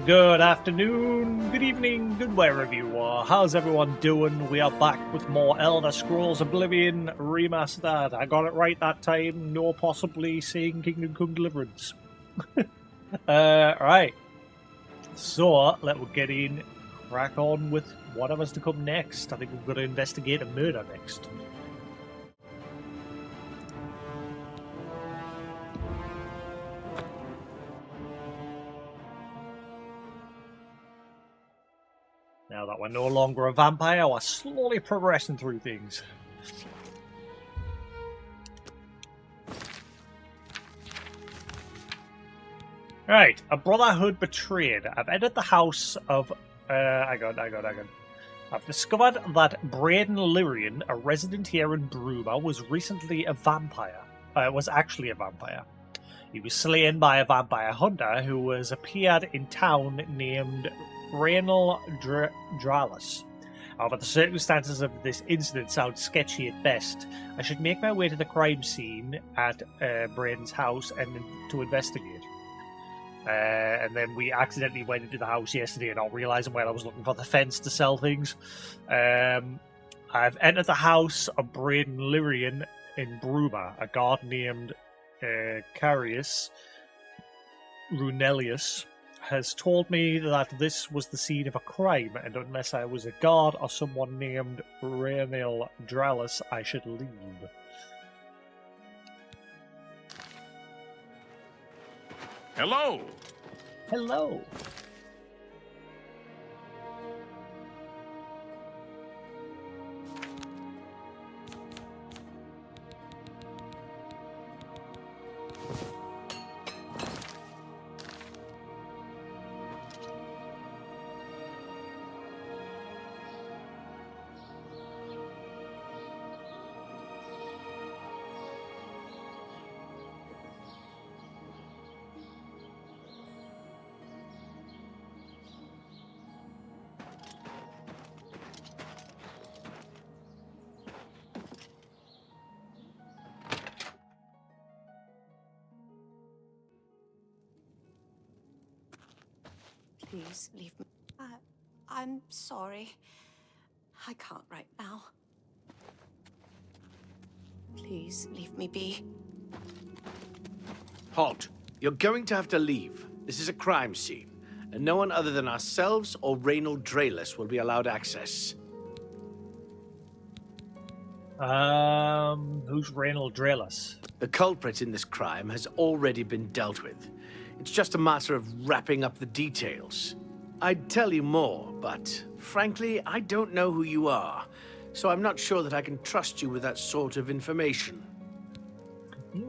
Good afternoon, good evening, good wherever you are. How's everyone doing? We are back with more Elder Scrolls Oblivion Remastered. I got it right that time. No possibly saying Kingdom Come Deliverance. Right. So, let's get in, crack on with whatever's to come next. I think we've got to investigate a murder next. Now that we're no longer a vampire, we're slowly progressing through things. Right, a brotherhood betrayed. I've entered the house of... I've discovered that Braden Lyrian, a resident here in Bruma, was recently a vampire. Was actually a vampire. He was slain by a vampire hunter who has appeared in town named Raynal Dralis. However, the circumstances of this incident sound sketchy at best. I should make my way to the crime scene at Braden's house and to investigate. And then we accidentally went into the house yesterday, not realizing where I was looking for the fence to sell things. I've entered the house of Braden Lyrian in Bruma. A guard named Carius Runelius has told me that this was the scene of a crime, and unless I was a guard or someone named Raynal Dralis, I should leave. Hello! Hello! Please leave me. I'm sorry. I can't right now. Please leave me be. Halt. You're going to have to leave. This is a crime scene, and no one other than ourselves or Raynal Dralis will be allowed access. Who's Raynal Dralis? The culprit in this crime has already been dealt with. It's just a matter of wrapping up the details. I'd tell you more, but frankly, I don't know who you are, so I'm not sure that I can trust you with that sort of information.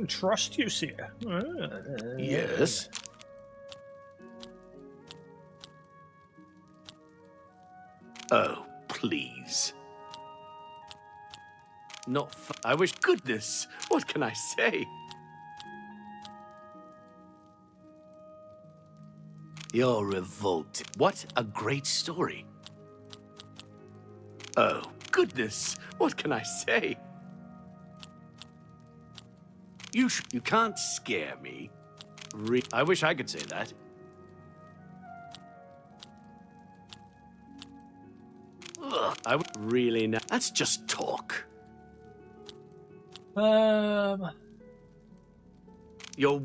Trust you, sir? Yes? Oh, please. Not I wish goodness. What can I say? You're revolting. What a great story. Oh, goodness. What can I say? You can't scare me. I wish I could say that. Ugh, I would really not. That's just talk. You're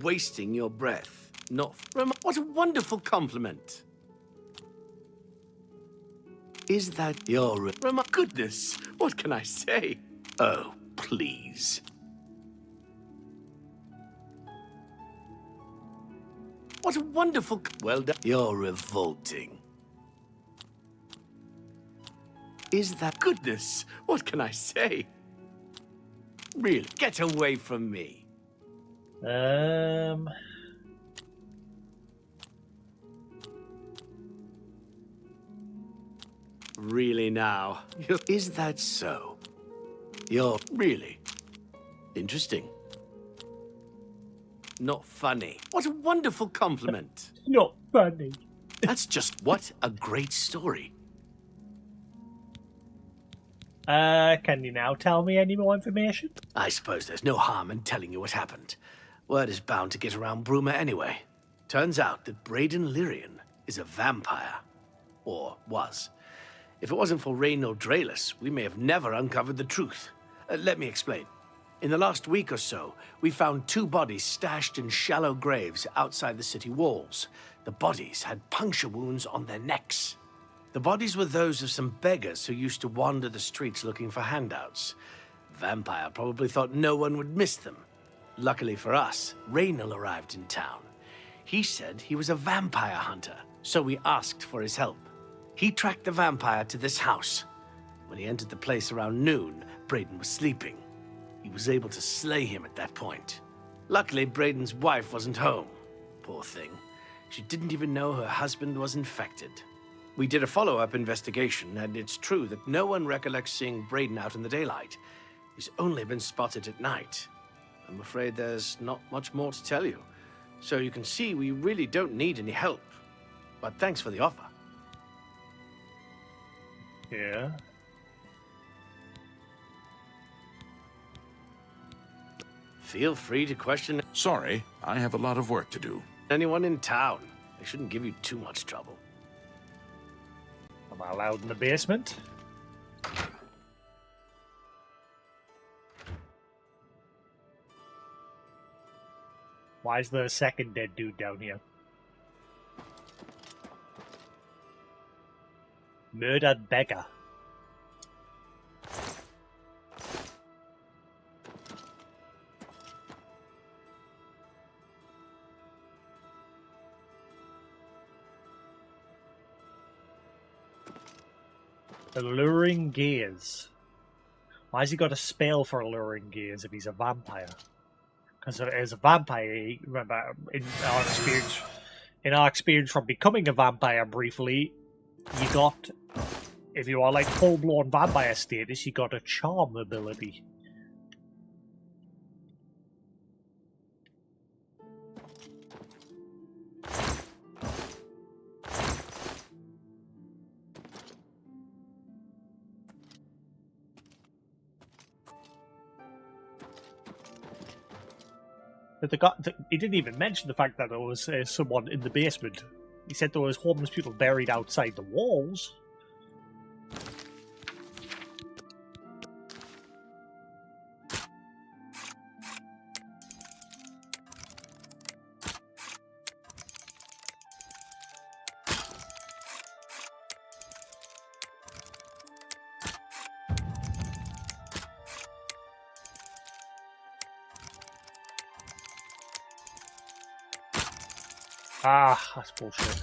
wasting your breath. Not. What a wonderful compliment. Is that your goodness? What can I say? Oh, please. What a wonderful. Well done. You're revolting. Is that goodness? What can I say? Really? Get away from me. Really now? Is that so? You're really interesting. Not funny. What a wonderful compliment. Not funny. That's just what a great story. Can you now tell me any more information? I suppose there's no harm in telling you what happened. Word is bound to get around Bruma anyway. Turns out that Braden Lyrian is a vampire. Or was. If it wasn't for Reynald Draelus, we may have never uncovered the truth. Let me explain. In the last week or so, we found 2 bodies stashed in shallow graves outside the city walls. The bodies had puncture wounds on their necks. The bodies were those of some beggars who used to wander the streets looking for handouts. Vampire probably thought no one would miss them. Luckily for us, Reynald arrived in town. He said he was a vampire hunter, so we asked for his help. He tracked the vampire to this house. When he entered the place around noon, Braden was sleeping. He was able to slay him at that point. Luckily, Braden's wife wasn't home. Poor thing. She didn't even know her husband was infected. We did a follow-up investigation, and it's true that no one recollects seeing Braden out in the daylight. He's only been spotted at night. I'm afraid there's not much more to tell you. So you can see we really don't need any help. But thanks for the offer. Yeah. Feel free to question Sorry, I have a lot of work to do. anyone in town. They shouldn't give you too much trouble. Am I allowed in the basement? Why is there a second dead dude down here? Murdered beggar. Alluring gaze. Why has he got a spell for alluring gaze if he's a vampire? Because as a vampire, remember in our experience from becoming a vampire briefly, you got, if you are like full-blown vampire status, you got a charm ability. But he didn't even mention the fact that there was someone in the basement. He said there was homeless people buried outside the walls. Ah, that's bullshit.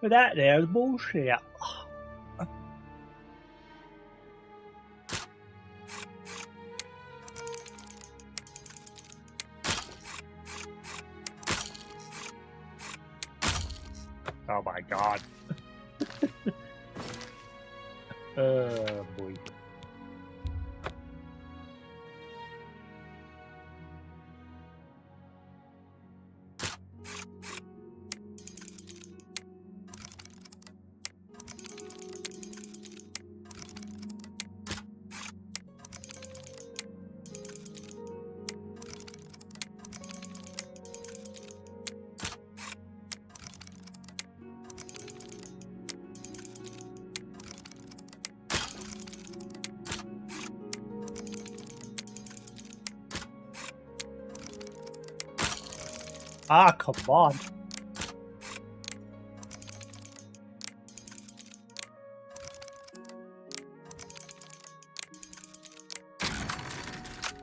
But that there's bullshit. Oh my god. Oh boy. Ah, come on.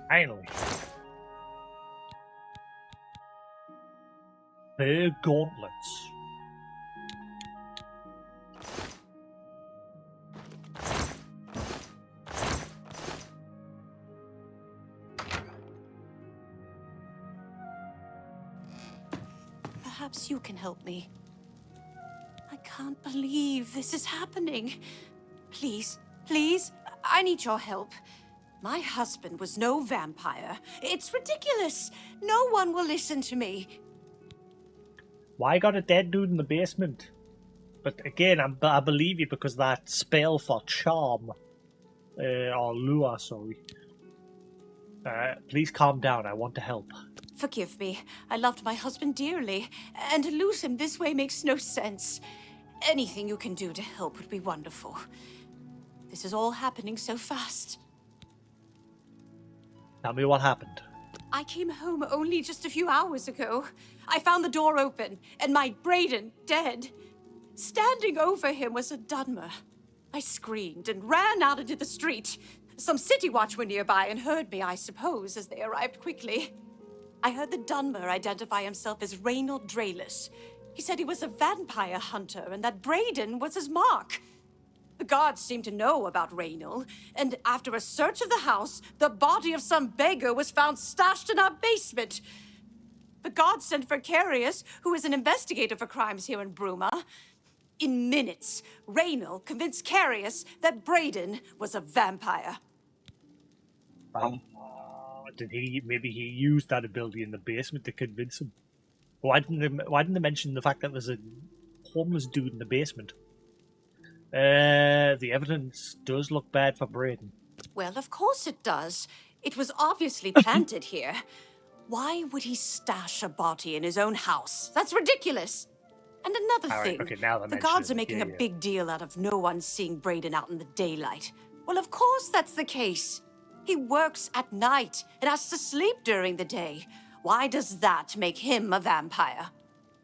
Finally. Fair gauntlets. Perhaps you can help me. I can't believe this is happening. Please, please, I need your help. My husband was no vampire. It's ridiculous. No one will listen to me. Why got a dead dude in the basement? But again, I believe you because that spell for charm. Or lure, sorry. Please calm down, I want to help. Forgive me. I loved my husband dearly, and to lose him this way makes no sense. Anything you can do to help would be wonderful. This is all happening so fast. Tell me what happened. I came home only just a few hours ago. I found the door open, and my Brayden dead. Standing over him was a Dunmer. I screamed and ran out into the street. Some city watch were nearby and heard me, I suppose, as they arrived quickly. I heard the Dunmer identify himself as Reynold Drayless. He said he was a vampire hunter and that Brayden was his mark. The guards seemed to know about Reynold, and after a search of the house, the body of some beggar was found stashed in our basement. The guards sent for Carius, who is an investigator for crimes here in Bruma. In minutes, Reynold convinced Carius that Brayden was a vampire. Maybe he used that ability in the basement to convince him. Why didn't they mention the fact that there's a homeless dude in the basement? The evidence does look bad for Brayden. Well, of course it does. It was obviously planted here. Why would he stash a body in his own house? That's ridiculous. And another thing, okay, now the guards are making a big deal out of no one seeing Brayden out in the daylight. Well, of course that's the case. He works at night and has to sleep during the day. Why does that make him a vampire?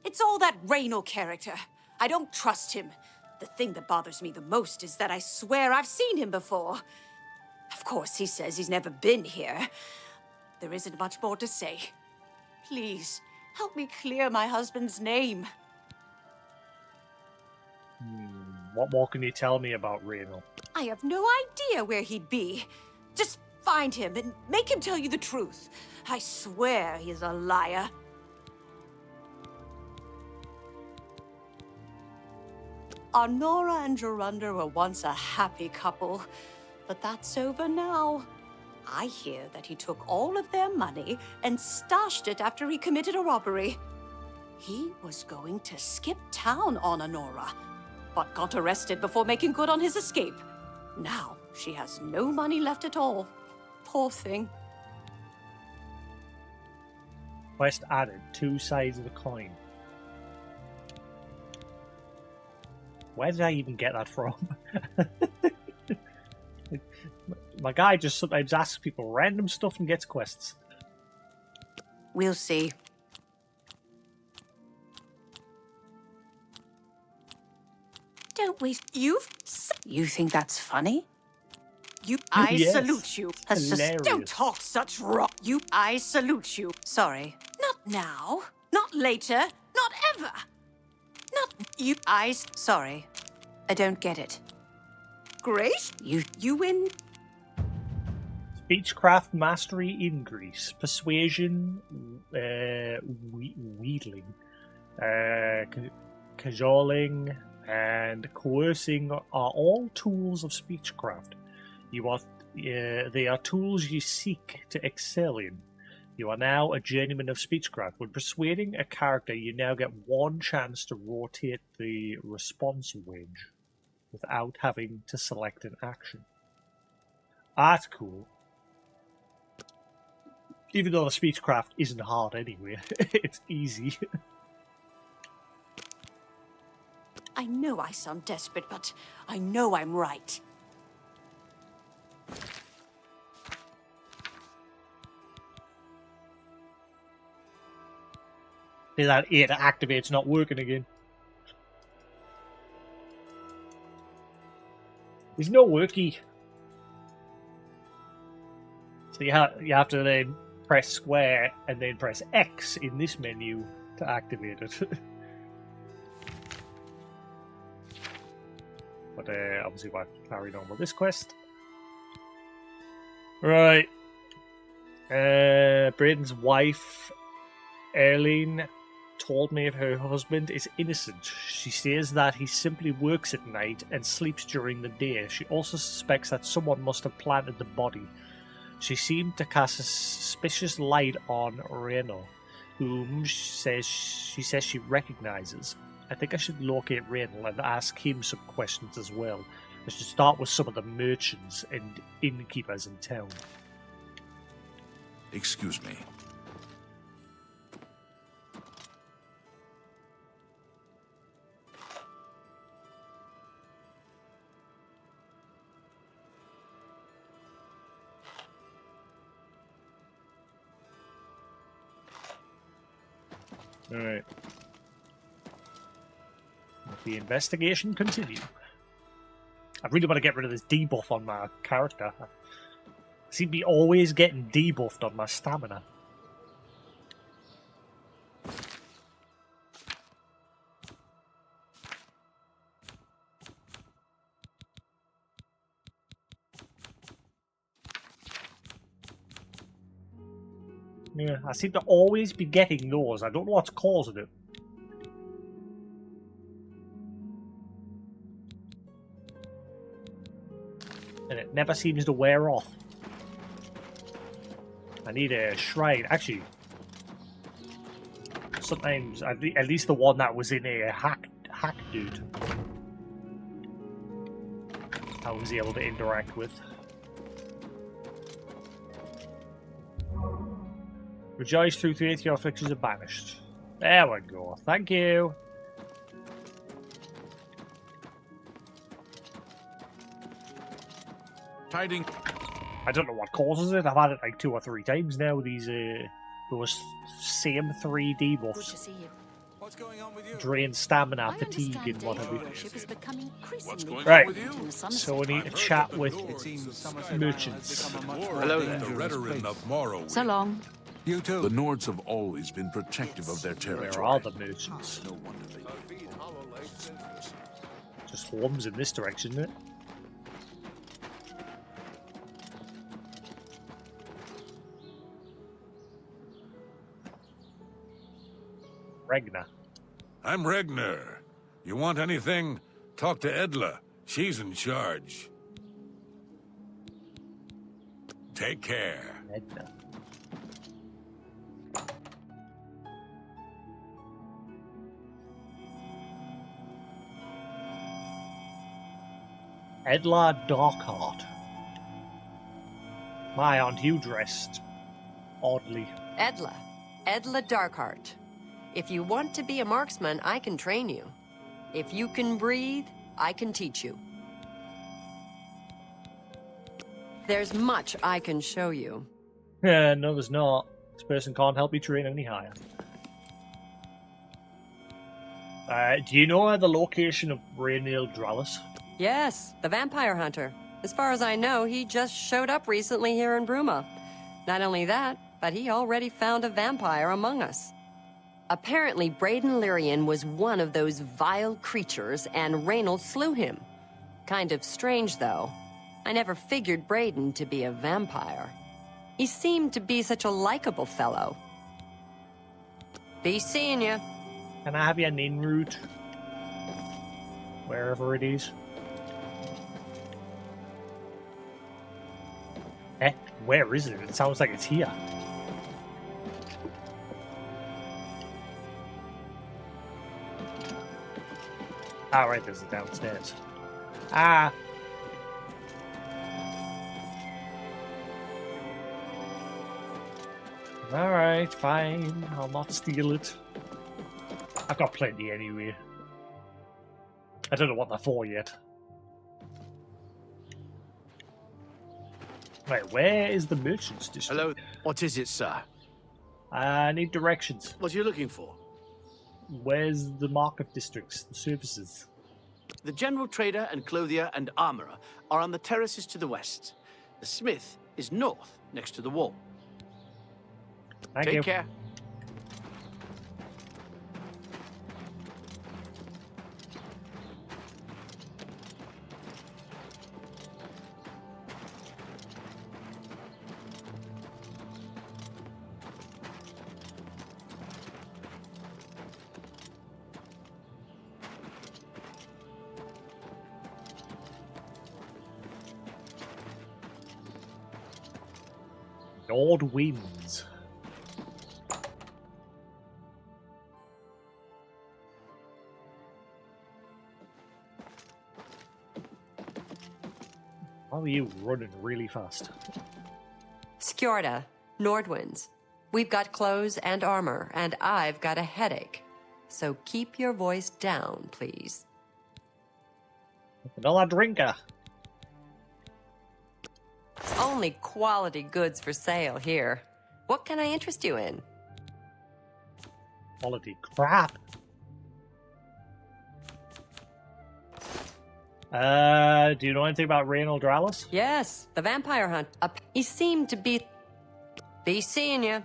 It's all that Reynold character. I don't trust him. The thing that bothers me the most is that I swear I've seen him before. Of course, he says he's never been here. There isn't much more to say. Please, help me clear my husband's name. What more can you tell me about Reynold? I have no idea where he'd be. Just find him and make him tell you the truth. I swear he's a liar. Honora and Jorunda were once a happy couple, but that's over now. I hear that he took all of their money and stashed it after he committed a robbery. He was going to skip town on Honora, but got arrested before making good on his escape. Now she has no money left at all. Poor thing. Quest added, 2 sides of the coin. Where did I even get that from? My guy just sometimes asks people random stuff and gets quests. We'll see. Don't waste. You think that's funny? I Yes. salute you. That's just, don't Hilarious. talk such rot. I salute you. Sorry. Not now. Not later. Not ever. Not you. Sorry. I don't get it. Great. You win. Speechcraft mastery increase, persuasion, wheedling, cajoling, and coercing are all tools of speechcraft. They are tools you seek to excel in. You are now a journeyman of speechcraft. When persuading a character, you now get 1 chance to rotate the response wedge without having to select an action. That's cool. Even though the speechcraft isn't hard anyway, it's easy. I know I sound desperate, but I know I'm right. See that it activates not working again. There's no worky. So you have to then press square and then press X in this menu to activate it. But obviously we're carrying on with this quest. Right. Brayden's wife, Erlene, told me if her husband is innocent. She says that he simply works at night and sleeps during the day. She also suspects that someone must have planted the body. She seemed to cast a suspicious light on Reno, whom she says she recognizes. I think I should locate Reno and ask him some questions as well. I should start with some of the merchants and innkeepers in town. Excuse me. Alright. Let the investigation continue. I really want to get rid of this debuff on my character. I seem to be always getting debuffed on my stamina. Yeah, I seem to always be getting those. I don't know what's causing it. And it never seems to wear off. I need a shrine. Actually, sometimes, at least the one that was in a hack dude, I was able to interact with. Rejoice through faith, your afflictions are banished. There we go. Thank you. Tiding. I don't know what causes it. I've had it like 2 or 3 times now. Those same 3 Good debuffs. to see you. What's going on with you? Drain stamina, I fatigue, understand and what have data you. worship is becoming What's increasingly going Right. on with you? in the Somerset. So we need to chat with merchants. Hello there. The Redarin of Morrowind. So long. You too. The Nords have always been protective of their territory. Where are the merchants? No wonder they Just homes in this direction, isn't it? Regna. I'm Regner. You want anything? Talk to Edla. She's in charge. Take care. Regna. Edla Darkheart. My, aren't you dressed oddly? Edla. Edla Darkheart. If you want to be a marksman, I can train you. If you can breathe, I can teach you. There's much I can show you. Yeah, no, there's not. This person can't help you train any higher. Do you know the location of Rainiel Dralis? Yes, the vampire hunter. As far as I know, he just showed up recently here in Bruma. Not only that, but he already found a vampire among us. Apparently, Braden Lyrian was one of those vile creatures, and Reynolds slew him. Kind of strange, though. I never figured Braden to be a vampire. He seemed to be such a likable fellow. Be seeing ya. Can I have your name route? Wherever it is. Eh? Where is it? It sounds like it's here. Ah, right, there's it downstairs. Ah! Alright, fine. I'll not steal it. I've got plenty anyway. I don't know what they're for yet. Right, where is the merchant's district? Hello. What is it, sir? I need directions. What are you looking for? Where's the market districts, the services? The general trader and clothier and armorer are on the terraces to the west. The smith is north, next to the wall. Thank Take you. care. Nord wins. How are you running really fast? Skjorda, Nordwinds. We've got clothes and armor, and I've got a headache. So keep your voice down, please. Another drinker. Only quality goods for sale here. What can I interest you in? Quality crap. Do you know anything about Reynold Dralis? Yes, the vampire hunt. He seemed to be seeing you.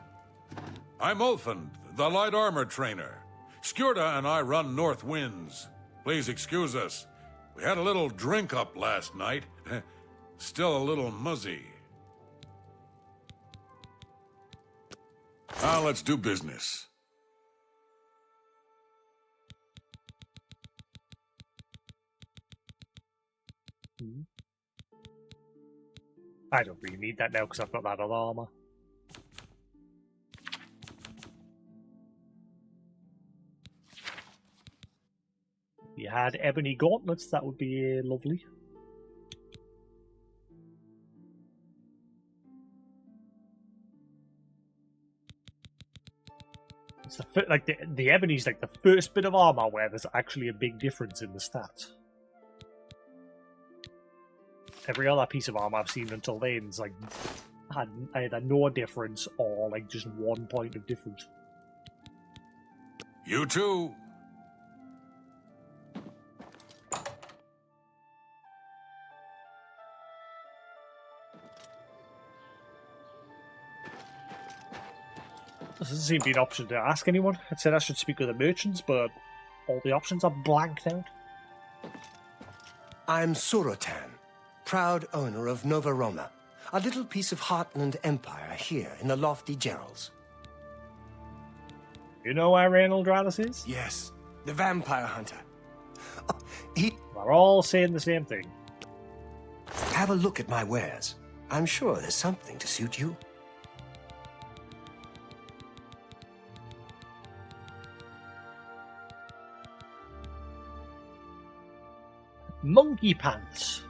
I'm Ulfund, the light armor trainer. Skjorda and I run North Winds. Please excuse us. We had a little drink up last night. Still a little muzzy. Now let's do business. I don't really need that now because I've got that other armor. If you had ebony gauntlets, that would be lovely. It's the ebony's like the first bit of armor where there's actually a big difference in the stats. Every other piece of armor I've seen until then is like had either no difference or like just 1 point of difference. You too. This doesn't seem to be an option to ask anyone. It said I should speak with the merchants, but all the options are blanked out. I'm Surotan, proud owner of Nova Roma, a little piece of Heartland Empire here in the lofty Gerals. You know where Reynold Dralis is? Yes, the vampire hunter. We're all saying the same thing. Have a look at my wares. I'm sure there's something to suit you. Monkey pants.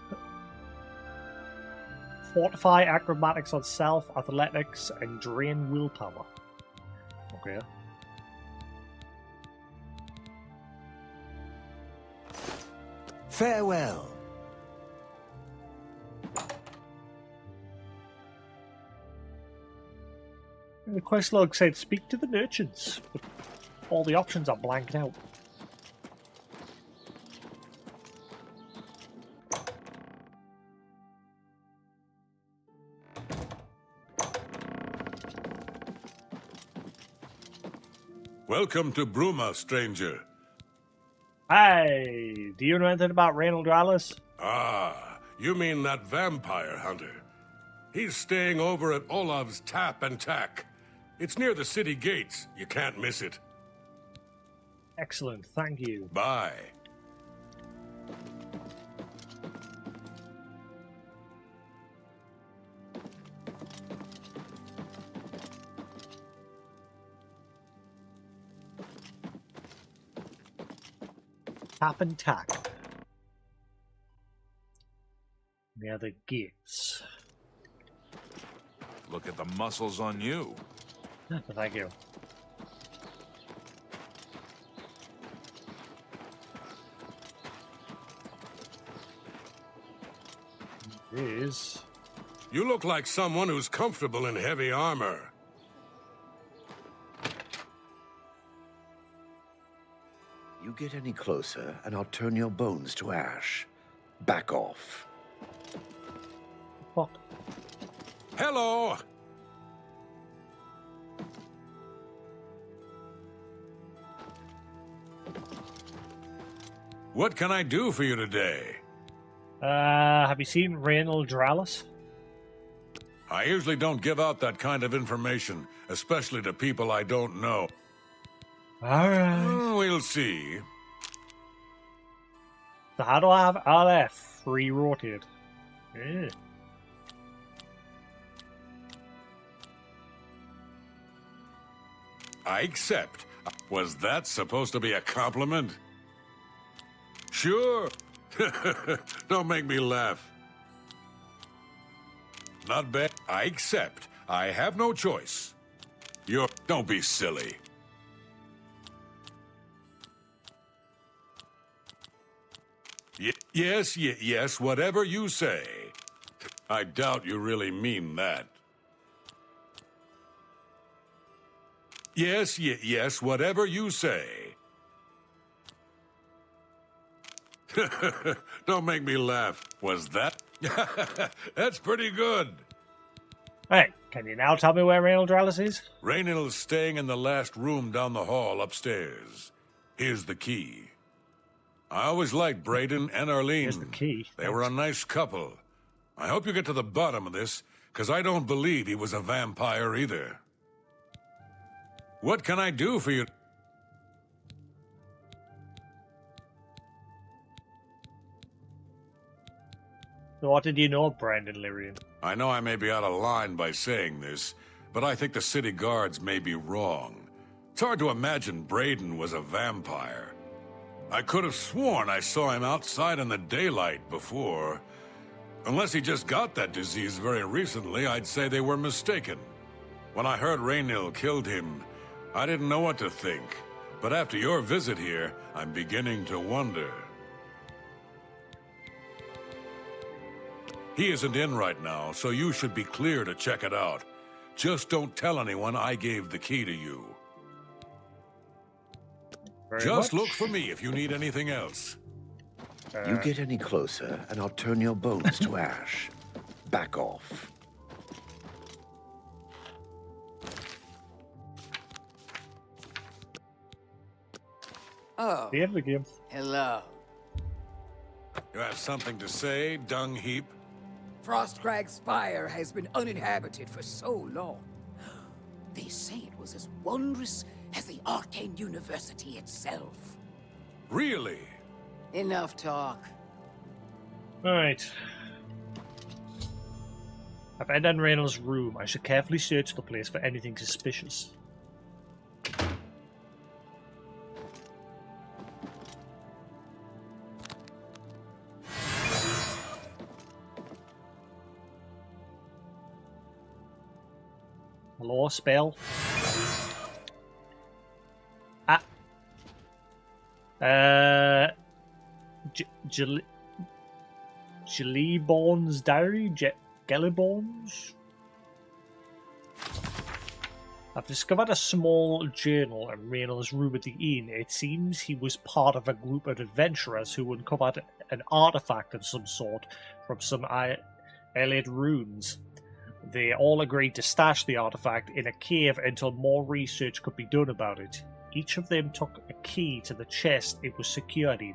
Fortify acrobatics on self, athletics, and drain willpower. Okay. Farewell. The quest log said speak to the merchants, but all the options are blanked out. Welcome to Bruma, stranger. Hi, do you know anything about Reynold Dralis? Ah, you mean that vampire hunter. He's staying over at Olav's Tap and Tack. It's near the city gates. You can't miss it. Excellent, thank you. Bye. Tap and tack. Near the gates. Look at the muscles on you. Thank you. Is You look like someone who's comfortable in heavy armor. You get any closer, and I'll turn your bones to ash. Back off. fuck. Hello! What can I do for you today? Have you seen Reynold Dralis? I usually don't give out that kind of information, especially to people I don't know. Alright. We'll see. So how do I have RF free rotate? Yeah. I accept. Was that supposed to be a compliment? Sure. Don't make me laugh. Not bad. I accept. I have no choice. Don't be silly. Yes, whatever you say. I doubt you really mean that. Yes, whatever you say. Don't make me laugh. Was that? That's pretty good. Right, can you now tell me where Raynald Dralis is? Raynild's staying in the last room down the hall upstairs. Here's the key. I always liked Braden and Arlene. Here's the key. They were a nice couple. I hope you get to the bottom of this, because I don't believe he was a vampire either. What can I do for you? So what did you know of Brandon Lyrian? I know I may be out of line by saying this, but I think the city guards may be wrong. It's hard to imagine Braden was a vampire. I could have sworn I saw him outside in the daylight before. Unless he just got that disease very recently, I'd say they were mistaken. When I heard Raynil killed him, I didn't know what to think. But after your visit here, I'm beginning to wonder. He isn't in right now, so you should be clear to check it out. Just don't tell anyone I gave the key to you. Just look for me if you need anything else. You get any closer, and I'll turn your bones to ash. Back off. Oh, The end of the game. hello. You have something to say, dung heap? Frostcrag Spire has been uninhabited for so long. They say it was as wondrous as the Arcane University itself. Really? Enough talk. Alright. I've entered Raynald's room. I should carefully search the place for anything suspicious. Hello, spell. Ah. Jellyborn's diary? Gellyborns? I've discovered a small journal in Raynald's room at the inn. It seems he was part of a group of adventurers who uncovered an artifact of some sort from some allied runes. They all agreed to stash the artifact in a cave until more research could be done about it. Each of them took a key to the chest it was secured in.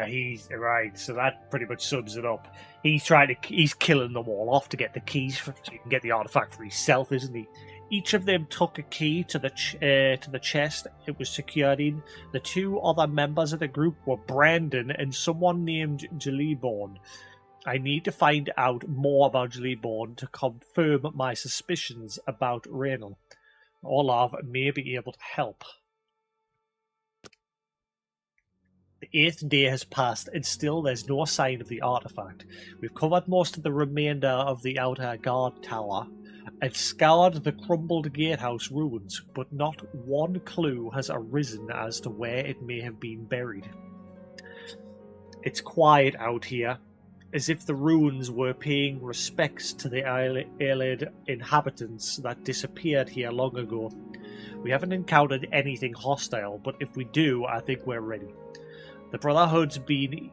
He's right, so that pretty much sums it up. He's killing them all off to get the keys so he can get the artifact for himself, isn't he? Each of them took a key to the chest it was secured in. The two other members of the group were Brandon and someone named Jellyborn. I need to find out more about Jellyborn to confirm my suspicions about Raynald. Olav may be able to help. The 8th day has passed, and still there's no sign of the artifact. We've covered most of the remainder of the outer guard tower, and scoured the crumbled gatehouse ruins, but not one clue has arisen as to where it may have been buried. It's quiet out here, as if the ruins were paying respects to the allied inhabitants that disappeared here long ago. We haven't encountered anything hostile, but if we do, I think we're ready. The Brotherhood's been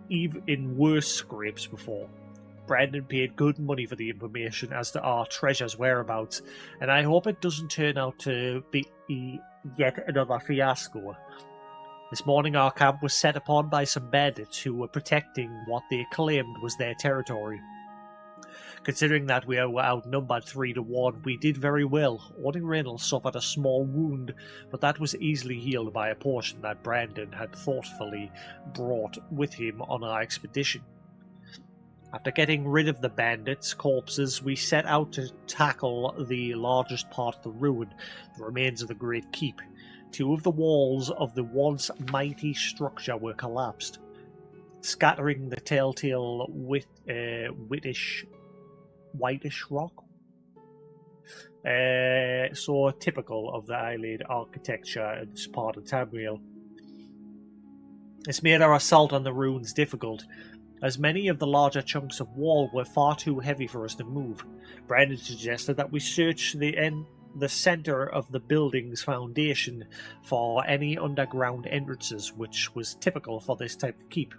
in worse scrapes before. Brandon paid good money for the information as to our treasure's whereabouts, and I hope it doesn't turn out to be yet another fiasco. This morning our camp was set upon by some bandits who were protecting what they claimed was their territory. Considering that we were outnumbered 3-1, we did very well. Only Raynald suffered a small wound, but that was easily healed by a portion that Brandon had thoughtfully brought with him on our expedition. After getting rid of the bandits' corpses, we set out to tackle the largest part of the ruin, the remains of the Great Keep. 2 of the walls of the once mighty structure were collapsed, scattering the telltale whitish rock. So typical of the island architecture in this part of Tamriel. This made our assault on the ruins difficult, as many of the larger chunks of wall were far too heavy for us to move. Brandon suggested that we search the the center of the building's foundation for any underground entrances, which was typical for this type of keep.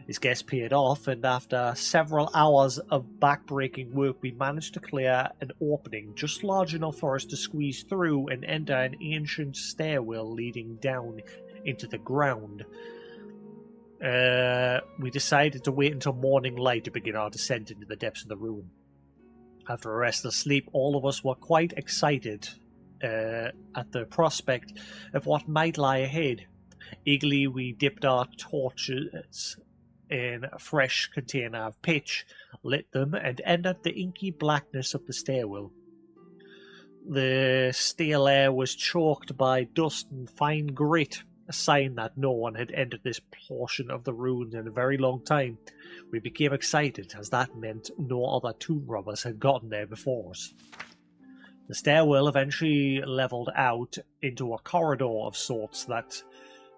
His guess paid off, and after several hours of backbreaking work, we managed to clear an opening just large enough for us to squeeze through and enter an ancient stairwell leading down into the ground. We decided to wait until morning light to begin our descent into the depths of the ruin. After a restless sleep, all of us were quite excited at the prospect of what might lie ahead. Eagerly, we dipped our torches in a fresh container of pitch, lit them, and entered the inky blackness of the stairwell. The stale air was choked by dust and fine grit, a sign that no one had entered this portion of the ruins in a very long time. We became excited, as that meant no other tomb robbers had gotten there before us. The stairwell eventually levelled out into a corridor of sorts that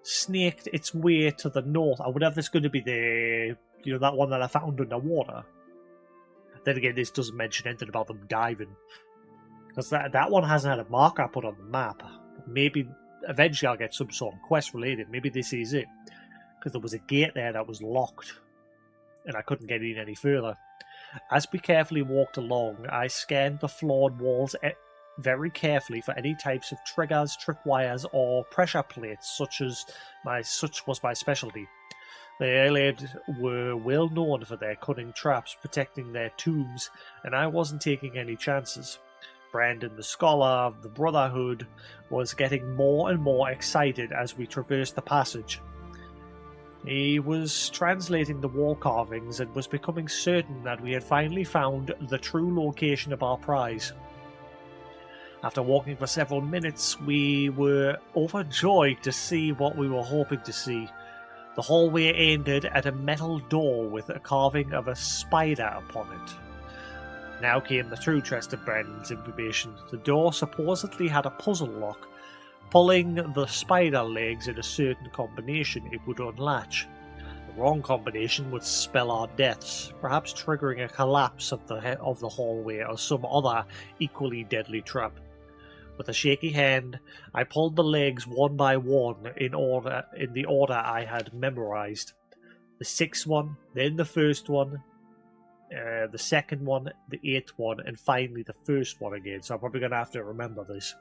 snaked its way to the north. I wonder if this is going to be that one that I found underwater. Then again, this doesn't mention anything about them diving, because that one hasn't had a marker put on the map. Maybe eventually I'll get some sort of quest related. Maybe this is it, because there was a gate there that was locked and I couldn't get in any further. As we carefully walked along, I scanned the floored walls very carefully for any types of triggers, tripwires, or pressure plates, such was my specialty. The Aelid were well known for their cunning traps protecting their tombs, and I wasn't taking any chances. Brandon, the scholar of the Brotherhood, was getting more and more excited as we traversed the passage. He was translating the wall carvings and was becoming certain that we had finally found the true location of our prize. After walking for several minutes, we were overjoyed to see what we were hoping to see. The hallway ended at a metal door with a carving of a spider upon it. Now came the true test of Brandon's information. The door supposedly had a puzzle lock. Pulling the spider legs in a certain combination, it would unlatch. The wrong combination would spell our deaths, perhaps triggering a collapse of the hallway or some other equally deadly trap. With a shaky hand, I pulled the legs one by one in the order I had memorized. The sixth one, then the first one, the second one, the eighth one, and finally the first one again. So I'm probably going to have to remember this.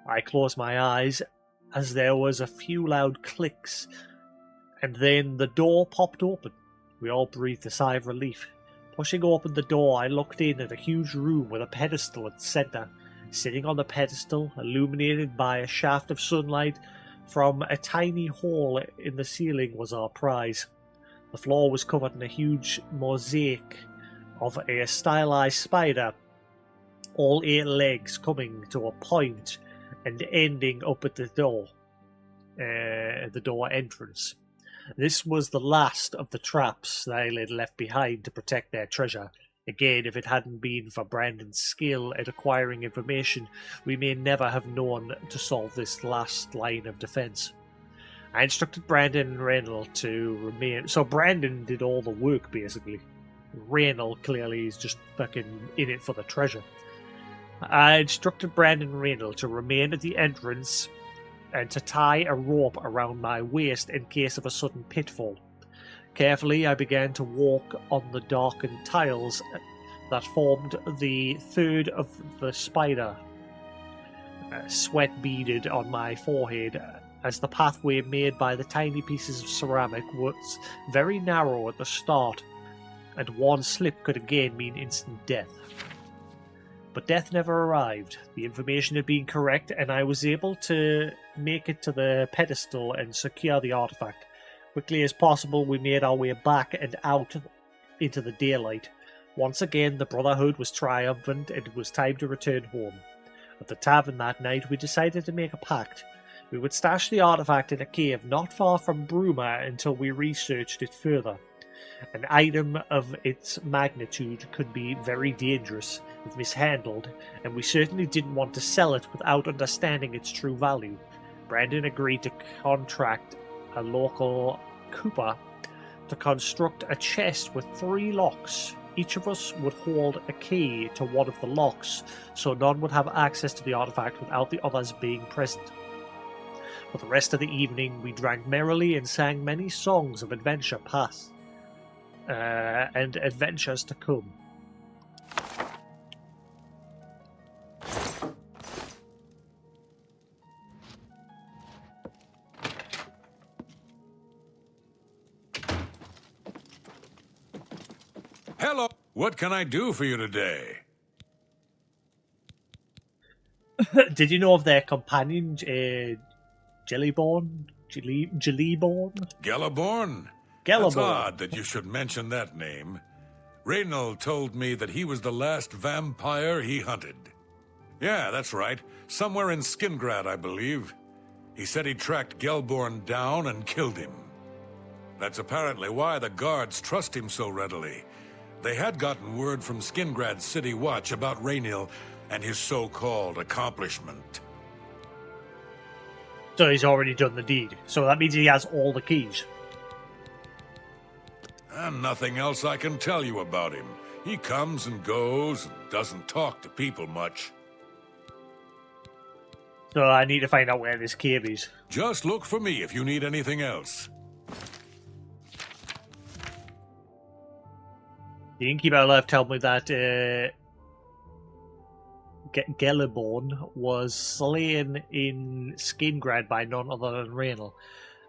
I closed my eyes as there was a few loud clicks, and then the door popped open. We all breathed a sigh of relief. Pushing open the door, I looked in at a huge room with a pedestal at the centre. Sitting on the pedestal, illuminated by a shaft of sunlight from a tiny hole in the ceiling, was our prize. The floor was covered in a huge mosaic of a stylized spider, all 8 legs coming to a point and ending up at the door entrance. This was the last of the traps they had left behind to protect their treasure. Again, if it hadn't been for Brandon's skill at acquiring information, we may never have known to solve this last line of defense. I instructed Brandon and Reynold to remain. So Brandon did all the work, basically. Reynold clearly is just fucking in it for the treasure. I instructed Brandon and Reynold to remain at the entrance and to tie a rope around my waist in case of a sudden pitfall. Carefully, I began to walk on the darkened tiles that formed the third of the spider. Sweat beaded on my forehead as the pathway made by the tiny pieces of ceramic was very narrow at the start, and one slip could again mean instant death. But death never arrived. The information had been correct, and I was able to make it to the pedestal and secure the artifact. Quickly as possible, we made our way back and out into the daylight. Once again, the Brotherhood was triumphant, and it was time to return home. At the tavern that night, we decided to make a pact. We would stash the artifact in a cave not far from Bruma until we researched it further. An item of its magnitude could be very dangerous if mishandled, and we certainly didn't want to sell it without understanding its true value. Brandon agreed to contract a local cooper to construct a chest with 3 locks, each of us would hold a key to one of the locks, so none would have access to the artifact without the others being present. For the rest of the evening, we drank merrily and sang many songs of adventure past and adventures to come. Hello. What can I do for you today? Did you know of their companion, Jellyborn? Jellyborn? Geliborn? Geliborn. That's odd that you should mention that name. Raynal told me that he was the last vampire he hunted. Yeah, that's right. Somewhere in Skingrad, I believe. He said he tracked Gelborn down and killed him. That's apparently why the guards trust him so readily. They had gotten word from Skingrad's City Watch about Raynal and his so-called accomplishment. So he's already done the deed. So that means he has all the keys. And nothing else I can tell you about him. He comes and goes and doesn't talk to people much. So I need to find out where this cave is. Just look for me if you need anything else. The innkeeper left told me that Geliborn was slain in Skingrad by none other than Raynal.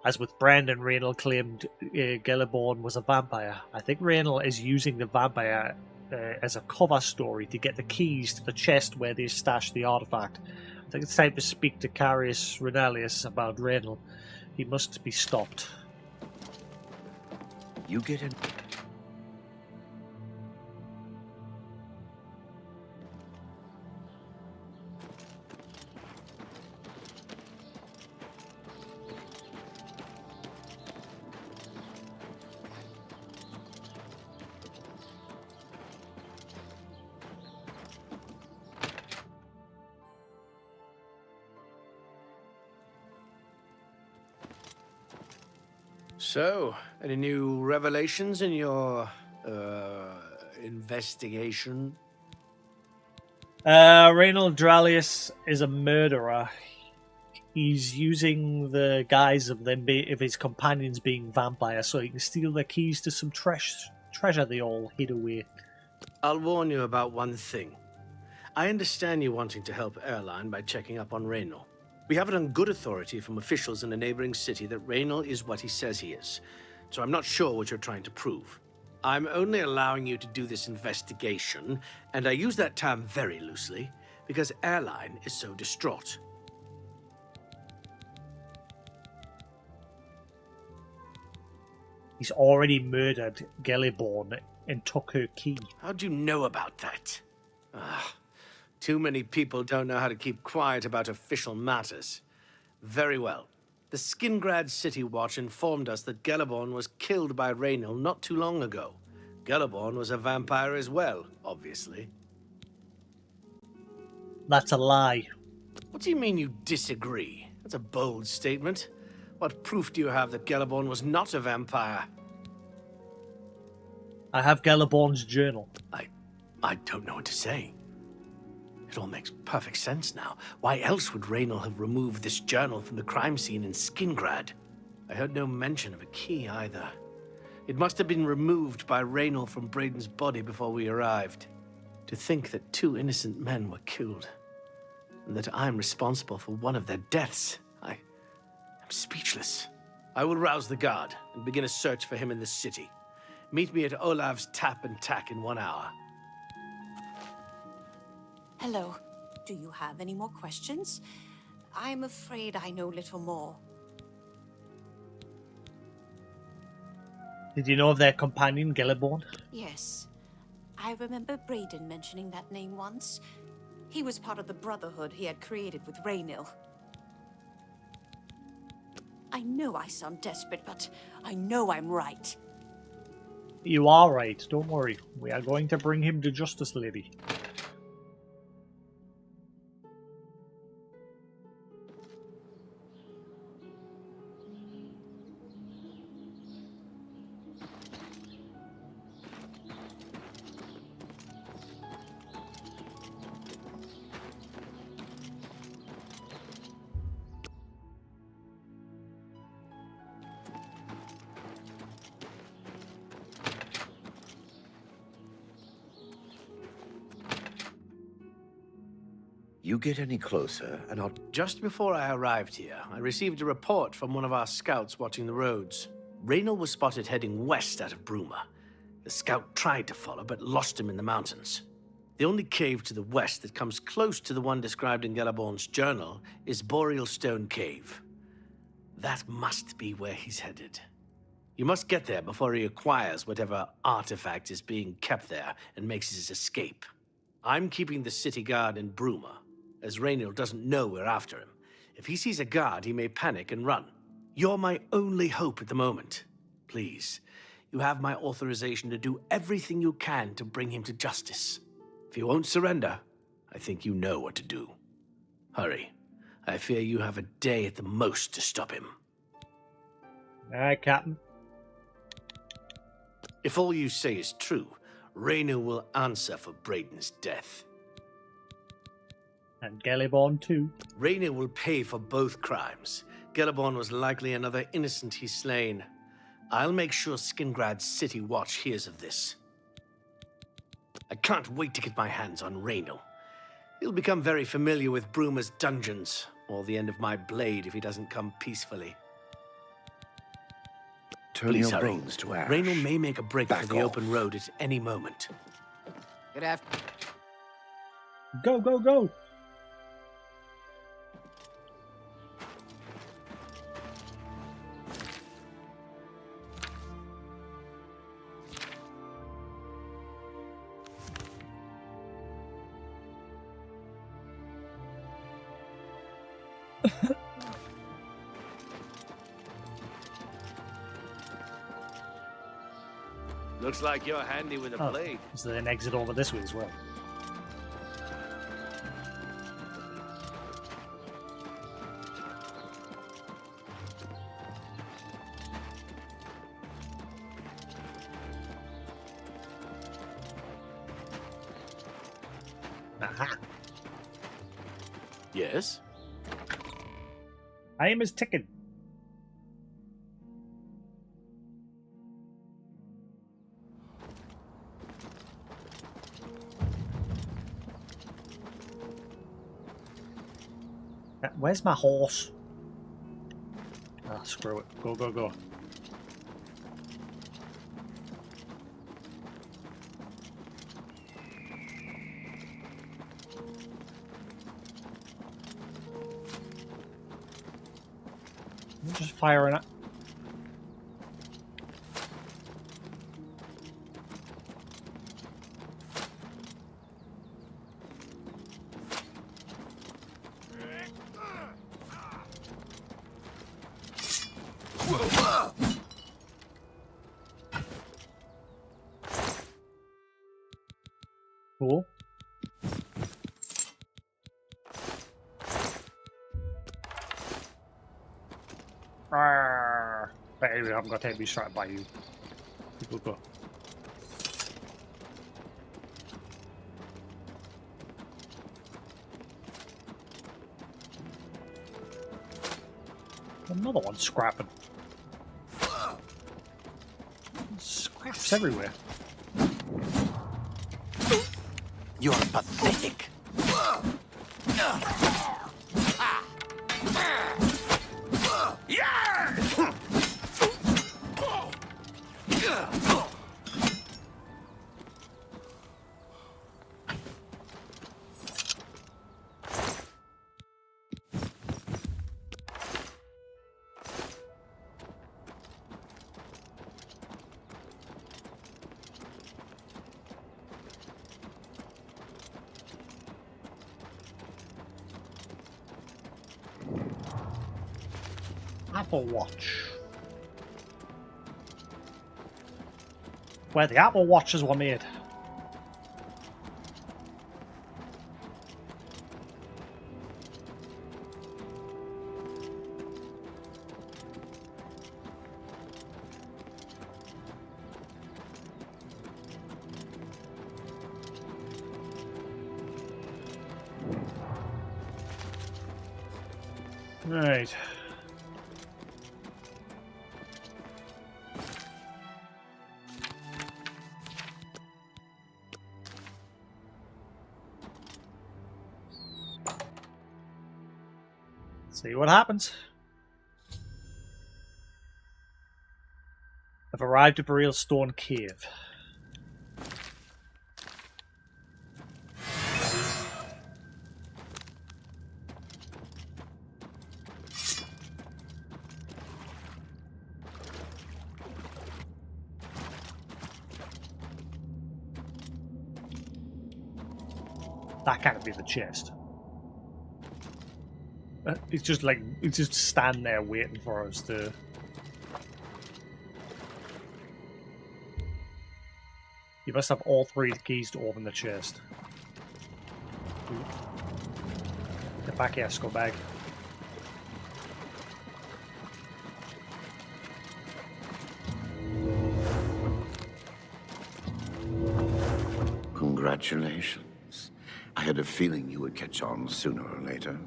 As with Brandon, Raynal claimed Geliborn was a vampire. I think Raynal is using the vampire as a cover story to get the keys to the chest where they stashed the artifact. I think it's time to speak to Carius Renalius about Raynal. He must be stopped. You get in. So, any new revelations in your, investigation? Raynal Dralius is a murderer. He's using the guise of his companions being vampires so he can steal the keys to some treasure they all hid away. I'll warn you about one thing. I understand you wanting to help Airline by checking up on Raynal. We have it on good authority from officials in a neighboring city that Raynal is what he says he is, so I'm not sure what you're trying to prove. I'm only allowing you to do this investigation, and I use that term very loosely, because Airline is so distraught. He's already murdered Geliborn and took her key. How'd you know about that? Too many people don't know how to keep quiet about official matters. Very well. The Skingrad City Watch informed us that Geliborn was killed by Raynal not too long ago. Geliborn was a vampire as well, obviously. That's a lie. What do you mean you disagree? That's a bold statement. What proof do you have that Geliborn was not a vampire? I have Geliborn's journal. I don't know what to say. It all makes perfect sense now. Why else would Raynal have removed this journal from the crime scene in Skingrad? I heard no mention of a key either. It must have been removed by Raynal from Braden's body before we arrived. To think that 2 innocent men were killed, and that I'm responsible for one of their deaths, I'm speechless. I will rouse the guard and begin a search for him in the city. Meet me at Olav's Tap and Tack in 1 hour. Hello. Do you have any more questions? I'm afraid I know little more. Did you know of their companion, Geliborn? Yes. I remember Braden mentioning that name once. He was part of the Brotherhood he had created with Raynal. I know I sound desperate, but I know I'm right. You are right. Don't worry. We are going to bring him to justice, lady. You get any closer, and I'll... Just before I arrived here, I received a report from one of our scouts watching the roads. Raynor was spotted heading west out of Bruma. The scout tried to follow, but lost him in the mountains. The only cave to the west that comes close to the one described in Gelaborn's journal is Boreal Stone Cave. That must be where he's headed. You must get there before he acquires whatever artifact is being kept there and makes his escape. I'm keeping the city guard in Bruma, as Raynor doesn't know we're after him. If he sees a guard, he may panic and run. You're my only hope at the moment. Please, you have my authorization to do everything you can to bring him to justice. If he won't surrender, I think you know what to do. Hurry. I fear you have a day at the most to stop him. Alright, Captain. If all you say is true, Raynor will answer for Braden's death. And Gelliborn too. Raynor will pay for both crimes. Gelliborn was likely another innocent he's slain. I'll make sure Skingrad's City Watch hears of this. I can't wait to get my hands on Raynor. He'll become very familiar with Bruma's dungeons, or the end of my blade if he doesn't come peacefully. Turn Please your hurry. bones to ash. Raynor may make a break Back for the off. open road at any moment. Good afternoon. Go, go, go! Looks like you're handy with a Oh, blade. is there an exit over this way as well? Aha! Yes? Time is ticking. Where's my horse? Ah, screw it. Go, go, go. I'm just firing it. Cool. Arrgh. But anyway, I'm gonna take me straight by you. Go, go. Another one scrapping. Scraps everywhere. You're pathetic. Apple Watch. Where the Apple Watches were made. Right. See what happens. I've arrived at Burial Stone Cave. That can't be the chest. It's just like, it's just standing there waiting for us to... You must have all 3 keys to open the chest. Get back here, scumbag. Congratulations. I had a feeling you would catch on sooner or later.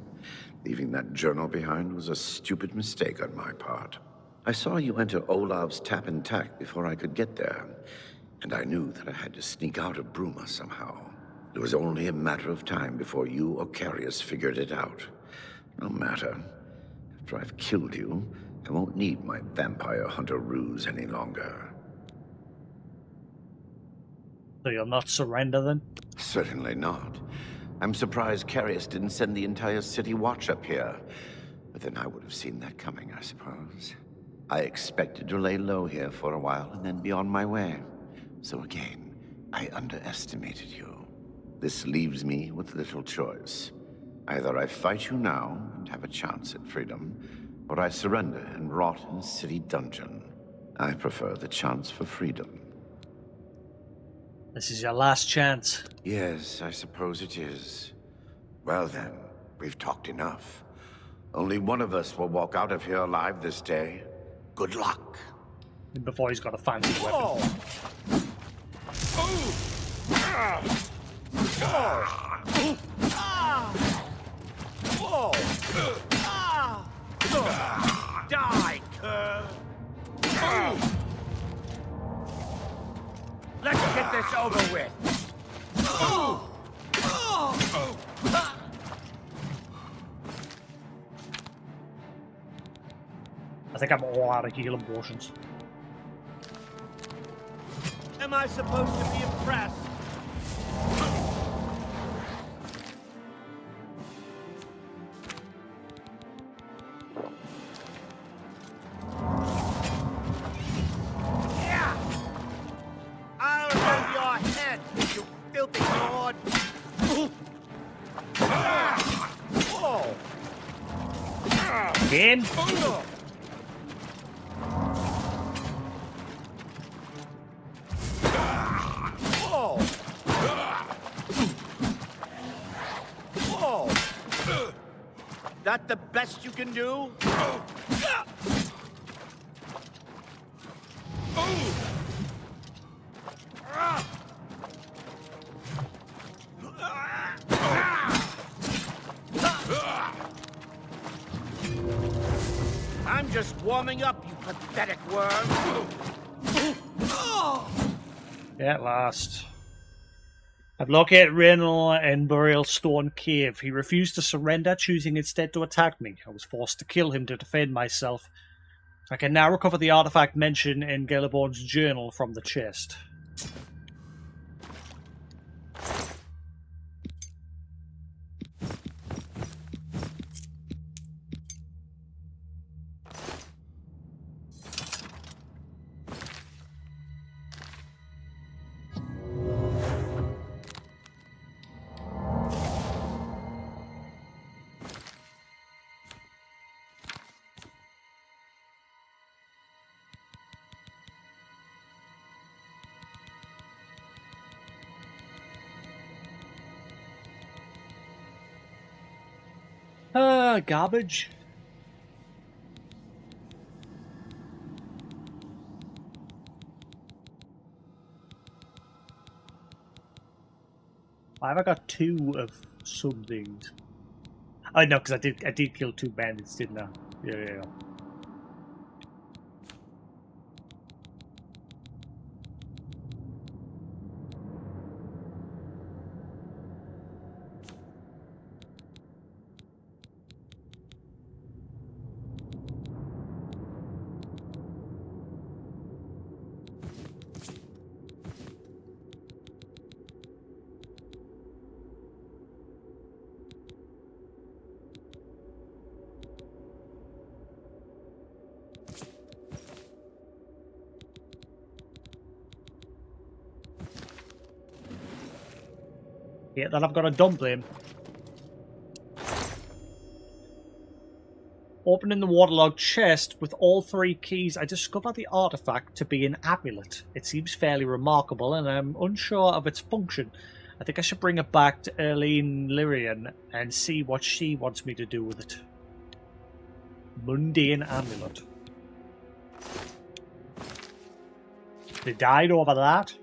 Leaving that journal behind was a stupid mistake on my part. I saw you enter Olav's tap and tack before I could get there, and I knew that I had to sneak out of Bruma somehow. It was only a matter of time before you or Carius figured it out. No matter. After I've killed you, I won't need my vampire hunter ruse any longer. So you'll not surrender then? Certainly not. I'm surprised Carius didn't send the entire city watch up here. But then I would have seen that coming, I suppose. I expected to lay low here for a while and then be on my way. So again, I underestimated you. This leaves me with little choice. Either I fight you now and have a chance at freedom, or I surrender and rot in a city dungeon. I prefer the chance for freedom. This is your last chance. Yes, I suppose it is. Well then, we've talked enough. Only one of us will walk out of here alive this day. Good luck. Before he's got a fancy weapon. Die, cur! Let's get this over with. I think I'm all out of healing potions. Am I supposed to be impressed? Yeah! I'll have your head, you filthy lord! Whoa! Again? That the best you can do? I'm just warming up, you pathetic worm. At last. I've located Raynor in Burial Stone Cave. He refused to surrender, choosing instead to attack me. I was forced to kill him to defend myself. I can now recover the artifact mentioned in Geliborn's journal from the chest. Garbage. Why have I got 2 of some things? Oh no, because I did kill 2 bandits, didn't I? Yeah. Yeah, then I've got a dumpling. Opening the waterlogged chest with all 3 keys, I discover the artifact to be an amulet. It seems fairly remarkable, and I'm unsure of its function. I think I should bring it back to Erlene Lyrian and see what she wants me to do with it. Mundane amulet. They died over that.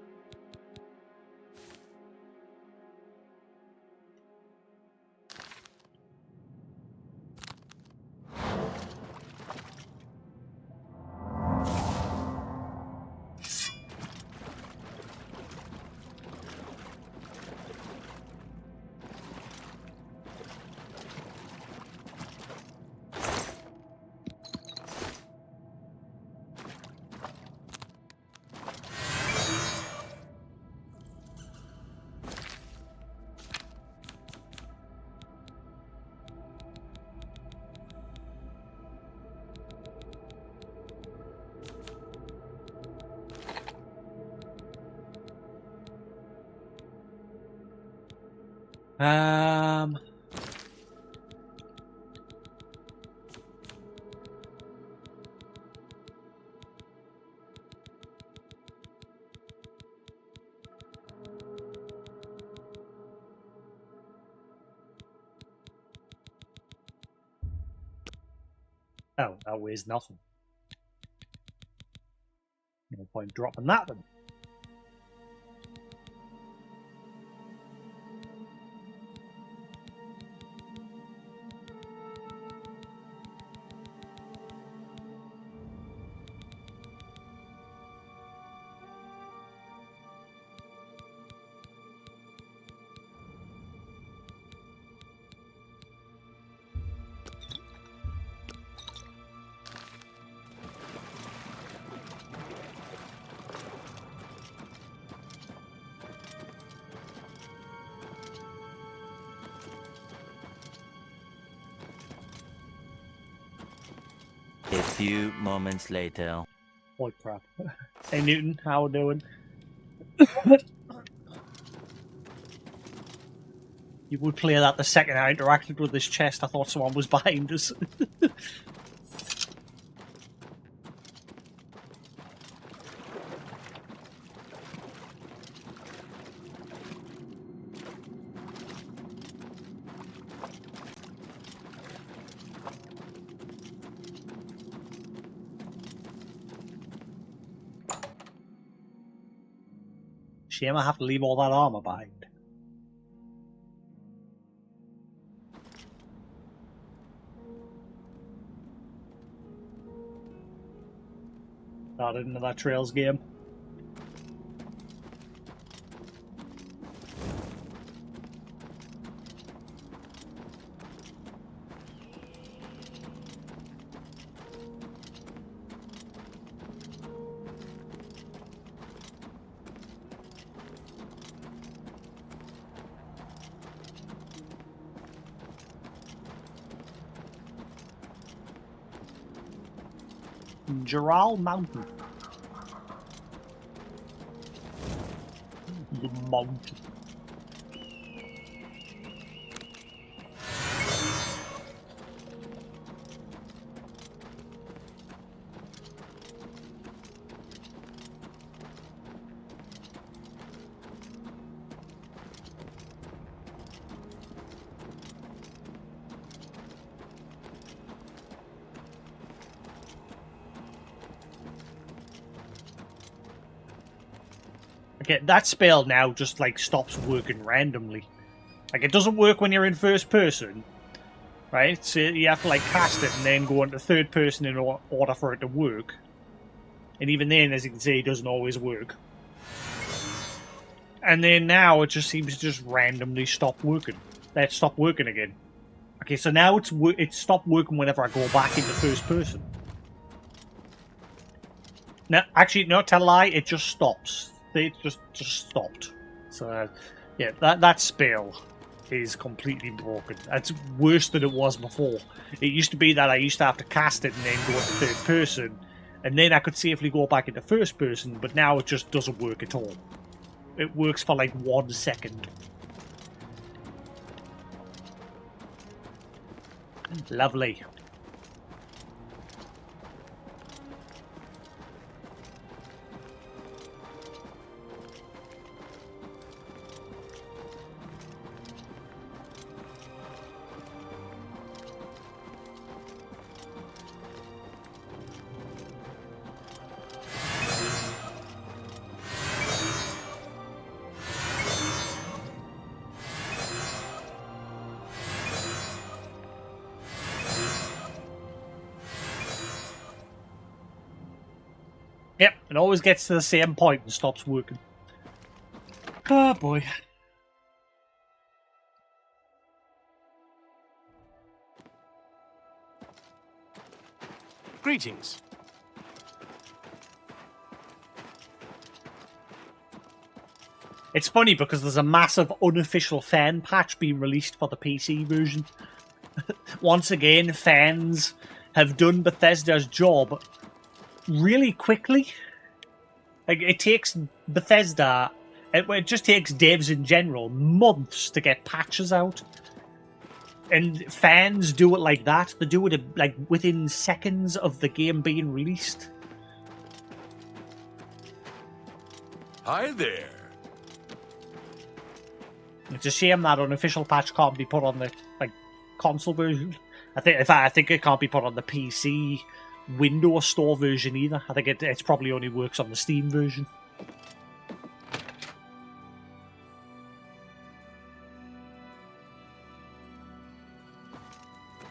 Oh, that weighs nothing. No point dropping that then. A few moments later. Holy crap. Hey Newton, how we doing? You would play that the second I interacted with this chest. I thought someone was behind us. Shame I have to leave all that armor behind. Started into that Trails game. Giral Mountain. The mountain. Okay, that spell now just like stops working randomly. Like it doesn't work when you're in first person, right? So you have to like cast it and then go into third person in order for it to work. And even then, as you can see, it doesn't always work. And then now it just seems to just randomly stop working. That stopped working again. Okay, so now it's stopped working whenever I go back into first person. No, actually, no, tell a lie, it just stops. It just stopped. So, yeah, that spell is completely broken. That's worse than it was before. It used to be that I used to have to cast it and then go into third person, and then I could safely go back into first person, but now it just doesn't work at all. It works for like 1 second. Lovely. Yep, it always gets to the same point and stops working. Oh boy. Greetings. It's funny because there's a massive unofficial fan patch being released for the PC version. Once again, fans have done Bethesda's job really quickly. Like, it takes Bethesda, it just takes devs in general months to get patches out. And fans do it like that. They do it like within seconds of the game being released. Hi there. It's a shame that unofficial patch can't be put on the console version. I think it can't be put on the PC Windows Store version either. I think it's probably only works on the Steam version.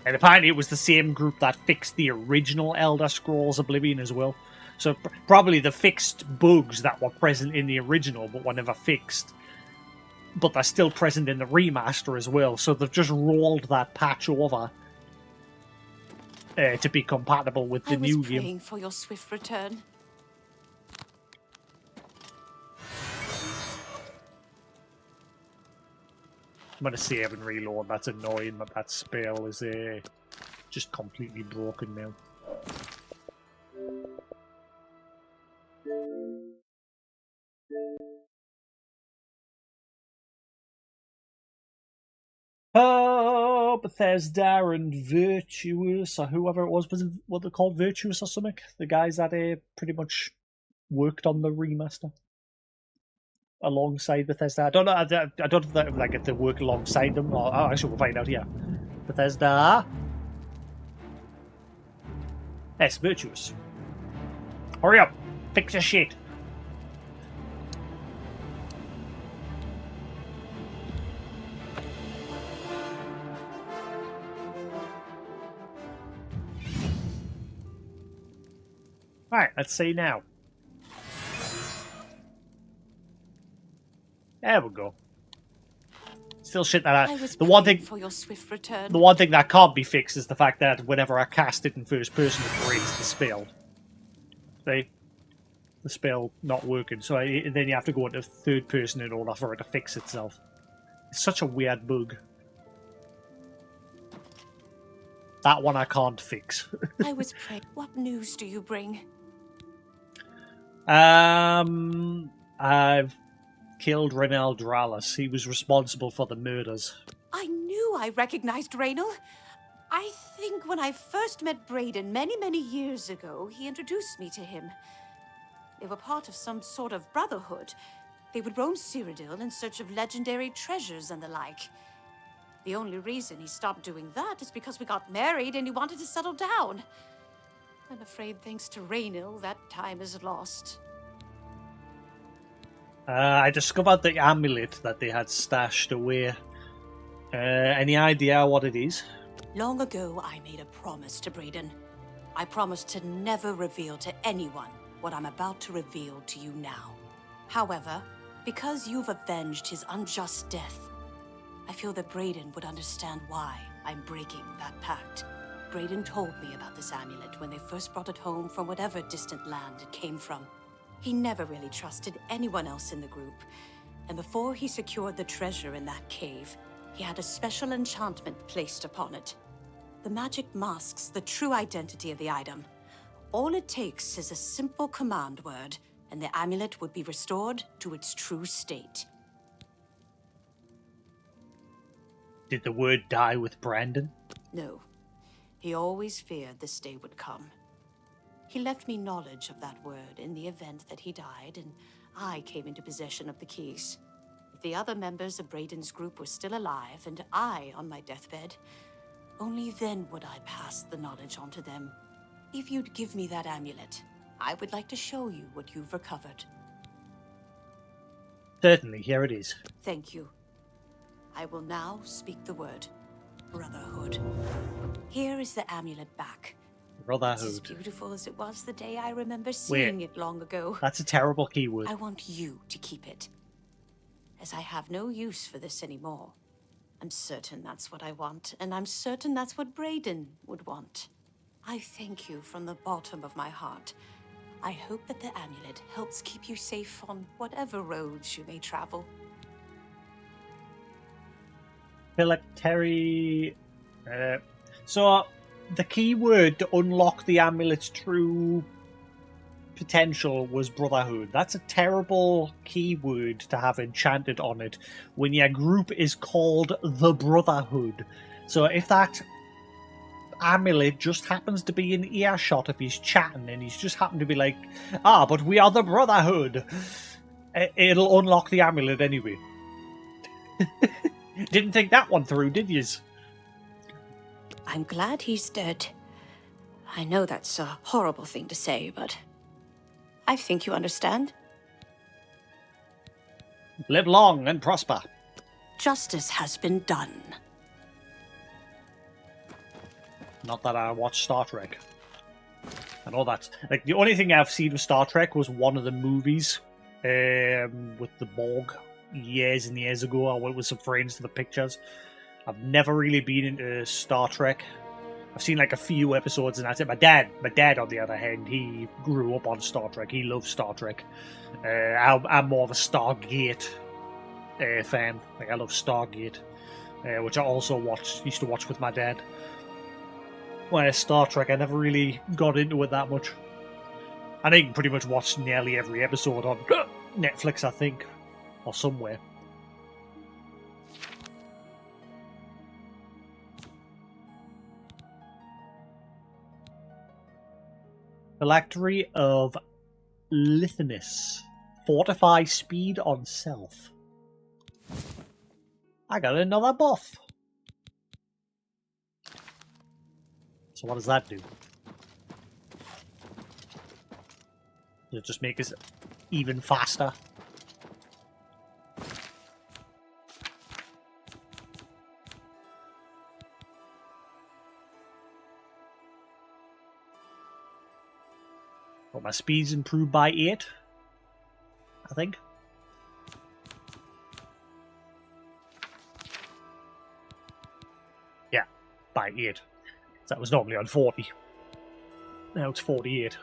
And apparently it was the same group that fixed the original Elder Scrolls Oblivion as well. So probably the fixed bugs that were present in the original but were never fixed. But they're still present in the remaster as well. So they've just rolled that patch over to be compatible with the new game. I was praying for your swift return. I'm going to save and reload. That's annoying that that spell is just completely broken now. Oh, Bethesda and Virtuous, or whoever it was it what they called, Virtuous or something? The guys that pretty much worked on the remaster alongside Bethesda. I don't know. I don't know if they work alongside them. Or actually, we'll find out here. Bethesda. Yes, Virtuous. Hurry up! Fix your shit. Right, let's see now. There we go. Still shit that the one thing for your swift return. The one thing that can't be fixed is the fact that whenever I cast it in first person, it breaks the spell. See? The spell not working. So then you have to go into third person in order for it to fix itself. It's such a weird bug. That one I can't fix. I was praying. What news do you bring? I've killed Renel Dralis. He was responsible for the murders. I knew I recognized Raynal. I think when I first met Braden many years ago, he introduced me to him. They were part of some sort of brotherhood. They would roam Cyrodiil in search of legendary treasures and the like. The only reason he stopped doing that is because we got married and he wanted to settle down. I'm afraid thanks to Raynal, that time is lost. I discovered the amulet that they had stashed away. Any idea what it is? Long ago, I made a promise to Braden. I promised to never reveal to anyone what I'm about to reveal to you now. However, because you've avenged his unjust death, I feel that Braden would understand why I'm breaking that pact. Braden told me about this amulet when they first brought it home from whatever distant land it came from. He never really trusted anyone else in the group, and before he secured the treasure in that cave, he had a special enchantment placed upon it. The magic masks the true identity of the item. All it takes is a simple command word, and the amulet would be restored to its true state. Did the word die with Brandon? No, He always feared this day would come. He left me knowledge of that word in the event that he died, and I came into possession of the keys. If the other members of Brayden's group were still alive, and I on my deathbed, only then would I pass the knowledge on to them. If you'd give me that amulet, I would like to show you what you've recovered. Certainly, here it is. Thank you. I will now speak the word. Brotherhood. Here is the amulet back. It's as Brotherhood. beautiful as it was the day I remember seeing it long ago. That's a terrible keyword. I want you to keep it, as I have no use for this anymore. I'm certain that's what I want, and I'm certain that's what Brayden would want. I thank you from the bottom of my heart. I hope that the amulet helps keep you safe on whatever roads you may travel. Phylactery. So, the key word to unlock the amulet's true potential was Brotherhood. That's a terrible keyword to have enchanted on it when your group is called the Brotherhood. So if that amulet just happens to be in earshot if he's chatting and he's just happened to be like, but we are the Brotherhood, it'll unlock the amulet anyway. Didn't think that one through, did yous? I'm glad he's dead. I know that's a horrible thing to say, but I think you understand. Live long and prosper. Justice has been done. Not that I watch Star Trek. I know that. Like, the only thing I've seen of Star Trek was one of the movies with the Borg years and years ago. I went with some friends to the pictures. I've never really been into Star Trek. I've seen like a few episodes and that's it. My dad, on the other hand, he grew up on Star Trek. He loves Star Trek. I'm more of a Stargate fan. Like, I love Stargate, which I also used to watch with my dad. Whereas Star Trek, I never really got into it that much. And I can pretty much watch nearly every episode on Netflix, I think, or somewhere. Phylactery of Lithinus. Fortify speed on self. I got another buff. So what does that do? Does it just make us even faster? Well, my speed's improved by 8, I think. Yeah, by 8. That was normally on 40. Now it's 48.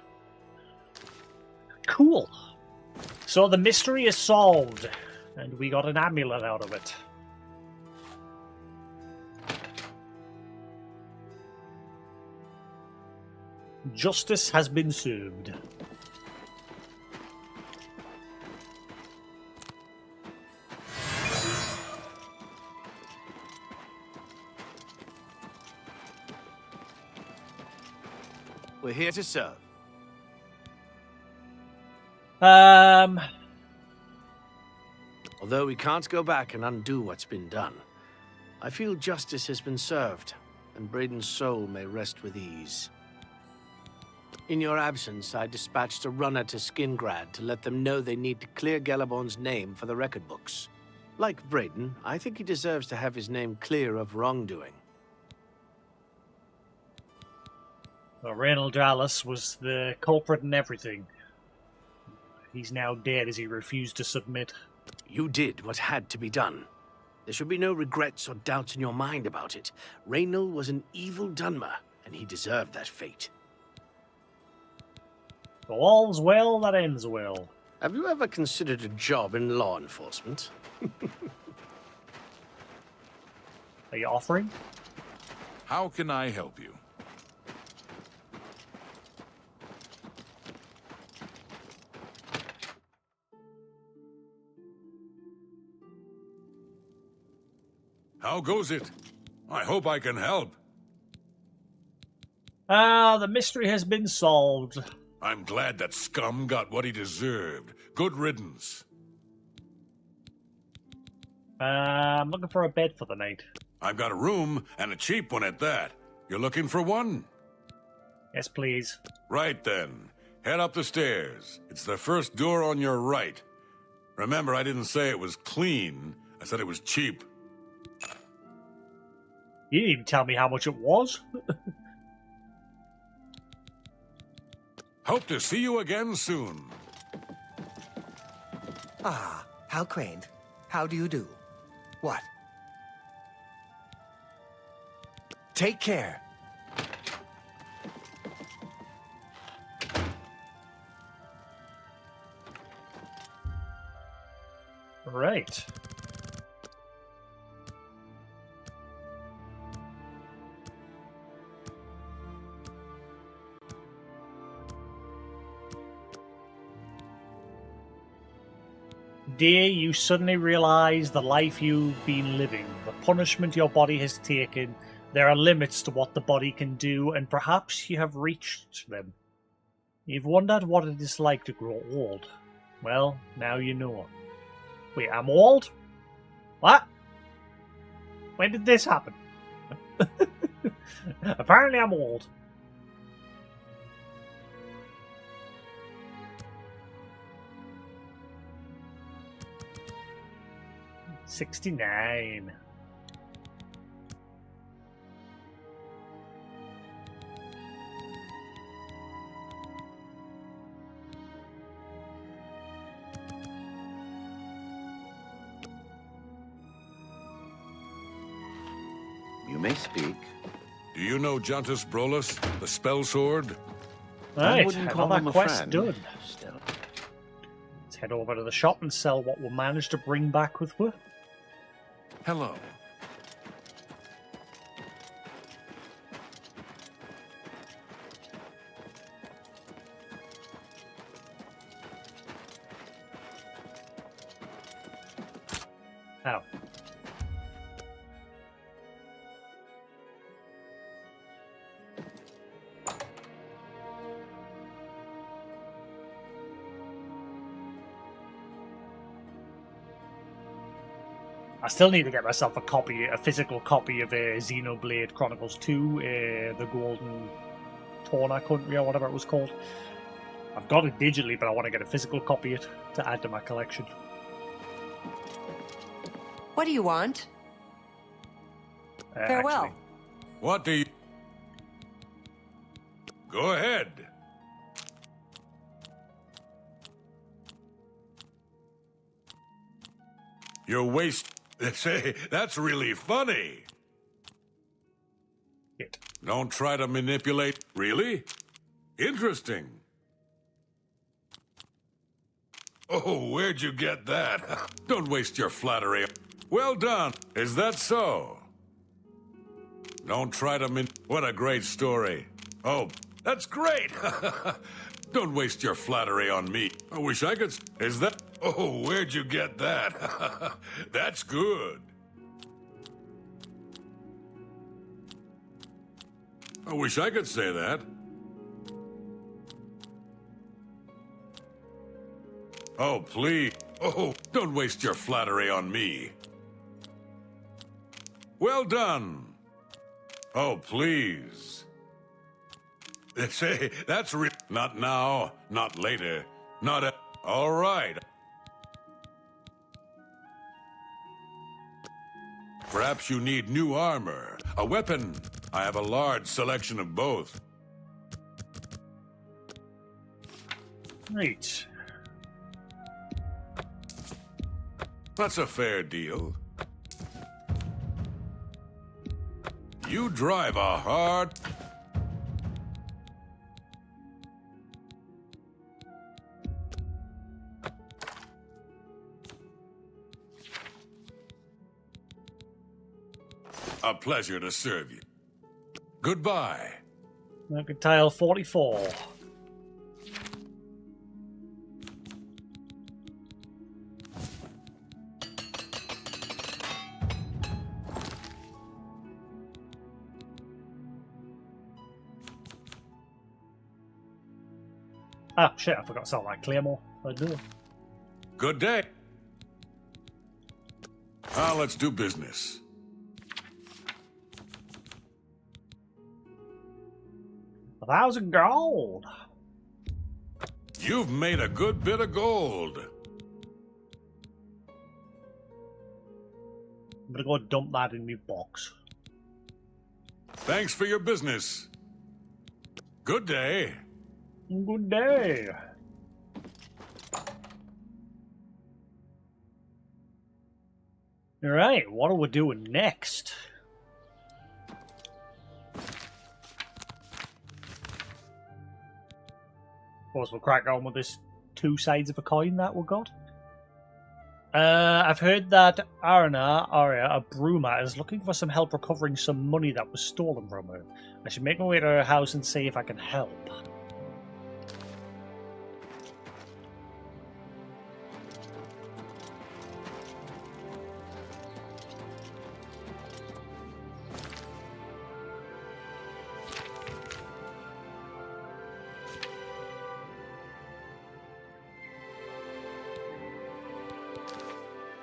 Cool. So the mystery is solved, and we got an amulet out of it. Justice has been served. We're here to serve. Although we can't go back and undo what's been done, I feel justice has been served, and Brayden's soul may rest with ease. In your absence, I dispatched a runner to Skingrad to let them know they need to clear Gellerborn's name for the record books. Like Brayden, I think he deserves to have his name clear of wrongdoing. Well, Reynold Dallas was the culprit in everything. He's now dead as he refused to submit. You did what had to be done. There should be no regrets or doubts in your mind about it. Reynold was an evil Dunmer, and he deserved that fate. So all's well that ends well. Have you ever considered a job in law enforcement? Are you offering? How can I help you? How goes it? I hope I can help. Ah, the mystery has been solved. I'm glad that scum got what he deserved. Good riddance. I'm looking for a bed for the night. I've got a room, and a cheap one at that. You're looking for one? Yes, please. Right then. Head up the stairs. It's the first door on your right. Remember, I didn't say it was clean. I said it was cheap. You didn't even tell me how much it was. Hope to see you again soon. Ah, how quaint. How do you do? What? Take care. Right. Dear, you suddenly realize the life you've been living, the punishment your body has taken. There are limits to what the body can do, and perhaps you have reached them. You've wondered what it is like to grow old. Well, now you know. Wait, I'm old? What? When did this happen? Apparently I'm old. $69. You may speak. Do you know Juntus Brolus, the spell sword? I Right, wouldn't call him another a quest friend. done. Still. Let's head over to the shop and sell what we managed to bring back with us. Hello. Oh. I still need to get myself a physical copy of Xenoblade Chronicles 2, the Golden Torna Country, or whatever it was called. I've got it digitally, but I want to get a physical copy of it to add to my collection. What do you want? Farewell. Actually, What do you... Go ahead. You're waste... Say, that's really funny. shit. Don't try to manipulate... Really? Interesting. Oh, where'd you get that? Don't waste your flattery. Well done. Is that so? Don't try to What a great story. Oh, that's great. Don't waste your flattery on me. I wish I could... Is that... Oh, where'd you get that? That's good. I wish I could say that. Oh, please. Oh, don't waste your flattery on me. Well done. Oh, please. Say, that's not now, not later, not a... All right. Perhaps you need new armor, a weapon. I have a large selection of both. Right. That's a fair deal. You drive a hard... A pleasure to serve you. Goodbye. Mercantile 44. Ah, shit, I forgot to sell that Claymore. I do. Good day. Now let's do business. $1,000 gold. You've made a good bit of gold. I'm gonna go dump that in my box. Thanks for your business. Good day. Good day. Alright, what are we doing next? Suppose we'll crack on with this two sides of a coin that we got. I've heard that Aria, a Bruma, is looking for some help recovering some money that was stolen from her. I should make my way to her house and see if I can help.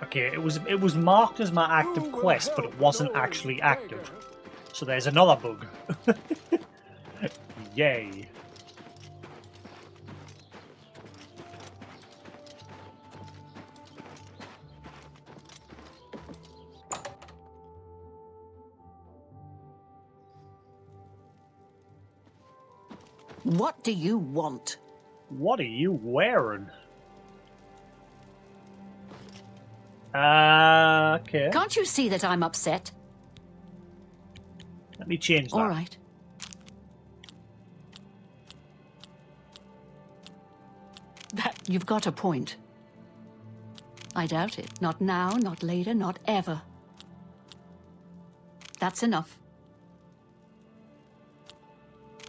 Okay, it was marked as my active quest, but it wasn't actually active. So there's another bug. Yay. What do you want? What are you wearing? Okay. Can't you see that I'm upset? Let me change that. All right. You've got a point. I doubt it. Not now, not later, not ever. That's enough.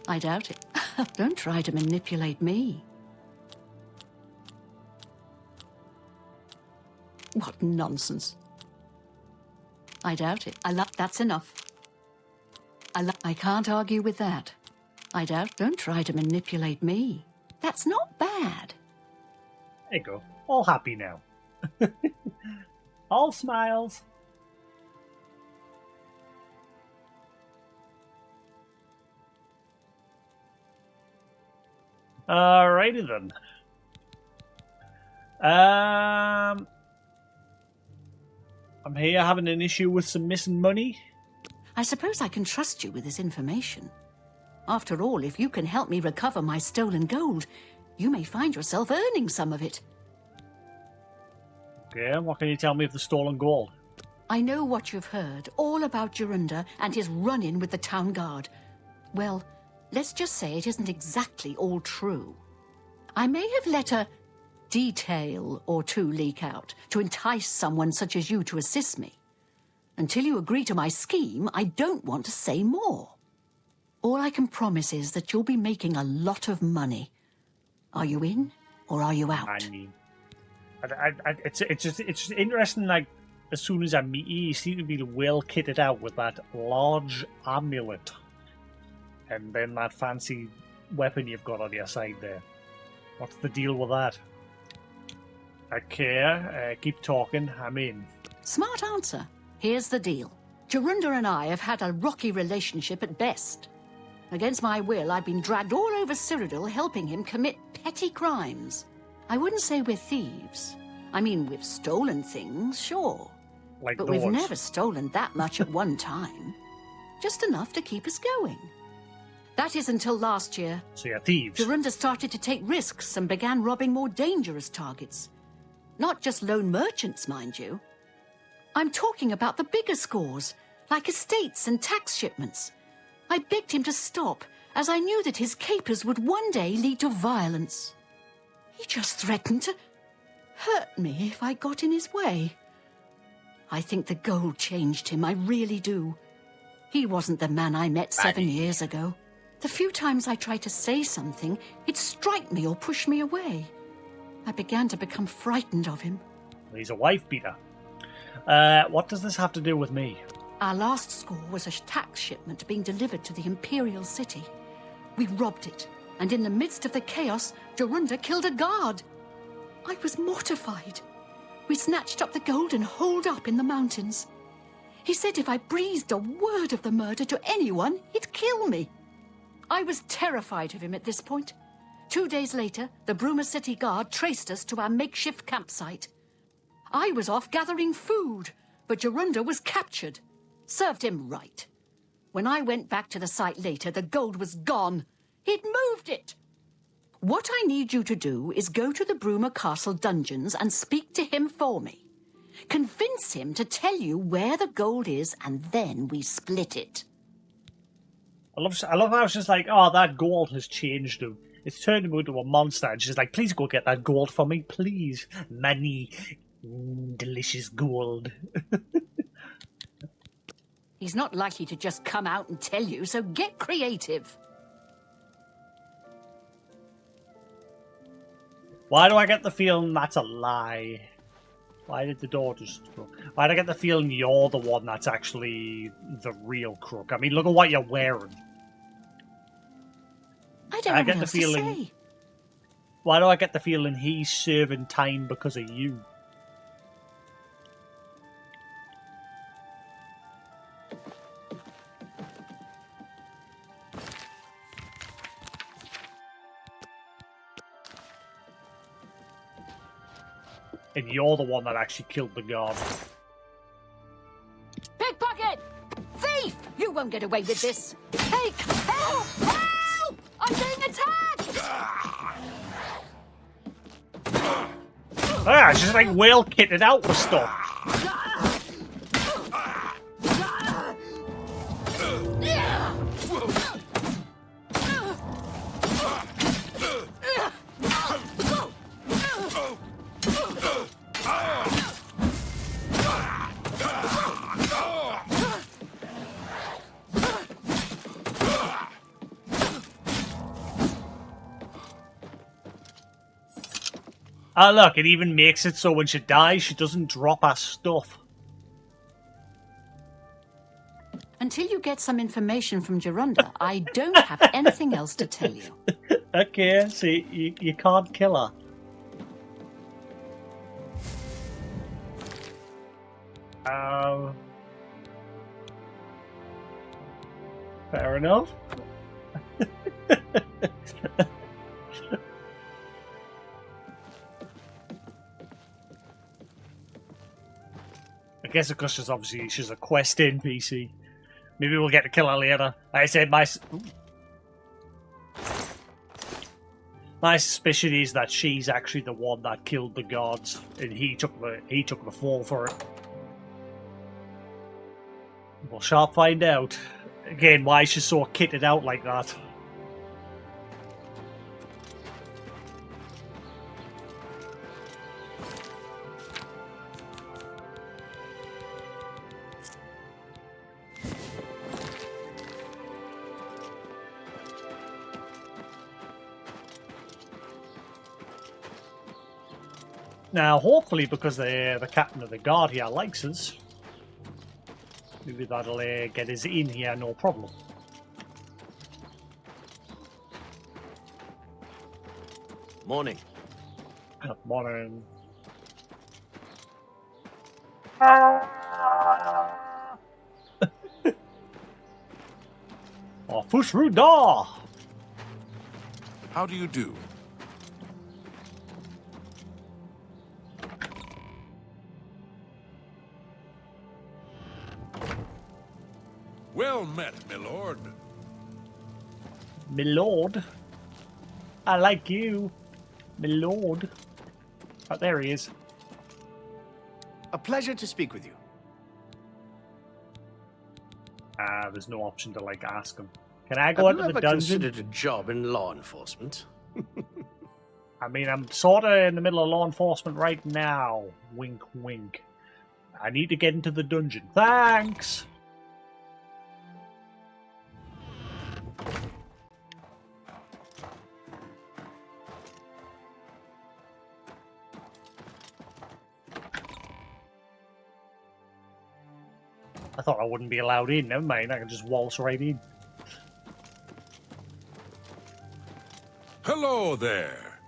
I doubt it. Don't try to manipulate me. What nonsense. I doubt it. That's enough. I can't argue with that. I doubt. Don't try to manipulate me. That's not bad. There you go. All happy now. All smiles. Alrighty then. I'm here having an issue with some missing money. I suppose I can trust you with this information. After all, if you can help me recover my stolen gold, you may find yourself earning some of it. Okay, what can you tell me of the stolen gold? I know what you've heard, all about Jorunda and his run-in with the town guard. Well, let's just say it isn't exactly all true. I may have let a detail or two leak out to entice someone such as you to assist me. Until you agree to my scheme, I don't want to say more. All I can promise is that you'll be making a lot of money. Are you in, or are you out? I mean, it's just interesting. Like, as soon as I meet you, you seem to be well kitted out with that large amulet, and then that fancy weapon you've got on your side there. What's the deal with that? Okay, keep talking. I'm in. Smart answer. Here's the deal. Jorunda and I have had a rocky relationship at best. Against my will, I've been dragged all over Cyrodiil helping him commit petty crimes. I wouldn't say we're thieves. I mean, we've stolen things, sure. Like but doors. we've never stolen that much at one time. Just enough to keep us going. That is until last year. So you're thieves. Jorunda started to take risks and began robbing more dangerous targets. Not just lone merchants, mind you. I'm talking about the bigger scores, like estates and tax shipments. I begged him to stop, as I knew that his capers would one day lead to violence. He just threatened to hurt me if I got in his way. I think the gold changed him, I really do. He wasn't the man I met 7 years ago. The few times I tried to say something, he'd strike me or push me away. I began to become frightened of him. He's a wife beater. What does this have to do with me? Our last score was a tax shipment being delivered to the Imperial City. We robbed it, and in the midst of the chaos, Jorunda killed a guard. I was mortified. We snatched up the gold and holed up in the mountains. He said if I breathed a word of the murder to anyone, he'd kill me. I was terrified of him at this point. 2 days later, the Bruma City Guard traced us to our makeshift campsite. I was off gathering food, but Jorunda was captured. Served him right. When I went back to the site later, the gold was gone. He'd moved it. What I need you to do is go to the Bruma Castle dungeons and speak to him for me. Convince him to tell you where the gold is, and then we split it. I love how she's like, oh, that gold has changed him. It's turned him into a monster. And she's like, please go get that gold for me, please. Money. Delicious gold. He's not likely to just come out and tell you, so get creative. Why do I get the feeling that's a lie? Why did the door just go? Why do I get the feeling you're the one that's actually the real crook? I mean, look at what you're wearing. I don't know what else to say. Why do I get the feeling he's serving time because of you? And you're the one that actually killed the guard. Pickpocket! Thief! You won't get away with this. Take! Help! Help! I'm being attacked! Ah, she's like well kitted out with stuff. Oh look, it even makes it so when she dies, she doesn't drop her stuff. Until you get some information from Jorunda, I don't have anything else to tell you. Okay, so you can't kill her. Fair enough. I guess because she's a quest NPC. Maybe we'll get to kill her later. Like I said, my suspicion is that she's actually the one that killed the gods, and he took the fall for it. We'll sharp find out. Again, why she's so kitted out like that. Now, hopefully, because the captain of the guard here likes us, maybe that'll get us in here, no problem. Morning. Morning. Oh, push through door. How do you do? Well met, my lord. My lord? I like you. My lord. Oh, there he is. A pleasure to speak with you. There's no option to, like, ask him. Can I go into the dungeon? Have you ever considered a job in law enforcement? I mean, I'm sort of in the middle of law enforcement right now. Wink, wink. I need to get into the dungeon. Thanks! I thought I wouldn't be allowed in. Never mind, I can just waltz right in. Hello there.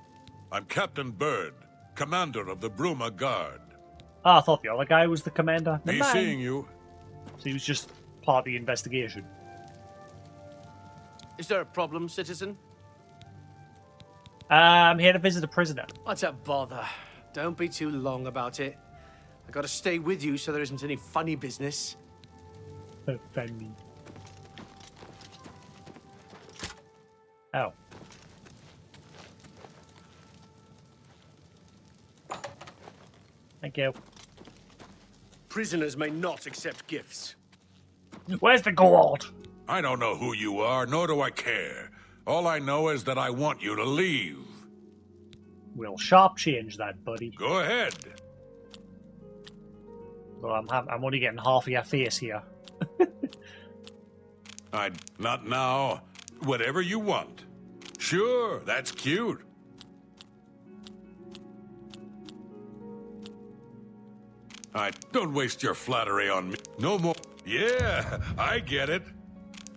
I'm Captain Bird, commander of the Bruma Guard. Ah, I thought the other guy was the commander. Be Never mind. seeing you. So he was just part of the investigation. Is there a problem, citizen? I'm here to visit a prisoner. What's a bother? Don't be too long about it. I gotta stay with you so there isn't any funny business. Funny. Oh. Thank you. Prisoners may not accept gifts. Where's the gold? I don't know who you are, nor do I care. All I know is that I want you to leave. We'll sharp change that, buddy. Go ahead. Well, I'm only getting half of your face here. Not now. Whatever you want. Sure, that's cute. Don't waste your flattery on me. No more. Yeah, I get it.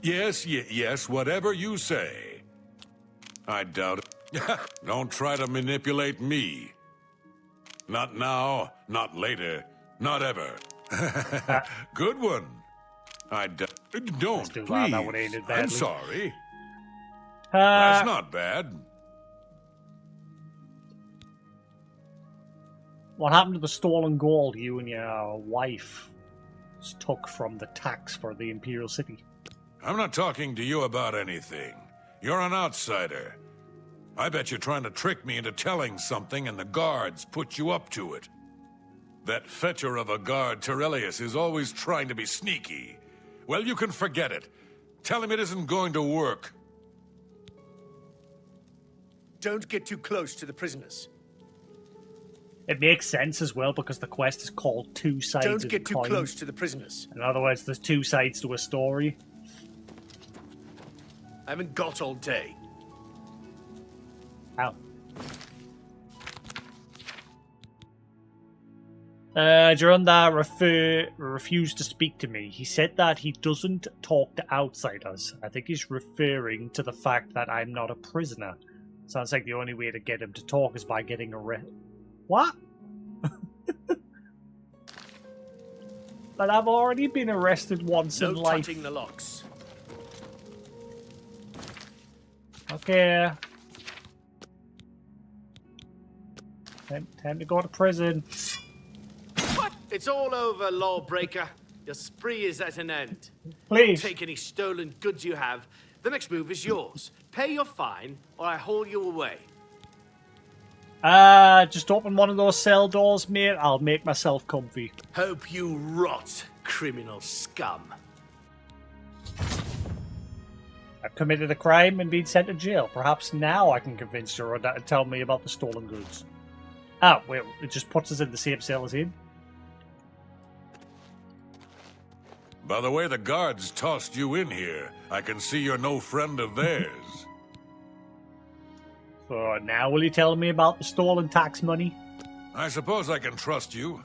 Yes, whatever you say. I doubt it. Don't try to manipulate me. Not now, not later, not ever. Good one. Don't, too please. loud. That one ended badly. I'm sorry. That's not bad. What happened to the stolen gold you and your wife took from the tax for the Imperial City? I'm not talking to you about anything. You're an outsider. I bet you're trying to trick me into telling something and the guards put you up to it. That fetcher of a guard, Terelius, is always trying to be sneaky. Well, you can forget it. Tell him it isn't going to work. Don't get too close to the prisoners. It makes sense as well because the quest is called Two Sides of Don't the get too Coin. close to the prisoners. In other words, there's two sides to a story. I haven't got all day. Ow. Duranda refused to speak to me. He said that he doesn't talk to outsiders. I think he's referring to the fact that I'm not a prisoner. Sounds like the only way to get him to talk is by getting arrested. What? But I've already been arrested once No in life. touching the locks. Okay. Time to go to prison. What? It's all over, lawbreaker. Your spree is at an end. Please. Take any stolen goods you have. The next move is yours. Pay your fine, or I haul you away. Just open one of those cell doors, mate. I'll make myself comfy. Hope you rot, criminal scum. I've committed a crime and been sent to jail. Perhaps now I can convince Duranda to tell me about the stolen goods. Ah, wait, it just puts us in the same cell as him. By the way the guards tossed you in here, I can see you're no friend of theirs. So now will you tell me about the stolen tax money? I suppose I can trust you.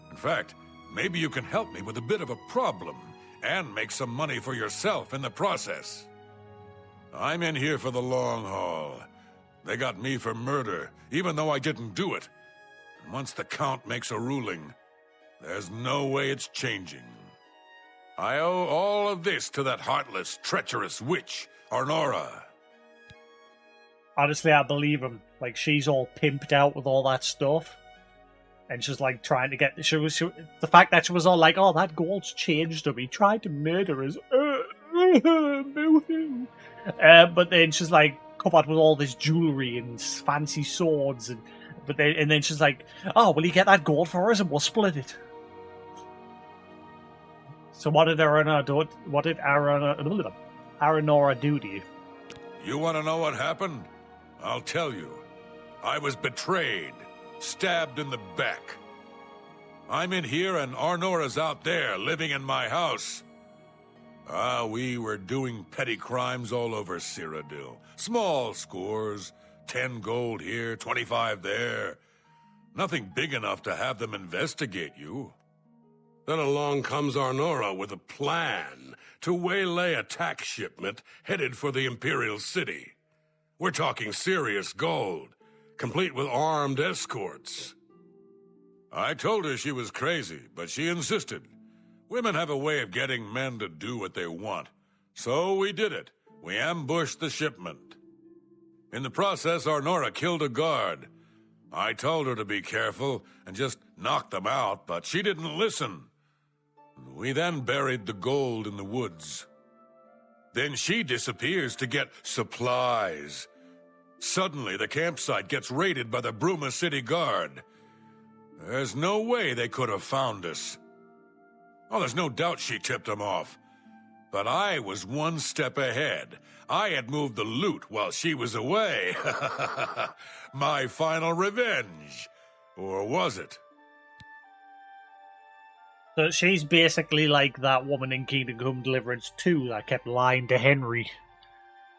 In fact, maybe you can help me with a bit of a problem, and make some money for yourself in the process. I'm in here for the long haul. They got me for murder, even though I didn't do it. And once the Count makes a ruling, there's no way it's changing. I owe all of this to that heartless, treacherous witch, Arnora. Honestly, I believe him. Like, she's all pimped out with all that stuff. And she's, like, trying to get... the fact that she was all like, oh, that gold's changed him. He tried to murder us. But then she's, like, covered with all this jewelry and fancy swords. And then she's like, oh, will you get that gold for us and we'll split it? So what did Arnora do to you? You want to know what happened? I'll tell you. I was betrayed, stabbed in the back. I'm in here and Arnora's out there, living in my house. We were doing petty crimes all over Cyrodiil. Small scores, 10 gold here, 25 there. Nothing big enough to have them investigate you. Then along comes Arnora with a plan to waylay a tax shipment headed for the Imperial City. We're talking serious gold, complete with armed escorts. I told her she was crazy, but she insisted. Women have a way of getting men to do what they want. So we did it. We ambushed the shipment. In the process, our Nora killed a guard. I told her to be careful and just knock them out, but she didn't listen. We then buried the gold in the woods. Then she disappears to get supplies. Suddenly, the campsite gets raided by the Bruma City Guard. There's no way they could have found us. Oh, there's no doubt she tipped them off. But I was one step ahead. I had moved the loot while she was away. My final revenge. Or was it? So she's basically like that woman in Kingdom Come Deliverance 2 that kept lying to Henry.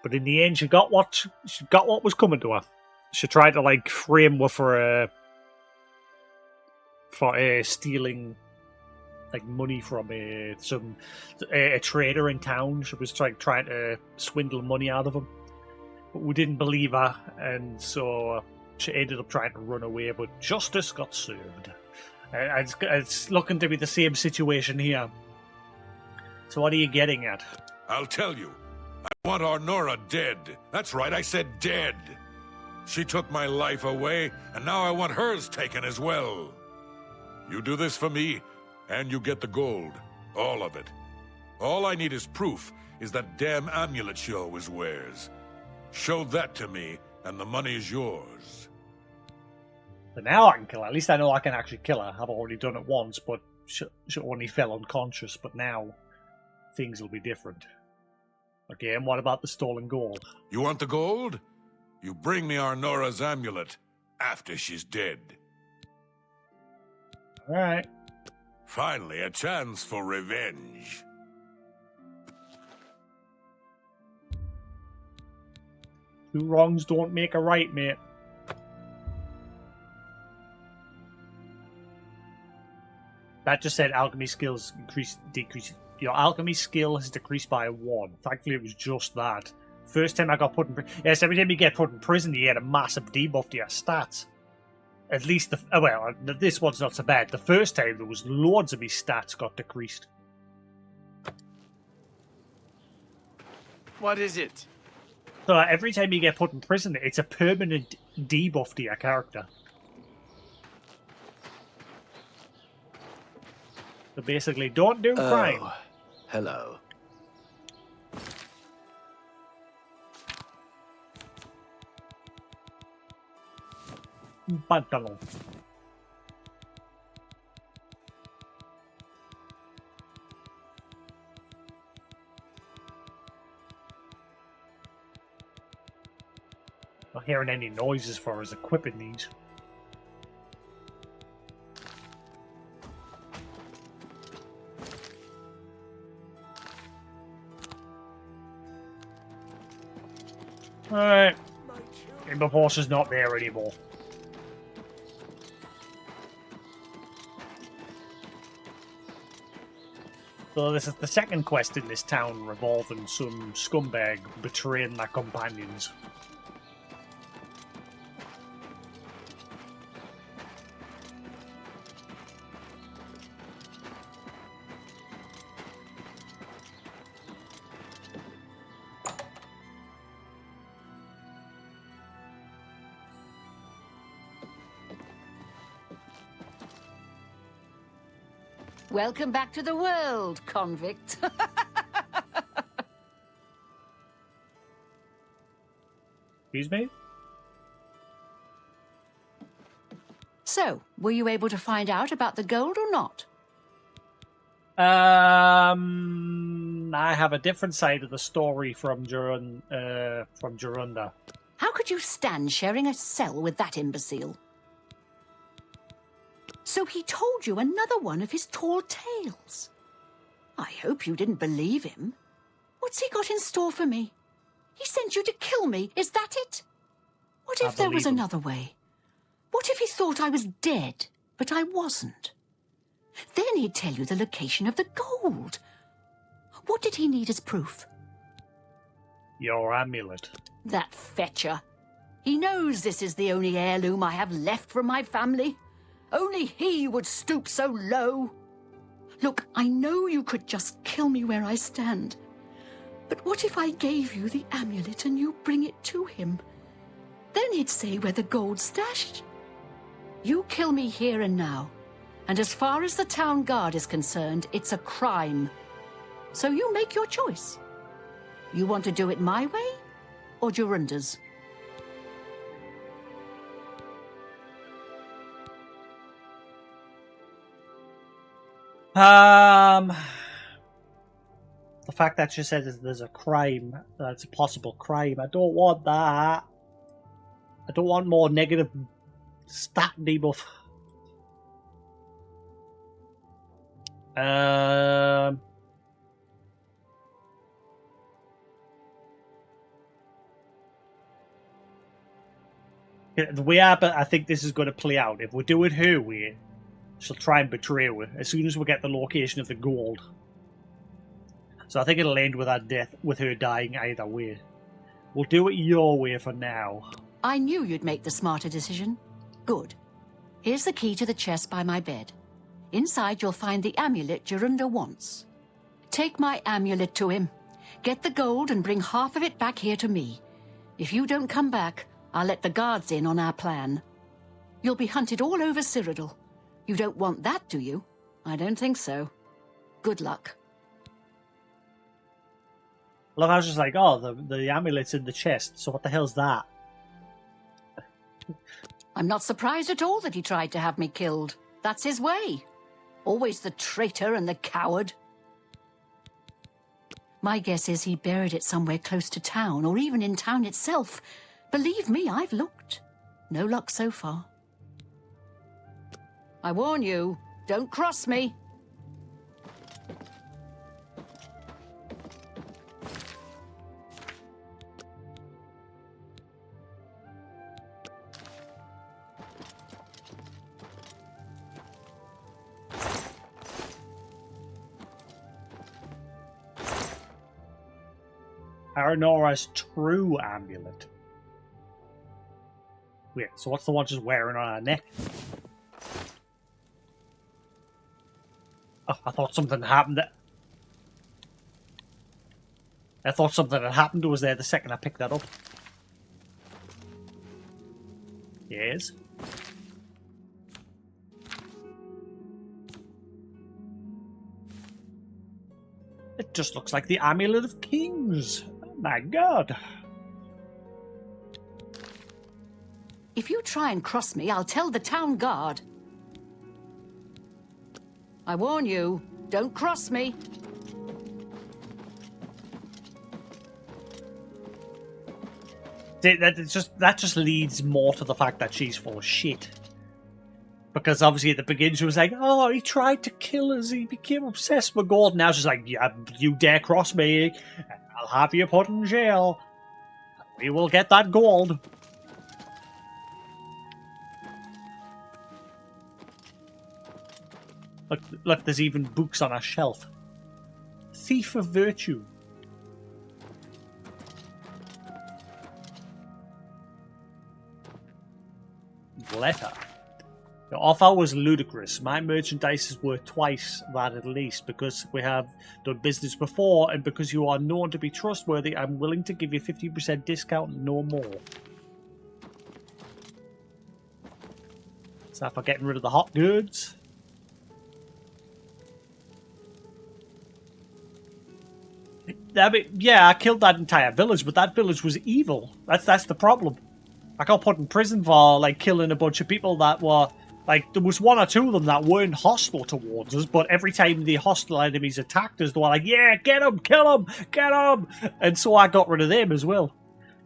But in the end, she got what was coming to her. She tried to frame her for stealing money from a trader in town. She was trying to swindle money out of him, but we didn't believe her, and so she ended up trying to run away. But justice got served. It's looking to be the same situation here. So what are you getting at? I'll tell you. I want our Nora dead. That's right, I said dead. She took my life away, and now I want hers taken as well. You do this for me, and you get the gold. All of it. All I need is proof is that damn amulet she always wears. Show that to me, and the money is yours. But now I can kill her. At least I know I can actually kill her. I've already done it once, but she only fell unconscious. But now, things will be different. Okay, and what about the stolen gold? You want the gold? You bring me our Nora's amulet after she's dead. Alright. Finally, a chance for revenge. Two wrongs don't make a right, mate. That just said alchemy skills decrease. Your alchemy skill has decreased by 1. Thankfully, it was just that. First time I got put in prison. Yes, every time you get put in prison, you get a massive debuff to your stats. At least, this one's not so bad. The first time, there was loads of my stats got decreased. What is it? So every time you get put in prison, it's a permanent debuff to your character. So basically, don't do crime. Hello. Pantalon. Not hearing any noises as far as equipping these. Alright. And the horse is not there anymore. So this is the second quest in this town revolving some scumbag betraying their companions. Welcome back to the world, convict. Excuse me? So, were you able to find out about the gold or not? I have a different side of the story from Jorunda. How could you stand sharing a cell with that imbecile? So he told you another one of his tall tales. I hope you didn't believe him. What's he got in store for me? He sent you to kill me, is that it? What if there was another way? What if he thought I was dead, but I wasn't? Then he'd tell you the location of the gold. What did he need as proof? Your amulet. That fetcher. He knows this is the only heirloom I have left from my family. Only he would stoop so low. Look, I know you could just kill me where I stand. But what if I gave you the amulet and you bring it to him? Then he'd say where the gold's stashed. You kill me here and now. And as far as the town guard is concerned, it's a crime. So you make your choice. You want to do it my way or Jorunda's? The fact that she said there's a crime, that's a possible crime, I don't want that. I don't want more negative stat debuff. The way I think this is going to play out, if we do it her way, she'll try and betray her as soon as we get the location of the gold. So I think it'll end with her death, with her dying either way. We'll do it your way for now. I knew you'd make the smarter decision. Good. Here's the key to the chest by my bed. Inside you'll find the amulet Jorunda wants. Take my amulet to him. Get the gold and bring half of it back here to me. If you don't come back, I'll let the guards in on our plan. You'll be hunted all over Cyrodiil. You don't want that, do you? I don't think so. Good luck. Look, I was just like, oh, the amulet's in the chest, so what the hell's that? I'm not surprised at all that he tried to have me killed. That's his way. Always the traitor and the coward. My guess is he buried it somewhere close to town, or even in town itself. Believe me, I've looked. No luck so far. I warn you, don't cross me. Aranora's true amulet. Wait, so what's the one she's wearing on her neck? Oh, I thought something happened. I thought something had happened to us there the second I picked that up. Yes. It just looks like the Amulet of Kings. Oh my god. If you try and cross me, I'll tell the town guard. I warn you, don't cross me. That just leads more to the fact that she's full of shit. Because obviously at the beginning she was like, oh, he tried to kill us, he became obsessed with gold. Now she's like, yeah, you dare cross me, I'll have you put in jail. We will get that gold. Look, there's even books on our shelf. Thief of Virtue. Letter. The offer was ludicrous. My merchandise is worth twice that at least, because we have done business before and because you are known to be trustworthy. I'm willing to give you 50% discount, no more. Is that for getting rid of the hot goods? I mean, yeah, I killed that entire village, but that village was evil. That's the problem. I got put in prison for like killing a bunch of people that were like, there was one or two of them that weren't hostile towards us, but every time the hostile enemies attacked us, they were like, yeah, get him, kill him, get him. And so I got rid of them as well.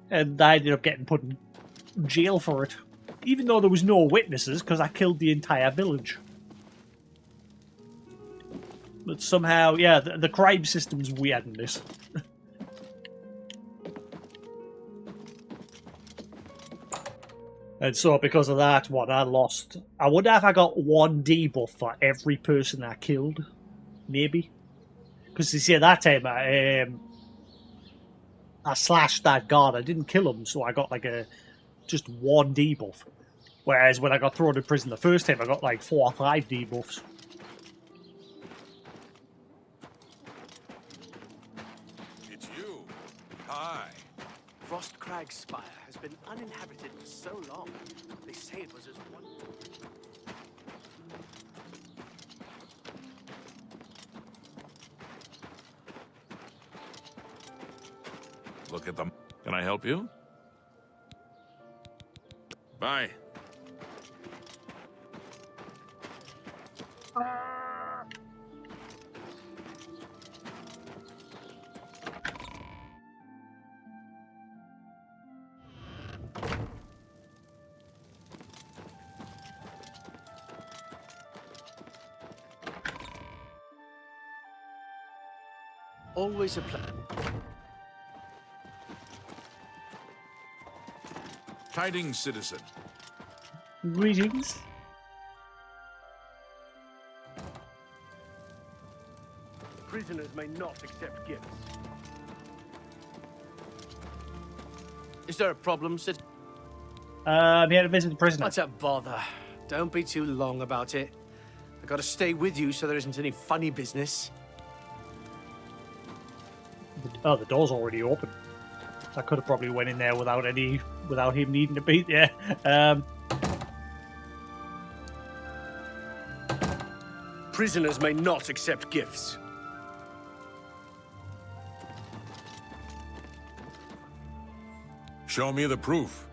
And I ended up getting put in jail for it. Even though there was no witnesses, because I killed the entire village. But somehow, yeah, the crime system's weird in this. And so because of that one, I lost. I wonder if I got one debuff for every person I killed. Maybe. Because you see, at that time, I slashed that guard. I didn't kill him, so I got like just one debuff. Whereas when I got thrown in prison the first time, I got like 4 or 5 debuffs. It's you. Hi. Frostcrag Spire has been uninhabited for so long. They say it was as one. Look at them. Can I help you? Bye. Always a pleasure. Tidings, citizen. Greetings. Prisoners may not accept gifts. Is there a problem, citizen? I'm here to visit the prisoner. What's a bother? Don't be too long about it. I gotta stay with you so there isn't any funny business. Oh, the door's already open. I could have probably went in there without him needing to be there. Prisoners may not accept gifts. Show me the proof.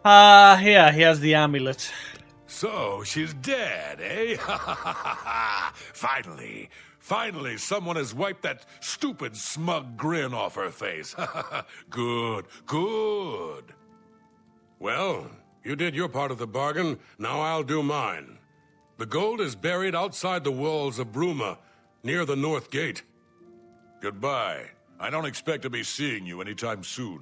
Here's the amulet. So, she's dead, eh? Finally, someone has wiped that stupid, smug grin off her face. Good. Well, you did your part of the bargain, now I'll do mine. The gold is buried outside the walls of Bruma, near the North Gate. Goodbye. I don't expect to be seeing you anytime soon.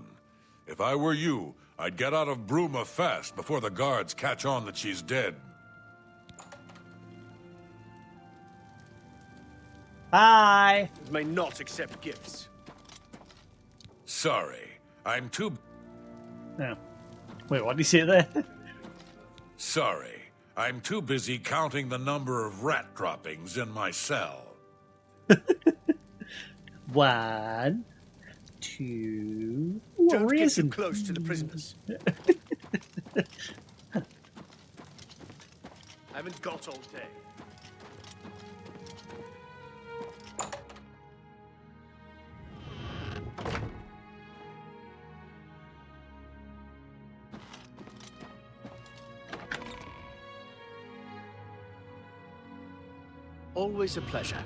If I were you, I'd get out of Bruma fast before the guards catch on that she's dead. Bye. May not accept gifts. Sorry, I'm too... No. Wait, what did he say there? Sorry, I'm too busy counting the number of rat droppings in my cell. 1, 2... Don't get too close to the prisoners. I haven't got all day. Always a pleasure.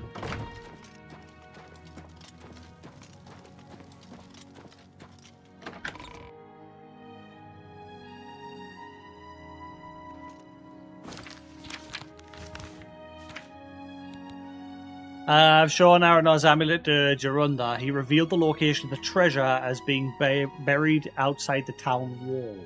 I've shown Aranor's amulet to Gerunda. He revealed the location of the treasure as being buried outside the town wall.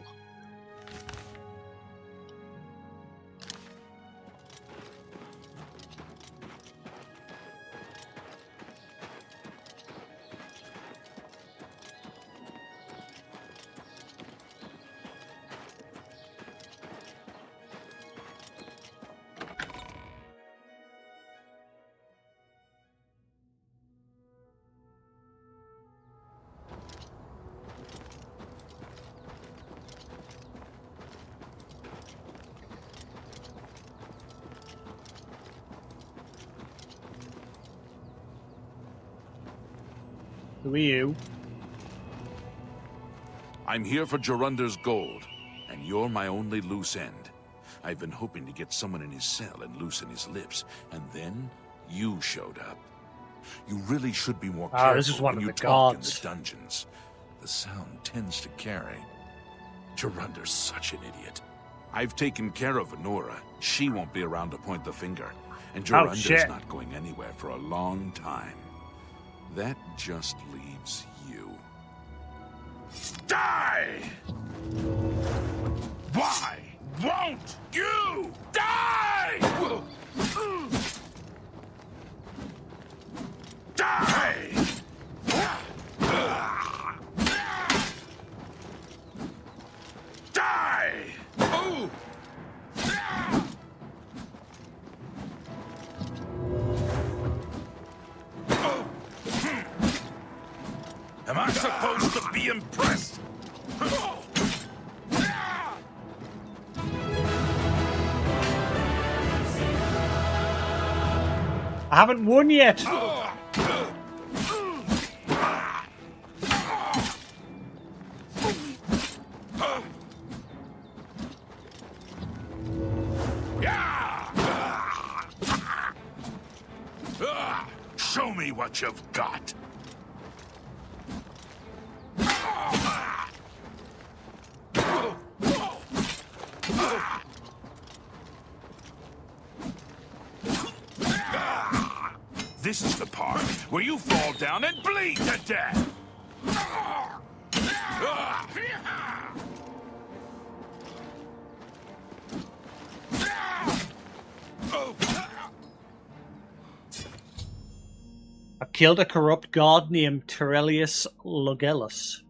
Who are you? I'm here for Gerunder's gold, and you're my only loose end. I've been hoping to get someone in his cell and loosen his lips, and then you showed up. You really should be more careful this is one when of you the talk gods. in the dungeons. The sound tends to carry. Gerunder's such an idiot. I've taken care of Honora. She won't be around to point the finger. And Gerunder's shit. not going anywhere for a long time. That just leaves you. Die! Why won't you die? Die! supposed to be impressed? I haven't won yet. Show me what you've got. This is the part where you fall down and bleed to death. I killed a corrupt god named Terelius Logellus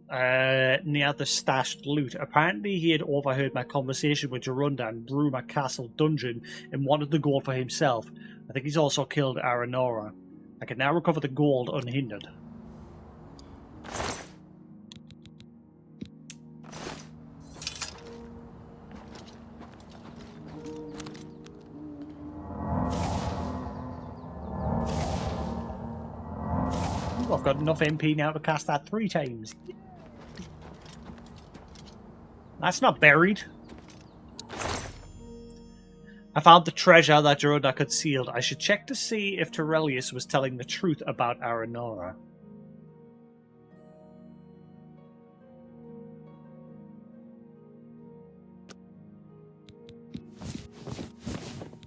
near the stashed loot. Apparently, he had overheard my conversation with Jorunda and Bruma Castle dungeon and wanted the gold for himself. I think he's also killed Aranora. I can now recover the gold unhindered. Ooh, I've got enough MP now to cast that 3 times. That's not buried. I found the treasure that Jorunda concealed. I should check to see if Terelius was telling the truth about Aranora.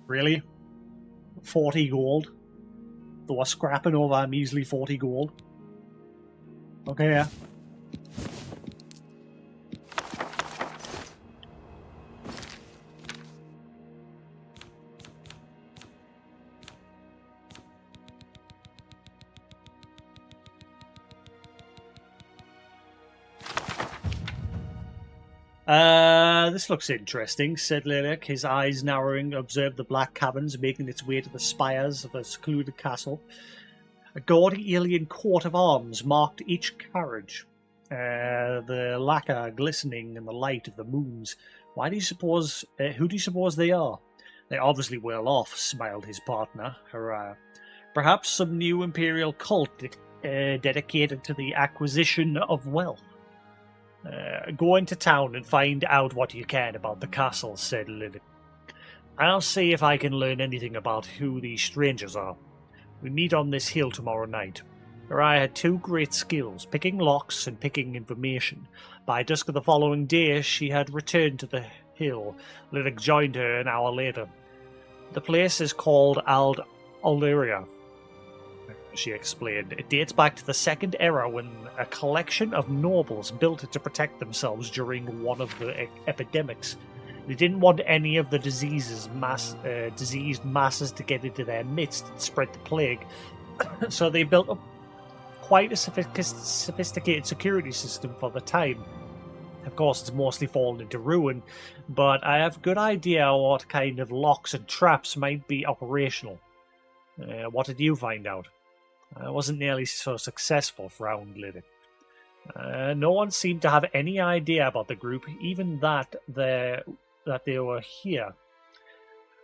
Really? 40 gold? They were scrapping over a measly 40 gold? Okay, yeah. This looks interesting, said Lilac, his eyes narrowing, observed the black caverns making its way to the spires of a secluded castle. A gaudy alien coat of arms marked each carriage, the lacquer glistening in the light of the moons. Who do you suppose they are? They're obviously well off, smiled his partner. Hurrah. Perhaps some new imperial cult dedicated to the acquisition of wealth. Go into town and find out what you can about the castle, said Lilith. I'll see if I can learn anything about who these strangers are. We meet on this hill tomorrow night. Uriah had 2 great skills, picking locks and picking information. By dusk of the following day, she had returned to the hill. Lilith joined her an hour later. The place is called Alderia, she explained. It dates back to the Second Era when a collection of nobles built it to protect themselves during one of the epidemics. They didn't want any of the diseased masses to get into their midst and spread the plague, so they built up quite a sophisticated security system for the time. Of course, it's mostly fallen into ruin, but I have a good idea what kind of locks and traps might be operational. What did you find out? I wasn't nearly so successful, frowned Liddy. No one seemed to have any idea about the group, even that they were here.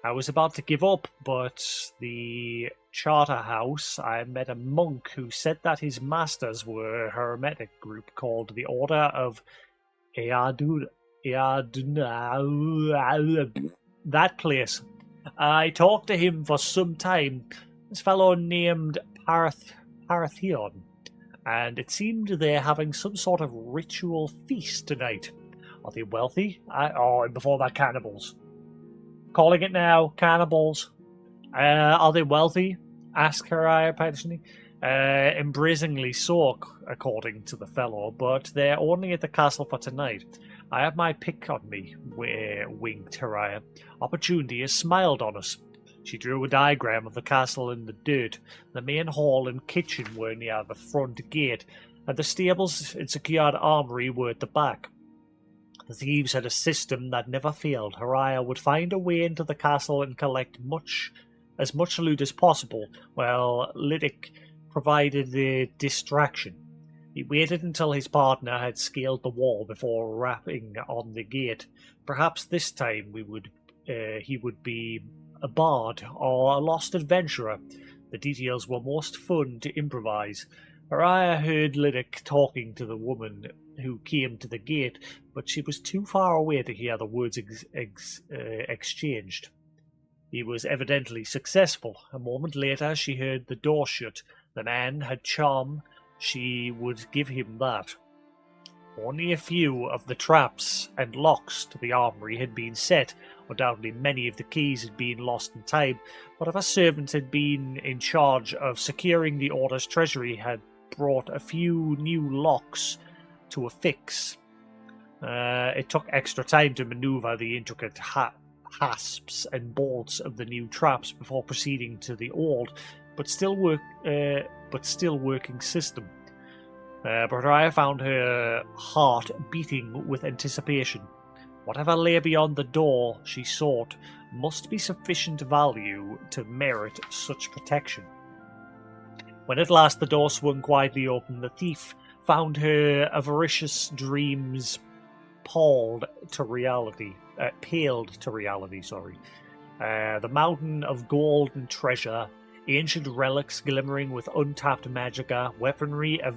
I was about to give up, but the Charterhouse, I met a monk who said that his masters were a hermetic group called the Order of Eaduna. That place. I talked to him for some time. This fellow named Parathion, and it seemed they're having some sort of ritual feast tonight. Are they wealthy? And before that, cannibals. Calling it now, cannibals. Are they wealthy? Asked Hariah patiently. Embracingly so, according to the fellow, but they're only at the castle for tonight. I have my pick on me, winked Hariah. Opportunity has smiled on us. She drew a diagram of the castle in the dirt. The main hall and kitchen were near the front gate, and the stables and secured armory were at the back. The thieves had a system that never failed. Hariah would find a way into the castle and collect as much loot as possible, while Lydic provided the distraction. He waited until his partner had scaled the wall before rapping on the gate. Perhaps this time he would be a bard or a lost adventurer. The details were most fun to improvise. Araya heard Lydic talking to the woman who came to the gate, but she was too far away to hear the words exchanged. He was evidently successful. A moment later, she heard the door shut. The man had charm. She would give him that. Only a few of the traps and locks to the armory had been set. Undoubtedly, many of the keys had been lost in time, but if a servant had been in charge of securing the Order's treasury had brought a few new locks to a fix. It took extra time to maneuver the intricate hasps and bolts of the new traps before proceeding to the old, but still working system. But Araya found her heart beating with anticipation. Whatever lay beyond the door she sought must be sufficient value to merit such protection. When at last the door swung quietly open, the thief found her avaricious dreams paled to reality. The mountain of gold and treasure, ancient relics glimmering with untapped magicka, weaponry of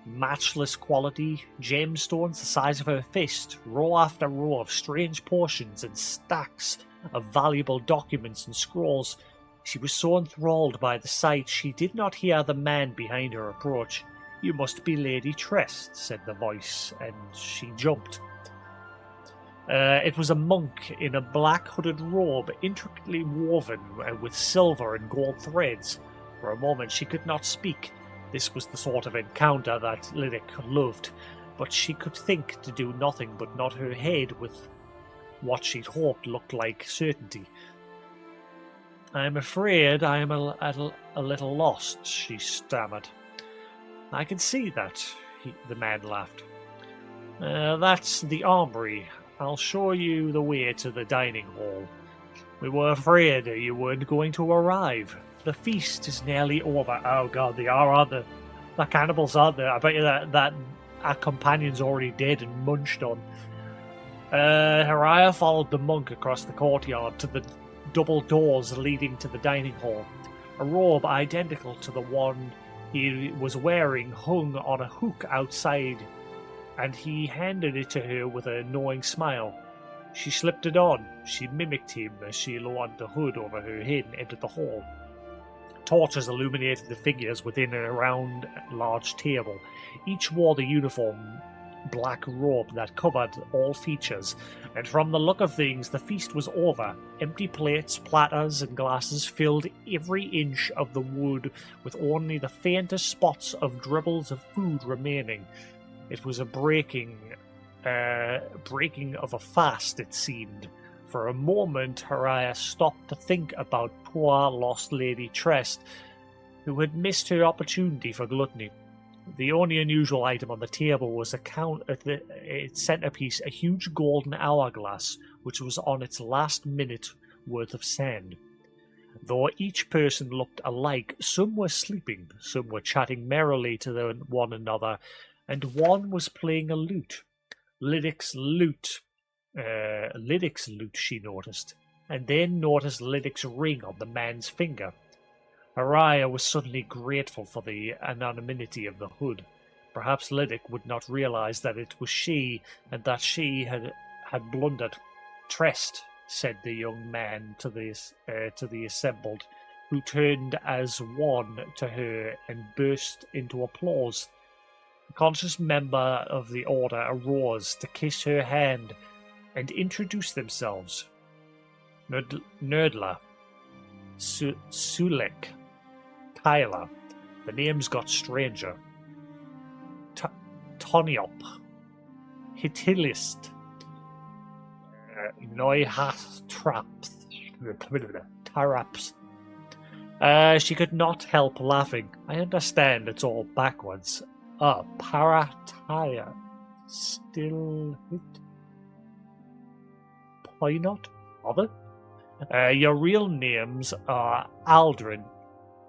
matchless quality, gemstones the size of her fist, row after row of strange potions and stacks of valuable documents and scrolls. She was so enthralled by the sight she did not hear the man behind her approach. "You must be Lady Trest," said the voice, and she jumped. It was a monk in a black hooded robe, intricately woven with silver and gold threads. For a moment she could not speak. This was the sort of encounter that Lydic loved, but she could think to do nothing but nod her head with what she'd hoped looked like certainty. "I'm afraid I am a little lost," she stammered. "I can see that," the man laughed. "That's the armory. I'll show you the way to the dining hall. We were afraid you weren't going to arrive. The feast is nearly over." Oh god, they are, aren't they? The cannibals, aren't they? I bet you that our companion's already dead and munched on. Haraya followed the monk across the courtyard to the double doors leading to the dining hall. A robe identical to the one he was wearing hung on a hook outside, and he handed it to her with a knowing smile. She slipped it on. She mimicked him as she lowered the hood over her head and entered the hall. Torches illuminated the figures within and around a large table. Each wore the uniform black robe that covered all features, and from the look of things the feast was over. Empty plates, platters, and glasses filled every inch of the wood, with only the faintest spots of dribbles of food remaining. It was a breaking of a fast, it seemed. For a moment, Haraya stopped to think about poor lost Lady Trest, who had missed her opportunity for gluttony. The only unusual item on the table was its centerpiece, a huge golden hourglass, which was on its last minute worth of sand. Though each person looked alike, some were sleeping, some were chatting merrily to one another, and one was playing a lute. Lydic's lute, she noticed, and then noticed Lydic's ring on the man's finger. Haraya was suddenly grateful for the anonymity of the hood. Perhaps Lydic would not realize that it was she, and that she had blundered. "Trest," said the young man to the assembled, who turned as one to her and burst into applause. A conscious member of the order arose to kiss her hand and introduce themselves. Nerdler, Sulek, Tyler. The names got stranger. Toniop, Hitilist, Neuhastraps, Taraps. She could not help laughing. "I understand it's all backwards. Parataya. Still hit. Poinot? Other? Your real names are Aldrin,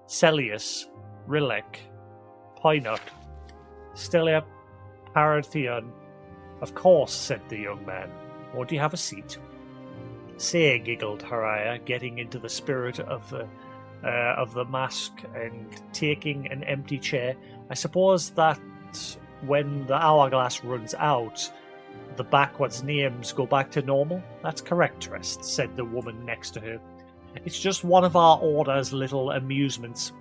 Celius, Rilek, Poinot, Stelia Parathion. Of course, said the young man. Won't you have a seat? Say, giggled Haraya, getting into the spirit of the mask and taking an empty chair. I suppose that when the hourglass runs out, the backwards names go back to normal? That's correct, Trest, said the woman next to her. It's just one of our order's little amusements.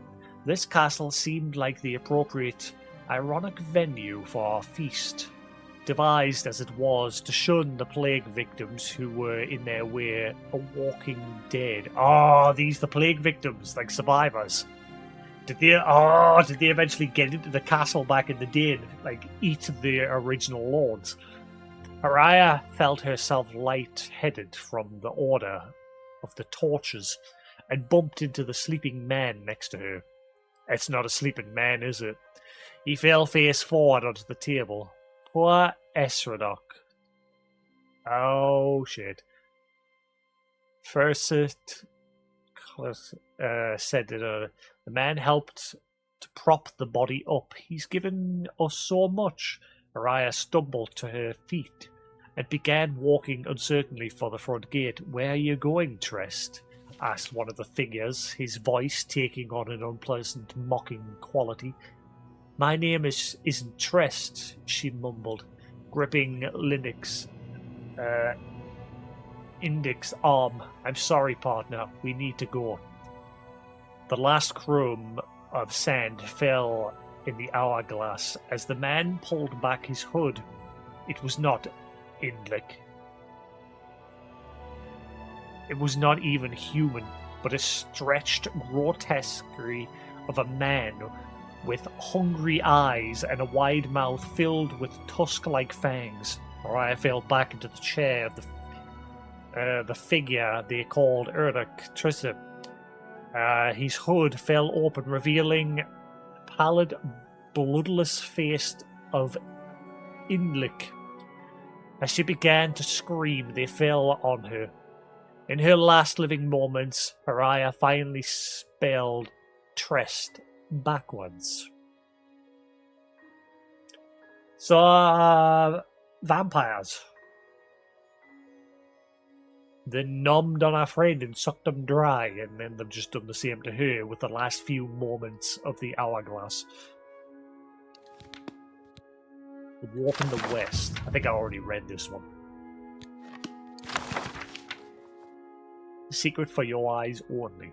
This castle seemed like the appropriate, ironic venue for our feast, devised as it was to shun the plague victims who were in their way a walking dead. Oh, these the plague victims, like survivors. Did they eventually get into the castle back in the day and, like, eat the original lords? Araya felt herself light-headed from the order of the torches and bumped into the sleeping man next to her. It's not a sleeping man, is it? He fell face forward onto the table. Poor Esradok. Oh, shit. First, said that the man helped to prop the body up. He's given us so much. Araya stumbled to her feet and began walking uncertainly for the front gate. Where are you going, Trest? Asked one of the figures, his voice taking on an unpleasant, mocking quality. My name isn't Trest, she mumbled, gripping Linux index arm. I'm sorry, partner. We need to go. The last crumb of sand fell in the hourglass as the man pulled back his hood. It was not Indlik. It was not even human, but a stretched grotesquerie of a man with hungry eyes and a wide mouth filled with tusk-like fangs. Araya fell back into the chair of the figure they called Erdek Trisip. His hood fell open, revealing a pallid, bloodless face of Indlik. As she began to scream, they fell on her. In her last living moments, Araya finally spelled Trest backwards. So, vampires. They numbed on our friend and sucked him dry, and then they've just done the same to her with the last few moments of the hourglass. The Walk in the West. I think I already read this one. The secret for your eyes only.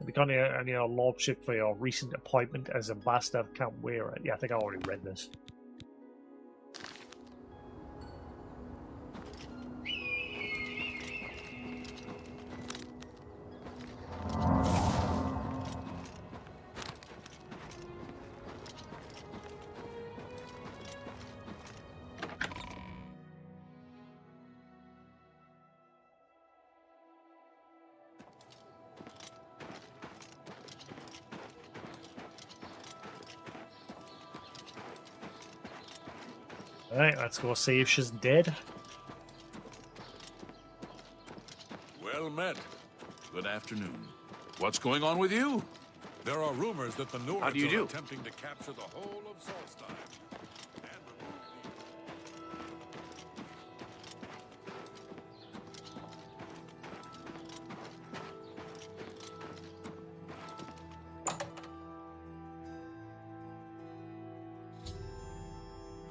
Become your lordship for your recent appointment as ambassador of Count Weir. Yeah, I think I already read this. Alright, let's go see if she's dead. Well met. Good afternoon. What's going on with you? There are rumors that the Nords How do you are do? attempting to capture the whole of Solstheim.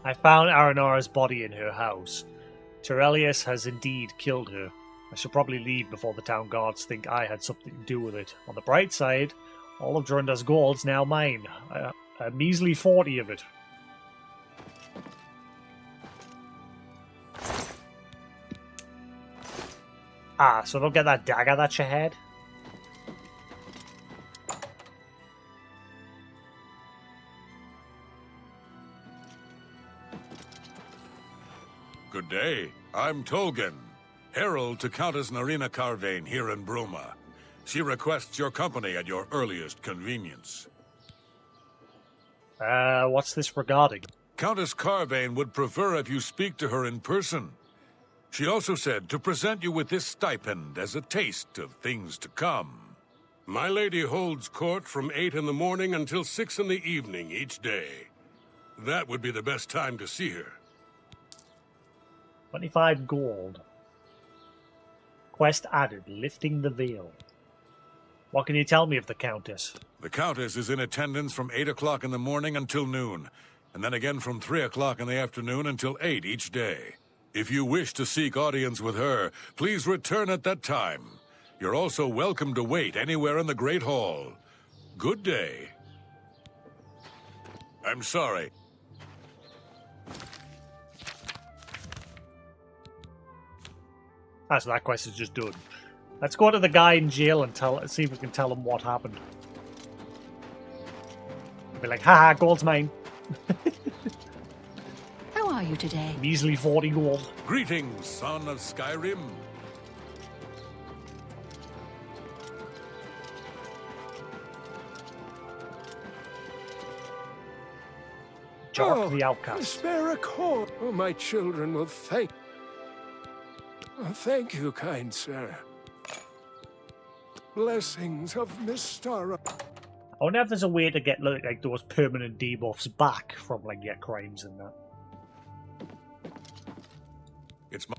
I found Aranora's body in her house. Terelius has indeed killed her. I should probably leave before the town guards think I had something to do with it. On the bright side, all of Jorundar's gold's now mine. A measly 40 of it. Ah, so don't get that dagger that you had? Good day. I'm Tolgan, herald to Countess Narina Carvane here in Bruma. She requests your company at your earliest convenience. What's this regarding? Countess Carvane would prefer if you speak to her in person. She also said to present you with this stipend as a taste of things to come. My lady holds court from 8 in the morning until 6 in the evening each day. that would be the best time to see her. 25 gold. Quest added, lifting the veil. What can you tell me of the Countess? The Countess is in attendance from 8 o'clock in the morning until noon, and then again from 3 o'clock in the afternoon until 8 each day. If you wish to seek audience with her, please return at that time. You're also welcome to wait anywhere in the Great Hall. Good day. I'm sorry. So that quest is just done. Let's go to the guy in jail and see if we can tell him what happened. Be like, haha, gold's mine. How are you today? Measly 40 gold. Greetings, son of Skyrim. Jark the Outcast. Spare a coin. Oh, my children will thank... Oh, thank you, kind sir. Blessings of Mystara. I wonder if there's a way to get like those permanent debuffs back from like your crimes and that. It's my...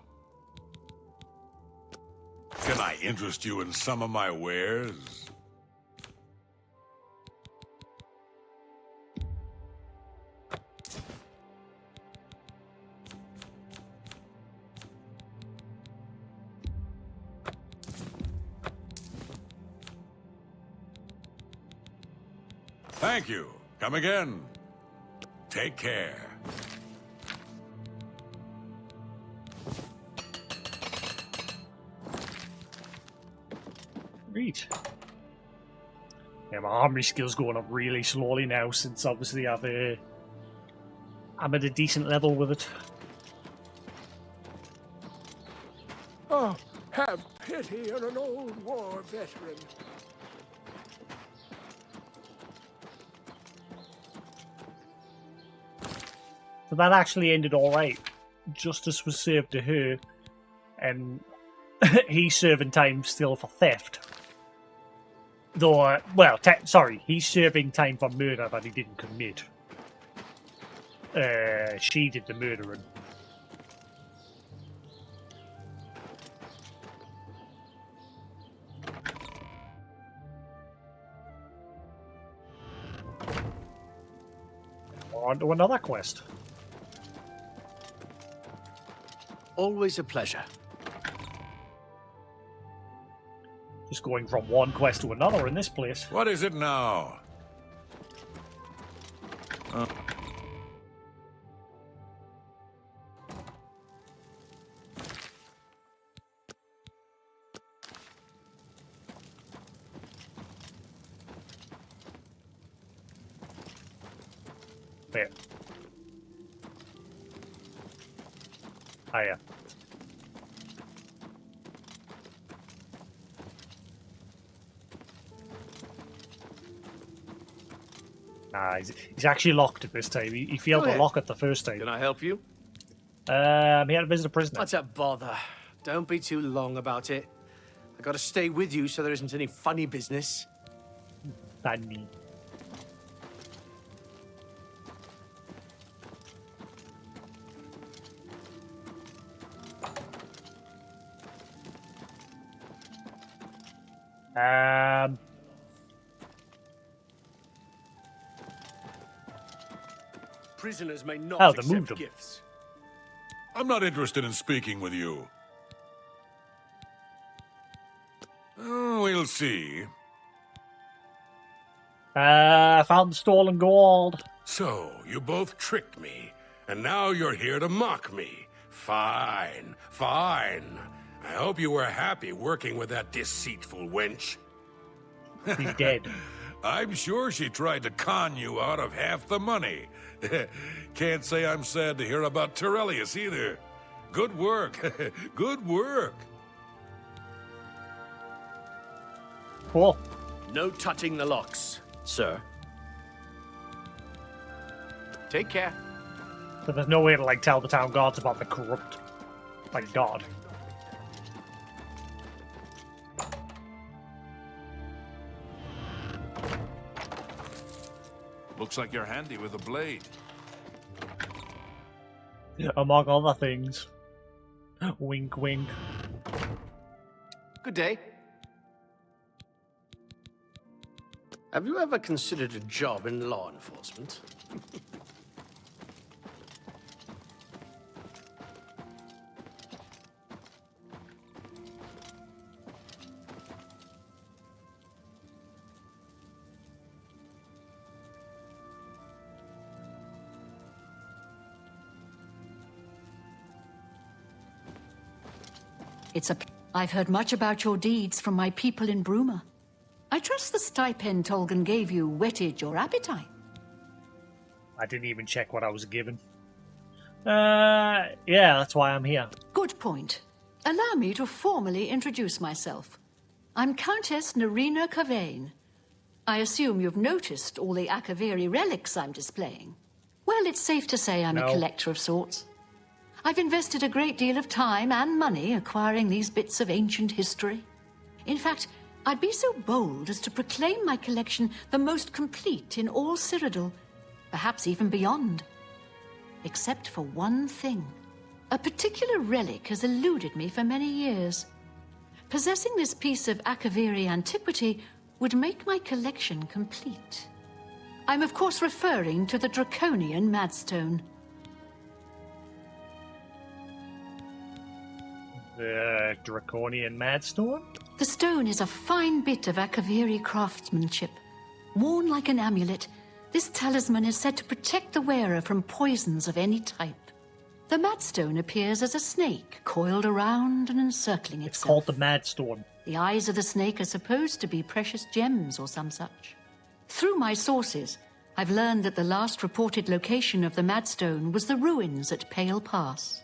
Can I interest you in some of my wares? Thank you. Come again. Take care. Great. Yeah, my armory skill's going up really slowly now since obviously I'm at a decent level with it. Oh, have pity on an old war veteran. So that actually ended alright. Justice was served to her, and he's serving time still for theft. Though, well, sorry, he's serving time for murder that he didn't commit. She did the murdering. On to another quest. Always a pleasure. Just going from one quest to another in this place. What is it now? There. Ah, yeah. Nah, he's actually locked at this time. He failed to lock it the first time. Can I help you? He had to visit a prisoner. What's a bother? Don't be too long about it. I gotta stay with you so there isn't any funny business. Funny. Prisoners may not they moved accept them. gifts. I'm not interested in speaking with you. Oh, we'll see. I found the stolen gold. So, you both tricked me, and now you're here to mock me. Fine, fine. I hope you were happy working with that deceitful wench. He's dead. I'm sure she tried to con you out of half the money. Can't say I'm sad to hear about Terrellius either. Good work. Good work. Cool. No touching the locks, sir. Take care. So there's no way to like tell the town guards about the corrupt, like, god. Looks like you're handy with a blade. Among other things. Wink, wink. Good day. Have you ever considered a job in law enforcement? I've heard much about your deeds from my people in Bruma. I trust the stipend Tolgan gave you whetted your appetite. I didn't even check what I was given. Yeah, that's why I'm here. Good point. Allow me to formally introduce myself. I'm Countess Narina Cavane. I assume you've noticed all the Akaviri relics I'm displaying. Well, it's safe to say I'm a collector of sorts. I've invested a great deal of time and money acquiring these bits of ancient history. In fact, I'd be so bold as to proclaim my collection the most complete in all Cyrodiil, perhaps even beyond. Except for one thing. A particular relic has eluded me for many years. Possessing this piece of Akaviri antiquity would make my collection complete. I'm of course referring to the Draconian Madstone. The Draconian Madstone? The stone is a fine bit of Akaviri craftsmanship. Worn like an amulet, this talisman is said to protect the wearer from poisons of any type. The Madstone appears as a snake, coiled around and encircling itself. It's called the Madstone. The eyes of the snake are supposed to be precious gems or some such. Through my sources, I've learned that the last reported location of the Madstone was the ruins at Pale Pass.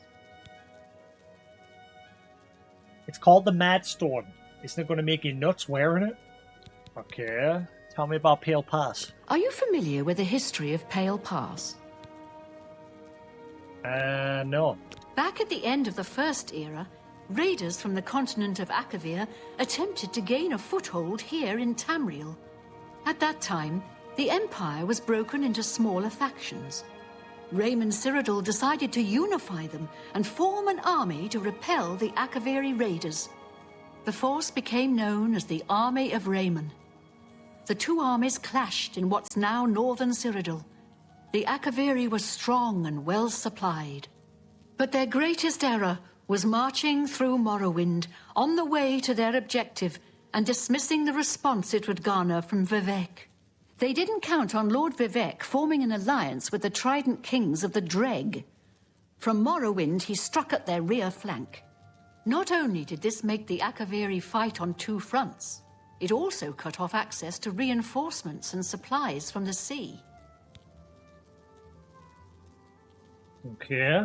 It's called the Madstone. Isn't it going to make you nuts wearing it? Okay. Tell me about Pale Pass. Are you familiar with the history of Pale Pass? No. Back at the end of the First Era, raiders from the continent of Akavir attempted to gain a foothold here in Tamriel. At that time, the Empire was broken into smaller factions. Raymond Cyrodiil decided to unify them and form an army to repel the Akaviri raiders. The force became known as the Army of Raymond. The two armies clashed in what's now northern Cyrodiil. The Akaviri were strong and well supplied. But their greatest error was marching through Morrowind on the way to their objective and dismissing the response it would garner from Vivek. They didn't count on Lord Vivek forming an alliance with the Trident Kings of the Dreg. From Morrowind, he struck at their rear flank. Not only did this make the Akaviri fight on two fronts, it also cut off access to reinforcements and supplies from the sea. Okay.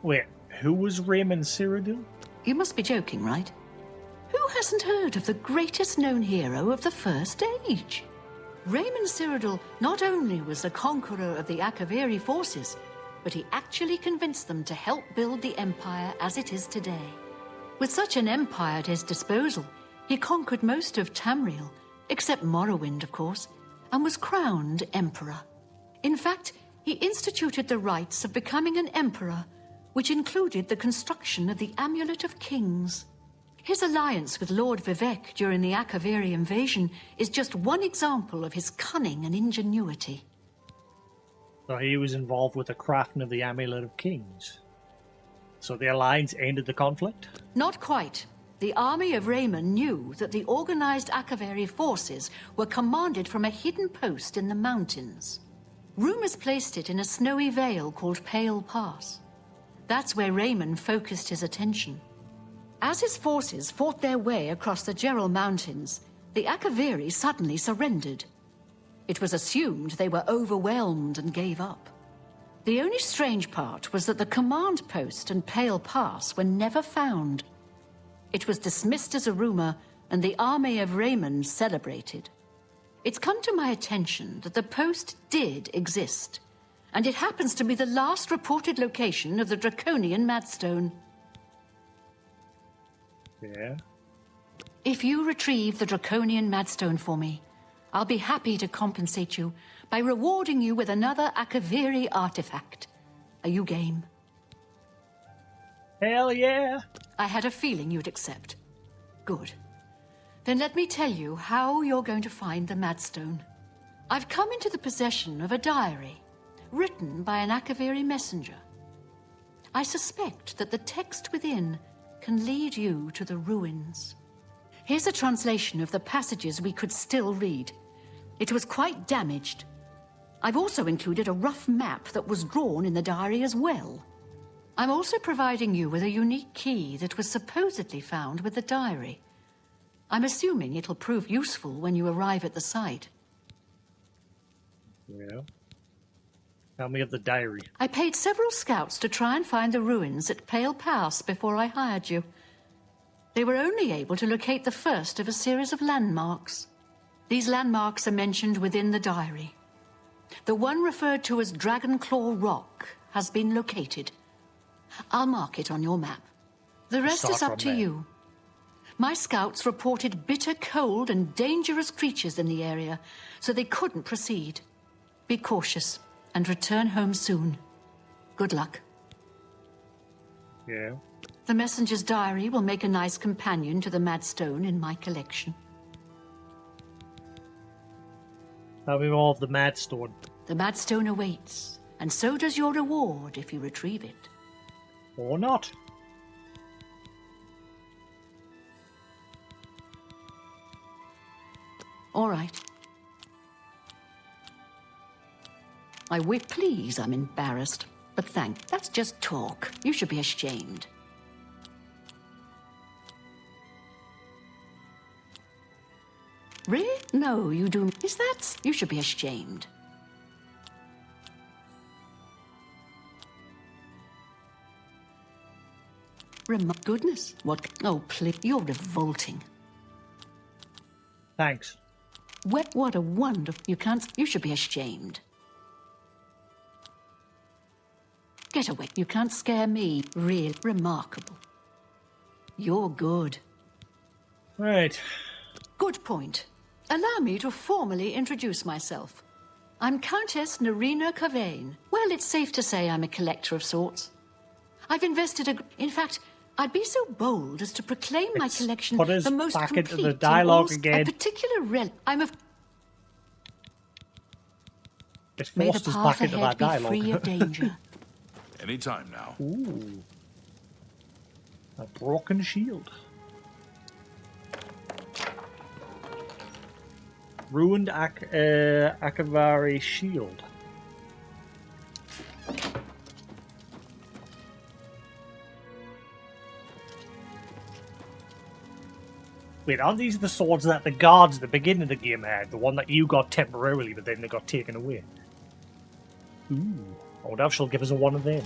Wait, who was Raymond Cyrodiil? You must be joking, right? Who hasn't heard of the greatest known hero of the First Age? Raymond Cyrodiil not only was the conqueror of the Akaviri forces, but he actually convinced them to help build the Empire as it is today. With such an empire at his disposal, he conquered most of Tamriel, except Morrowind, of course, and was crowned Emperor. In fact, he instituted the rites of becoming an Emperor, which included the construction of the Amulet of Kings. His alliance with Lord Vivek during the Akaviri invasion is just one example of his cunning and ingenuity. So he was involved with the crafting of the Amulet of Kings. So the Alliance ended the conflict? Not quite. The army of Raymond knew that the organized Akaviri forces were commanded from a hidden post in the mountains. Rumors placed it in a snowy vale called Pale Pass. That's where Raymond focused his attention. As his forces fought their way across the Gerald Mountains, the Akaviri suddenly surrendered. It was assumed they were overwhelmed and gave up. The only strange part was that the command post and Pale Pass were never found. It was dismissed as a rumor, and the army of Raymond celebrated. It's come to my attention that the post did exist, and it happens to be the last reported location of the Draconian Madstone. Yeah. If you retrieve the Draconian Madstone for me, I'll be happy to compensate you by rewarding you with another Akaviri artifact. Are you game? Hell yeah! I had a feeling you'd accept. Good. Then let me tell you how you're going to find the Madstone. I've come into the possession of a diary, written by an Akaviri messenger. I suspect that the text within can lead you to the ruins. Here's a translation of the passages we could still read. It was quite damaged. I've also included a rough map that was drawn in the diary as well. I'm also providing you with a unique key that was supposedly found with the diary. I'm assuming it'll prove useful when you arrive at the site. Yeah. Tell me of the diary. I paid several scouts to try and find the ruins at Pale Pass before I hired you. They were only able to locate the first of a series of landmarks. These landmarks are mentioned within the diary. The one referred to as Dragonclaw Rock has been located. I'll mark it on your map. The rest is up to you. My scouts reported bitter cold and dangerous creatures in the area, so they couldn't proceed. Be cautious and return home soon. Good luck. Yeah. The messenger's diary will make a nice companion to the Madstone in my collection. Tell me more of the Madstone. The Madstone awaits, and so does your reward if you retrieve it. Or not. All right. Please, I'm embarrassed. But that's just talk. You should be ashamed. Really? No, you do. You should be ashamed. Goodness. What? Oh, please. You're revolting. Thanks. What a wonderful... You should be ashamed. Get away. You can't scare me. Real remarkable. You're good. Right. Good point. Allow me to formally introduce myself. I'm Countess Narina Cavane. Well, it's safe to say I'm a collector of sorts. I've invested In fact, I'd be so bold as to proclaim my collection the most back complete into the dialogue again. A particular It May the forced us path back into ahead that be dialogue. free of danger. Anytime now. Ooh. A broken shield. Ruined Akaviri shield. Wait, aren't these the swords that the guards at the beginning of the game had? The one that you got temporarily, but then they got taken away? Ooh. I wonder if she'll give us one of them.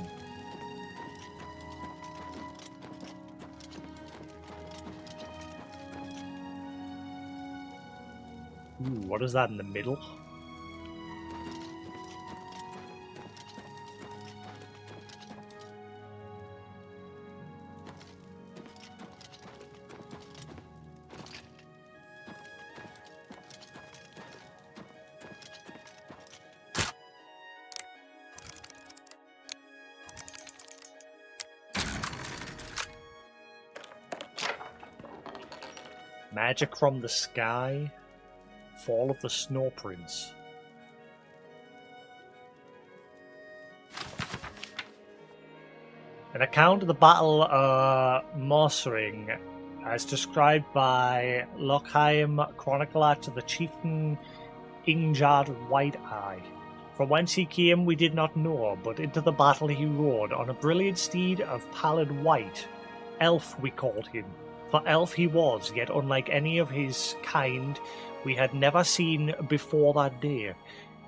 Ooh, what is that in the middle? Magic from the Sky, Fall of the Snow Prince. An account of the Battle of Morsring, as described by Lochheim chronicler to the chieftain Ingjard White-Eye. From whence he came we did not know, but into the battle he rode, on a brilliant steed of pallid white. Elf we called him. For elf he was, yet unlike any of his kind we had never seen before that day.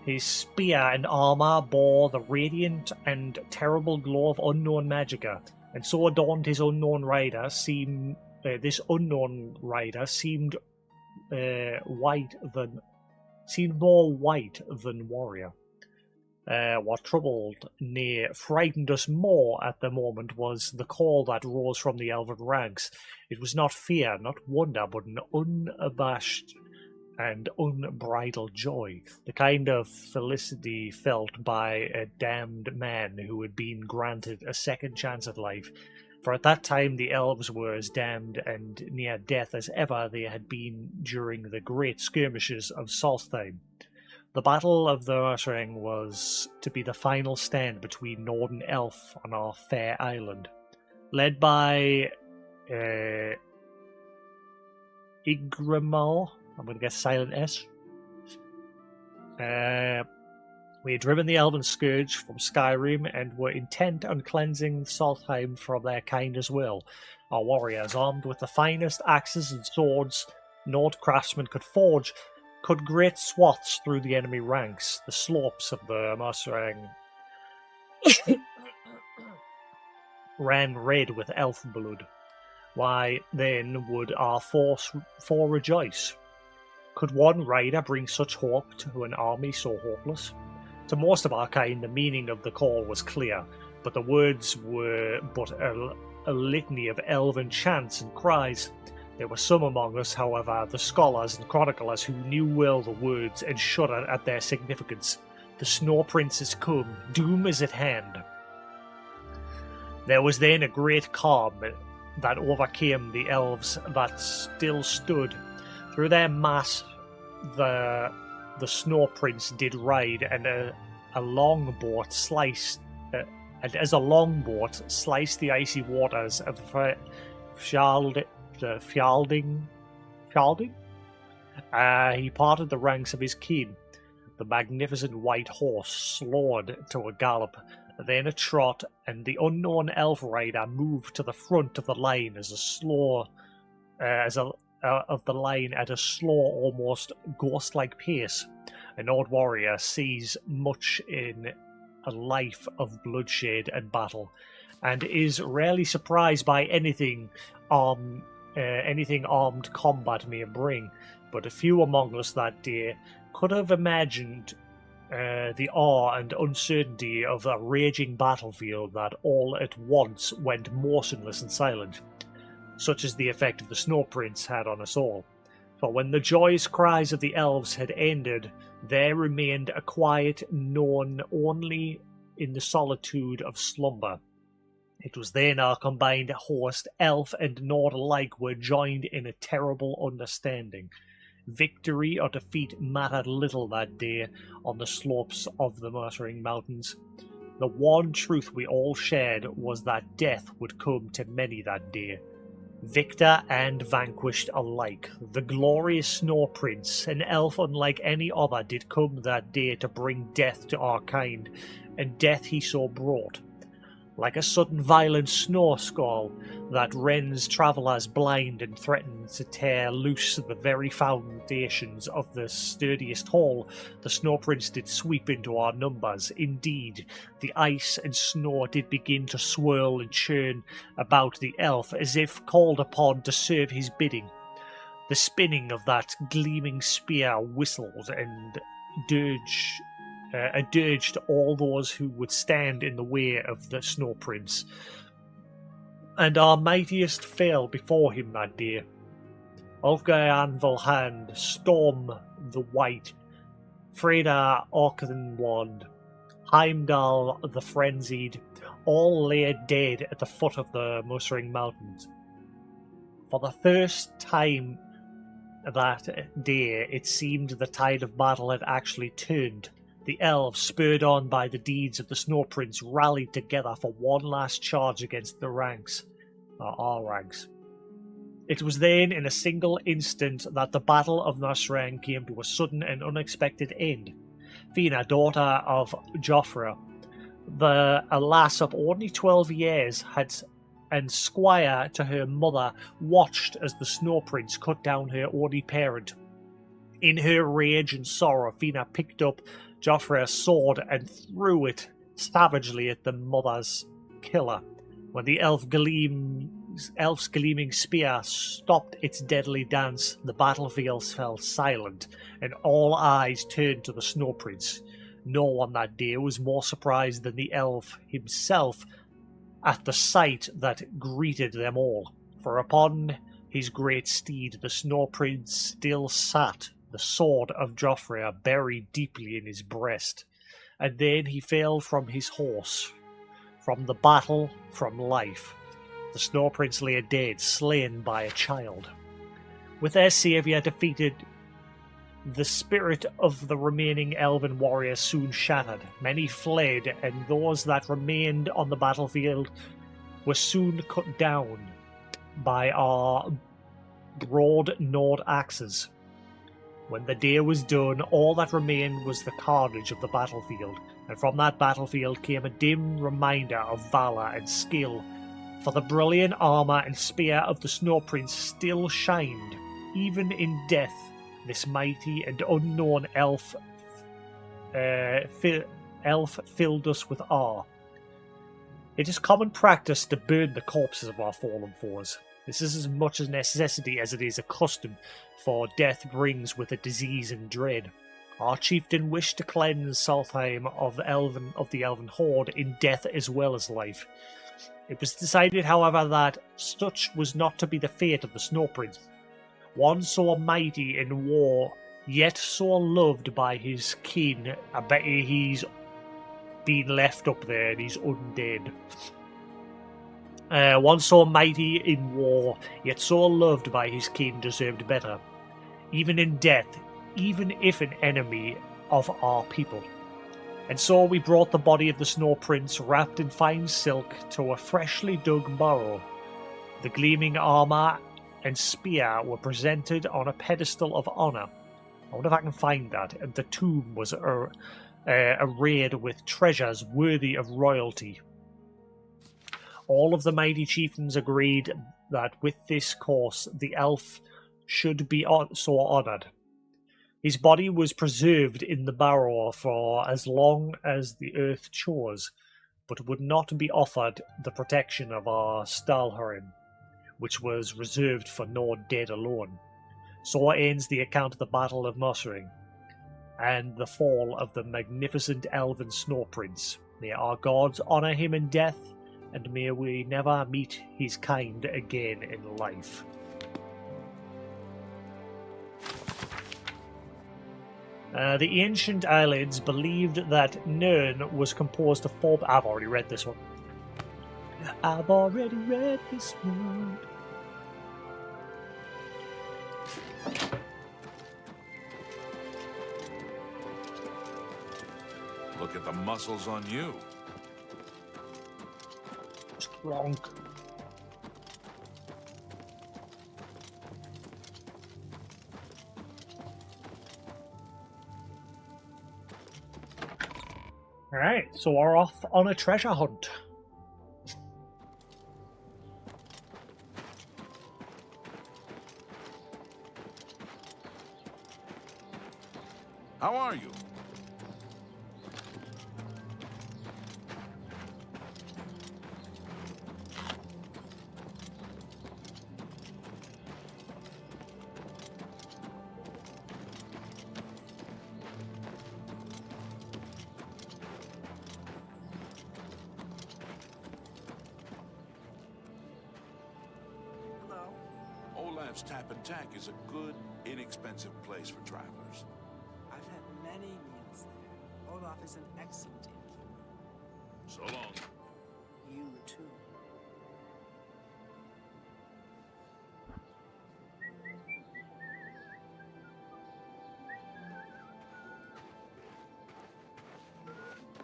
His spear and armour bore the radiant and terrible glow of unknown magicka, and so adorned his unknown rider seemed more white than warrior. What troubled, nay, frightened us more at the moment was the call that rose from the elven ranks. It was not fear, not wonder, but an unabashed and unbridled joy, the kind of felicity felt by a damned man who had been granted a second chance at life. For at that time the elves were as damned and near death as ever they had been during the great skirmishes of Solstheim. The Battle of the Ursring was to be the final stand between Nord and Elf on our fair island. Led by Igrimal, I'm going to guess silent S. We had driven the Elven Scourge from Skyrim and were intent on cleansing Solstheim from their kind as well. Our warriors, armed with the finest axes and swords Nord craftsmen could forge, cut great swaths through the enemy ranks. The slopes of the Ursring ran red with elf blood. Why then would our force rejoice? Could one rider bring such hope to an army so hopeless? To most of our kind, the meaning of the call was clear, but the words were but a litany of elven chants and cries. There were some among us, however, the scholars and chroniclers, who knew well the words and shuddered at their significance. The Snow Prince is come, doom is at hand. There was then a great calm that overcame the elves that still stood. Through their mass, the Snow Prince did ride, and as a longboat sliced the icy waters of Fjalding. He parted the ranks of his kin. The magnificent white horse slowed to a gallop, then a trot, and the unknown elf rider moved to the front of the line at a slow, almost ghost-like pace. An old warrior sees much in a life of bloodshed and battle, and is rarely surprised by anything armed combat may bring. But a few among us that day could have imagined the awe and uncertainty of a raging battlefield that all at once went motionless and silent. Such is the effect of the Snow Prince had on us all. For when the joyous cries of the elves had ended, there remained a quiet known only in the solitude of slumber. It was then our combined host, elf and Nord alike, were joined in a terrible understanding. Victory or defeat mattered little that day on the slopes of the Murdering Mountains. The one truth we all shared was that death would come to many that day. Victor and vanquished alike, the glorious Snow Prince, an elf unlike any other, did come that day to bring death to our kind, and death he so brought. Like a sudden violent snow squall that rends travellers blind and threatens to tear loose the very foundations of the sturdiest hall, the Snow Prince did sweep into our numbers. Indeed, the ice and snow did begin to swirl and churn about the elf as if called upon to serve his bidding. The spinning of that gleaming spear whistled and dirged all those who would stand in the way of the Snow Prince, and our mightiest fell before him that day. Ulfgar Anvilhand, Storm the White, Freda Orkenwand, Heimdall the Frenzied, all lay dead at the foot of the Murdering Mountains. For the first time that day, it seemed the tide of battle had actually turned. The elves, spurred on by the deeds of the Snow Prince, rallied together for one last charge against the ranks, our ranks. It was then, in a single instant, that the Battle of Nasrang came to a sudden and unexpected end. Fina, daughter of Joffre, a lass of only 12 years, and squire to her mother, watched as the Snow Prince cut down her only parent. In her rage and sorrow, Fina picked up Joffre's sword and threw it savagely at the mother's killer. When the elf's gleaming spear stopped its deadly dance, the battlefield fell silent, and all eyes turned to the Snow Prince. No one that day was more surprised than the elf himself at the sight that greeted them all, for upon his great steed the Snow Prince still sat, the sword of Joffrey buried deeply in his breast. And then he fell from his horse, from the battle, from life. The Snow Prince lay dead, slain by a child. With their saviour defeated, the spirit of the remaining elven warriors soon shattered. Many fled, and those that remained on the battlefield were soon cut down by our broad Nord axes. When the day was done, all that remained was the carnage of the battlefield, and from that battlefield came a dim reminder of valour and skill, for the brilliant armour and spear of the Snow Prince still shined, even in death. This mighty and unknown elf filled us with awe. It is common practice to burn the corpses of our fallen foes. This is as much a necessity as it is a custom, for death brings with it disease and dread. Our chieftain wished to cleanse Saltheim of the elven horde in death as well as life. It was decided, however, that such was not to be the fate of the Snow Prince. One so mighty in war, yet so loved by his kin. I bet you he's been left up there and he's undead. One so mighty in war, yet so loved by his kin, deserved better, even in death, even if an enemy of our people. And so we brought the body of the Snow Prince, wrapped in fine silk, to a freshly dug burrow. The gleaming armour and spear were presented on a pedestal of honour. I wonder if I can find that. And the tomb was arrayed with treasures worthy of royalty. All of the mighty chieftains agreed that with this course the elf should be so honoured. His body was preserved in the barrow for as long as the earth chose, but would not be offered the protection of our Stalhorn, which was reserved for no dead alone. So ends the account of the Battle of Mossering, and the fall of the magnificent elven Snow Prince. May our gods honour him in death, and may we never meet his kind again in life. The ancient islands believed that Nirn was composed of four... I've already read this one. Look at the muscles on you. Strong. Alright, so we're off on a treasure hunt. How are you? Olaf's Tap and Tack is a good, inexpensive place for travelers. I've had many meals there. Olaf is an excellent innkeeper. So long. You too.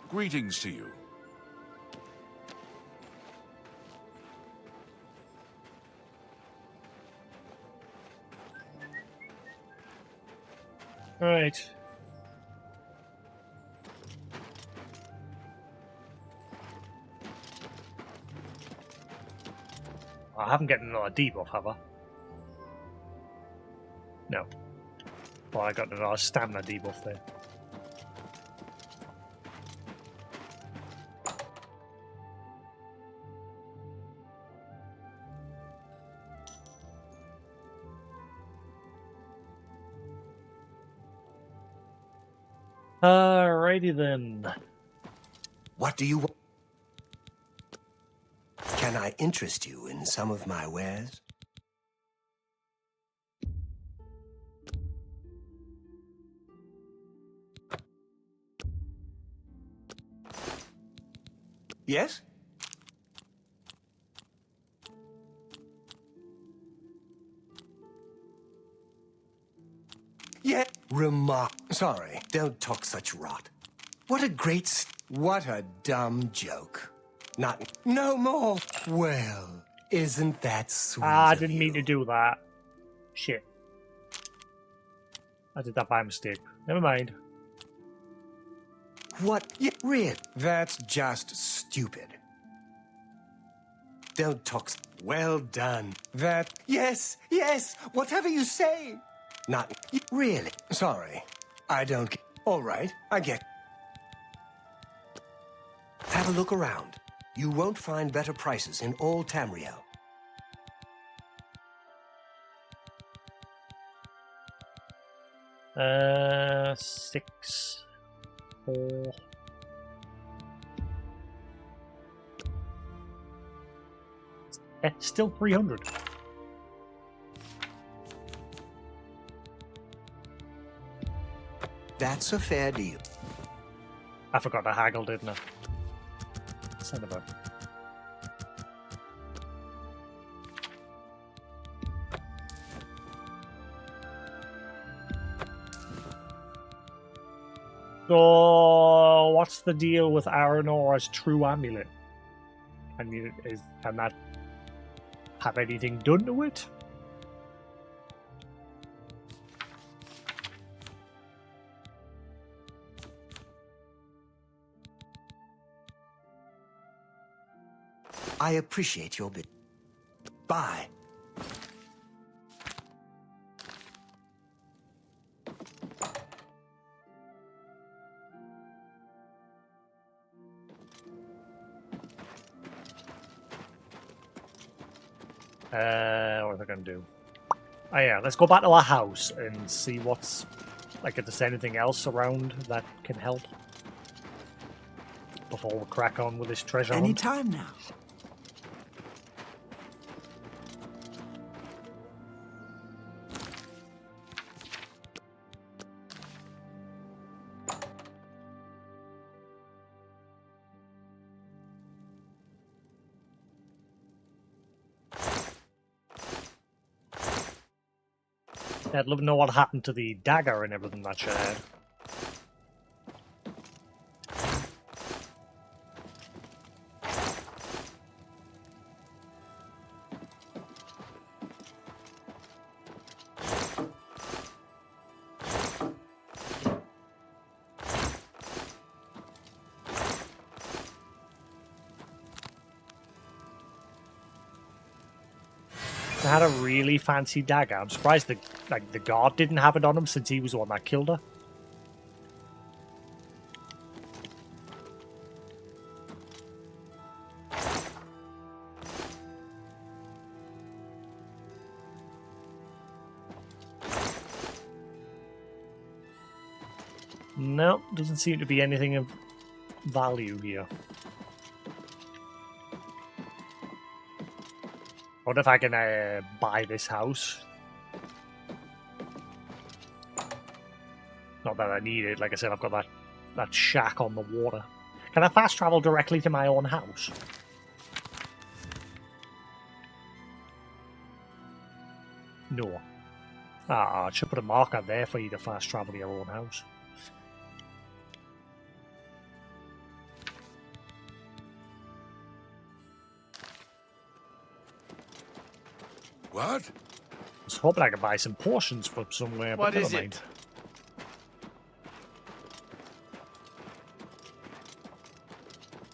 Greetings to you. Right. I haven't gotten another debuff, have I? No. Well, I got another stamina debuff there. Alrighty then. What do you want? Can I interest you in some of my wares? Yes? Yeah. Sorry, don't talk such rot. What a great what a dumb joke. No more. Well, isn't that sweet I of didn't mean to you? do that. Shit. I did that by mistake. Never mind. What? Yeah, really? That's just stupid. Don't talk. Well done. Yes, yes, whatever you say. Really. Sorry. I don't. All right, I get. Have a look around. You won't find better prices in all Tamriel. 6, 4. Still 300. That's a fair deal. I forgot to haggle, didn't I? Son of a... So, what's the deal with Aranora's true amulet? I mean, can that have anything done to it? I appreciate your bit. Bye. What was I going to do? Oh yeah, let's go back to our house and see what's... like, if there's anything else around that can help. Before we crack on with this treasure hunt. Any time now. I'd love to know what happened to the dagger and everything that she had. They had a really fancy dagger. I'm surprised the guard didn't have it on him since he was the one that killed her. No, doesn't seem to be anything of value here. What if I can buy this house? Not that I need it. Like I said, I've got that shack on the water. Can I fast travel directly to my own house? No. I should put a marker there for you to fast travel to your own house. What? I was hoping I could buy some portions from somewhere, but What never is mind. it?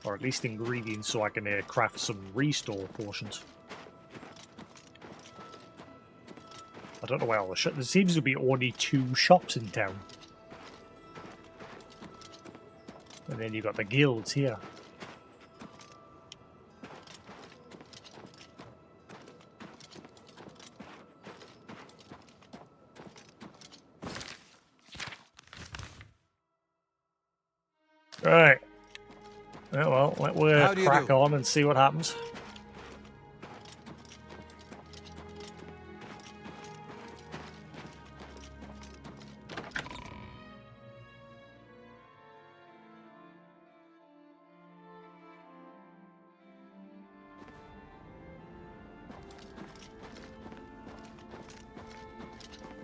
Or at least ingredients so I can craft some restore portions. I don't know where all the there seems to be only 2 shops in town. And then you've got the guilds here. Yeah, well, How do we'll you crack do? on and see what happens.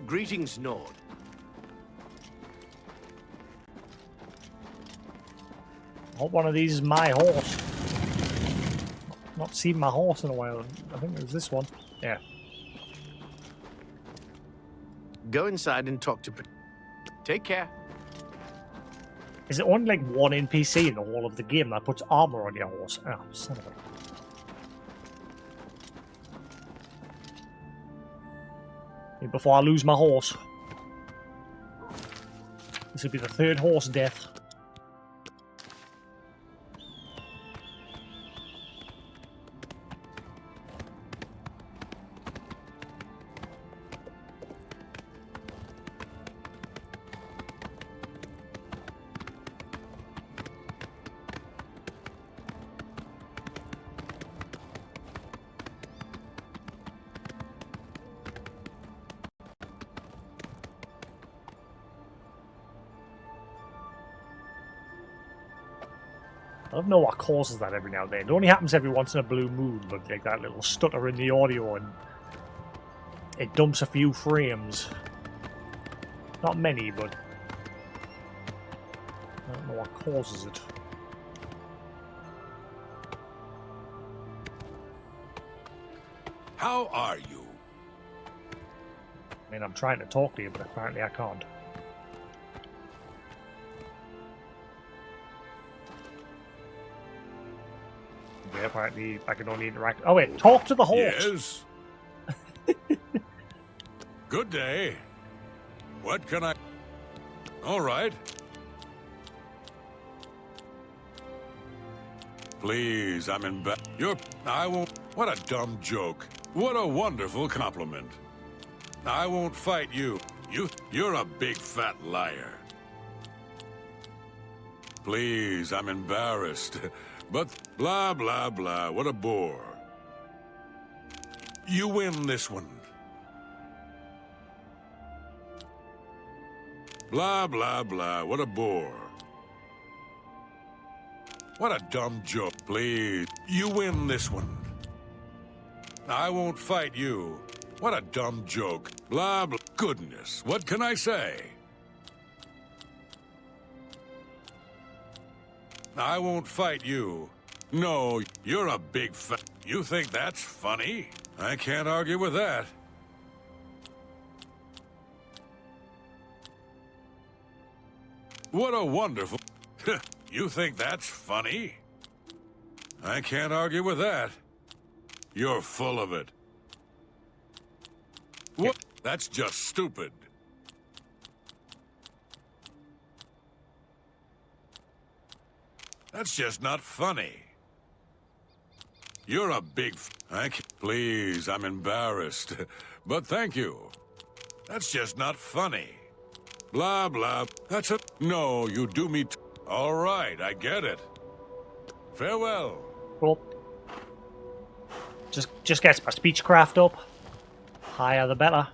Greetings, Nord. I hope one of these is my horse. Not seen my horse in a while. I think it was this one. Yeah. Go inside and talk to... Take care. Is it only like one NPC in the whole of the game that puts armor on your horse? Oh, son of a... Before I lose my horse. This will be the third horse death. I don't know what causes that every now and then. It only happens every once in a blue moon, but like that little stutter in the audio and it dumps a few frames. Not many, but I don't know what causes it. How are you? I mean, I'm trying to talk to you, but apparently I can't. Yeah, apparently I can only interact. Oh wait, talk to the horse. Yes. Good day. What can I... All right. Please, I'm in bed. I won't... What a dumb joke. What a wonderful compliment. I won't fight you. You're a big fat liar. Please, I'm embarrassed. But blah, blah, blah. What a bore. You win this one. Blah, blah, blah. What a bore. What a dumb joke. Please, you win this one. I won't fight you. What a dumb joke. Blah, blah. Goodness, what can I say? I won't fight you. No, you're a big fat... You think that's funny? I can't argue with that. What a wonderful... You think that's funny? I can't argue with that. You're full of it. What? That's just stupid. That's just not funny. You're a big... Please, I'm embarrassed. But thank you. That's just not funny. Blah, blah. That's a... No, you do me... All right, I get it. Farewell. Cool. Just gets my speechcraft up. Higher the better.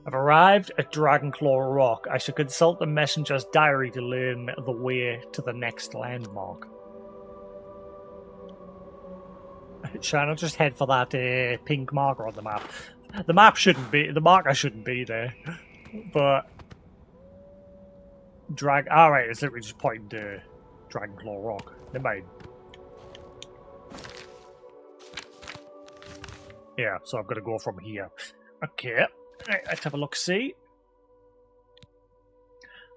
I've arrived at Dragonclaw Rock. I should consult the messenger's diary to learn the way to the next landmark. Should I not just head for that pink marker on the map? The marker shouldn't be there. But alright, it's literally just pointing to Dragonclaw Rock. Never mind. Yeah, so I've got to go from here. Okay. Right, let's have a look, see.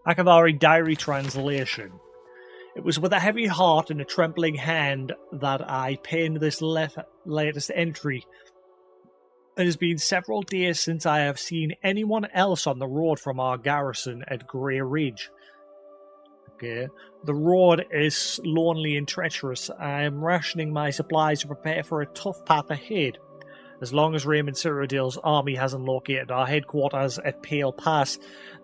Akavari Diary Translation. It was with a heavy heart and a trembling hand that I penned this latest entry. It has been several days since I have seen anyone else on the road from our garrison at Grey Ridge. Okay. The road is lonely and treacherous. I am rationing my supplies to prepare for a tough path ahead. As long as Raymond Cyrodiil's army hasn't located our headquarters at Pale Pass,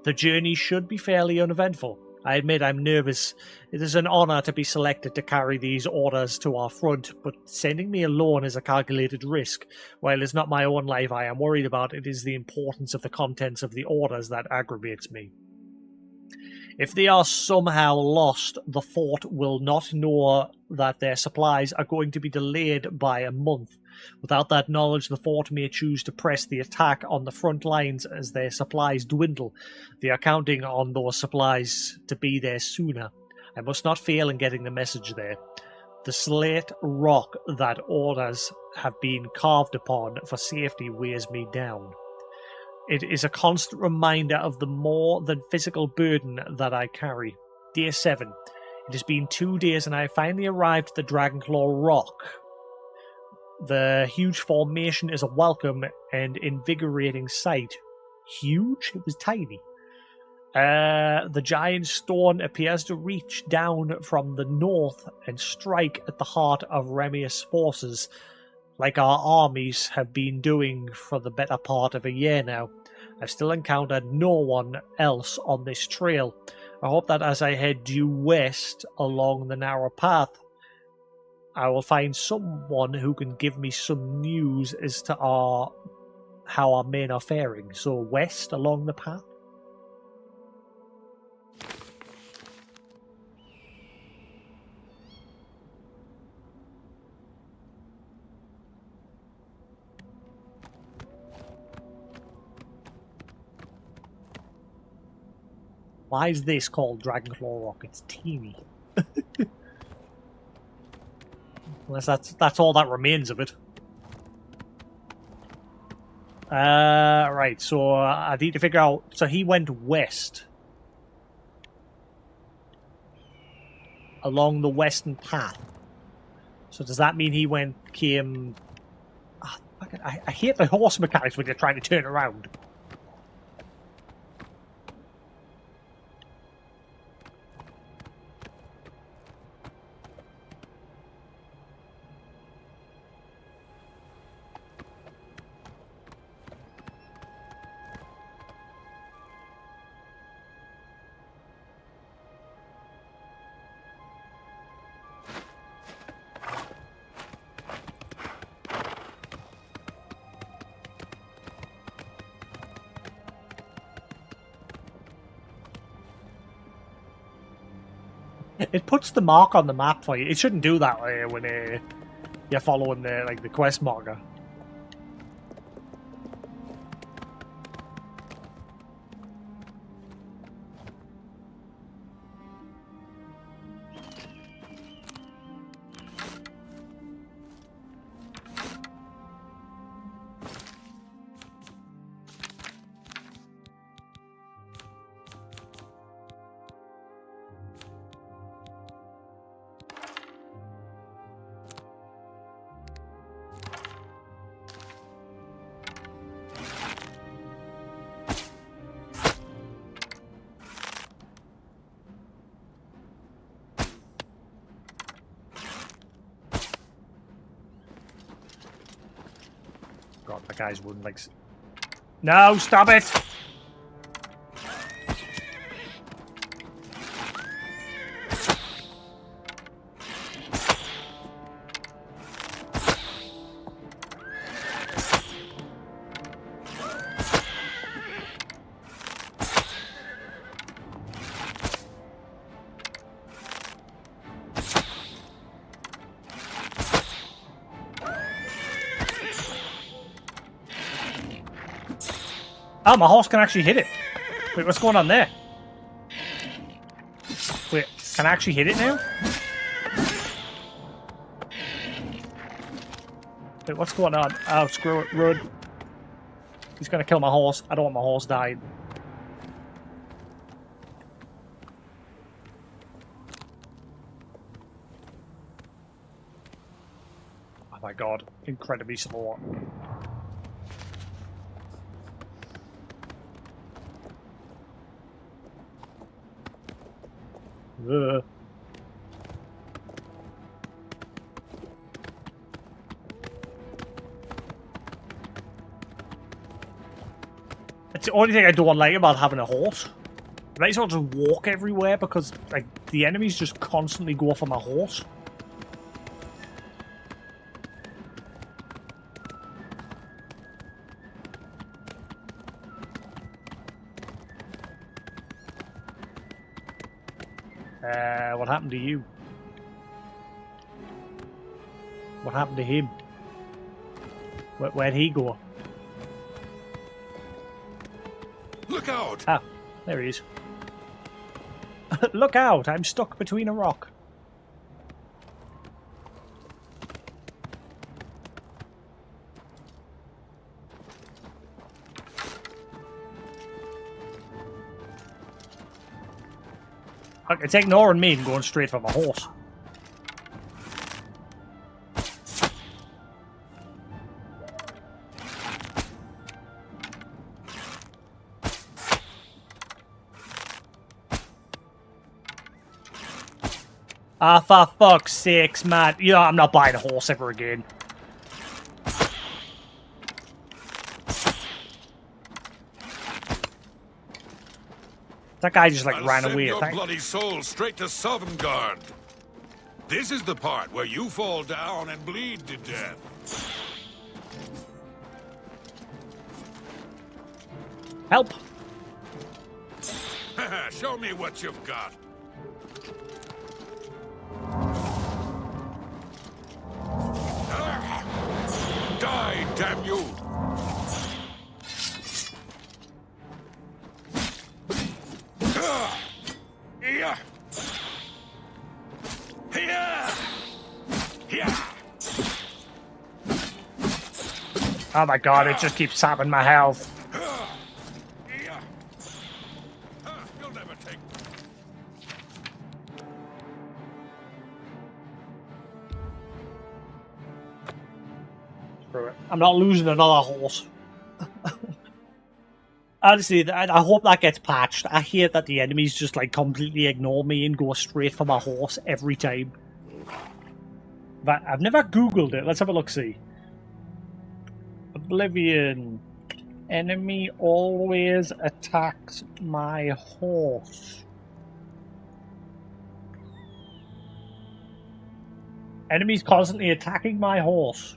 the journey should be fairly uneventful. I admit I'm nervous. It is an honor to be selected to carry these orders to our front, but sending me alone is a calculated risk. While it's not my own life I am worried about, it is the importance of the contents of the orders that aggravates me. If they are somehow lost, the fort will not know that their supplies are going to be delayed by a month. Without that knowledge, the fort may choose to press the attack on the front lines as their supplies dwindle. They are counting on those supplies to be there sooner. I must not fail in getting the message there. The slate rock that orders have been carved upon for safety weighs me down. It is a constant reminder of the more than physical burden that I carry. Day 7. It has been 2 days and I finally arrived at the Dragonclaw Rock. The huge formation is a welcome and invigorating sight. Huge? It was tiny. The giant stone appears to reach down from the north and strike at the heart of Remius' forces, like our armies have been doing for the better part of a year now. I've still encountered no one else on this trail. I hope that as I head due west along the narrow path, I will find someone who can give me some news as to how our men are faring. So west along the path? Why is this called Dragonclaw Rock? It's teeny. Unless that's all that remains of it. Right, so I need to figure out... So he went west. Along the western path. So does that mean he came... Oh, I hate the horse mechanics when you're trying to turn around. It puts the mark on the map for you. It shouldn't do that when you're following the quest marker. God, that guy's wouldn't like... No, stop it! Oh, my horse can actually hit it. Wait, what's going on there? Wait, can I actually hit it now? Wait, what's going on? Oh, screw it, run. He's gonna kill my horse. I don't want my horse dying. . Oh my god, incredibly small. Ugh. It's the only thing I don't like about having a horse. I might as well just walk everywhere because like the enemies just constantly go for my horse. What happened to you? What happened to him? Where'd he go? Look out! Ah, there he is. Look out! I'm stuck between a rock. Look, it's ignoring me and going straight for my horse. Ah, for fuck's sakes, man. You know, I'm not buying a horse ever again. That guy just, like, ran away. Send your bloody soul straight to Sovngarde. This is the part where you fall down and bleed to death. Help! Show me what you've got. Die, damn you! Yeah. Oh my god, it just keeps sapping my health. You'll never take. Screw it. I'm not losing another horse. Honestly, I hope that gets patched. I hate that the enemies just like completely ignore me and go straight for my horse every time. But I've never Googled it. Let's have a look-see. Oblivion. Enemy always attacks my horse. Enemies constantly attacking my horse.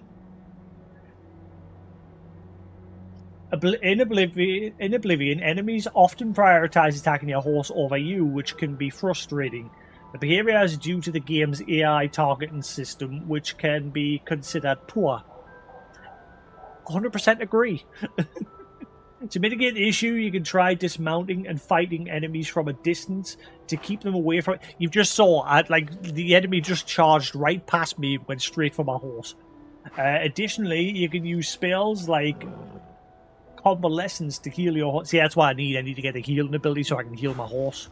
In Oblivion, enemies often prioritize attacking your horse over you, which can be frustrating. The behavior is due to the game's AI targeting system, which can be considered poor. 100% agree. To mitigate the issue, you can try dismounting and fighting enemies from a distance to keep them away from it. You just saw, like, the enemy just charged right past me and went straight for my horse. Additionally, you can use spells like Convalescence to heal your horse. See, that's what I need. I need to get a healing ability so I can heal my horse.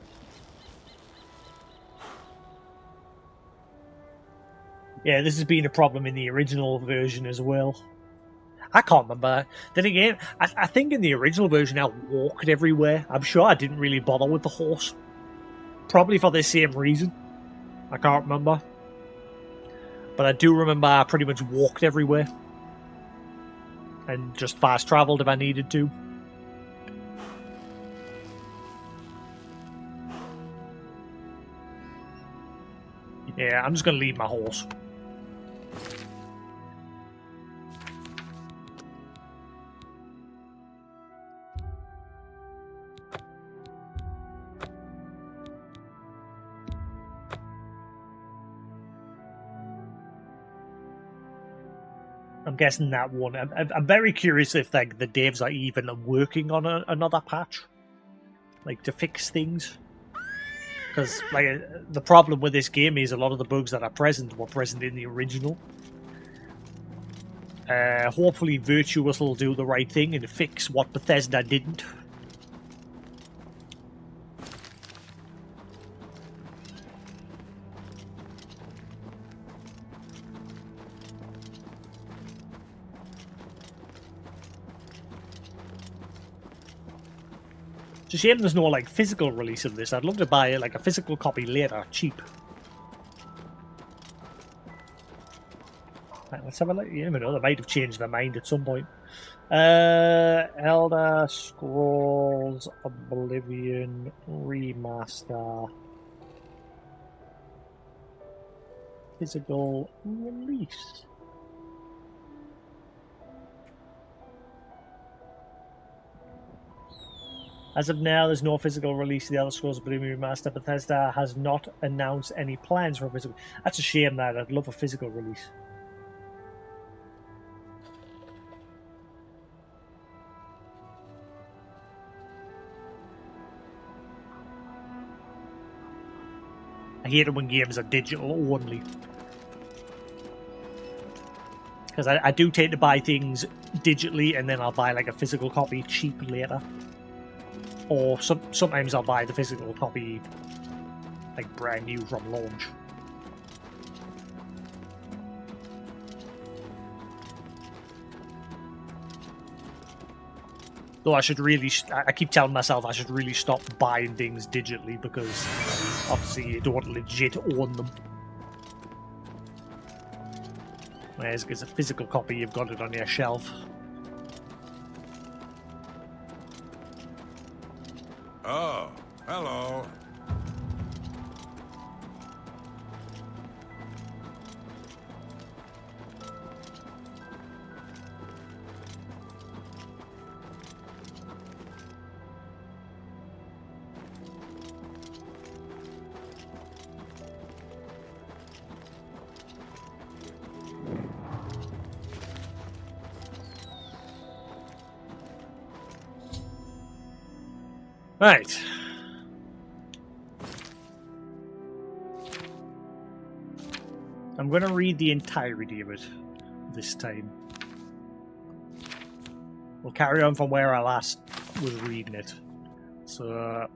Yeah, this has been a problem in the original version as well. I can't remember. Then again, I think in the original version I walked everywhere. I'm sure I didn't really bother with the horse. Probably for the same reason. I can't remember. But I do remember I pretty much walked everywhere. And just fast travelled if I needed to. Yeah, I'm just going to leave my horse. I'm guessing that one. I'm very curious if like the devs are even working on another patch, like to fix things. Because like the problem with this game is a lot of the bugs that are present were present in the original. Hopefully, Virtuous will do the right thing and fix what Bethesda didn't. It's a shame there's no like physical release of this. I'd love to buy like a physical copy later, cheap. Right, let's have a look. You never know, they might have changed their mind at some point. Elder Scrolls Oblivion Remaster. Physical release. As of now, there's no physical release of the Elder Scrolls Oblivion Remaster. Bethesda has not announced any plans for a physical. That's a shame, that. I'd love a physical release. I hate it when games are digital only. Because I do tend to buy things digitally and then I'll buy like a physical copy cheap later. Or sometimes I'll buy the physical copy like brand new from launch. Though I should really, I keep telling myself I should really stop buying things digitally because obviously you don't legit own them. Whereas it's a physical copy, you've got it on your shelf. Oh, hello. Right. I'm going to read the entirety of it this time. We'll carry on from where I last was reading it. So,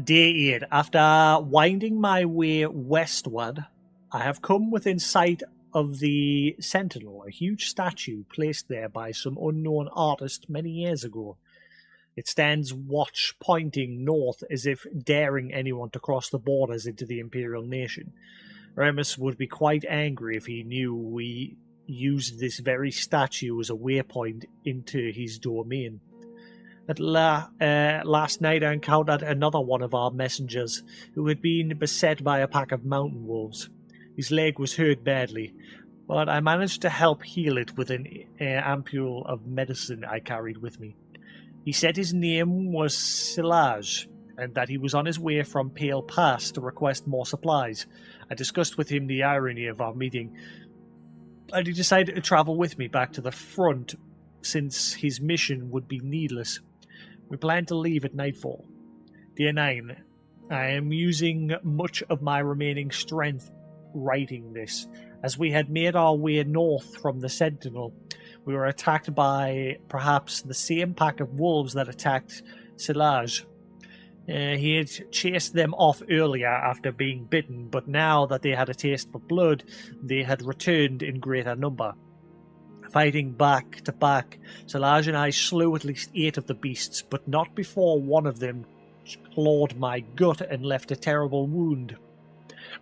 day 8. After winding my way westward, I have come within sight of the Sentinel, a huge statue placed there by some unknown artist many years ago. It stands watch pointing north as if daring anyone to cross the borders into the Imperial nation. Remus would be quite angry if he knew we used this very statue as a waypoint into his domain. Last night I encountered another one of our messengers who had been beset by a pack of mountain wolves. His leg was hurt badly, but I managed to help heal it with an ampule of medicine I carried with me. He said his name was Silage, and that he was on his way from Pale Pass to request more supplies. I discussed with him the irony of our meeting, and he decided to travel with me back to the front, since his mission would be needless. We planned to leave at nightfall. Day 9. I am using much of my remaining strength writing this. As we had made our way north from the Sentinel, we were attacked by perhaps the same pack of wolves that attacked Silage. He had chased them off earlier after being bitten, but now that they had a taste for blood, they had returned in greater number. Fighting back to back, Silage and I slew at least 8 of the beasts, but not before one of them clawed my gut and left a terrible wound.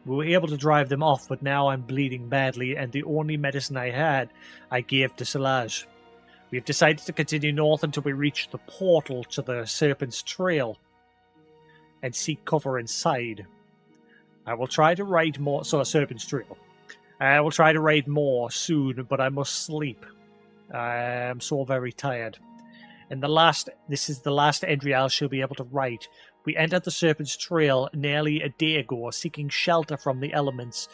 We were able to drive them off, but now I'm bleeding badly, and the only medicine I had, I gave to Silage. We have decided to continue north until we reach the portal to the Serpent's Trail and seek cover inside. I will try to ride more... So, Serpent's Trail. I will try to ride more soon, but I must sleep. I am so very tired. And this is the last entry I shall be able to write. We entered the Serpent's Trail nearly a day ago, seeking shelter from the elements.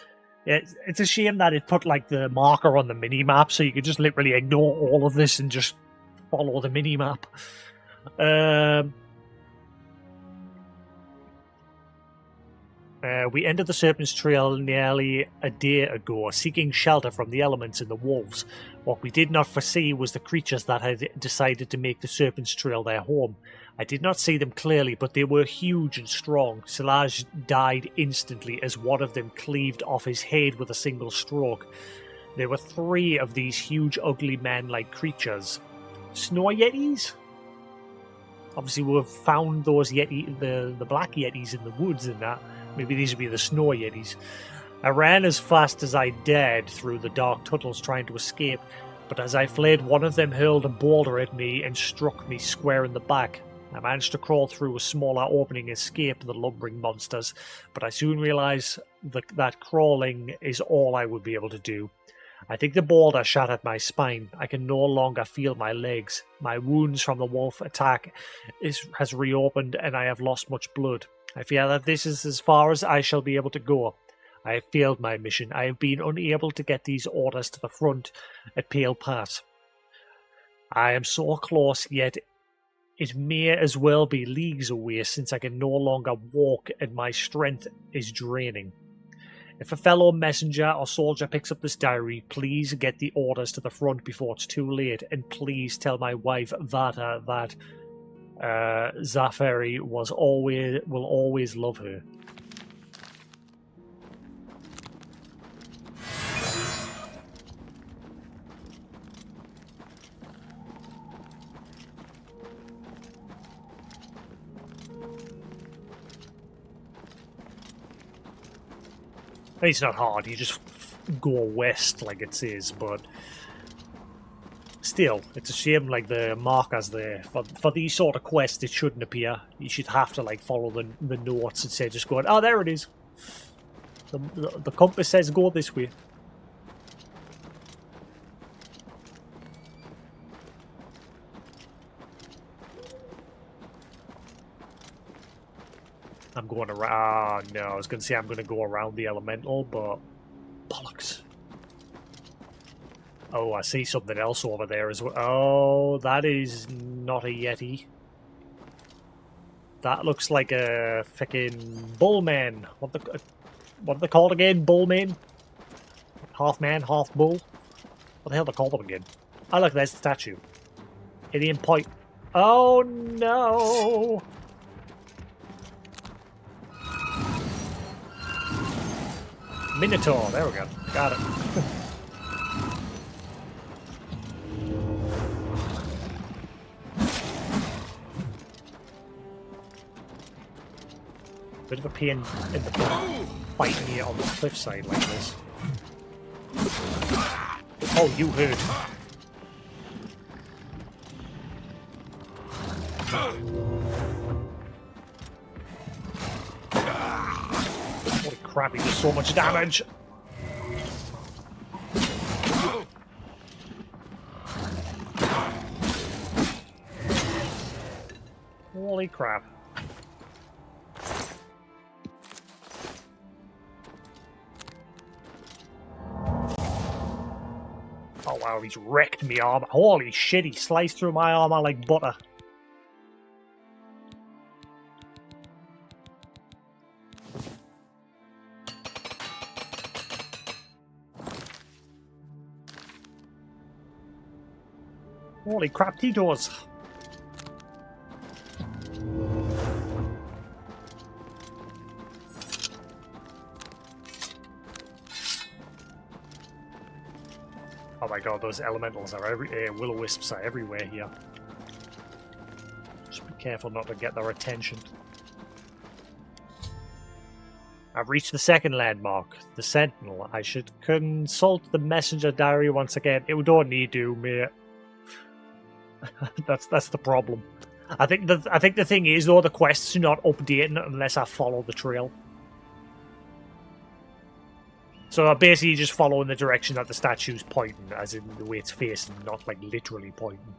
It's a shame that it put like the marker on the mini-map, so you could just literally ignore all of this and just follow the mini-map. We entered the Serpent's Trail nearly a day ago, seeking shelter from the elements and the wolves. What we did not foresee was the creatures that had decided to make the Serpent's Trail their home. I did not see them clearly, but they were huge and strong. Silage died instantly as one of them cleaved off his head with a single stroke. There were 3 of these huge, ugly man-like creatures. Snow Yetis? Obviously, we've found those Yeti, the black Yetis in the woods and that. Maybe these would be the snow Yetis. I ran as fast as I dared through the dark tunnels trying to escape, but as I fled, one of them hurled a boulder at me and struck me square in the back. I managed to crawl through a smaller opening and escape the lumbering monsters, but I soon realized that crawling is all I would be able to do. I think the boulder shattered my spine. I can no longer feel my legs. My wounds from the wolf attack has reopened and I have lost much blood. I fear that this is as far as I shall be able to go. I have failed my mission. I have been unable to get these orders to the front at Pale Pass. I am so close, yet it may as well be leagues away since I can no longer walk and my strength is draining. If a fellow messenger or soldier picks up this diary, please get the orders to the front before it's too late, and please tell my wife Vata that Zaferi will always love her. It's not hard, you just go west like it says, but still, it's a shame like the markers there. For these sort of quests it shouldn't appear. You should have to like follow the notes and say just going, oh there it is. The compass says go this way. I'm going around. No, I was going to say I'm going to go around the elemental, but bollocks. Oh, I see something else over there as well. Oh, that is not a Yeti. That looks like a fucking bullman. What are they called again? Bullman? Half man, half bull? What the hell do they call them again? Oh, look, there's the statue. Indian point. Oh, no! Minotaur, there we go. Got it. Bit of a pain in the butt fighting you on the cliffside like this. Oh, you heard. Holy crap, he does so much damage! Holy crap. Oh wow, he's wrecked me armor. Holy shit, he sliced through my armor like butter. Holy crap, he does. Oh my god, those elementals are will-o-wisps are everywhere here. Just be careful not to get their attention. I've reached the second landmark, the Sentinel. I should consult the messenger diary once again. It don't need to, mate. That's the problem. I think the thing is though, the quests are not updating unless I follow the trail. So I'm basically just following the direction that the statue's pointing, as in the way it's facing, not like literally pointing.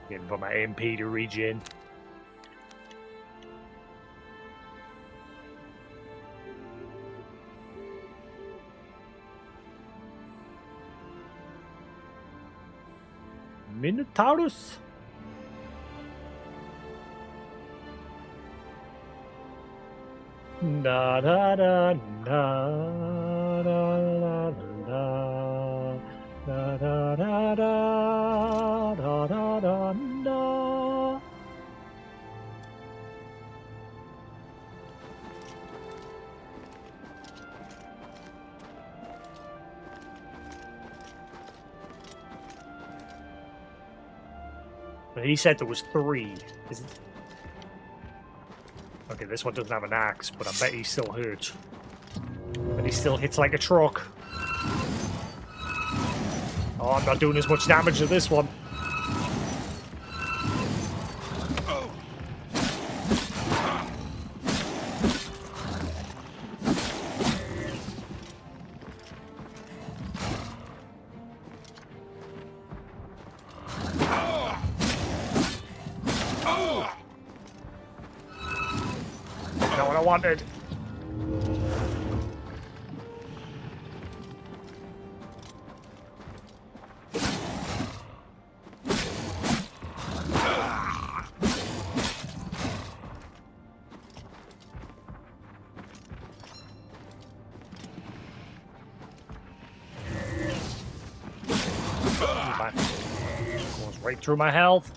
Getting for my MP to regen. Minotaurus. Da da da da da da da da da da da da da da. He said there was 3. Is it? Okay, this one doesn't have an axe, but I bet he still hurts. But he still hits like a truck. Oh, I'm not doing as much damage to this one. Not what I wanted. Goes right through my health.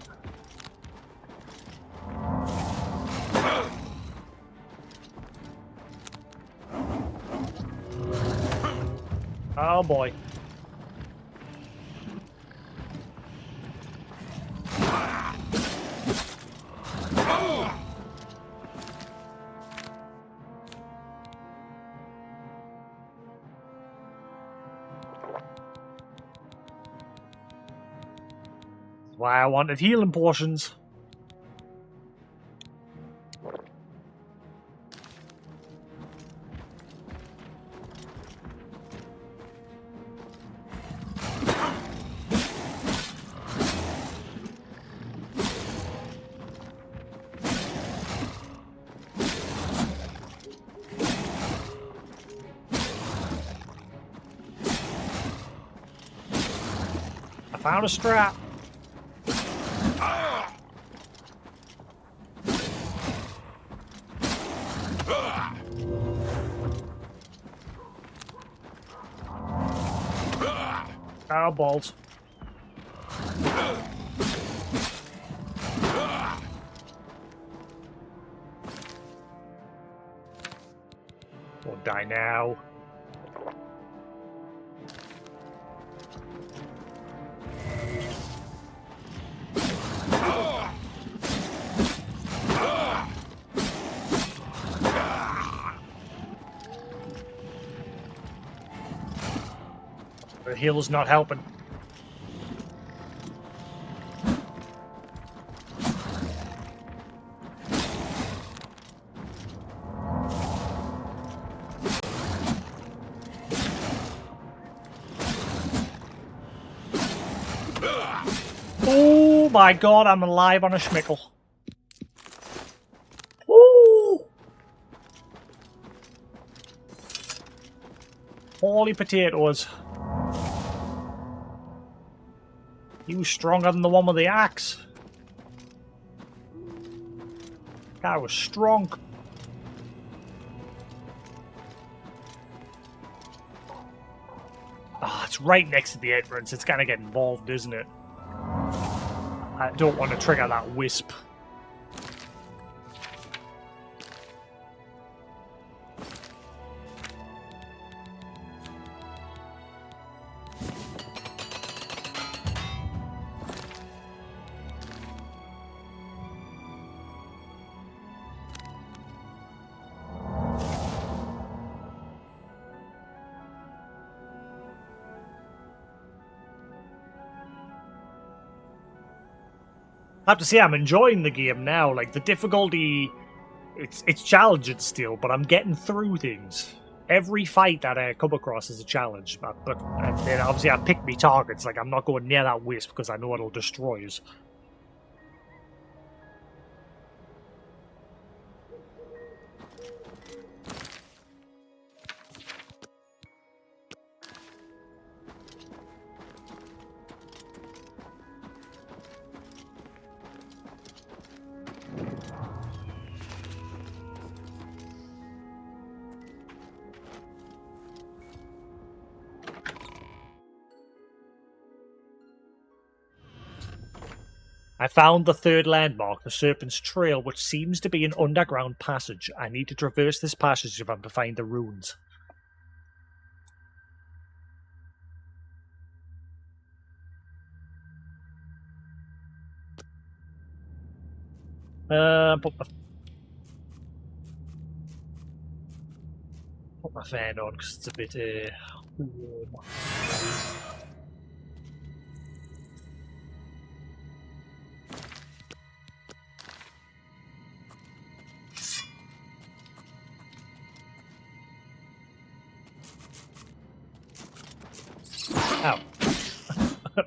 Oh boy. That's why I wanted healing potions. I found a strap. Oh, balls. Won't die now. The heal's not helping. Oh my god, I'm alive on a schmickle. Ooh. Holy potatoes. He was stronger than the one with the axe. Guy was strong. Ah, it's right next to the entrance. It's gonna get involved, isn't it? I don't want to trigger that wisp. I have to say, I'm enjoying the game now. Like, the difficulty, it's challenging still, but I'm getting through things. Every fight that I come across is a challenge. But and then obviously I pick me targets. Like, I'm not going near that wisp because I know it'll destroy us. I found the third landmark, the Serpent's Trail, which seems to be an underground passage. I need to traverse this passage if I'm to find the runes. Put my fan on because it's a bit warm. Ow.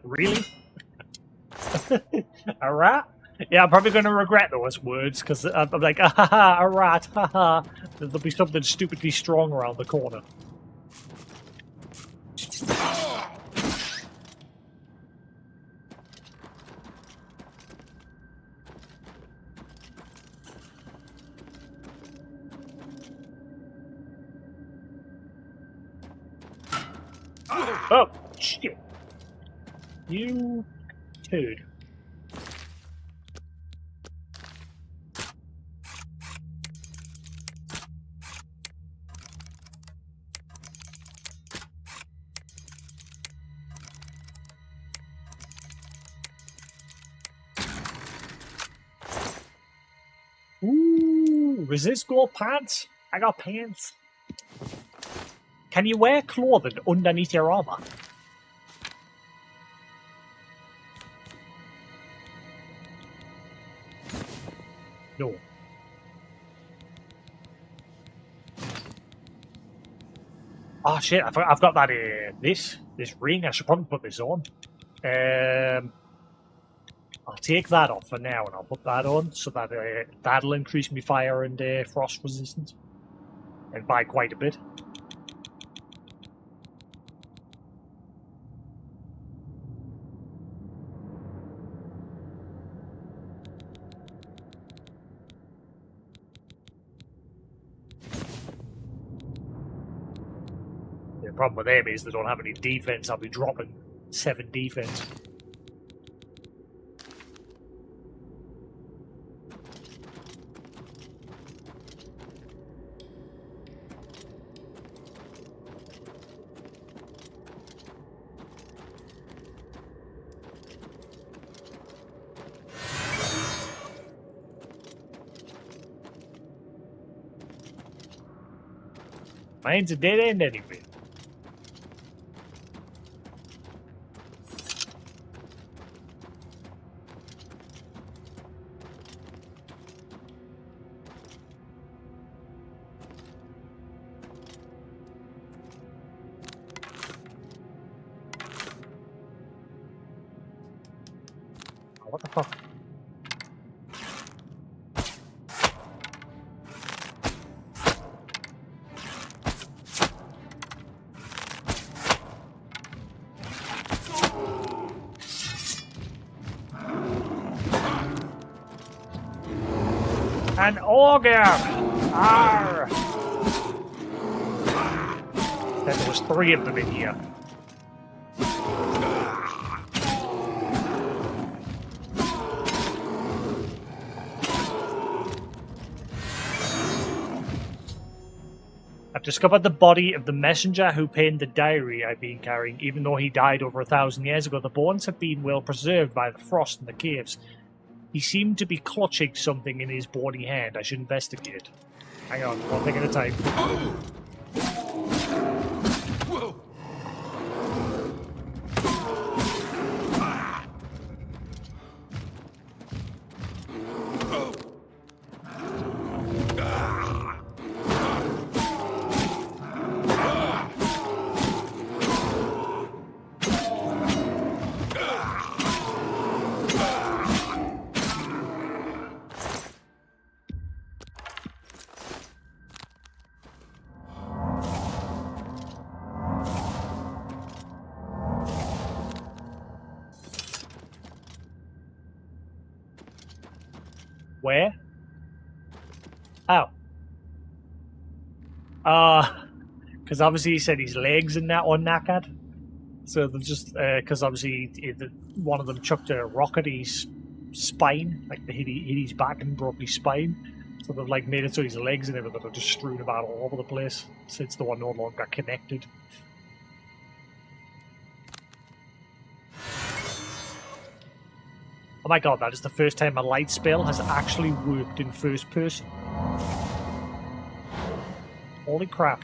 Really? Alright. Yeah, I'm probably going to regret those words because I'm like, ah ha ha, alright, ha ha. There'll be something stupidly strong around the corner. Oh, shit. You turd. Ooh, resist gold pants? I got pants. Can you wear clothing underneath your armor? No. Oh shit! I've got that. This ring. I should probably put this on. I'll take that off for now, and I'll put that on so that that'll increase my fire and frost resistance, and by quite a bit. The problem with them is they don't have any defense. I'll be dropping 7 defense. Mine's a dead end anyway. What the fuck? An ogre! Arr! There was 3 of them in here. I've discovered the body of the messenger who penned the diary I've been carrying. Even though he died over 1,000 years ago, the bones have been well preserved by the frost in the caves. He seemed to be clutching something in his bony hand. I should investigate. Hang on, one thing at a time. Where? Oh. Because obviously he said his legs and that are knackered. So they're just, because obviously one of them chucked a rock at his spine, like they hit his back and broke his spine. So they've like made it so his legs and everything are just strewn about all over the place since they were no longer connected. Oh my god, that is the first time a light spell has actually worked in first person. Holy crap.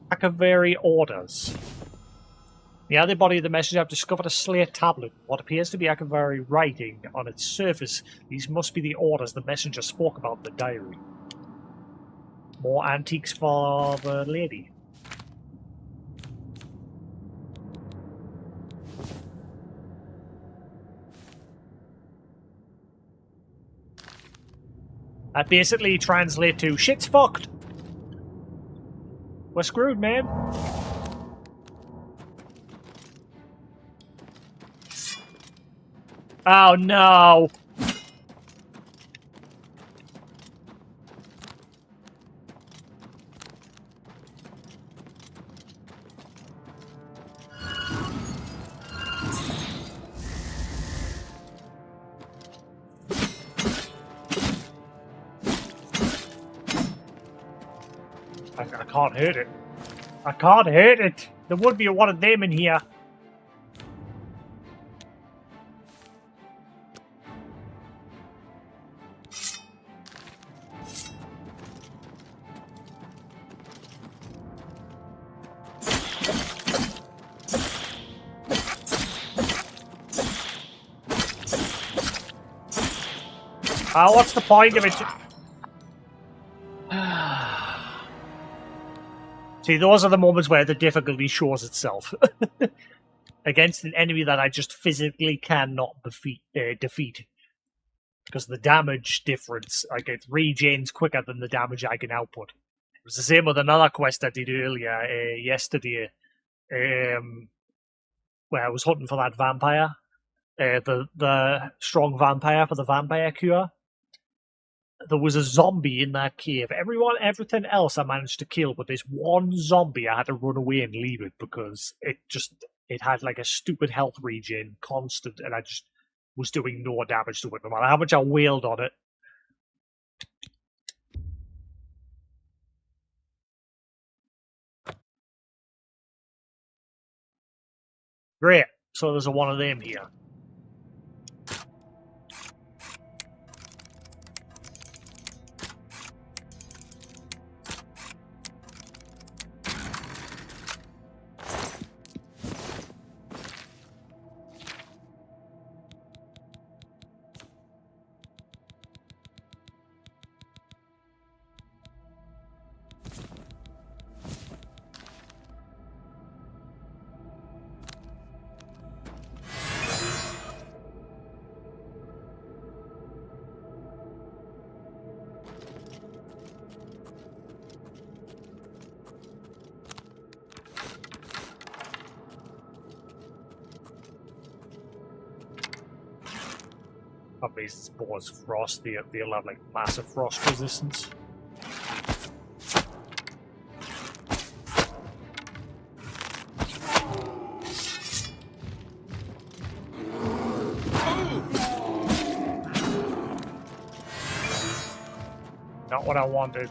Akaveri orders. The other body of the message, I've discovered a slate tablet. What appears to be Akaveri writing on its surface. These must be the orders the messenger spoke about in the diary. More antiques for the lady. That basically translates to shit's fucked. We're screwed, man. Oh no. I can't hurt it. I can't hurt it. There would be one of them in here. What's the point of it? See, those are the moments where the difficulty shows itself. Against an enemy that I just physically cannot defeat. Because the damage difference, I get regens quicker than the damage I can output. It was the same with another quest I did earlier, yesterday, where I was hunting for that vampire. The strong vampire for the vampire cure. There was a zombie in that cave. Everything else I managed to kill, but this one zombie I had to run away and leave it because it had like a stupid health regen constant, and I just was doing no damage to it, no matter how much I wailed on it. Great. So there's one of them here. These spores frost, they'll have like massive frost resistance. Not what I wanted.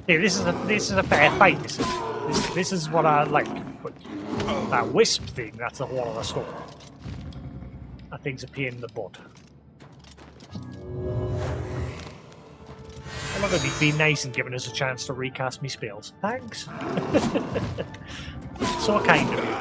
Hey, this is a fair fight. This is what I like. But that wisp thing, that's the whole other story. That thing's a pain in the butt. I'm not going to be nice and giving us a chance to recast me spells. Thanks. So kind of you.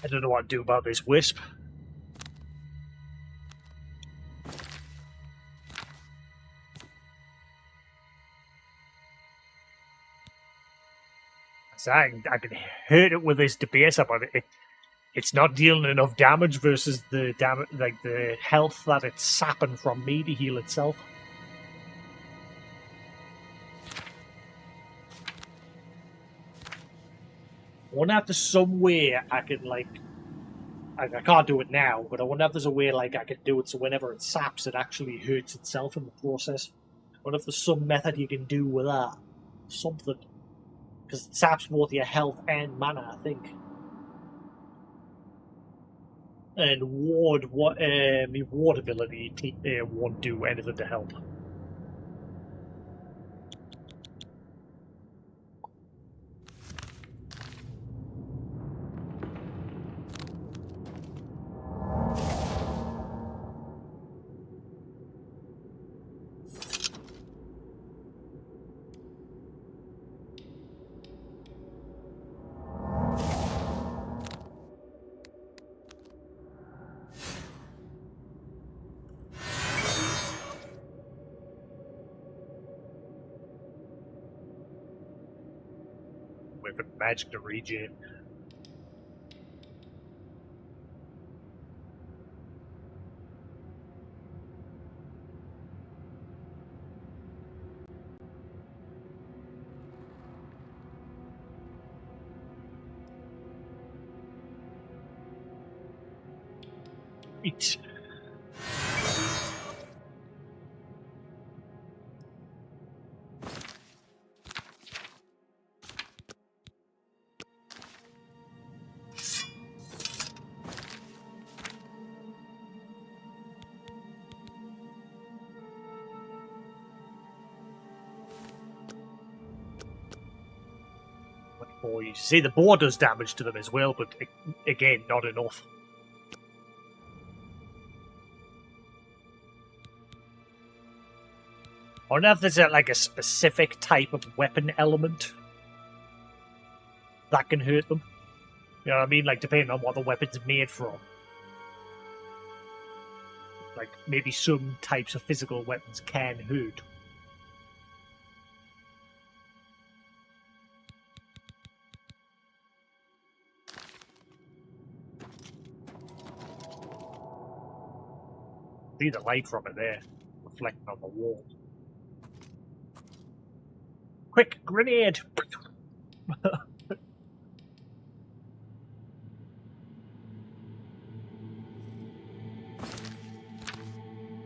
I don't know what to do about this wisp. So I can hurt it with this debaser, but it's not dealing enough damage versus the damage, like the health that it's sapping from me to heal itself. I wonder if there's some way I can, like, I can't do it now, but I wonder if there's a way, like, I can do it so whenever it saps, it actually hurts itself in the process. I wonder if there's some method you can do with that. Something. Because it saps both your health and mana, I think. And ward, my ward ability won't do anything to help. Wait for magic to regen. Eat. You see, the boar does damage to them as well, but again, not enough. I wonder if there's like a specific type of weapon element that can hurt them. You know what I mean? Like, depending on what the weapon's made from. Like, maybe some types of physical weapons can hurt. See the light from it there, reflecting on the wall. Quick, grenade!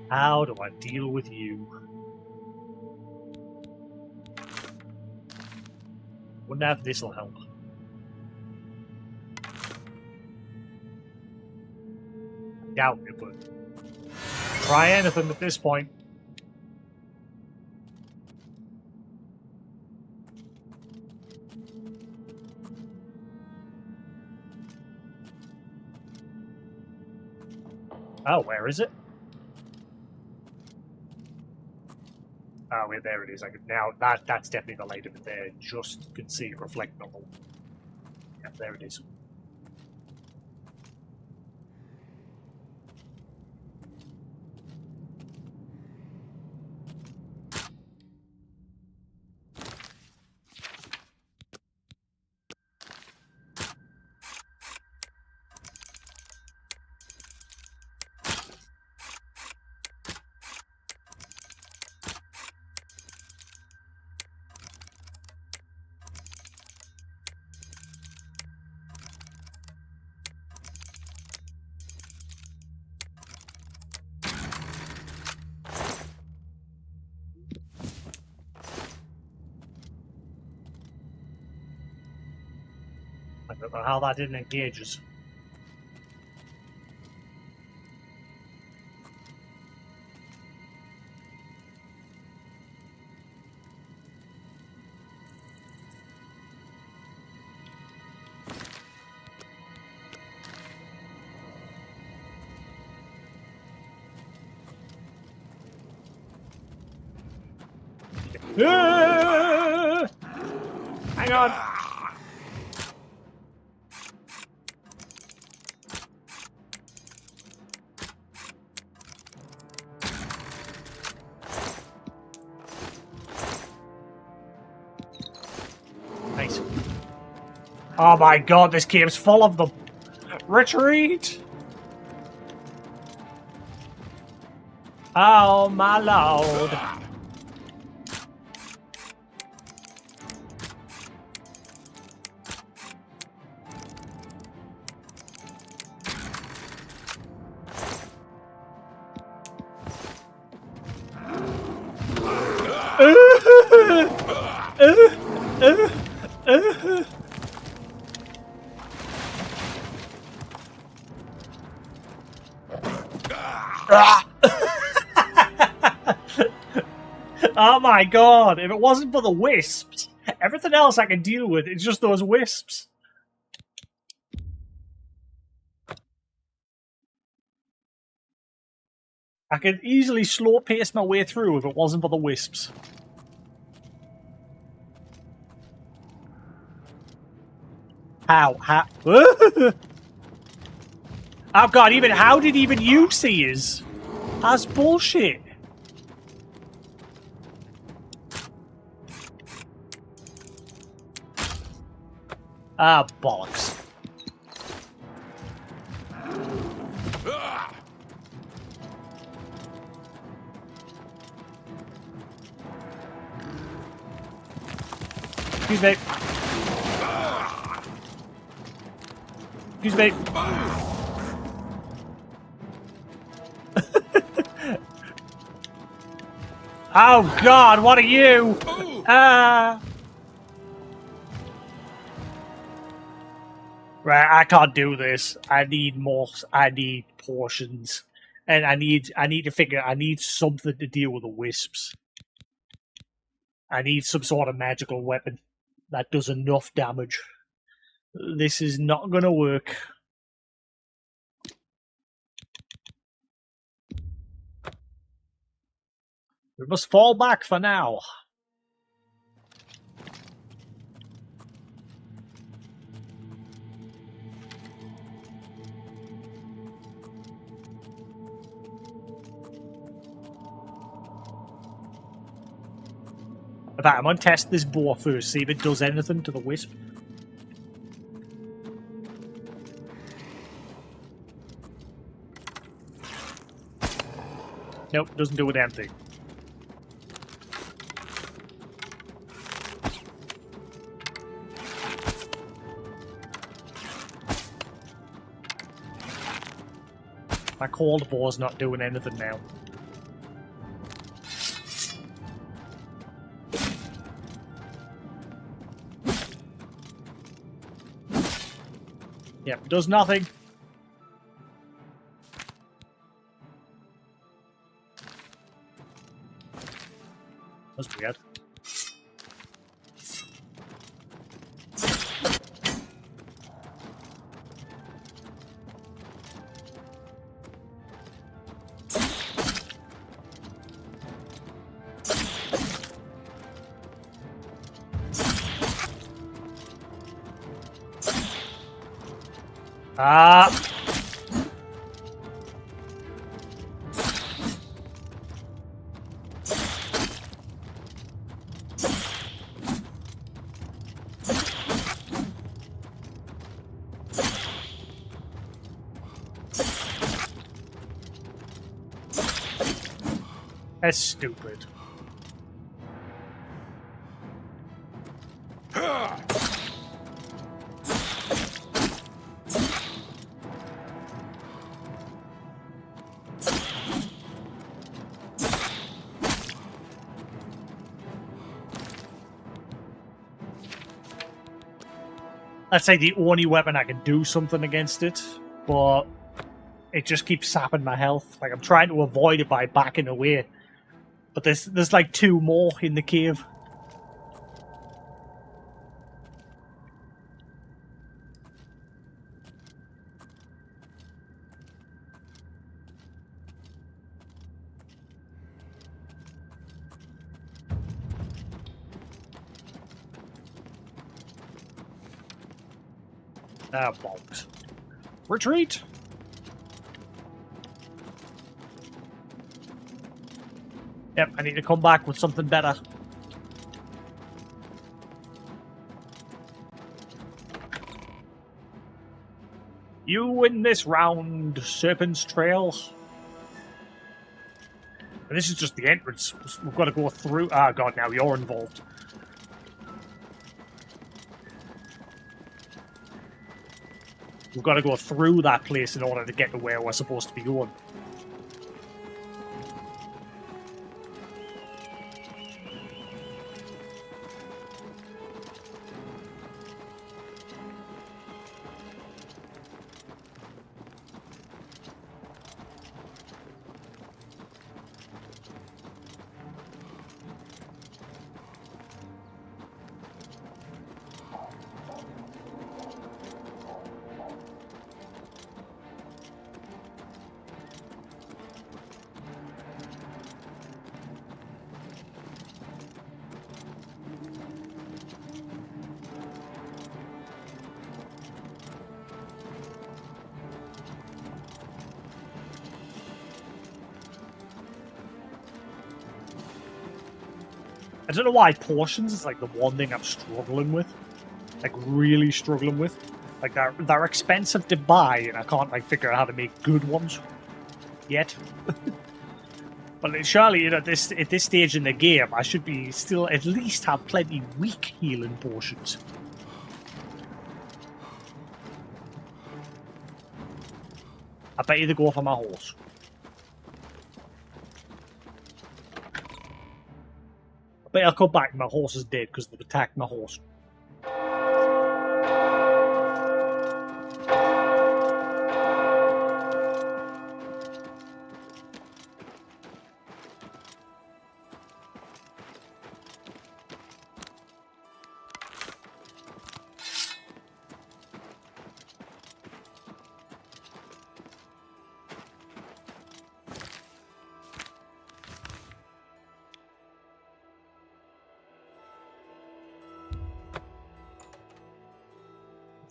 How do I deal with you? Wonder if this'll help. Doubt it would. Try anything at this point. Oh, where is it? Oh, wait, there it is. I can, now that's definitely the light of it there. Just can see it reflecting on the wall. Yeah, there it is. I don't know how that didn't engage us. Hang on. Oh my god, this cave's full of them. Retreat! Oh my lord. Oh my god, if it wasn't for the wisps, everything else I can deal with, it's just those wisps. I could easily slow pace my way through if it wasn't for the wisps. How? Oh god, even how did even you see us? That's bullshit. Ah, bollocks. Excuse me. Excuse me. Oh god, what are you? Right, I can't do this. I need more. I need portions, and I need to figure. I need something to deal with the wisps. I need some sort of magical weapon that does enough damage. This is not gonna work. We must fall back for now. In fact, I'm gonna test this boar first, see if it does anything to the wisp. Nope, doesn't do a damn thing. My cold boar's not doing anything now. Yep, does nothing. That's weird. Ah! That's stupid. I'd say the only weapon I can do something against it, but it just keeps sapping my health. Like, I'm trying to avoid it by backing away. But there's like two more in the cave. Ah, bollocks. Retreat! Yep, I need to come back with something better. You win this round, Serpent's Trail. And this is just the entrance. We've got to go through... Ah, God, now you're involved. We've got to go through that place in order to get to where we're supposed to be going. I don't know why portions is like the one thing I'm struggling with. Like really struggling with. Like they're expensive to buy and I can't like figure out how to make good ones yet. But surely, you know, at this stage in the game I should be still at least have plenty weak healing potions. I bet you they go for my horse. But I'll come back and my horse is dead because they've attacked my horse.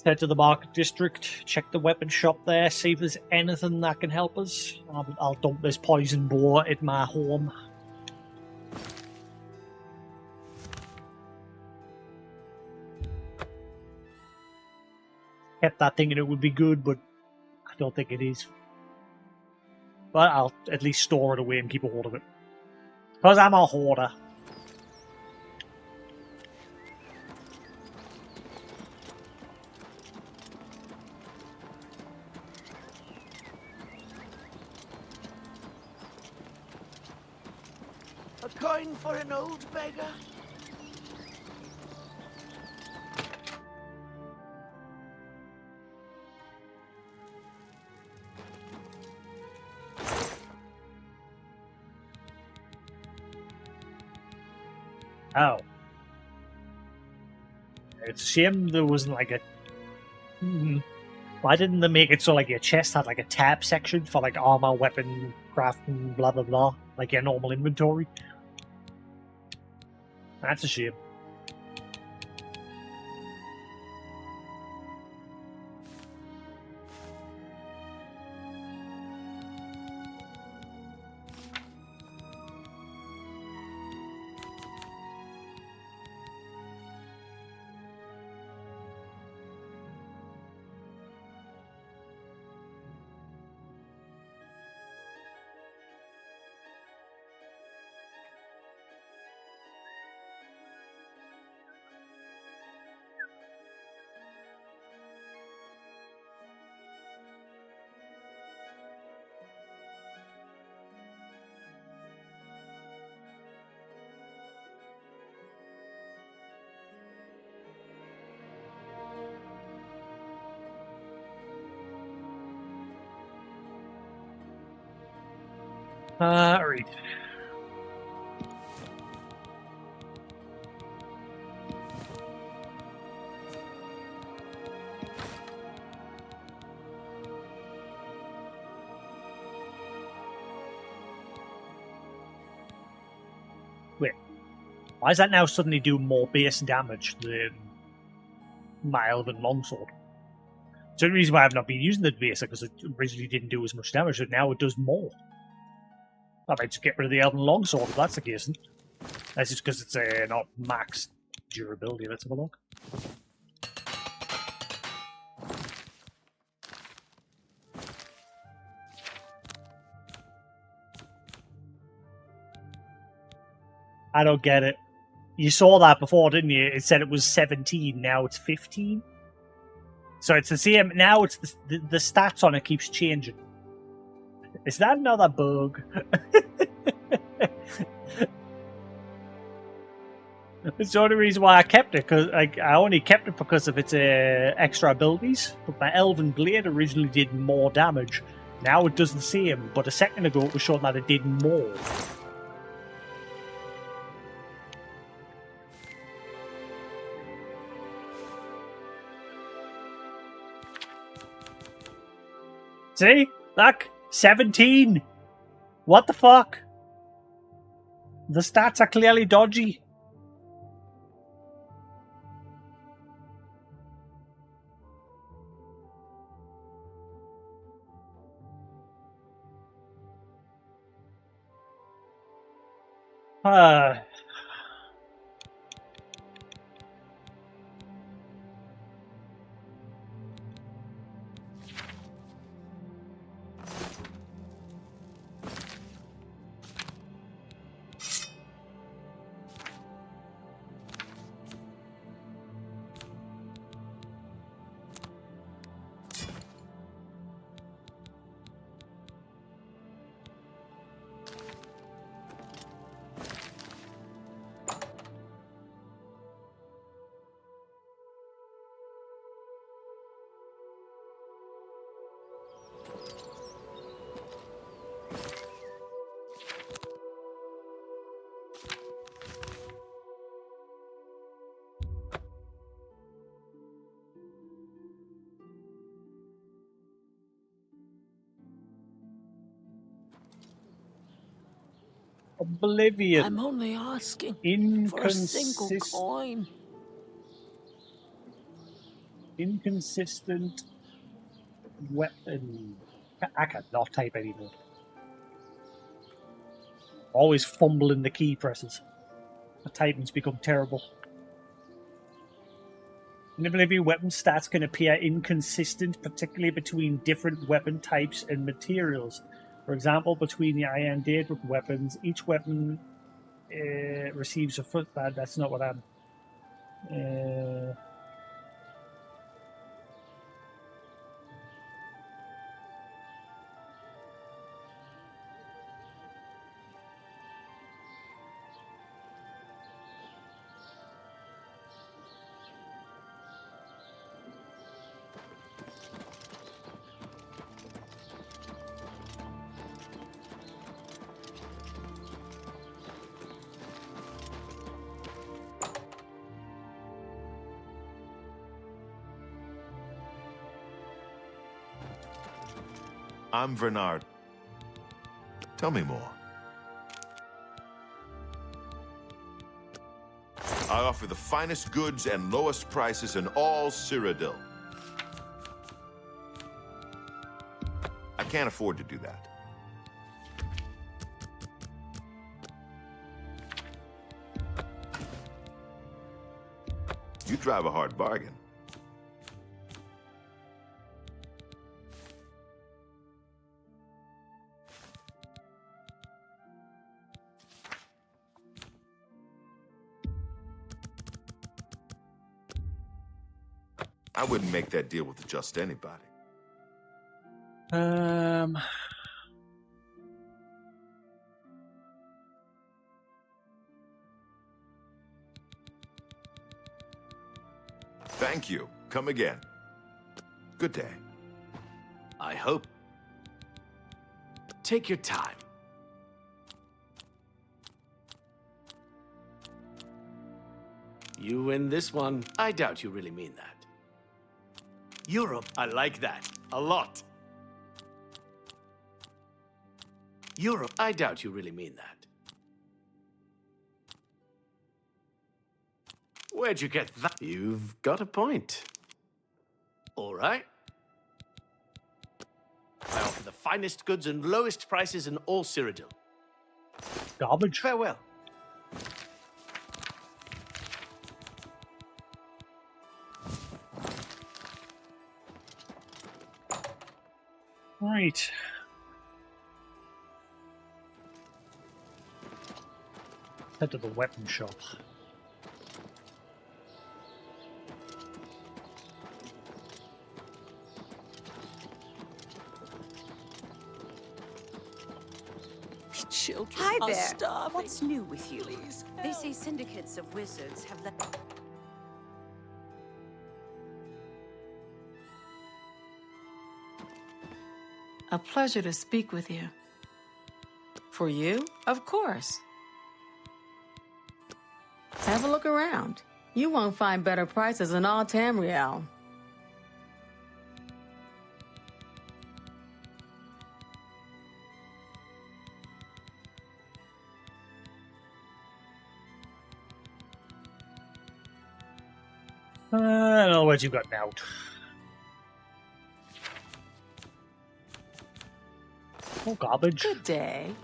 Head to the market district, check the weapon shop there, see if there's anything that can help us. I'll dump this poison boar at my home. Kept that thinking it would be good, but I don't think it is. But I'll at least store it away and keep a hold of it. Because I'm a hoarder. A coin for an old beggar? Oh. It's a shame there wasn't like a... Why didn't they make it so like your chest had like a tab section for like armor, weapon, crafting, blah blah blah, like your normal inventory? That's a shame. Alright. Wait. Why does that now suddenly do more base damage than my Elven Longsword? It's the only reason why I've not been using the base because it originally didn't do as much damage, but now it does more. I might just get rid of the Elven Longsword if that's the case. That's just because it's not max durability. Let's have a look. I don't get it. You saw that before, didn't you? It said it was 17, now it's 15. So it's the same. Now it's the stats on it keeps changing. Is that another bug? It's the only reason why I kept it, because I only kept it because of its extra abilities. But my Elven Blade originally did more damage. Now it does the same, but a second ago it was showing that it did more. See? Look! 17! What the fuck? The stats are clearly dodgy. Uh, Oblivion. I'm only asking for a single coin. Inconsistent weapon. I cannot type anymore. Always fumbling the key presses. The typing's become terrible. In Oblivion, weapon stats can appear inconsistent, particularly between different weapon types and materials. For example, between the iron date with weapons, each weapon receives a footpad. That's not what I'm. I'm Bernard. Tell me more. I offer the finest goods and lowest prices in all Cyrodiil. I can't afford to do that. You drive a hard bargain. I wouldn't make that deal with just anybody. Thank you. Come again. Good day. I hope. Take your time. You win this one. I doubt you really mean that. Europe, I like that. A lot. Europe, I doubt you really mean that. Where'd you get that? You've got a point. All right. I offer the finest goods and lowest prices in all Cyrodiil. Garbage. Farewell. Right. Head to the weapon shop. Children Hi there. What's new with you? Please, they say syndicates of wizards have left. A pleasure to speak with you. For you? Of course. Have a look around. You won't find better prices in all Tamriel. I don't know what you got now. Oh, garbage. Good day.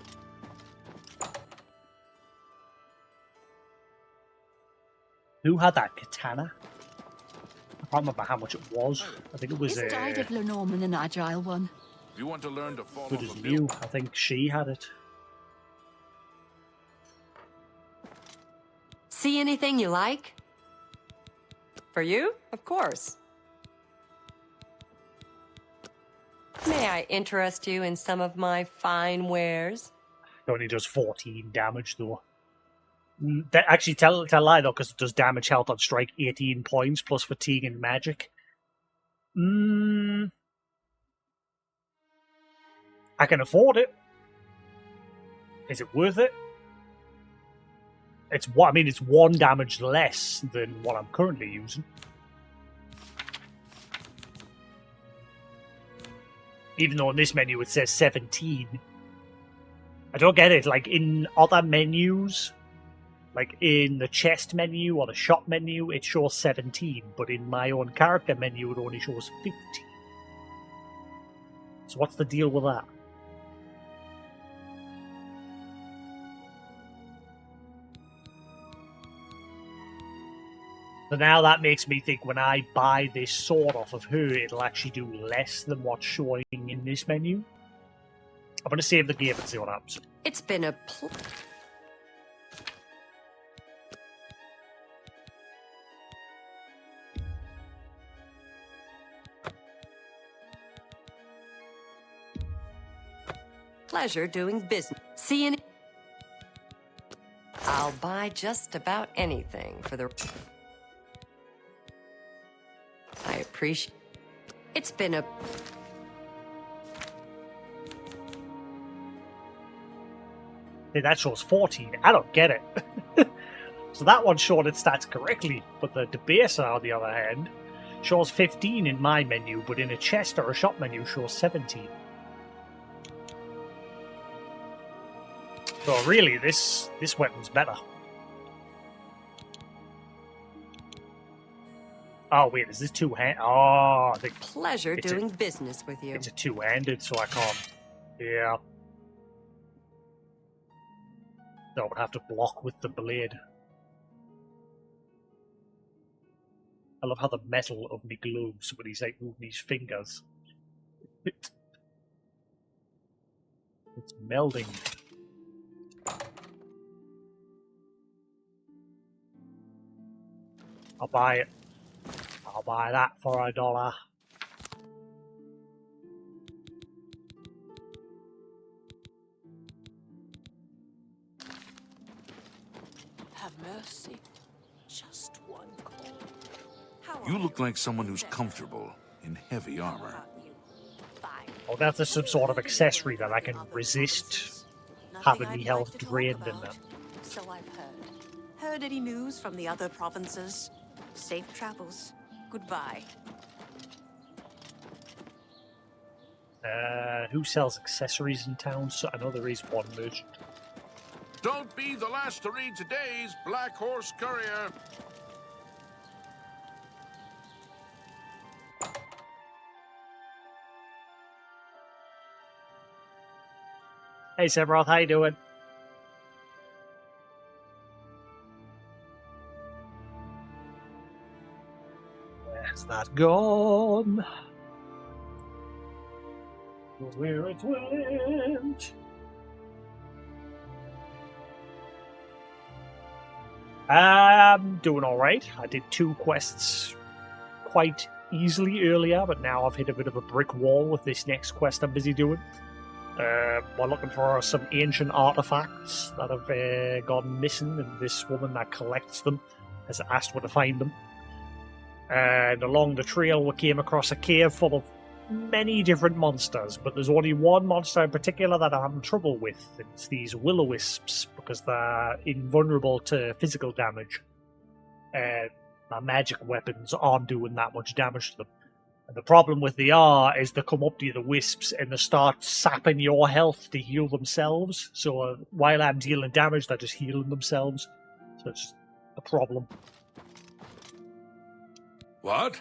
Who had that katana? I can't remember how much it was. I think it was Isn't Ida Lenormand an agile one? If you want to learn to fall good off as a new. I think she had it. See anything you like? For you? Of course. May I interest you in some of my fine wares? It only does 14 damage though. Actually, tell a lie though, because it does damage, health on strike, 18 points plus fatigue and magic. I can afford it. Is it worth it? It's what I mean. It's 1 damage less than what I'm currently using. Even though in this menu it says 17. I don't get it. Like in other menus, like in the chest menu or the shop menu, it shows 17, but in my own character menu, it only shows 15. So what's the deal with that? So now that makes me think when I buy this sword off of her, it'll actually do less than what's showing in this menu. I'm going to save the game and see what happens. It's been a pleasure doing business. See any? I'll buy just about anything for the. I appreciate. It's been a. Hey, that shows 14. I don't get it. So that one showed its stats correctly, but the debaser, on the other hand, shows 15 in my menu, but in a chest or a shop menu shows 17. So really, this weapon's better. Oh wait, is this two-handed? Oh, I think pleasure doing business with you. It's a two-handed, so I can't. Yeah. So I would have to block with the blade. I love how the metal of me glows when he's like moving his fingers. It's melding. I'll buy it. I'll buy that for $1. Have mercy. Just one call. You look like someone who's comfortable in heavy armor. Oh, that's some sort of accessory that I can resist having me health drained in them. So I've heard. Heard any news from the other provinces? Safe travels. Goodbye. Who sells accessories in town? So I know there is one merchant. Don't be the last to read today's Black Horse Courier. Hey Sephiroth, how you doing? Where's that gone? Where it went? I'm doing alright. I did 2 quests quite easily earlier, but now I've hit a bit of a brick wall with this next quest I'm busy doing. We're looking for some ancient artifacts that have gone missing, and this woman that collects them has asked where to find them. And along the trail, we came across a cave full of many different monsters, but there's only one monster in particular that I'm having trouble with. It's these will-o-wisps, because they're invulnerable to physical damage. And my magic weapons aren't doing that much damage to them. And the problem with the R is they come up to you, the wisps, and they start sapping your health to heal themselves. So while I'm dealing damage, they're just healing themselves. So it's just a problem. What?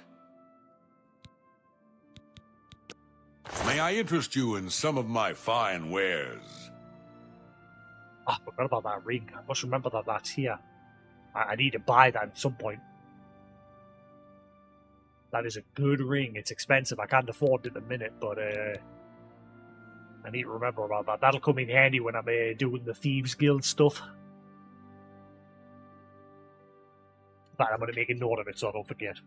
May I interest you in some of my fine wares? I forgot about that ring. I must remember that that's here. I need to buy that at some point. That is a good ring. It's expensive. I can't afford it at the minute, but I need to remember about that. That'll come in handy when I'm doing the Thieves Guild stuff. In fact, I'm going to make a note of it so I don't forget.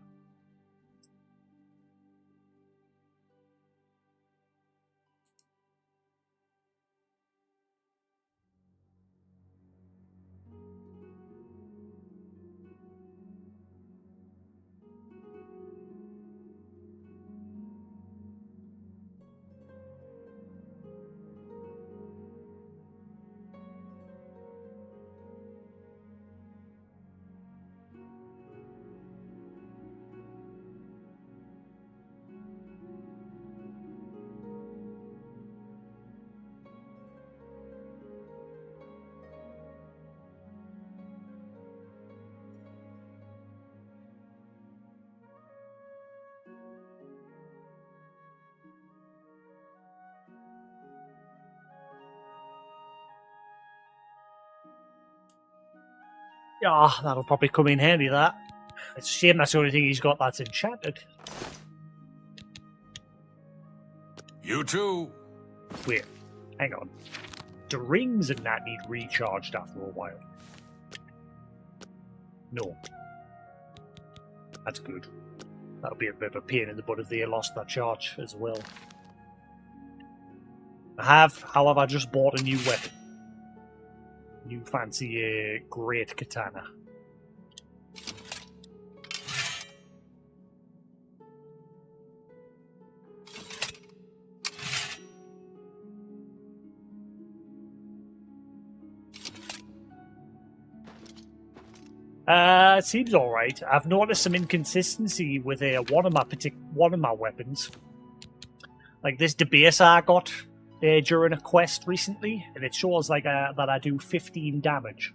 Yeah, that'll probably come in handy, that. It's a shame that's the only thing he's got that's enchanted. You too. Wait, hang on. The rings and that need recharged after a while. No. That's good. That'll be a bit of a pain in the butt if they lost that charge as well. I have, however, just bought a new weapon. New fancy great katana. It seems alright. I've noticed some inconsistency with one of my weapons. Like this debaser I got during a quest recently, and it shows like that I do 15 damage.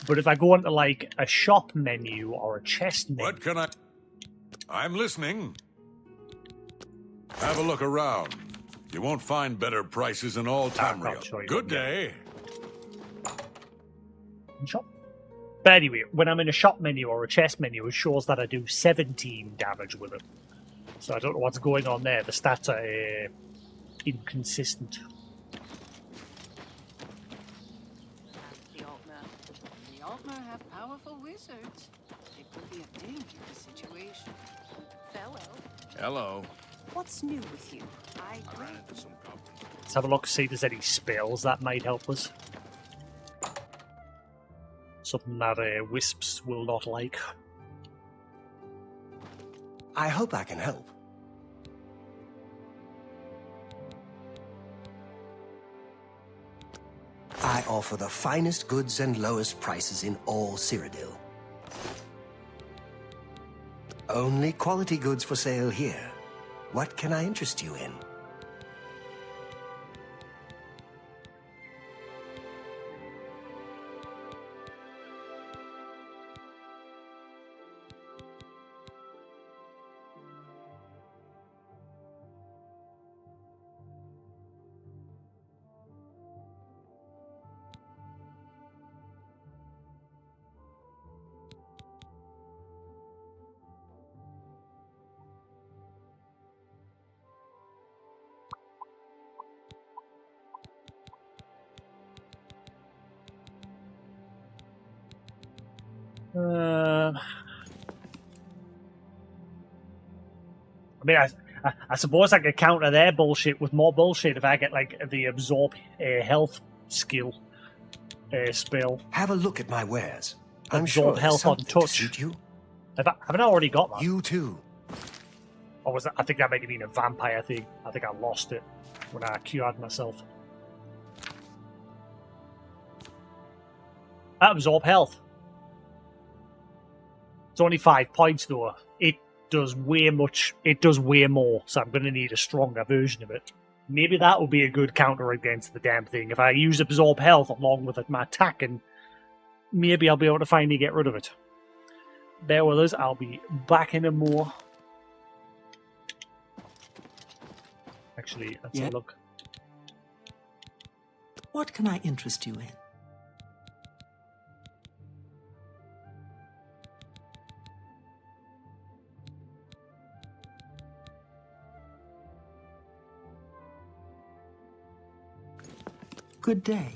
But if I go into like a shop menu or a chest menu, What can I... I'm listening. Have a look around. You won't find better prices in all Tamriel. Good day. Shop. But anyway, when I'm in a shop menu or a chest menu, it shows that I do 17 damage with it. So I don't know what's going on there. The stats are inconsistent. The Altmer have powerful wizards. It could be a dangerous situation. Farewell. Hello. What's new with you? I ran into some goblins. Let's have a look, see if there's any spells that might help us. Something that wisps will not like. I hope I can help. I offer the finest goods and lowest prices in all Cyrodiil. Only quality goods for sale here. What can I interest you in? I mean, I suppose I could counter their bullshit with more bullshit if I get like the absorb health skill spell. Have a look at my wares. I'm Absorb sure health on something to touch. suit you. Haven't I already got that? You too. Or was that? I think that might have been a vampire thing. I think I lost it when I cured myself. Absorb health. It's only 5 points though. It does way more, so I'm going to need a stronger version of it. Maybe that will be a good counter against the damn thing. If I use absorb health along with my attack, and maybe I'll be able to finally get rid of it. Bear with us, I'll be back in a more. Actually, let's have a look. What can I interest you in? Good day.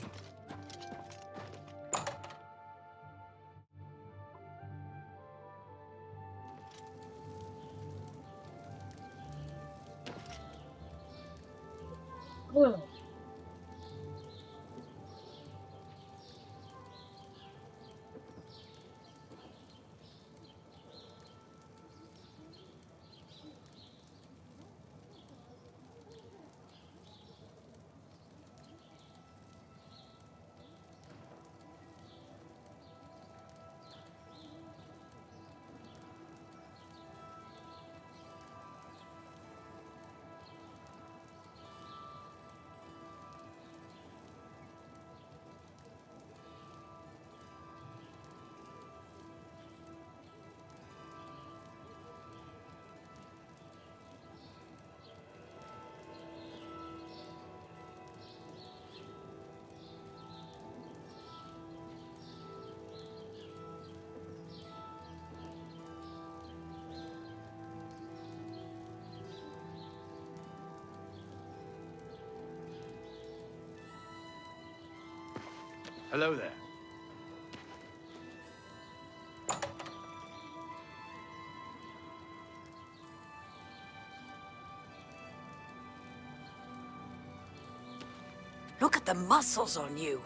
Hello there. Look at the muscles on you.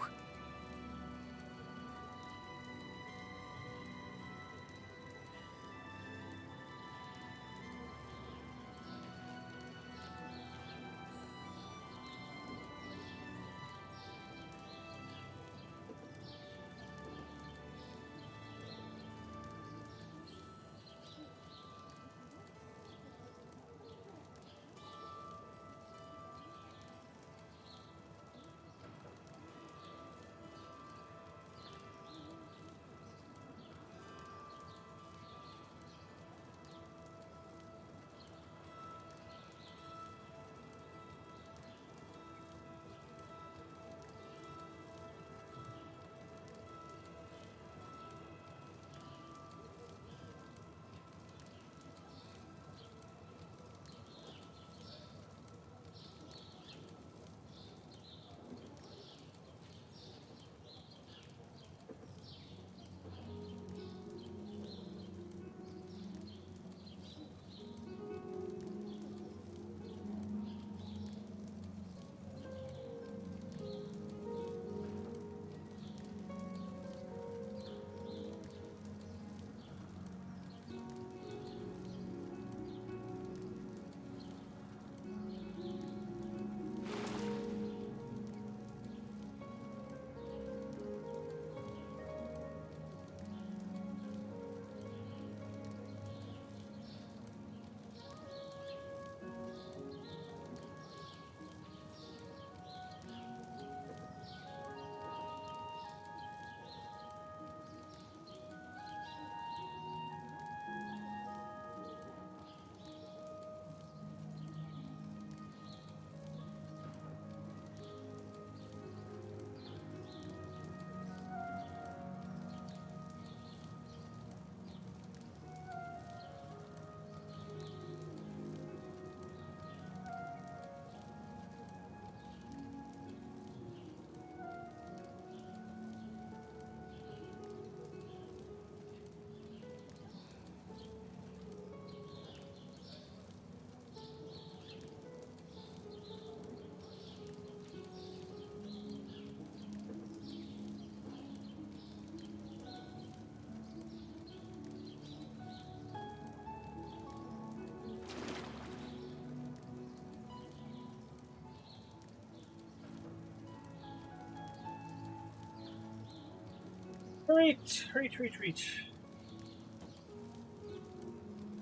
Retreat.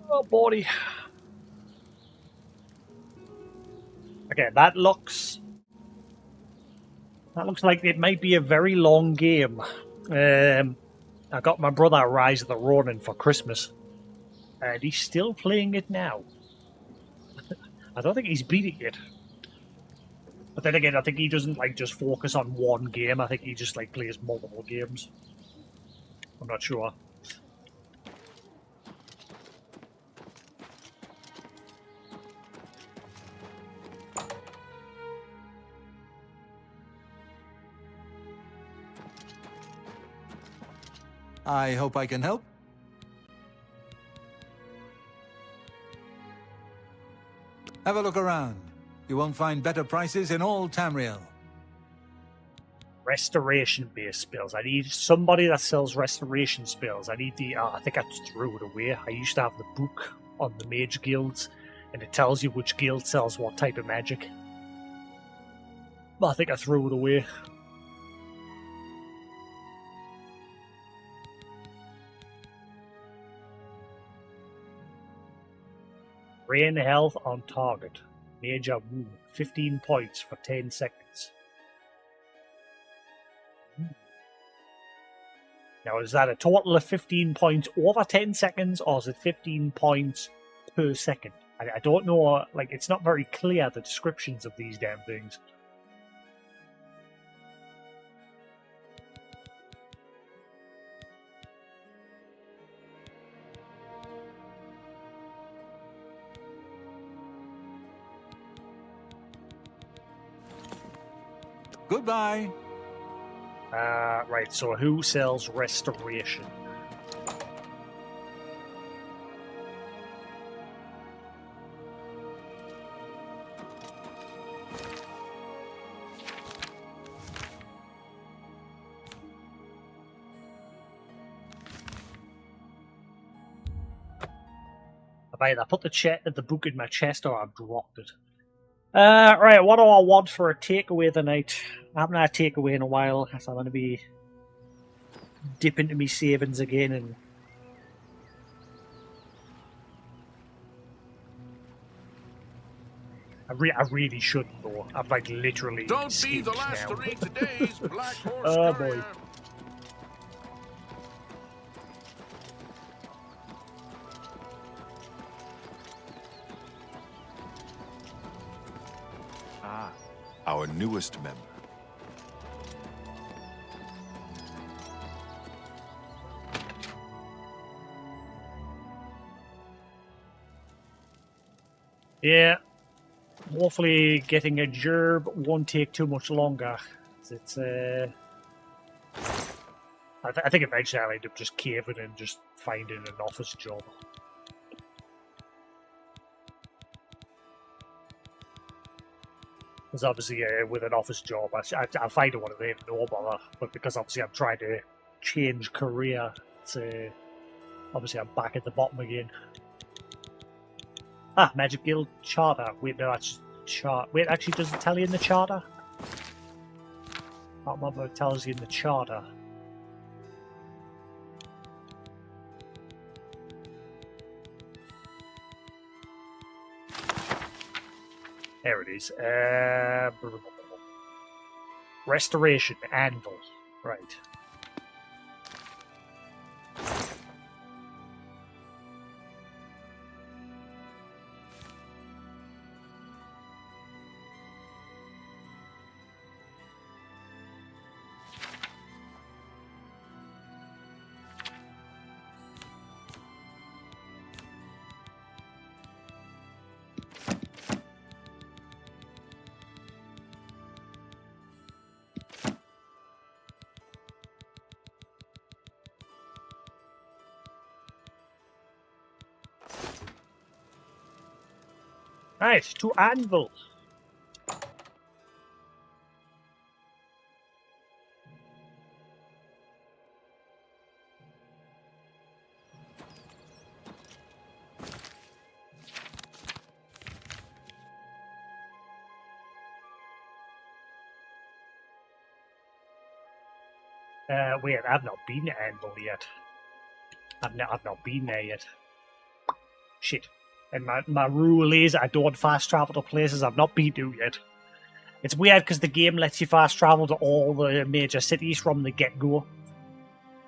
Oh, body. Okay, that looks like it might be a very long game. I got my brother Rise of the Ronin for Christmas, and he's still playing it now. I don't think he's beat it yet. But then again, I think he doesn't like just focus on one game. I think he just like plays multiple games. I'm not sure. I hope I can help. Have a look around. You won't find better prices in all Tamriel. Restoration-based spells. I need somebody that sells restoration spells. I need the... I think I threw it away. I used to have the book on the mage guilds, and it tells you which guild sells what type of magic. But I think I threw it away. Rain health on target. Major wound. 15 points for 10 seconds. Now, is that a total of 15 points over 10 seconds, or is it 15 points per second? I don't know. Like, it's not very clear, the descriptions of these damn things. Goodbye. Right, so who sells restoration? I've either put the book in my chest or I've dropped it. Right, what do I want for a takeaway tonight? I haven't had a takeaway in a while, so I'm going to be dipping into my savings again and I really shouldn't though. I'm like literally Don't be the last now. to read today's Black Horse Oh Courier. boy. Ah, our newest member. Yeah. Hopefully getting a gerb won't take too much longer. It's I think eventually I'll end up just caving and just finding an office job. Because obviously with an office job, I'll find one of them, no bother. But because obviously I'm trying to change career, it's, obviously I'm back at the bottom again. Ah, Magic Guild Charter. Wait, no, that's chart. Wait, actually, does it tell you in the charter? I can't remember what it tells you in the charter. There it is. Restoration Anvil. Right. Right, to Anvil. Wait, I've not been to Anvil yet. I've not been there yet. Shit. And my rule is I don't fast travel to places I've not been to yet. It's weird because the game lets you fast travel to all the major cities from the get-go.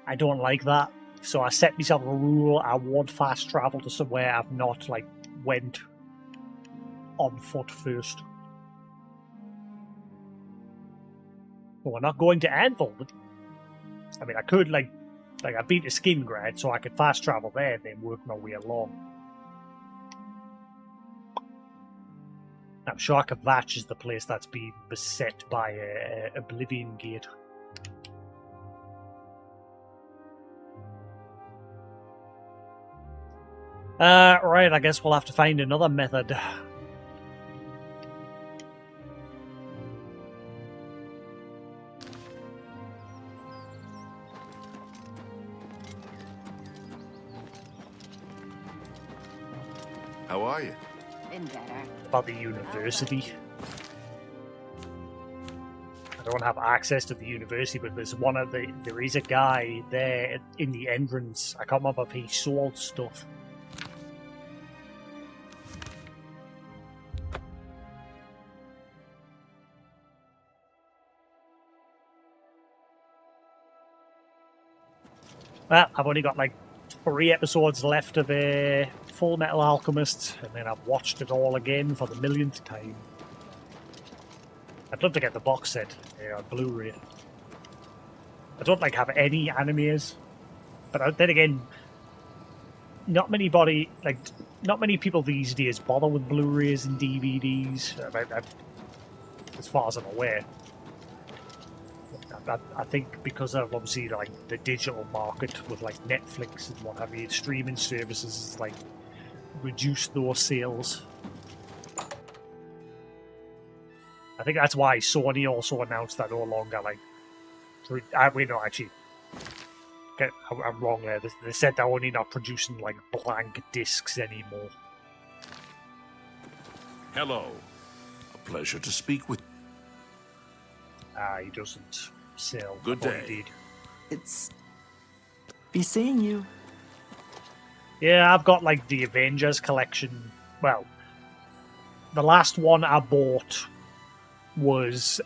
I don't like that. So I set myself a rule, I won't fast travel to somewhere I've not, like, went on foot first. But we're not going to Anvil. I mean, I could, like I've been to Skingrad, so I could fast travel there and then work my way along. I'm sure Kvatch is the place that's been beset by a Oblivion gate. Right, I guess we'll have to find another method. How are you? Been better. About the university. I don't have access to the university, but there is a guy there in the entrance. I can't remember if he sold stuff. Well, I've only got like 3 episodes left of Full Metal Alchemist, and then I've watched it all again for the millionth time. I'd love to get the box set on Blu-ray. I don't have any animes, but then again, not many people these days bother with Blu-rays and DVDs, as far as I'm aware. I think because of obviously the digital market with Netflix and what have you, streaming services reduce those sales. I think that's why Sony also announced that no longer wait, no, actually, I'm wrong there. They said they're only not producing blank discs anymore. Hello. A pleasure to speak with. He doesn't sell. Good day. Indeed. It's be seeing you. Yeah, I've got the Avengers collection. Well, the last one I bought was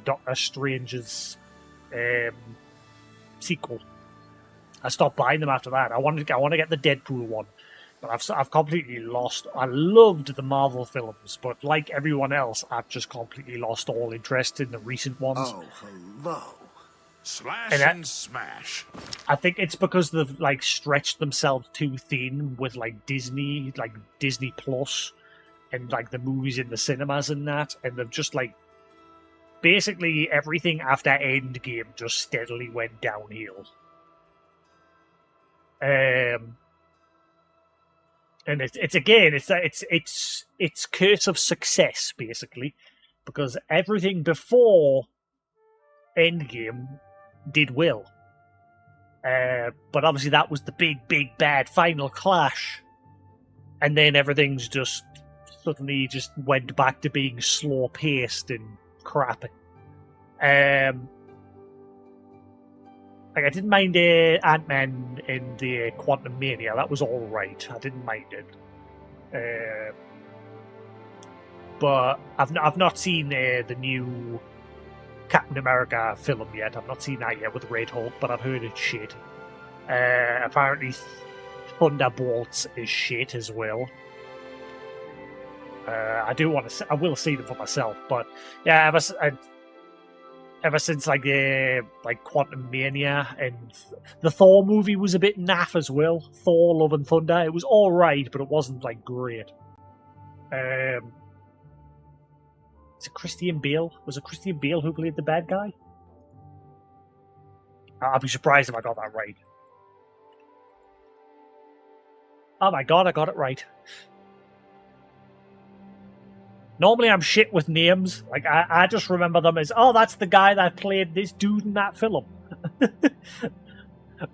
Doctor Strange's sequel. I stopped buying them after that. I want to get the Deadpool one, but I've completely lost. I loved the Marvel films, but like everyone else, I've just completely lost all interest in the recent ones. Oh, hello. Slash and smash. I think it's because they've stretched themselves too thin with Disney Plus, and the movies in the cinemas and that, and they've just basically everything after Endgame just steadily went downhill. And it's curse of success basically, because everything before Endgame did well, but obviously that was the big bad final clash, and then everything's just suddenly just went back to being slow paced and crappy. I didn't mind Ant-Man and the Quantum Mania. That was all right. I didn't mind it. But I've not seen the new Captain America film yet. I've not seen that yet with Red Hulk, but I've heard it's shit. Apparently Thunderbolts is shit as well. I will see them for myself, but yeah, ever since Quantum Mania, and the Thor movie was a bit naff as well. Thor: Love and Thunder. It was all right, but it wasn't great. Is it Christian Bale? Was it Christian Bale who played the bad guy? I'll be surprised if I got that right. Oh my god, I got it right. Normally I'm shit with names. I just remember them as, oh, that's the guy that played this dude in that film.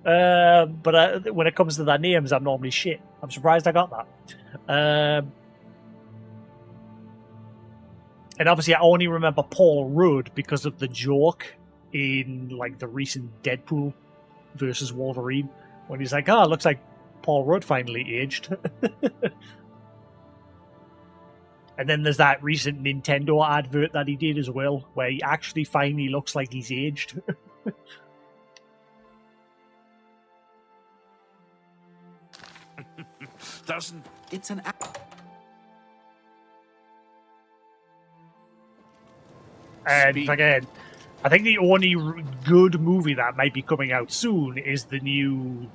But when it comes to their names, I'm normally shit. I'm surprised I got that. And obviously I only remember Paul Rudd because of the joke in like the recent Deadpool versus Wolverine, when he's like, "Oh, it looks like Paul Rudd finally aged." And then there's that recent Nintendo advert that he did as well, where he actually finally looks like he's aged. Doesn't... It's an... And again, I think the only good movie that might be coming out soon is the new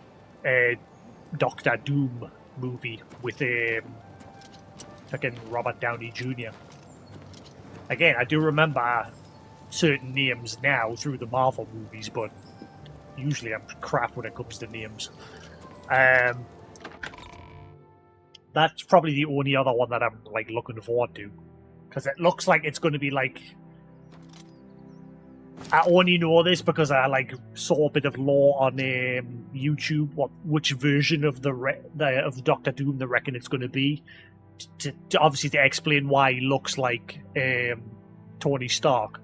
Doctor Doom movie with fucking Robert Downey Jr. Again, I do remember certain names now through the Marvel movies, but usually I'm crap when it comes to names. That's probably the only other one that I'm like looking forward to, because it looks like it's going to be like. I only know this because I like saw a bit of lore on YouTube. Which version of the Doctor Doom they reckon it's going to be, to obviously to explain why he looks like Tony Stark.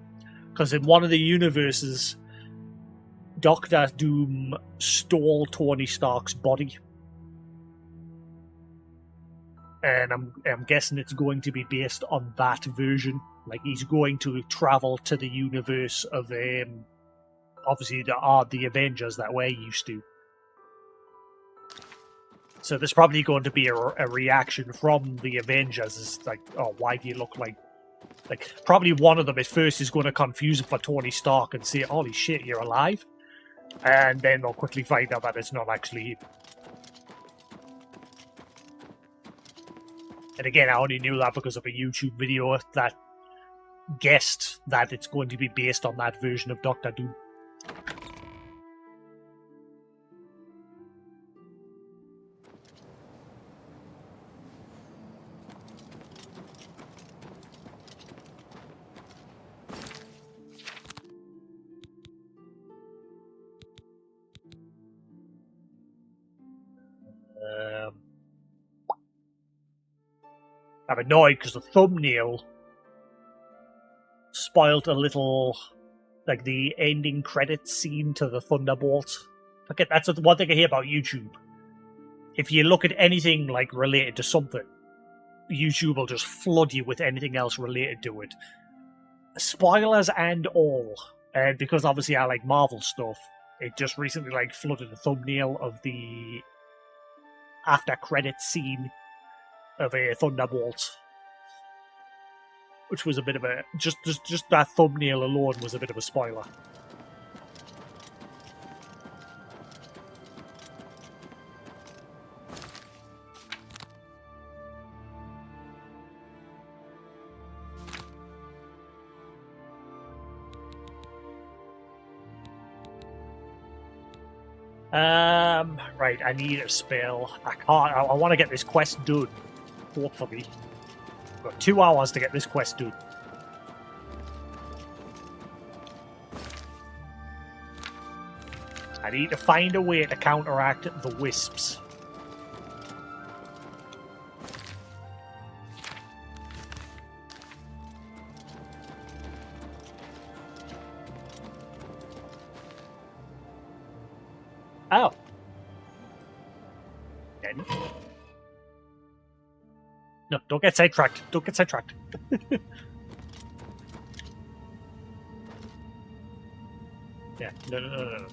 Because in one of the universes, Doctor Doom stole Tony Stark's body, and I'm guessing it's going to be based on that version. Like, he's going to travel to the universe of, obviously, the Avengers that we're used to. So there's probably going to be a reaction from the Avengers. It's like, oh, why do you look like... Like, probably one of them at first is going to confuse him for Tony Stark and say, holy shit, you're alive? And then they'll quickly find out that it's not actually him. And again, I only knew that because of a YouTube video that guessed that it's going to be based on that version of Doctor Doom. I'm annoyed because the thumbnail spoiled a little, like, the ending credits scene to the Thunderbolt. Okay, that's one thing I hear about YouTube. If you look at anything, like, related to something, YouTube will just flood you with anything else related to it. Spoilers and all. And because obviously I like Marvel stuff, it just recently, like, flooded the thumbnail of the after credits scene of a Thunderbolt. Which was a bit of a... Just that thumbnail alone was a bit of a spoiler. Right, I need a spell. I can't... I want to get this quest done. Hopefully. I've got 2 hours to get this quest done. I need to find a way to counteract the wisps. Oh. Then. No, don't get sidetracked. Don't get sidetracked. Yeah, no.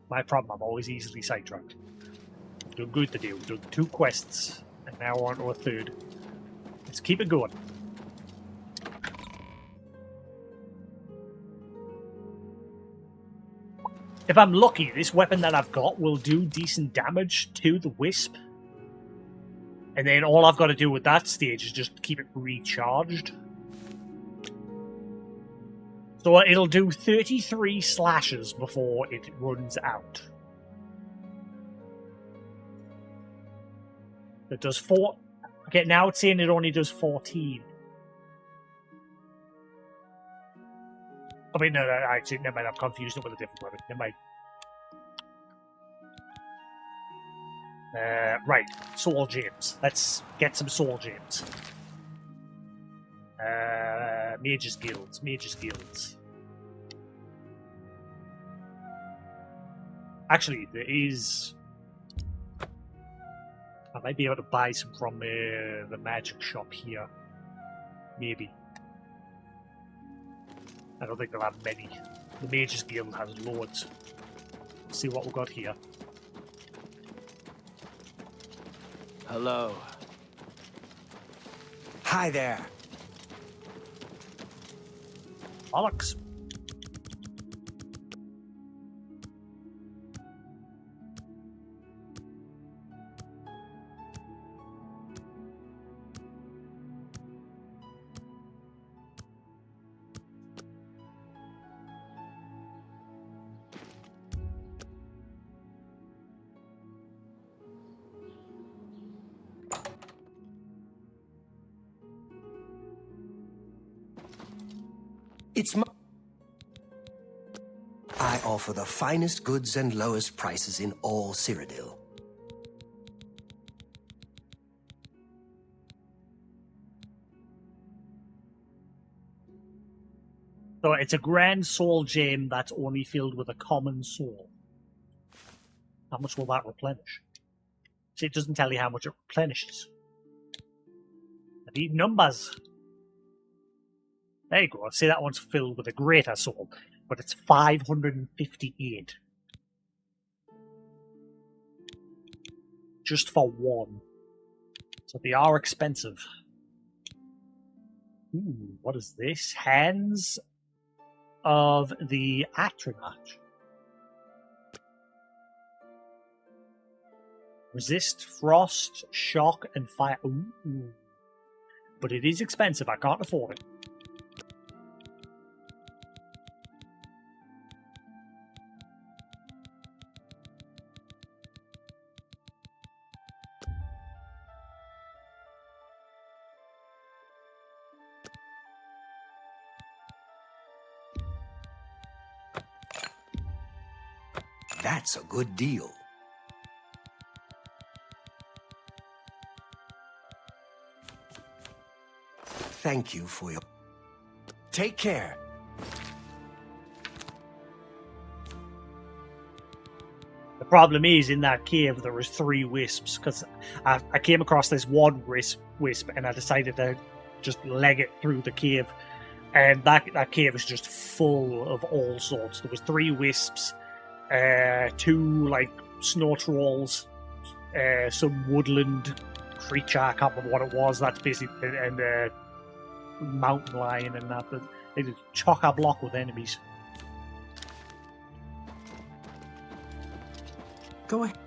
My problem, I'm always easily sidetracked. I'm doing good today. We're doing 2 quests, and now we're on to a 3rd. Let's keep it going. If I'm lucky, this weapon that I've got will do decent damage to the wisp. And then all I've got to do with that stage is just keep it recharged. So it'll do 33 slashes before it runs out. It does 4... Okay, now it's saying it only does 14. I mean, no, actually, never mind, I'm confused it with a different weapon. Never mind. Right, soul gems. Let's get some soul gems. Mages Guilds. Mages Guilds. Actually, there is... I might be able to buy some from the magic shop here. Maybe. I don't think they'll have many. The Mages Guild has loads. Let's see what we've got here. Hello. Hi there. Alex. It's my... I offer the finest goods and lowest prices in all Cyrodiil. So it's a grand soul gem that's only filled with a common soul. How much will that replenish? See, it doesn't tell you how much it replenishes. I need numbers. There you go. See, that one's filled with a greater soul, but it's 558. Just for one. So they are expensive. Ooh, what is this? Hands of the Atronach. Resist frost, shock, and fire. Ooh. But it is expensive. I can't afford it. That's a good deal. Thank you for your... Take care. The problem is, in that cave, there was 3 wisps, because I came across this one wisp, and I decided to just leg it through the cave. And that cave is just full of all sorts. There was 3 wisps, 2 like snow trolls, some woodland creature, I can't remember what it was, that's basically, and mountain lion and that. They just chock-a-block with enemies. Go ahead.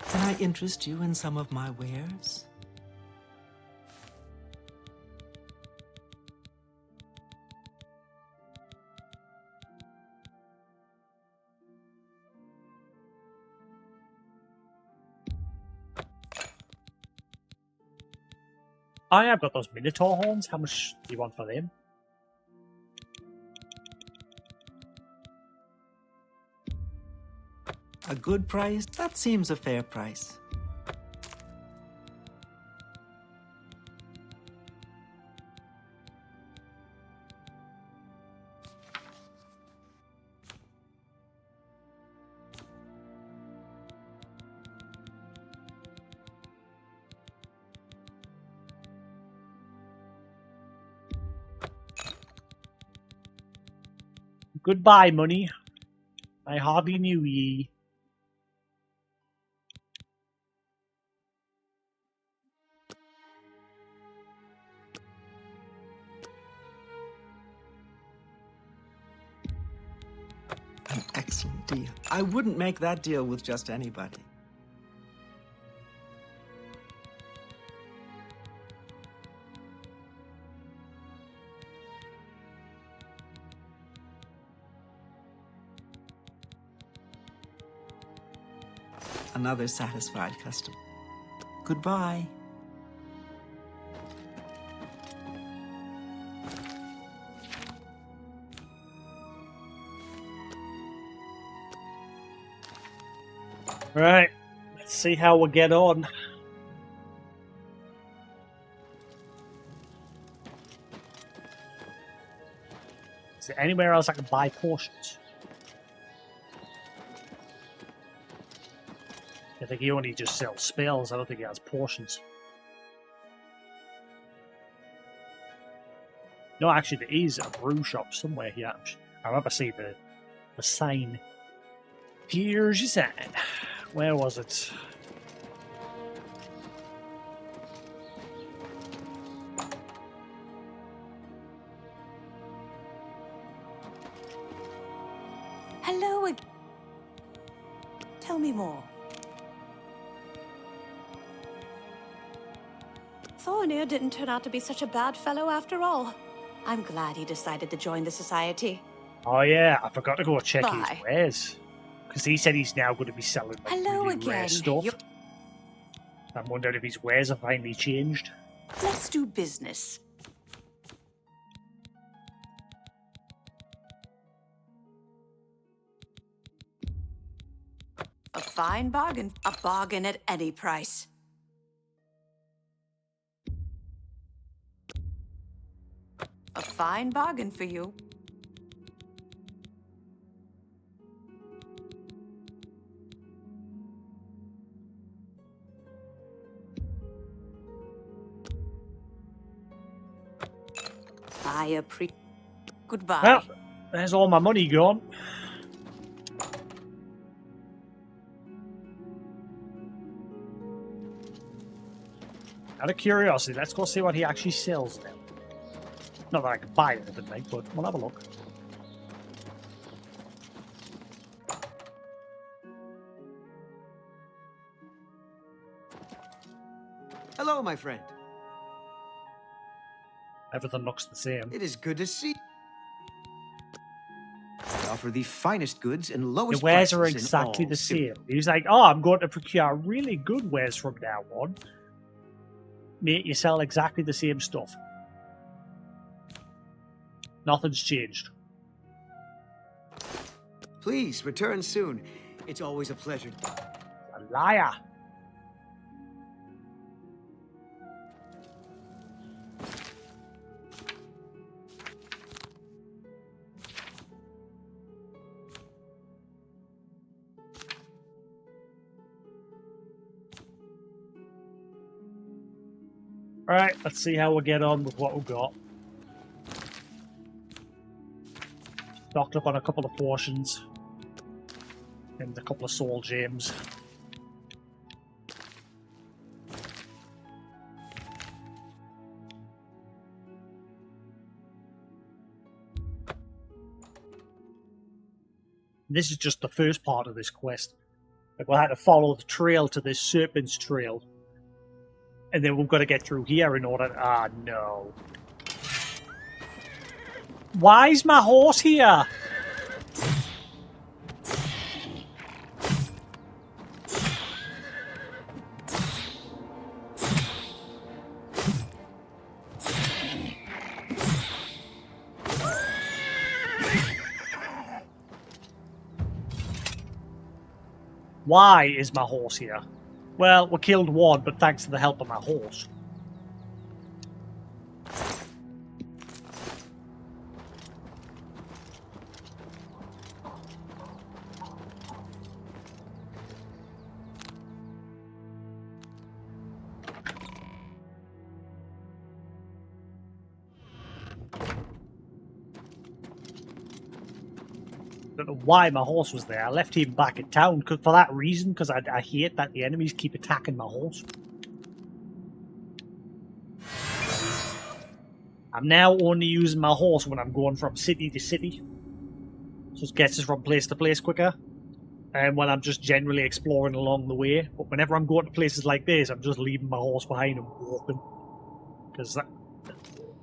Can I interest you in some of my wares? I have got those Minotaur horns. How much do you want for them? A good price? That seems a fair price. Goodbye, money. I hardly knew ye. An excellent deal. I wouldn't make that deal with just anybody. Another satisfied customer. Goodbye. Right, let's see how we get on. Is there anywhere else I can buy potions? I think he only just sells spells. I don't think he has potions. No, actually, there is a brew shop somewhere here. I remember seeing the sign. Here's your sign. Where was it? Hello again. Tell me more. Thornir didn't turn out to be such a bad fellow after all. I'm glad he decided to join the society. Oh yeah, I forgot to go check Bye. his wares. Because he said he's now going to be selling like, Hello really rare again. stuff. I'm wondering if his wares have finally changed. Let's do business. A fine bargain. A bargain at any price. A fine bargain for you. Goodbye. Well, there's all my money gone. Out of curiosity, let's go see what he actually sells now. Not that I can buy anything, mate, but we'll have a look. Hello, my friend. Everything looks the same. It is good to see. I offer the finest goods and The lowest wares are prices in exactly all the same. Cyrodiil. He's like, oh, I'm going to procure really good wares from now on. Mate, you sell exactly the same stuff. Nothing's changed. Please return soon. It's always a pleasure. A liar. Alright, let's see how we get on with what we've got. Stocked up on a couple of portions. And a couple of soul gems. This is just the first part of this quest. Like, we'll have to follow the trail to this serpent's trail. And then we've got to get through here in order to... Ah, no. Why is my horse here? Why is my horse here? Well, we killed one, but thanks to the help of my horse. Don't know why my horse was there. I left him back in town for that reason, because I hate that the enemies keep attacking my horse. I'm now only using my horse when I'm going from city to city. So it gets us from place to place quicker. And when I'm just generally exploring along the way. But whenever I'm going to places like this, I'm just leaving my horse behind and walking. Because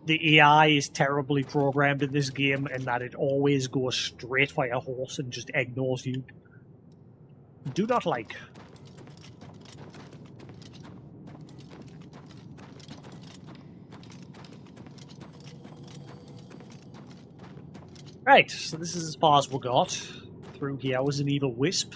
the AI is terribly programmed in this game in that it always goes straight for your horse and just ignores you. Do not like. Right, so this is as far as we got. Through here was an evil wisp.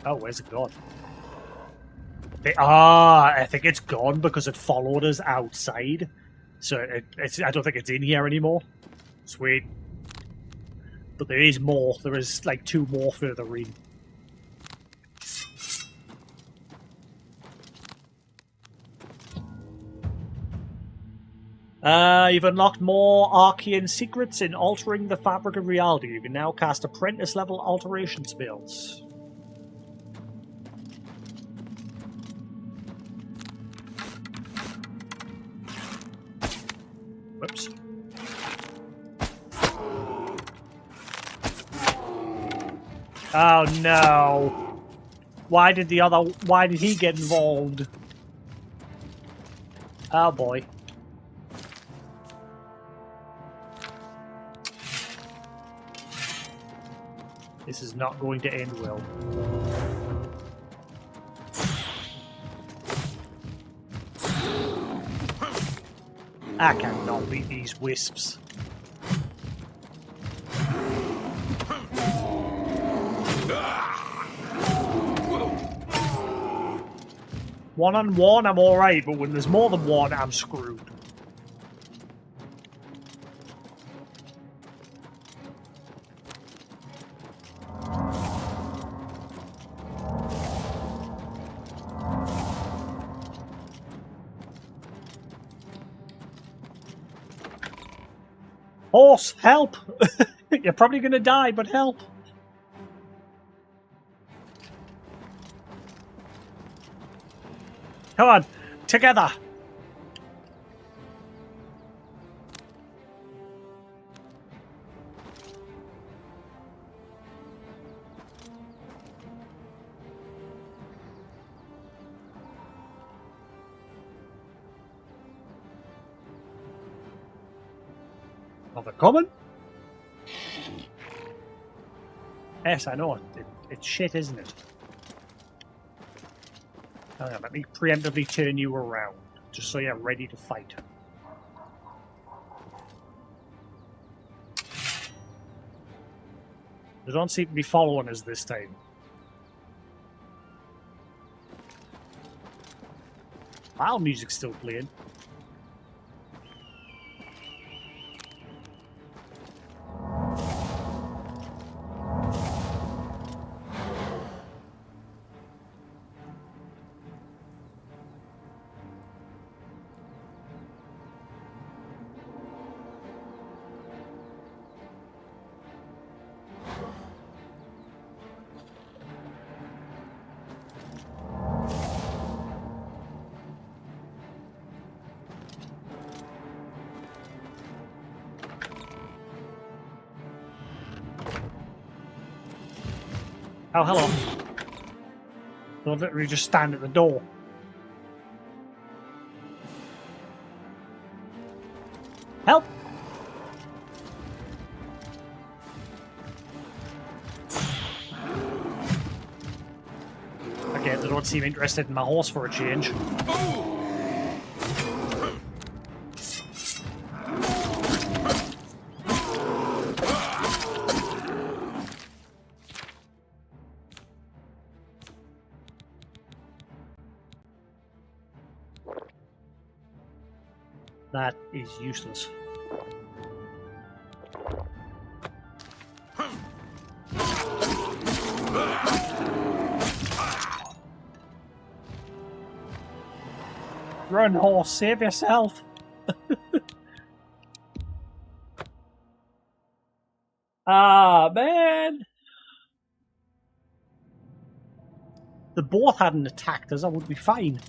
Oh, where's it gone? I think it's gone because it followed us outside. So I don't think it's in here anymore. Sweet. But there is more. There is like 2 more further in. You've unlocked more arcane secrets in altering the fabric of reality. You can now cast apprentice level alteration spells. Whoops. Oh no. Why did he get involved? Oh boy. This is not going to end well. I cannot beat these wisps. One-on-one, I'm alright, but when there's more than one, I'm screwed. Horse, help! You're probably gonna die, but help! Come on, together! Oh, they're coming? Yes, I know. It's shit, isn't it? Hang on, let me preemptively turn you around, just so you're ready to fight. They don't seem to be following us this time. Vale music's still playing. Oh, hello. They'll literally just stand at the door. Help! Okay, they don't seem interested in my horse for a change. That is useless. Run, horse, save yourself. Ah, man. The both hadn't attacked us, I would be fine.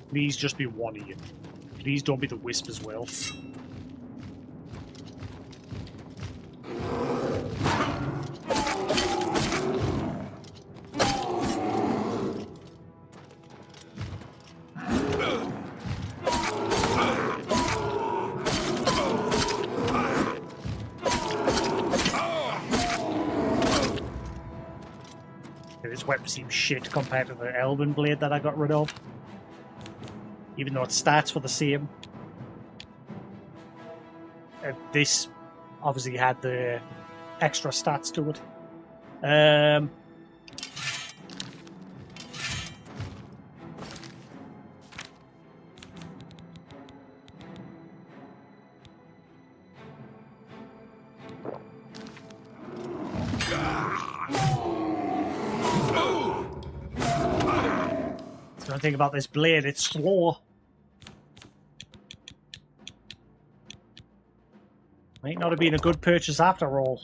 Please just be one of you. Please don't be the wisp as well. This weapon seems shit compared to the Elven Blade that I got rid of. Even though its stats were the same. This obviously had the extra stats to it. The only thing about this blade, it's slow. Might not have been a good purchase after all.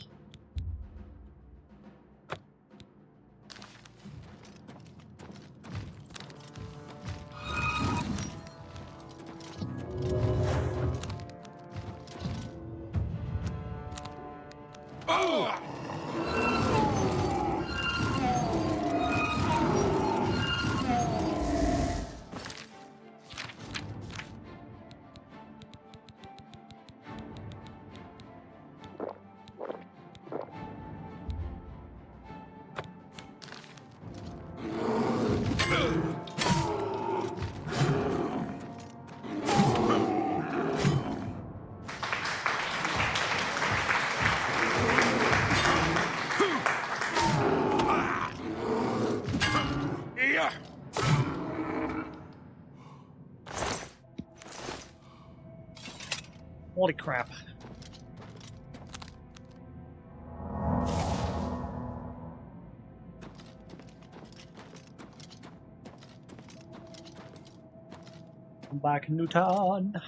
Holy crap. Come back, Newton.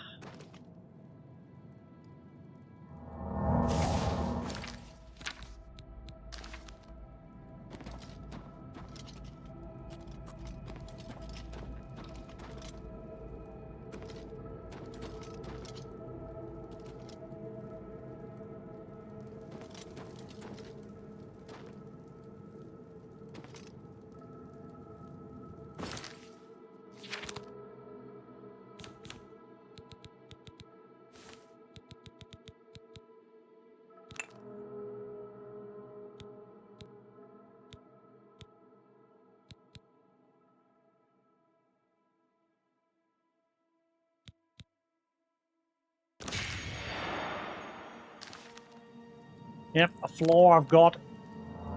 Yep, a flaw I've got.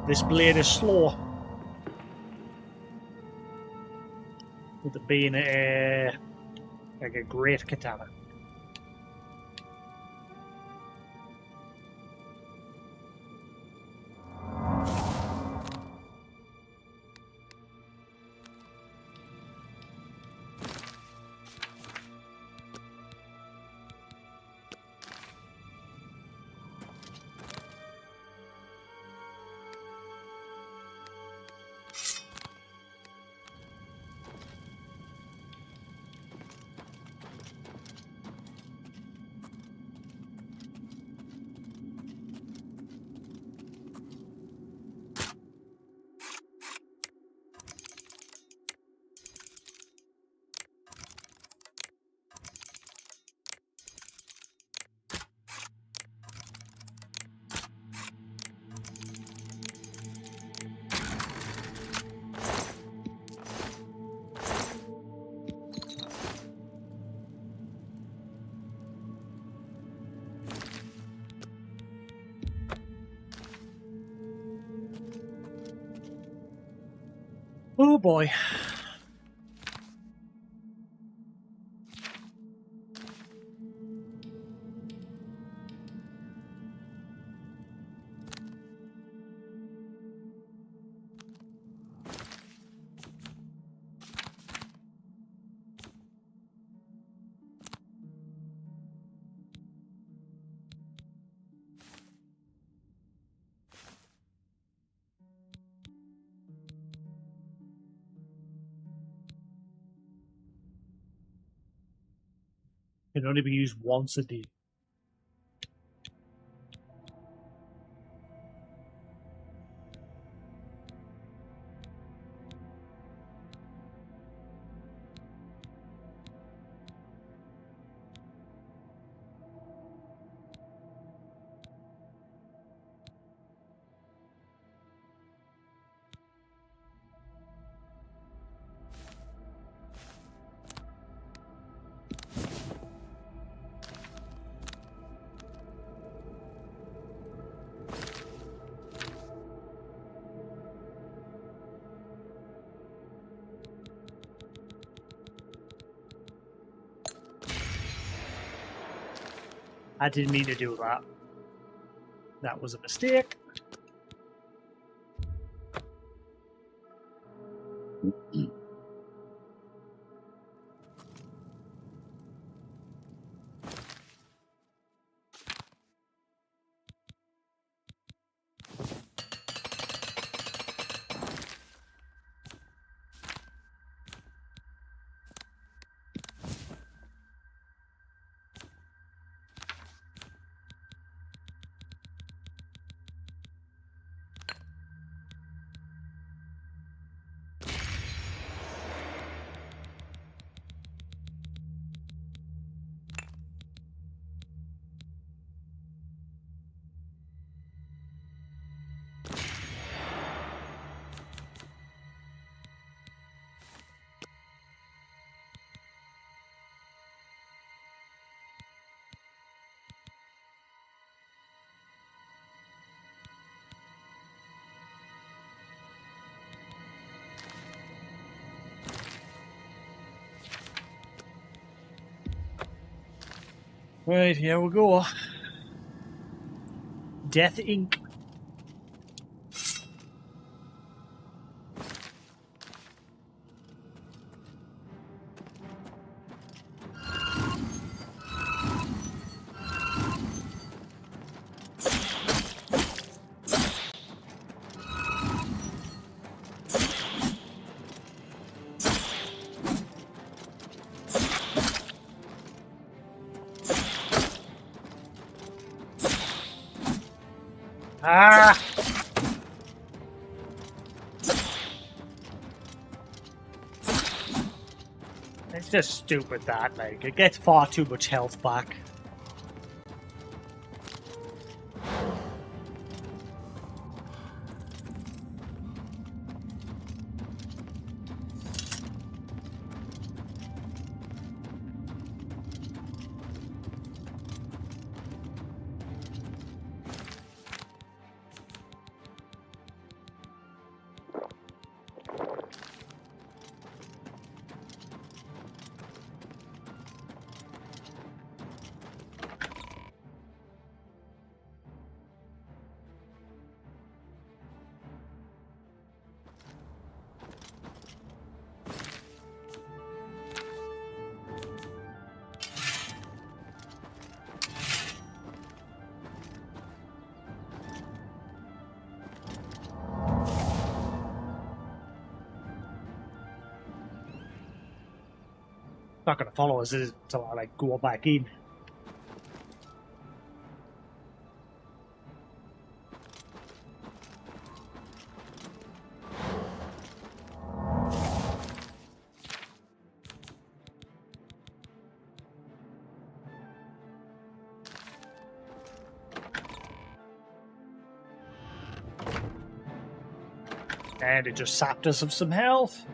This blade is slow. With it being like a great katana. Oh boy. Can only be used once a day. I didn't mean to do that. That was a mistake. Right, here we go. Death Inc. Ah! It's just stupid that, like, it gets far too much health back. Not gonna follow us, is it? So I like go back in. And it just sapped us of some health.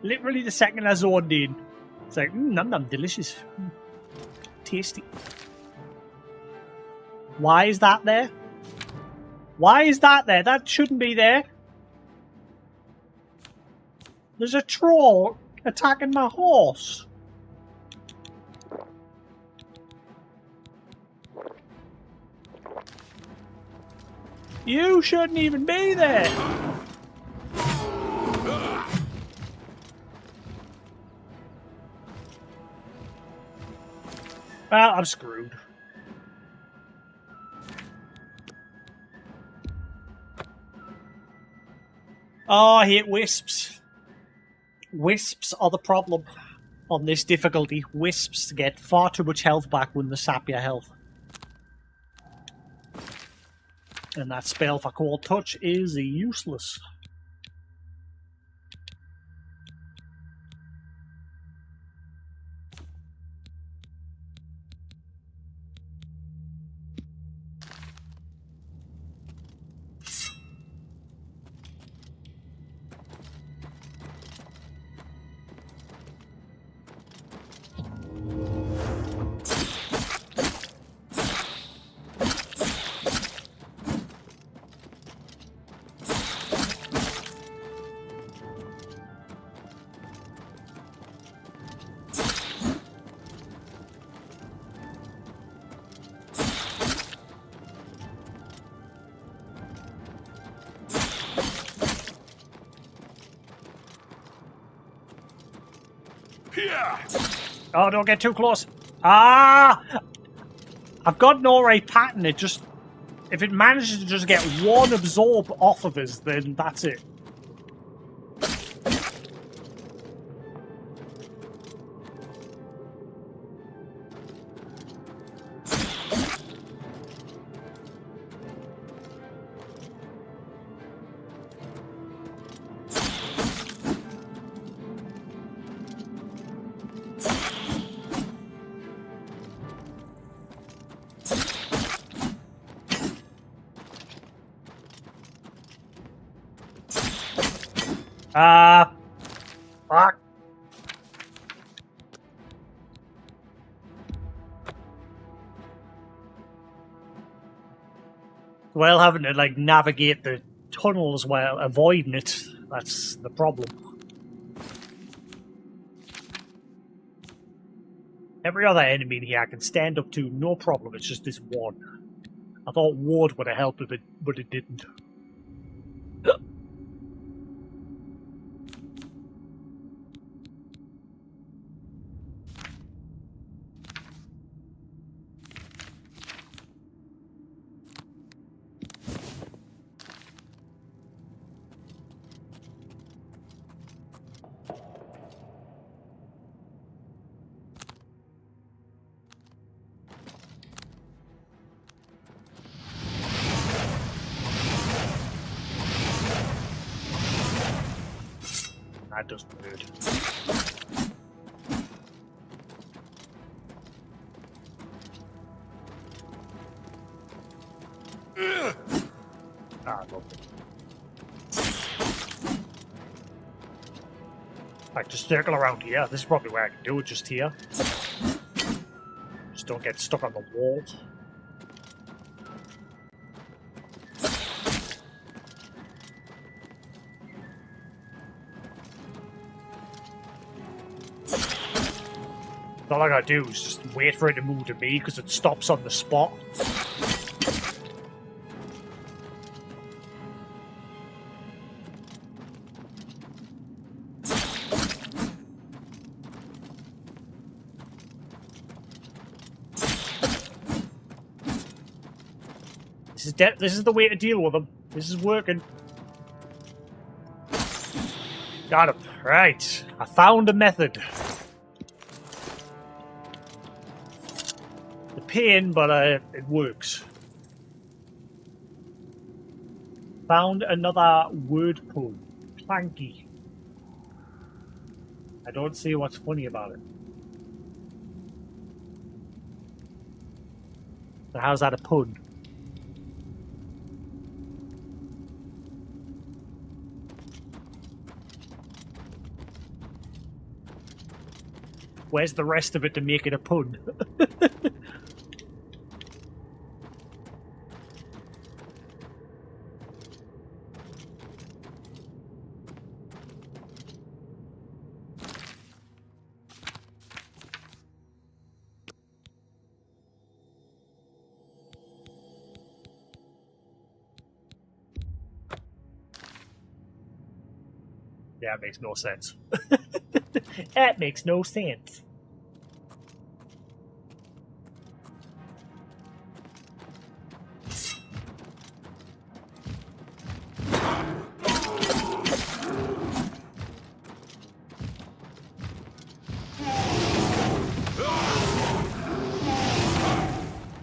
Literally the second I zoned in. It's like, num num, delicious. Tasty. Why is that there? Why is that there? That shouldn't be there. There's a troll attacking my horse. You shouldn't even be there. Well, I'm screwed. Oh, I hate wisps. Wisps are the problem on this difficulty. Wisps get far too much health back when they sap your health. And that spell for Cold Touch is useless. Oh, don't get too close. Ah! I've got an alright pattern. It just... If it manages to just get one absorb off of us, then that's it. Fuck. Well, having to, like, navigate the tunnels while avoiding it, that's the problem. Every other enemy in here I can stand up to, no problem, it's just this one. I thought Ward would have helped with it, but it didn't. That doesn't hurt. Ah, lovely. Right, just circle around here. This is probably where I can do it, just here. Just don't get stuck on the wall. All I gotta do is just wait for it to move to me because it stops on the spot. This is the way to deal with them. This is working. Got him. Right. I found a method. The pain, but it works. Found another word pool. Planky. I don't see what's funny about it. So how's that a pun? Where's the rest of it to make it a pun? Yeah, it makes no sense. That makes no sense.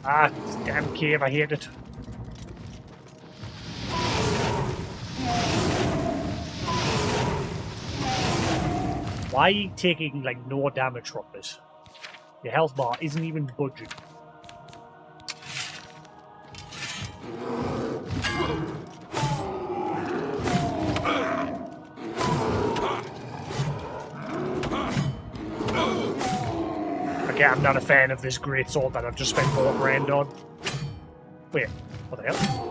Ah, this damn cave, I hate it. Why are you taking, like, no damage from this? Your health bar isn't even budging. Okay, I'm not a fan of this great sword that I've just spent 4 grand on. Wait, what the hell?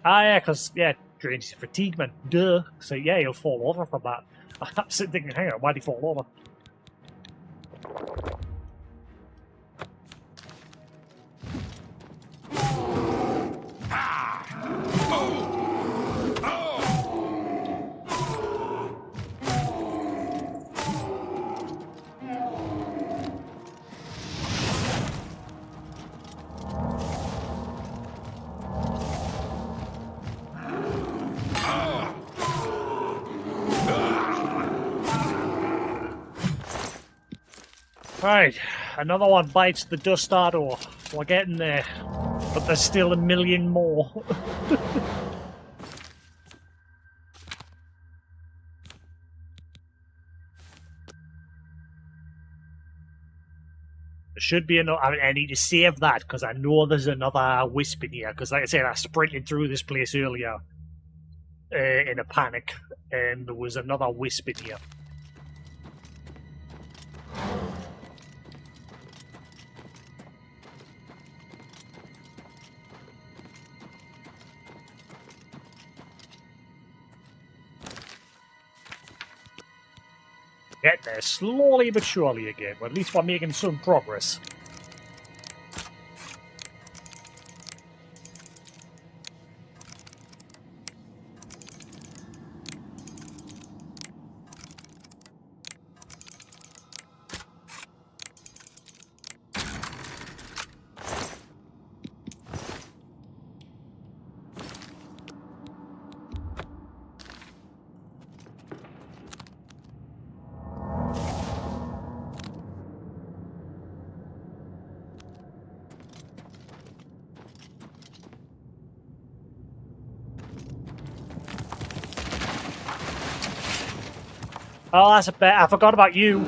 Ah, yeah, because, yeah, drains your fatigue, man. Duh. So, yeah, he'll fall over from that. I'm sitting thinking, hang on, why'd he fall over? Right, another one bites the dust out off. We're getting there. But there's still a million more. There should be another. I need to save that because I know there's another wisp in here. Because, like I said, I sprinted through this place earlier in a panic, and there was another wisp in here. Get there slowly but surely again. Well, at least we're making some progress. Oh, that's a bet. I forgot about you.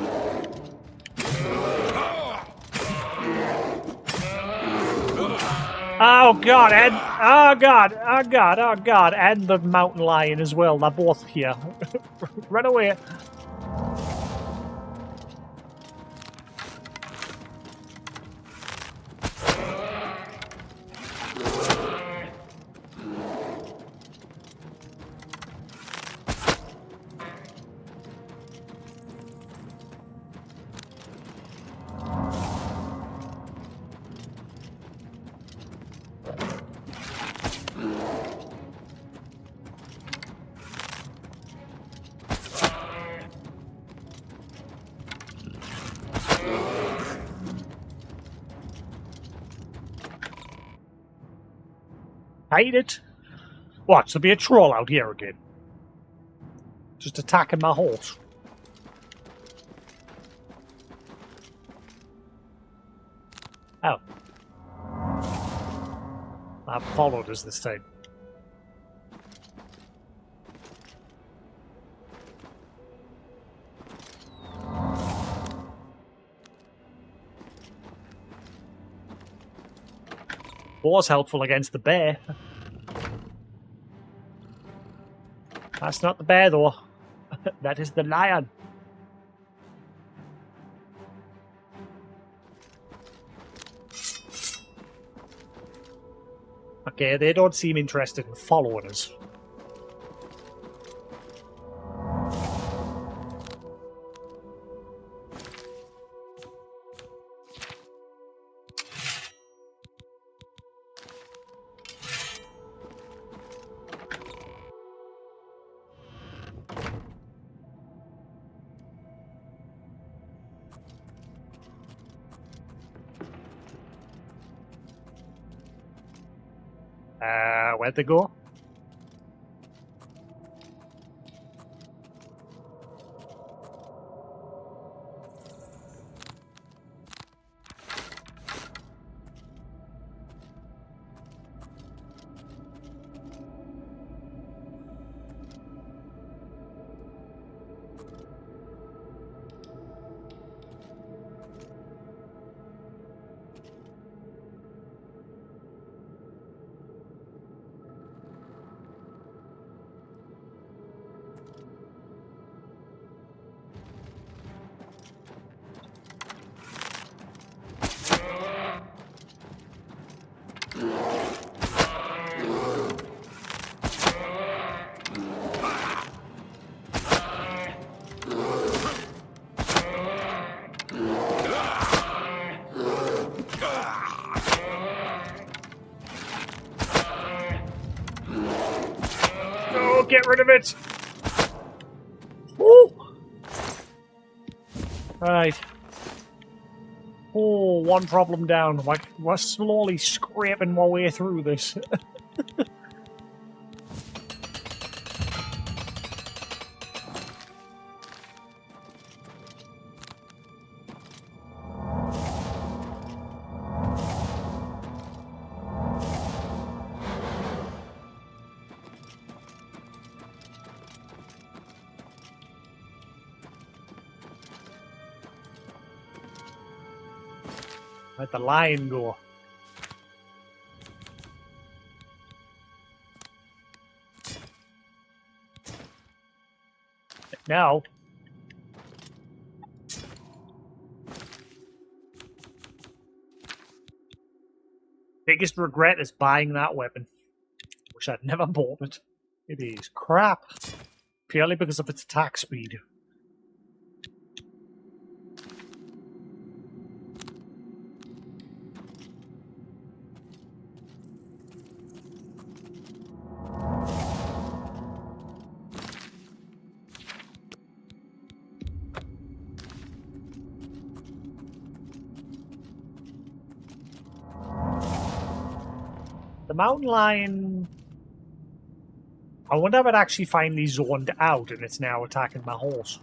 Oh god, and oh god, oh god, oh god, and the mountain lion as well. They're both here. Run away. Hate it. Watch, there'll be a troll out here again. Just attacking my horse. Oh. That followed us this time. Was helpful against the bear. That's not the bear, though. That is the lion. Okay, they don't seem interested in following us. Where'd they go? Get rid of it! Woo! Right. Oh, one problem down. We're slowly scraping our way through this. Let the lion go. Now, biggest regret is buying that weapon. Wish I'd never bought it. It is crap. Purely because of its attack speed. The mountain lion... I wonder if it actually finally zoned out and it's now attacking my horse.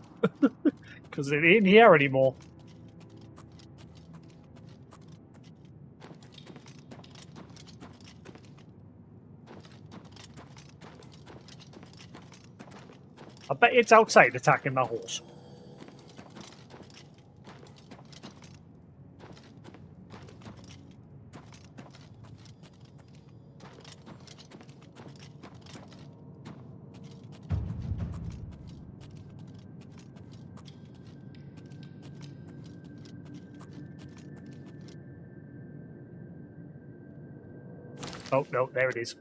Because it ain't here anymore. I bet it's outside attacking my horse. Oh, no, there it is.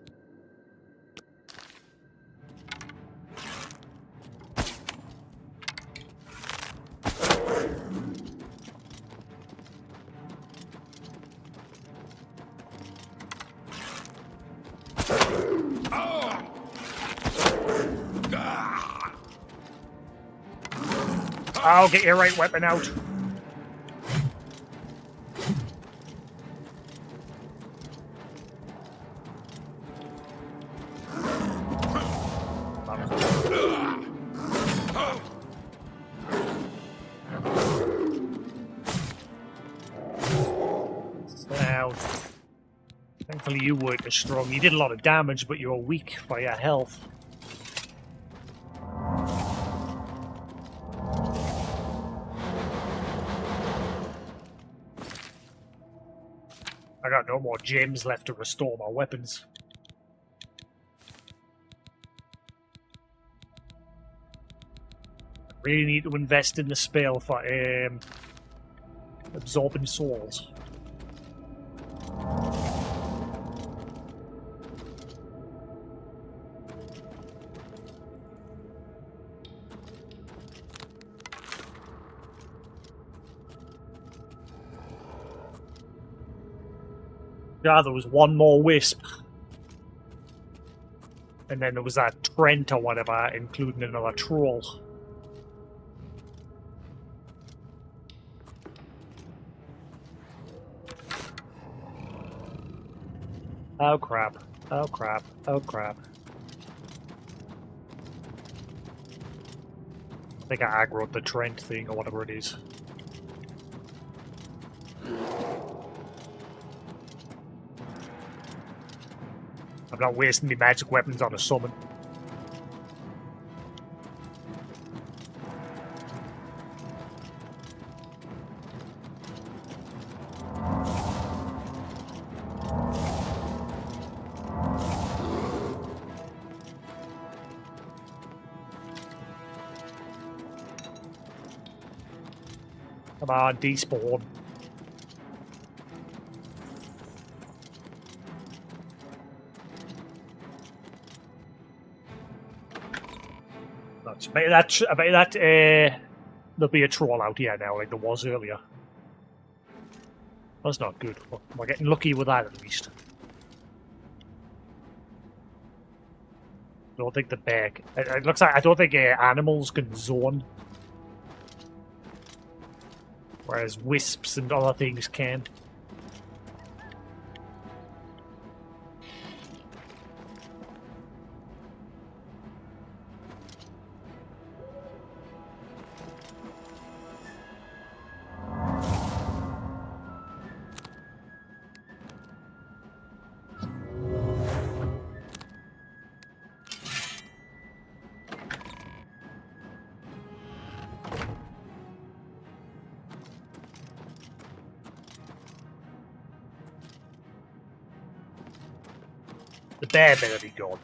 I'll get your right weapon out. Now, thankfully you weren't as strong. You did a lot of damage, but you were weak by your health. I got no more gems left to restore my weapons. I really need to invest in the spell for absorbing souls. Yeah, there was one more wisp. And then there was that Trent or whatever, including another troll. Oh crap. Oh crap. Oh crap. I think I aggroed the Trent thing or whatever it is. I'm not wasting my magic weapons on a summon. Come on, despawn. I bet that there'll be a troll out here now, like there was earlier. That's not good. We're getting lucky with that at least. I don't think the bear. It looks like I don't think animals can zone, whereas wisps and other things can. The bear better be gone.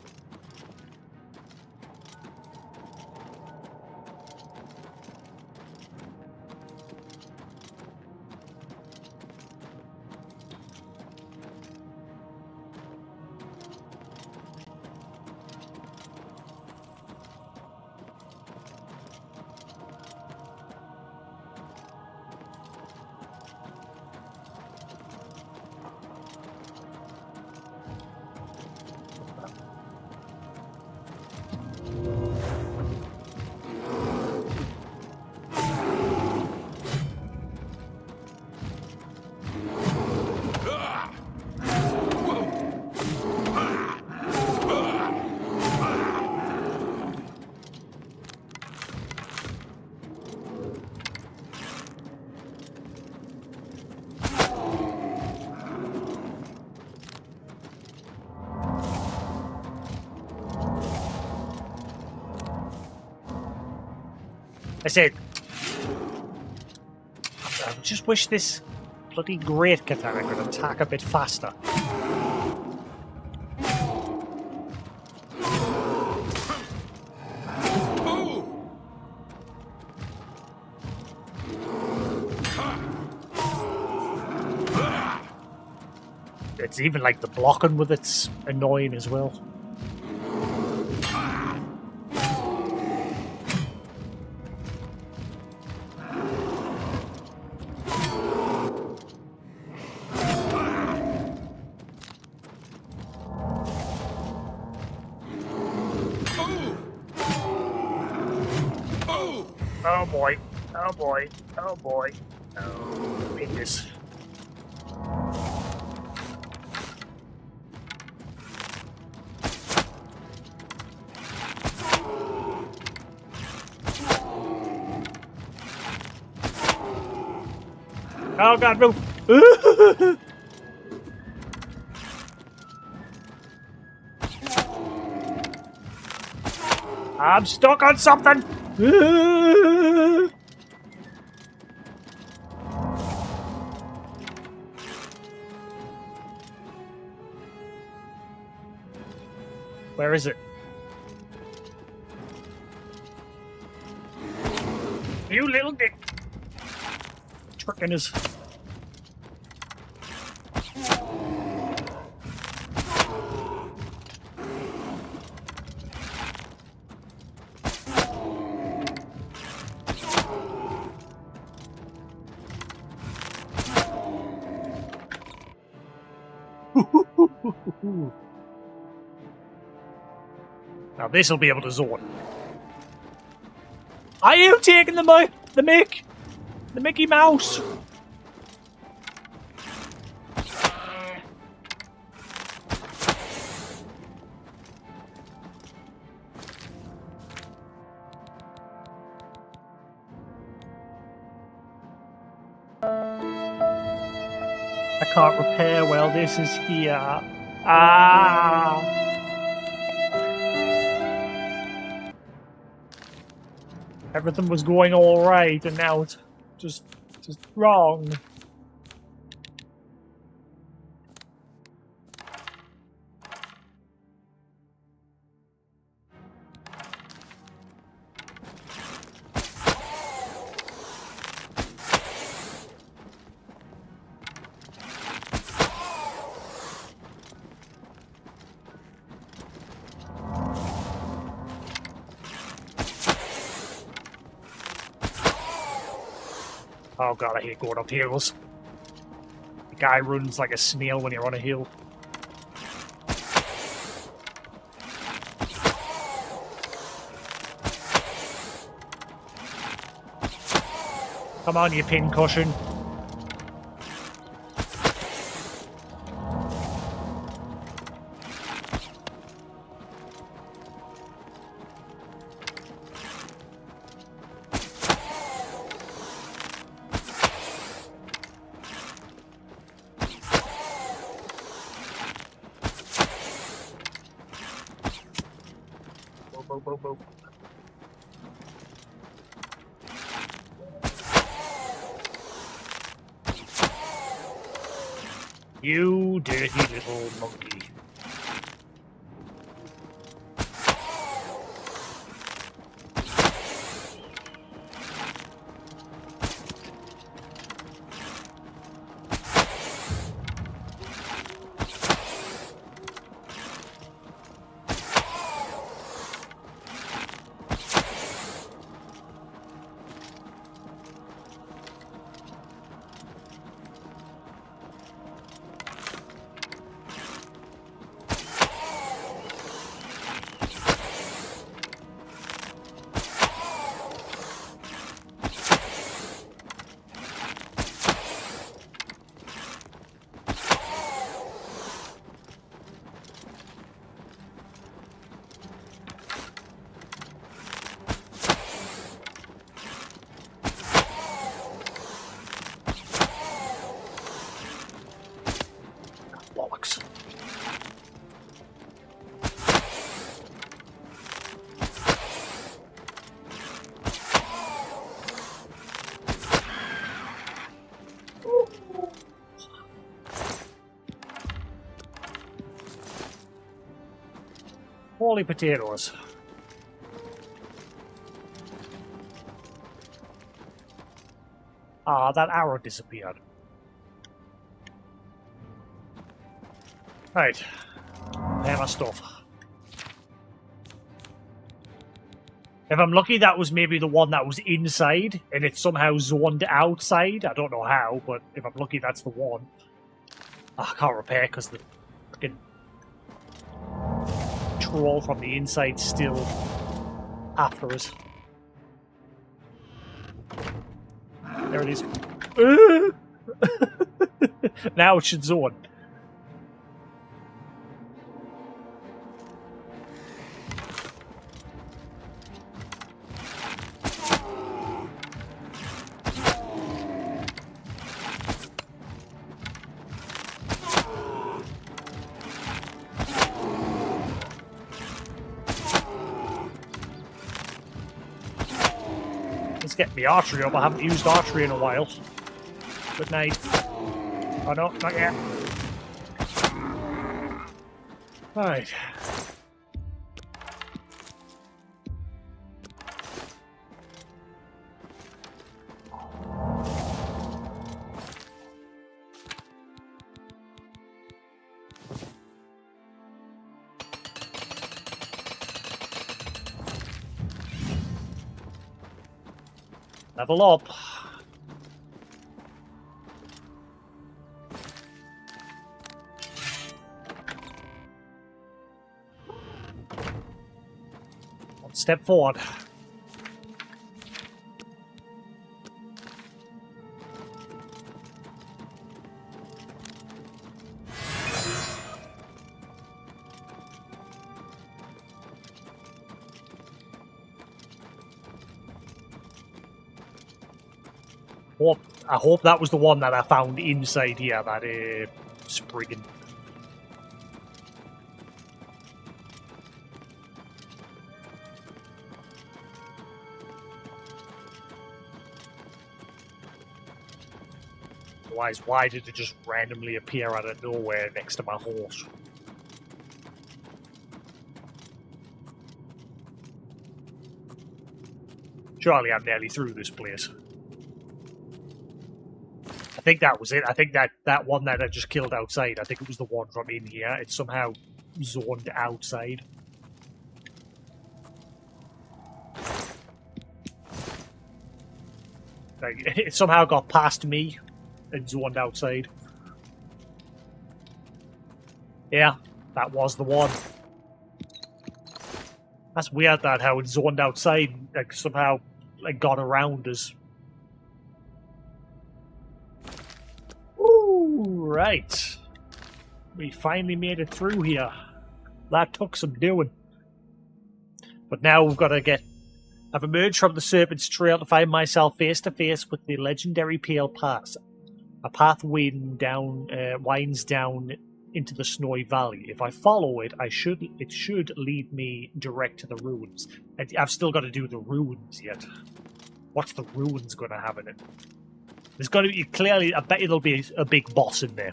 I said, I just wish this bloody great katana could attack a bit faster. It's even like the blocking with it's annoying as well. Oh boy, oh boy, oh boy. Oh, penis. Oh god, move! I'm stuck on something! Where is it? You little dick! Tricking us. Now this will be able to zone. Are you taking the Mickey Mouse? I can't repair while this is here. Ah! Everything was going all right, and now it's just wrong. Oh god, I hate going up hills. The guy runs like a snail when you're on a hill. Come on, you pincushion. You dirty little monkey. Holy potatoes. Ah, that arrow disappeared. Right. Prepare my stuff. If I'm lucky, that was maybe the one that was inside, and it's somehow zoned outside. I don't know how, but if I'm lucky, that's the one. Oh, I can't repair because the fucking troll from the inside still after us. There it is. Now it should zone. Let's get the archery up. I haven't used archery in a while. Good night. Oh no, not yet. Right. Level up. One step forward. I hope that was the one that I found inside here, that Spriggan. Otherwise, why did it just randomly appear out of nowhere next to my horse? Surely I'm nearly through this place. I think that was it. I think that one that I just killed outside, I think it was the one from in here. It's somehow zoned outside. Like, it somehow got past me and zoned outside. Yeah, that was the one. That's weird that how it zoned outside, like somehow like got around us. Right. We finally made it through here. That took some doing. But now we've got to I've emerged from the Serpent's Trail to find myself face to face with the legendary Pale Pass. A path winds down into the snowy valley. If I follow it, it should lead me direct to the ruins. I've still got to do the ruins yet. What's the ruins going to have in it? There's got to be, clearly, I bet it'll be a big boss in there.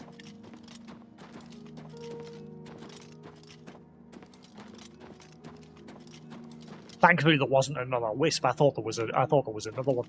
Thankfully, there wasn't another wisp. I thought there was another one.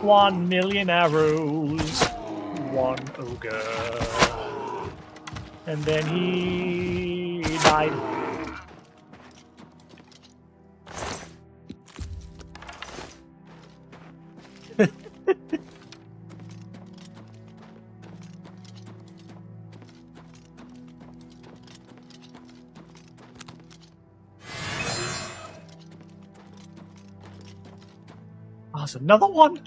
1 million arrows. One ogre. And then he died. Oh, there's another one.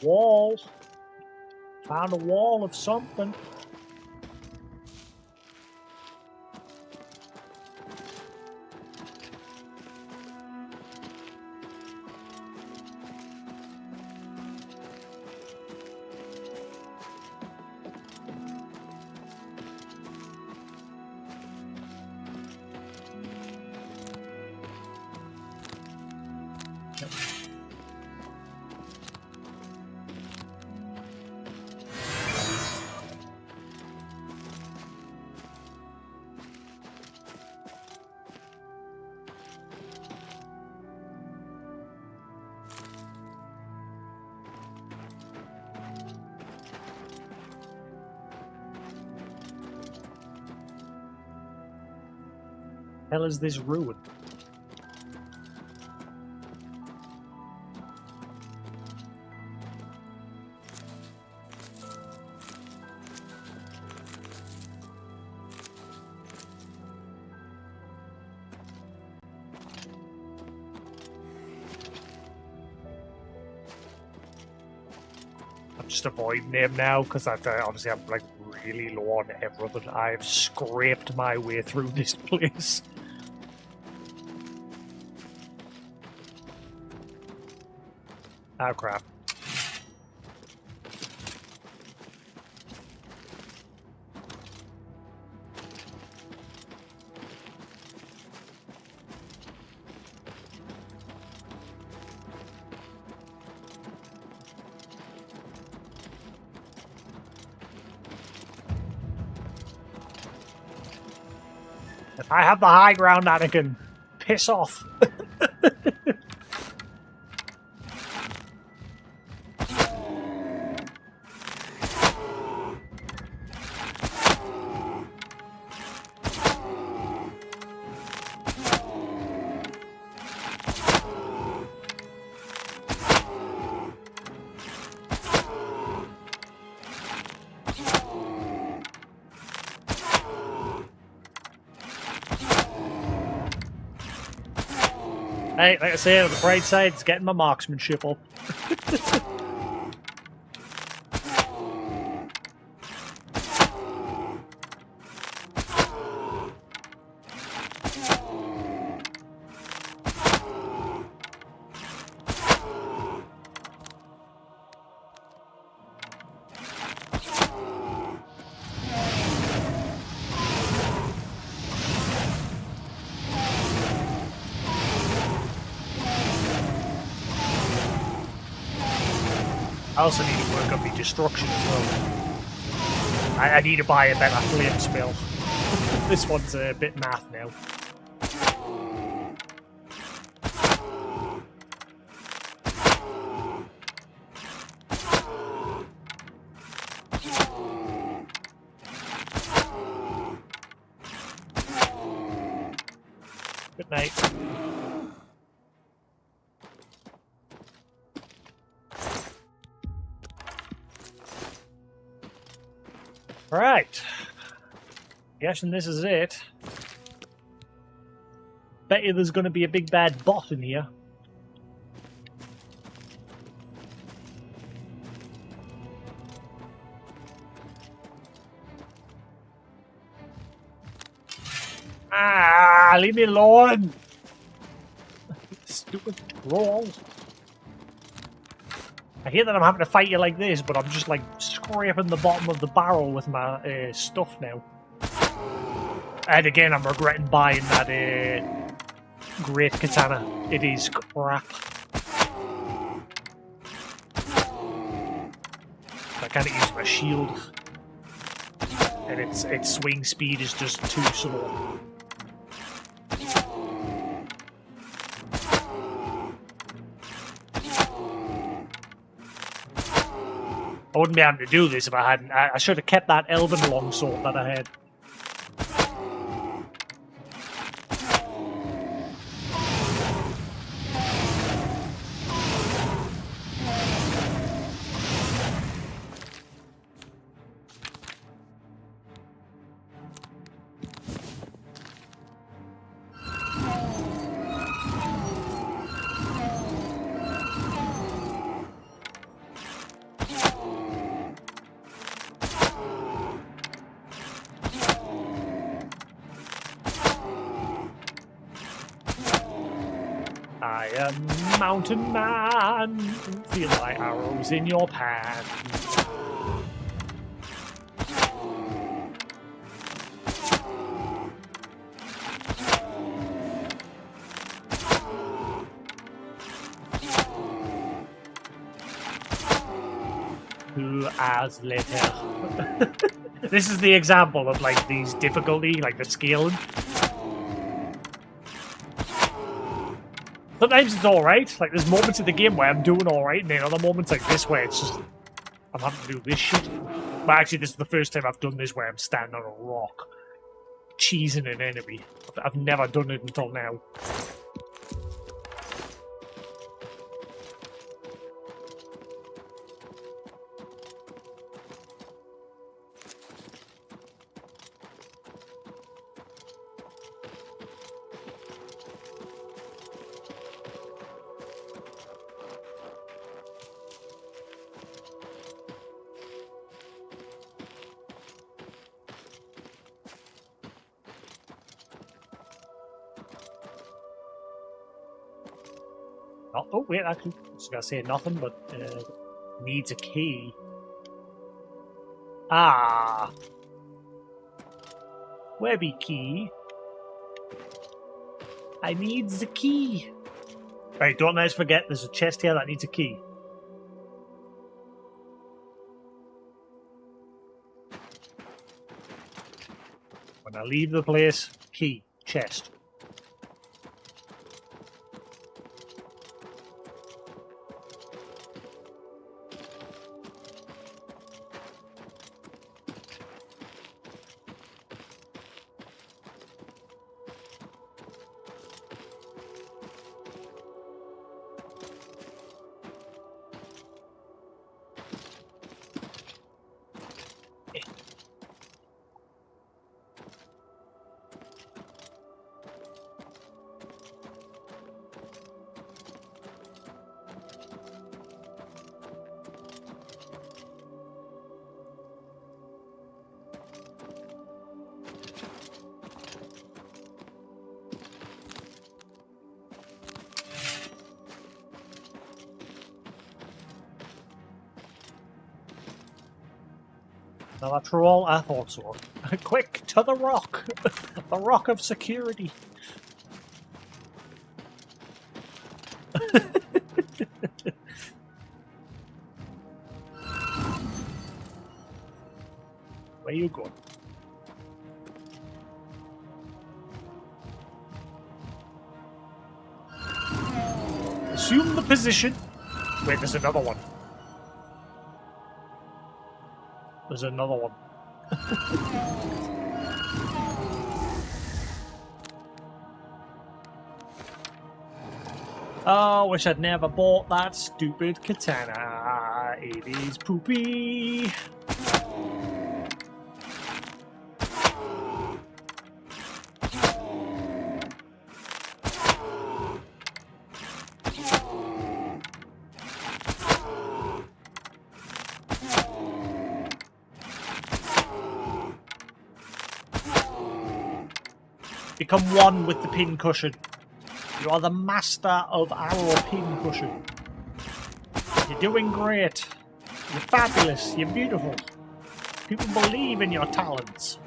Wall. Found a wall of something. Hell is this ruin? I'm just avoiding him now because obviously I'm like really low on everything. I've scraped my way through this place. Oh crap. If I have the high ground, Anakin, piss off. Hey, like I say, on the bright side, it's getting my marksmanship up. I also need to work on my destruction as well. I need to buy a better flame spell. This one's a bit math now. Good night. Right. Guessing this is it. Bet you there's going to be a big bad boss in here. Ah, leave me alone! Stupid troll. I hear that I'm having to fight you like this, but I'm just like scraping the bottom of the barrel with my stuff now. And again, I'm regretting buying that great katana. It is crap. I can't use my shield. And its swing speed is just too slow. I wouldn't be able to do this if I hadn't. I should have kept that elven longsword that I had. I am Mountain Man. Feel my arrows in your pants. Who as later? This is the example of like these difficulty, like the scaling. Sometimes it's alright, like there's moments in the game where I'm doing alright, and then other moments like this where it's just, I'm having to do this shit. But actually this is the first time I've done this where I'm standing on a rock, cheesing an enemy. I've never done it until now. Oh, wait, actually, I was going to say nothing, but needs a key. Ah. Where be key? I need the key. Right, don't let's forget there's a chest here that needs a key. When I leave the place, key, chest. Now after all, I thought so. Quick, to the rock! The rock of security! Where you going? Assume the position. Wait, there's another one. There's another one. Oh, wish I'd never bought that stupid katana. It is poopy. Become one with the pincushion. You are the master of our pincushion. You're doing great. You're fabulous. You're beautiful. People believe in your talents.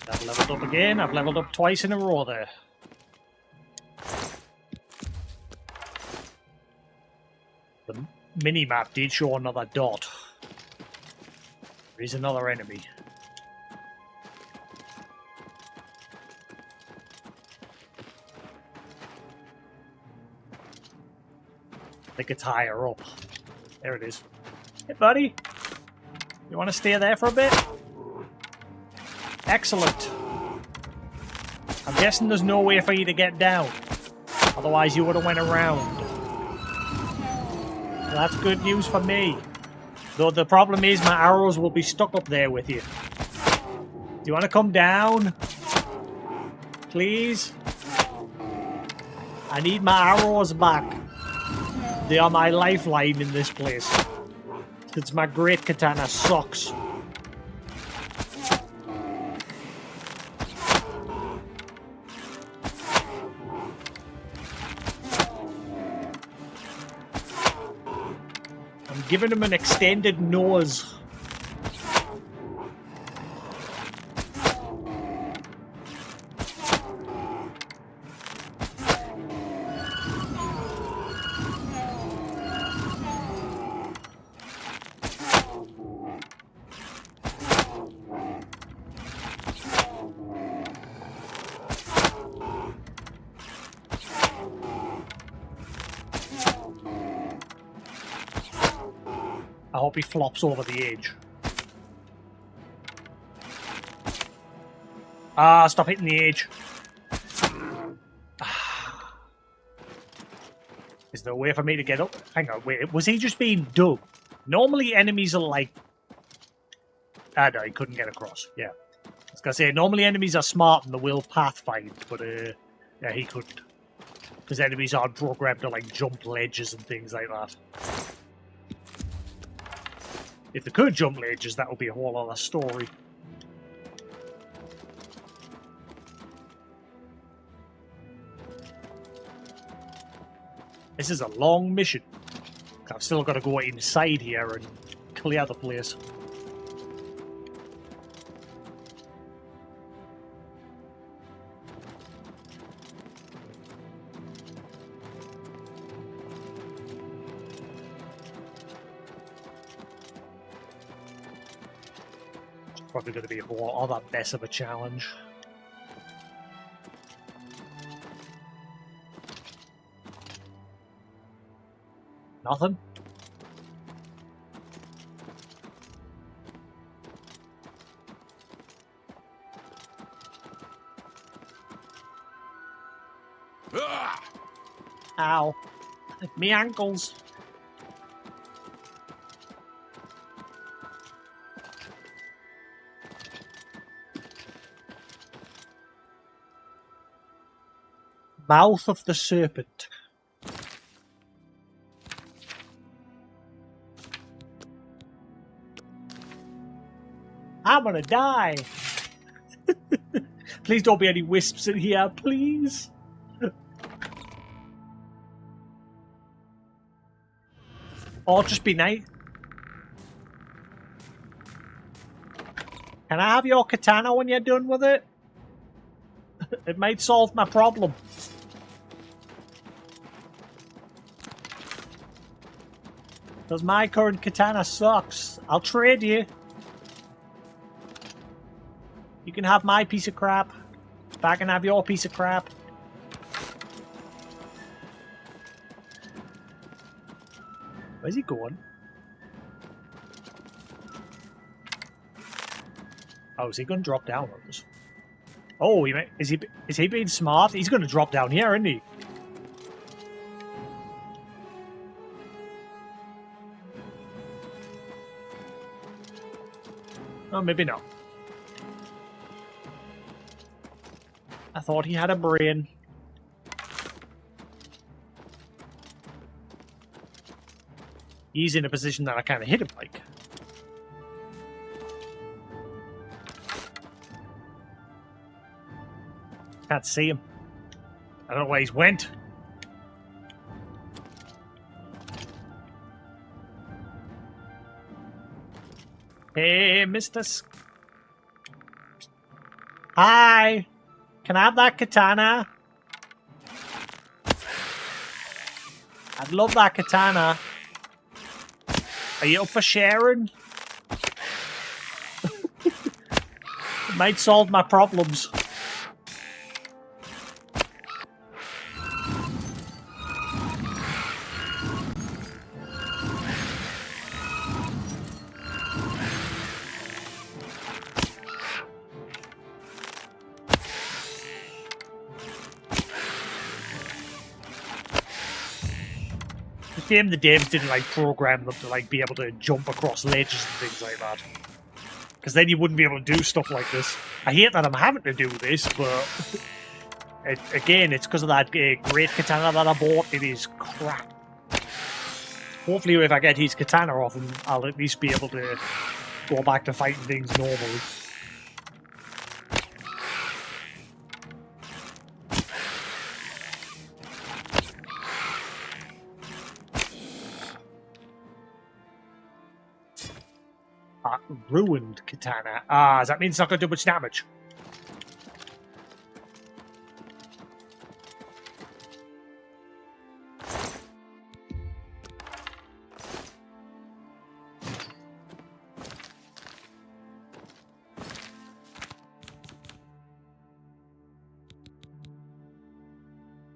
I've leveled up again. I've leveled up twice in a row there. The mini-map did show another dot. There is another enemy. I think it's higher up. There it is. Hey, buddy. You want to stay there for a bit? Excellent. I'm guessing there's no way for you to get down. Otherwise you would have went around. Well, that's good news for me. Though the problem is my arrows will be stuck up there with you. Do you want to come down? Please? I need my arrows back. They are my lifeline in this place. Since my great katana sucks. I'm giving him an extended nose. I hope he flops over the edge. Ah, stop hitting the edge. Is there a way for me to get up? Hang on, wait, was he just being dumb? Normally enemies are like... Ah, no, he couldn't get across, yeah. I was gonna say, normally enemies are smart and they will pathfind, but yeah, he couldn't. Because enemies aren't programmed to like jump ledges and things like that. If they could jump ledges, that would be a whole other story. This is a long mission. I've still got to go inside here and clear the place. Probably going to be a whole other mess of a challenge. Nothing? Ow. Me ankles. Mouth of the Serpent. I'm gonna die. Please don't be any wisps in here, please. Or just be nice. Can I have your katana when you're done with it? It might solve my problem. Because my current katana sucks. I'll trade you. You can have my piece of crap. If I can have your piece of crap. Where's he going? Oh, is he going to drop down on us? Oh, is he being smart? He's going to drop down here, isn't he? Oh, maybe not. I thought he had a brain. He's in a position that I kind of hit him like. Can't see him. I don't know where he's went. Hey, Mr. Hi! Can I have that katana? I'd love that katana. Are you up for sharing? It might solve my problems. Shame the devs didn't like program them to like be able to jump across ledges and things like that, because then you wouldn't be able to do stuff like this. I hate that I'm having to do this, but again, it's because of that great katana that I bought. It is crap. Hopefully, if I get his katana off him, I'll at least be able to go back to fighting things normally. Ruined katana. Does that mean it's not going to do much damage?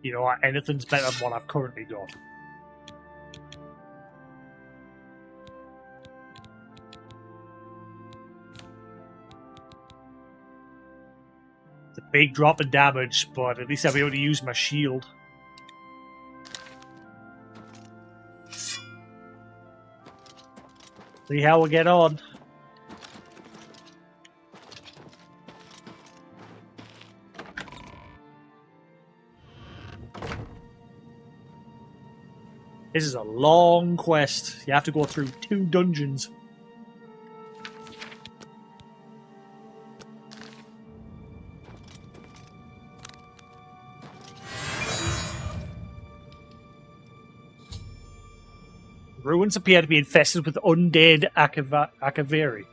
You know what? Anything's better than what I've currently got. Big drop in damage, but at least I'll be able to use my shield. See how we get on. This is a long quest. You have to go through 2 dungeons. Ruins appear to be infested with undead Akavari.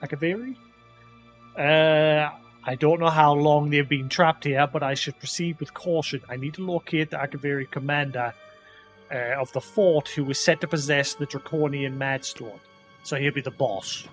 Akavari? I don't know how long they've been trapped here, but I should proceed with caution. I need to locate the Akavari commander of the fort who is said to possess the Draconian Madstone. So he'll be the boss.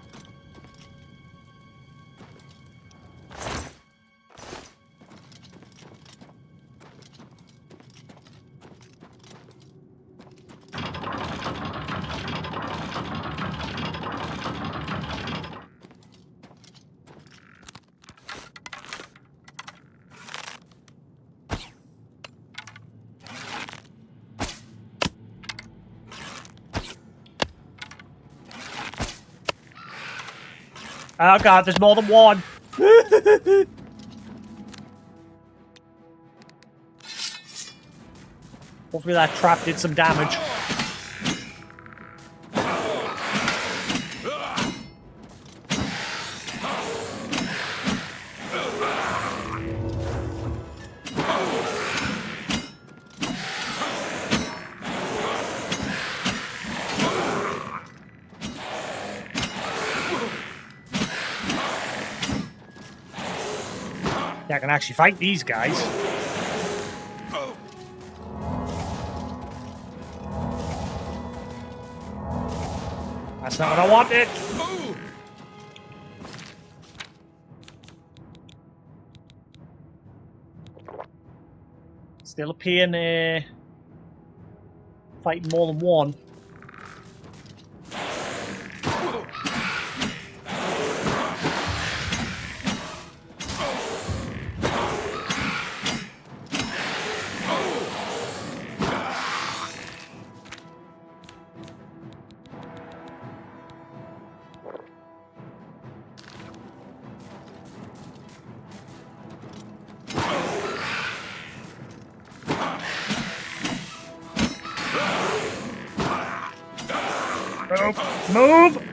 Oh god, there's more than one! Hopefully that trap did some damage. I can actually fight these guys. That's not what I wanted. Still a pain fighting more than one. Move!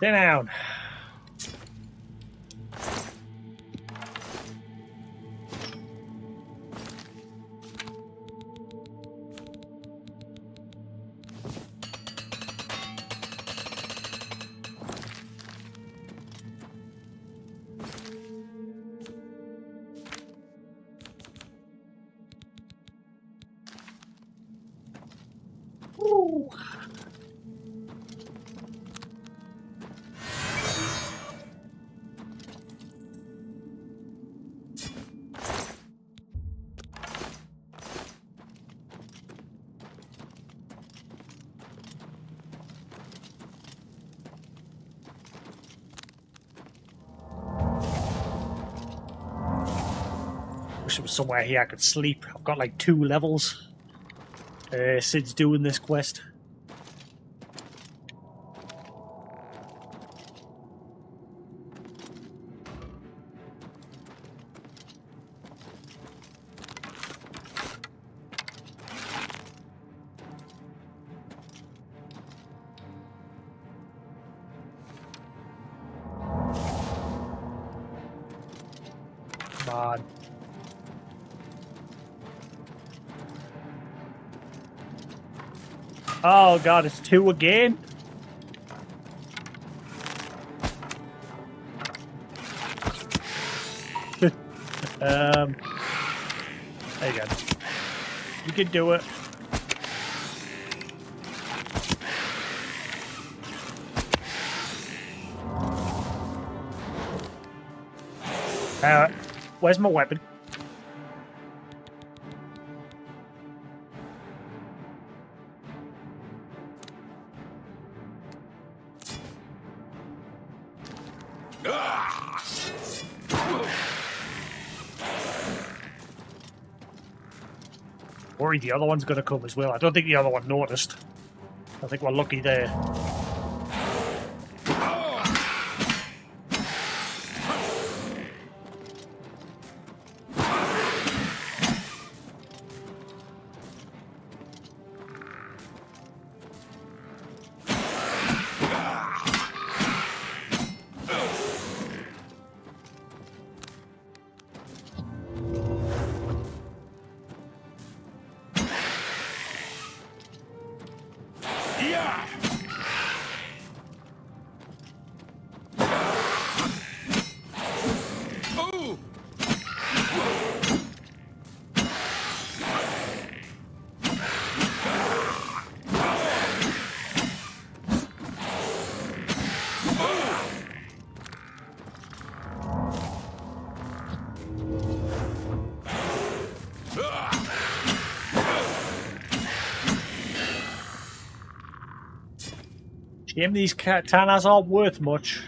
Sit down. Ooh. Wish there was somewhere here I could sleep. I've got like 2 levels since doing this quest. Come on. Oh god, it's 2 again? There you go. You can do it. Where's my weapon? Worried the other one's gonna come as well. I don't think the other one noticed. I think we're lucky there. Shame these katanas aren't worth much.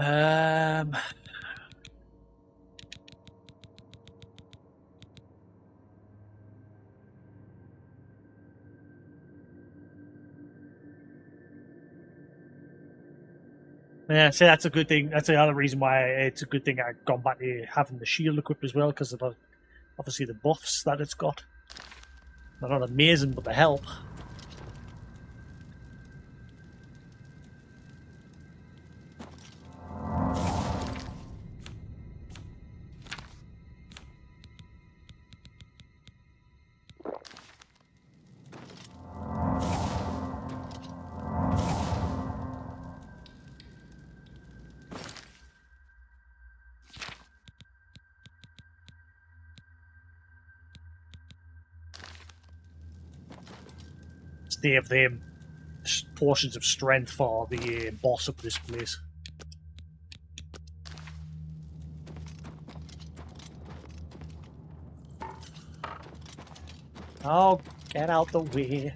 Um. Yeah, see, that's a good thing. That's the other reason why it's a good thing I've gone back to having the shield equipped as well, because of the, obviously the buffs that it's got. They're not amazing, but they help. Save them portions of strength for the boss of this place. Oh, get out the way.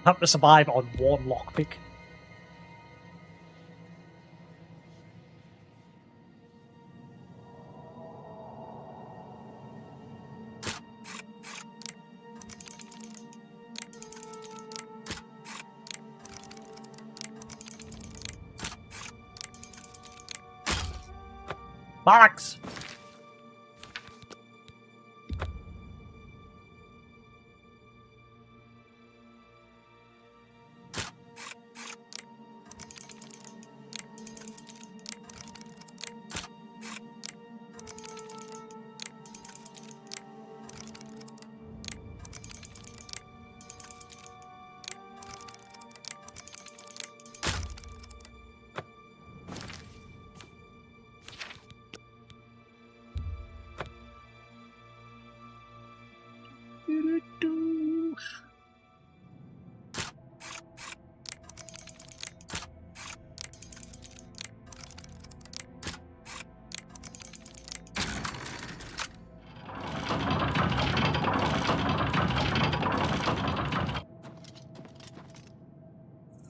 Have to survive on one lockpick. Barracks!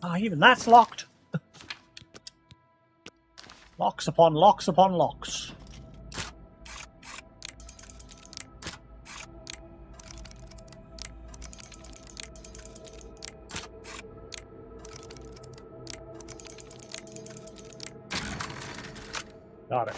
Ah, even that's locked. Locks upon locks upon locks. Got it.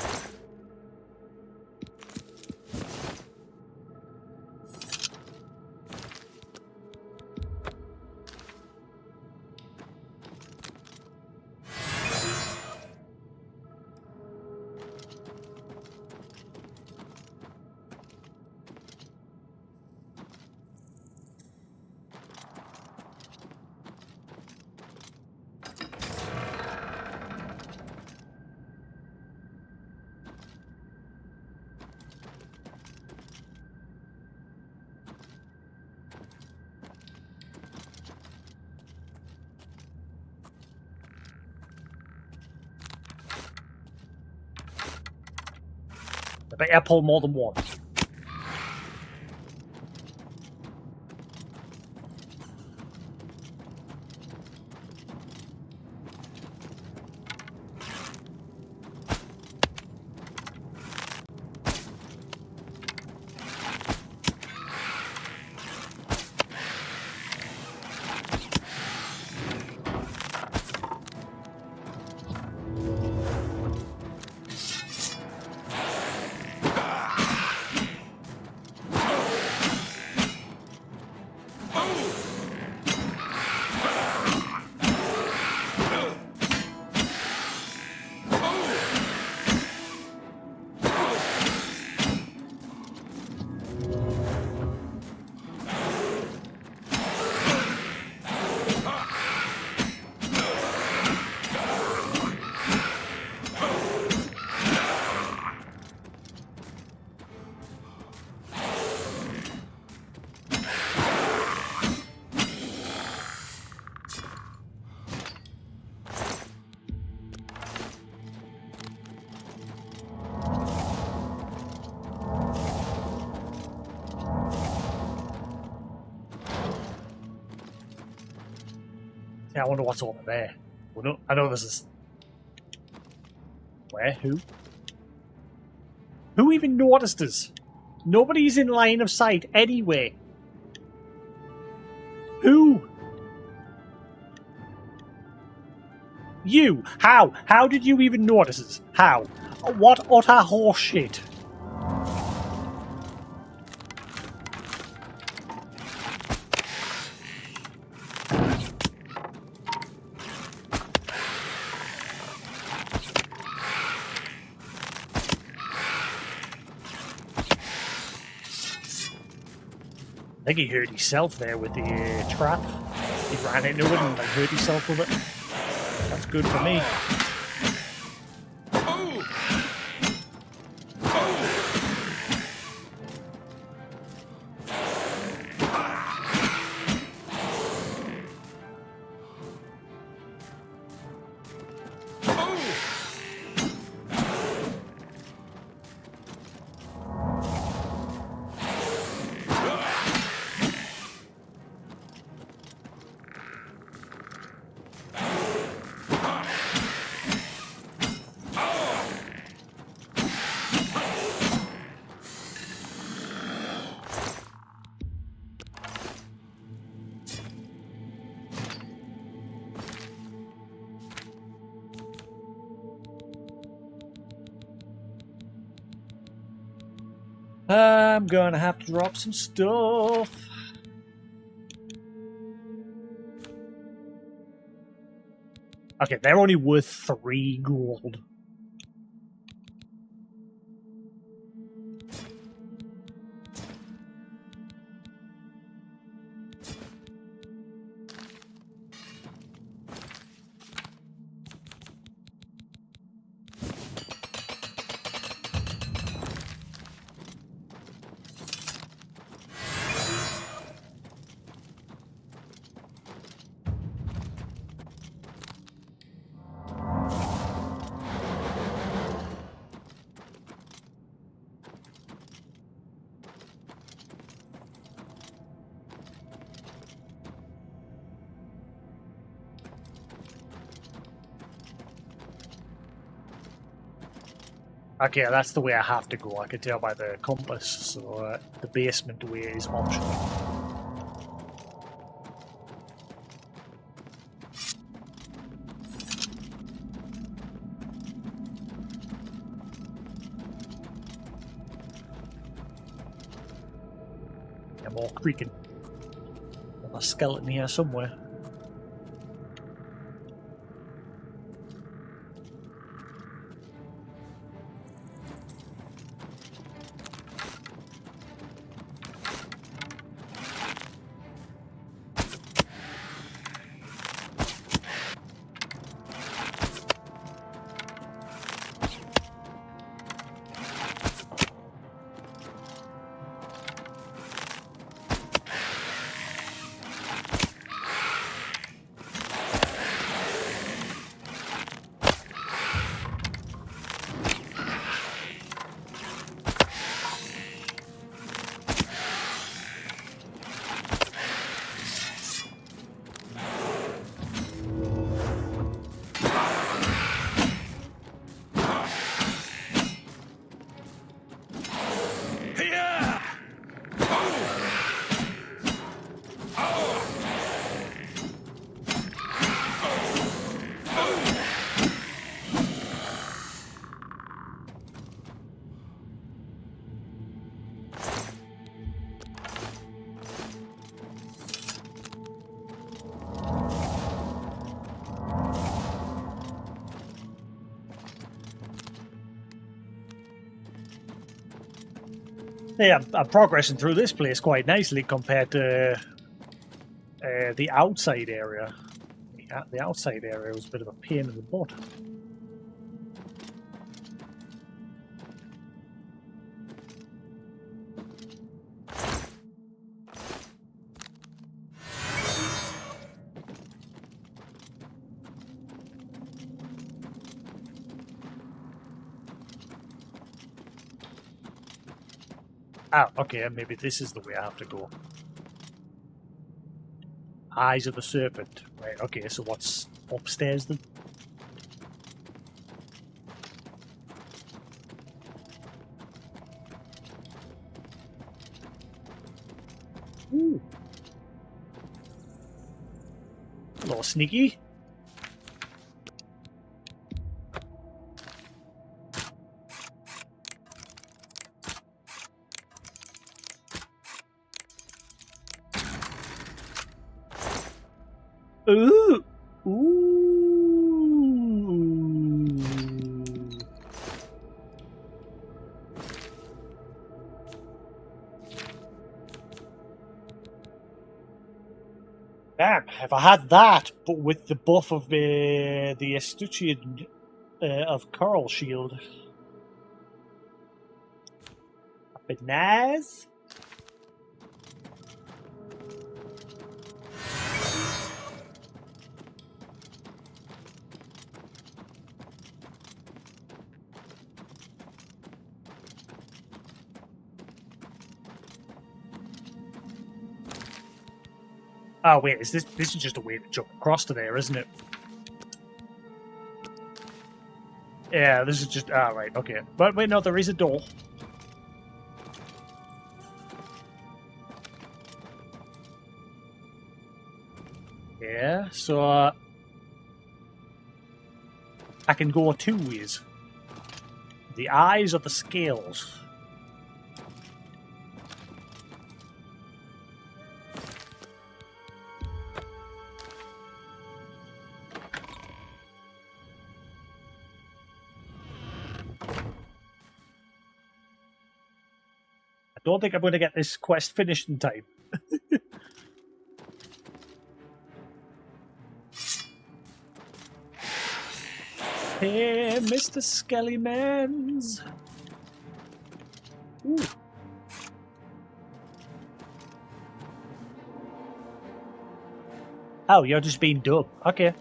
I bet I pull more than one. Yeah, I wonder what's over there. Well, no, I know this is... Where? Who? Who even noticed us? Nobody's in line of sight anyway. Who? You! How? How did you even notice us? How? What utter horseshit? I think he hurt himself there with the trap. He ran into it and like, hurt himself with it. That's good for me. I'm gonna have to drop some stuff. Okay, they're only worth 3 gold. Okay, that's the way I have to go. I can tell by the compass, so the basement way is optional. Yeah, more creaking. There's a skeleton here somewhere. Yeah, I'm progressing through this place quite nicely compared to the outside area. The outside area was a bit of a pain in the butt. Ah, okay, maybe this is the way I have to go. Eyes of the serpent. Right, okay, so what's upstairs then? Ooh. A little sneaky. Ooh. Ooh. Damn, if I had that, but with the buff of the Estuchian of Coral Shield. A bit nice. Oh wait, this is just a way to jump across to there, isn't it? Yeah, this is just right, okay. But wait, no, there is a door. Yeah, so I can go two ways. The eyes or the scales. I don't think I'm going to get this quest finished in time. Hey, Mr. Skellymans. Ooh. Oh, you're just being dumb. Okay.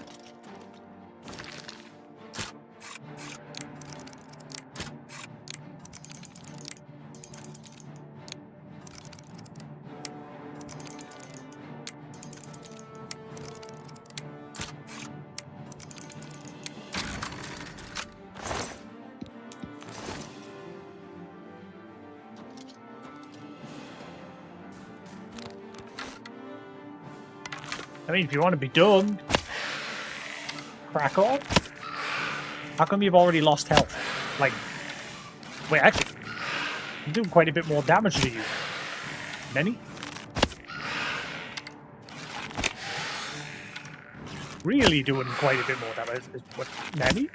I mean, if you want to be done, crack on. How come you've already lost health? Like, wait, actually, I'm doing quite a bit more damage to you. Many? Really doing quite a bit more damage. What, Nanny?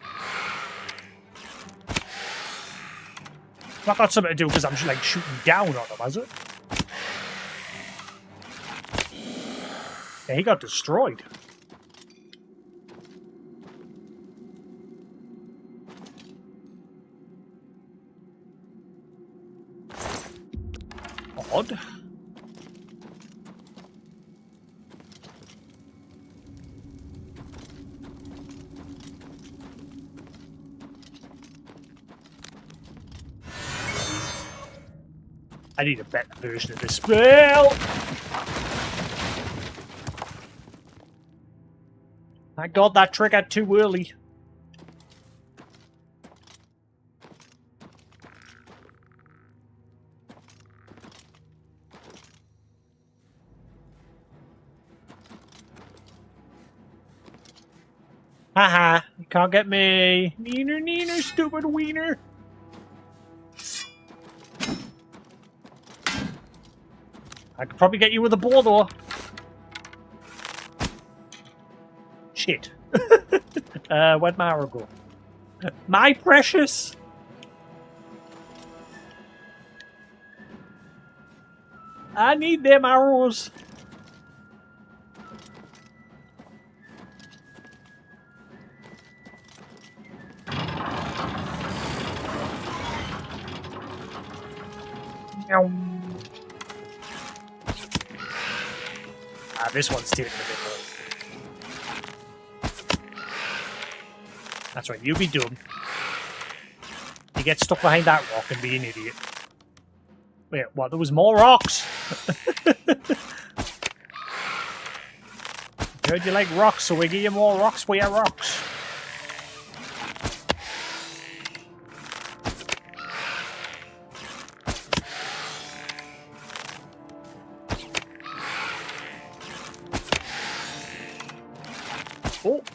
That got something to do because I'm just like shooting down on them, has it? Yeah, he got destroyed. Odd. I need a better version of this spell. I got that trigger too early. Haha, you can't get me. Neener, neener, stupid wiener. I could probably get you with a boar though. Shit. Where'd my arrow go? My precious! I need them arrows. This one's taking a bit more. That's right, you be dumb. You get stuck behind that rock and be an idiot. Wait, what? There was more rocks? heard you like rocks, so we give you more rocks for your rocks.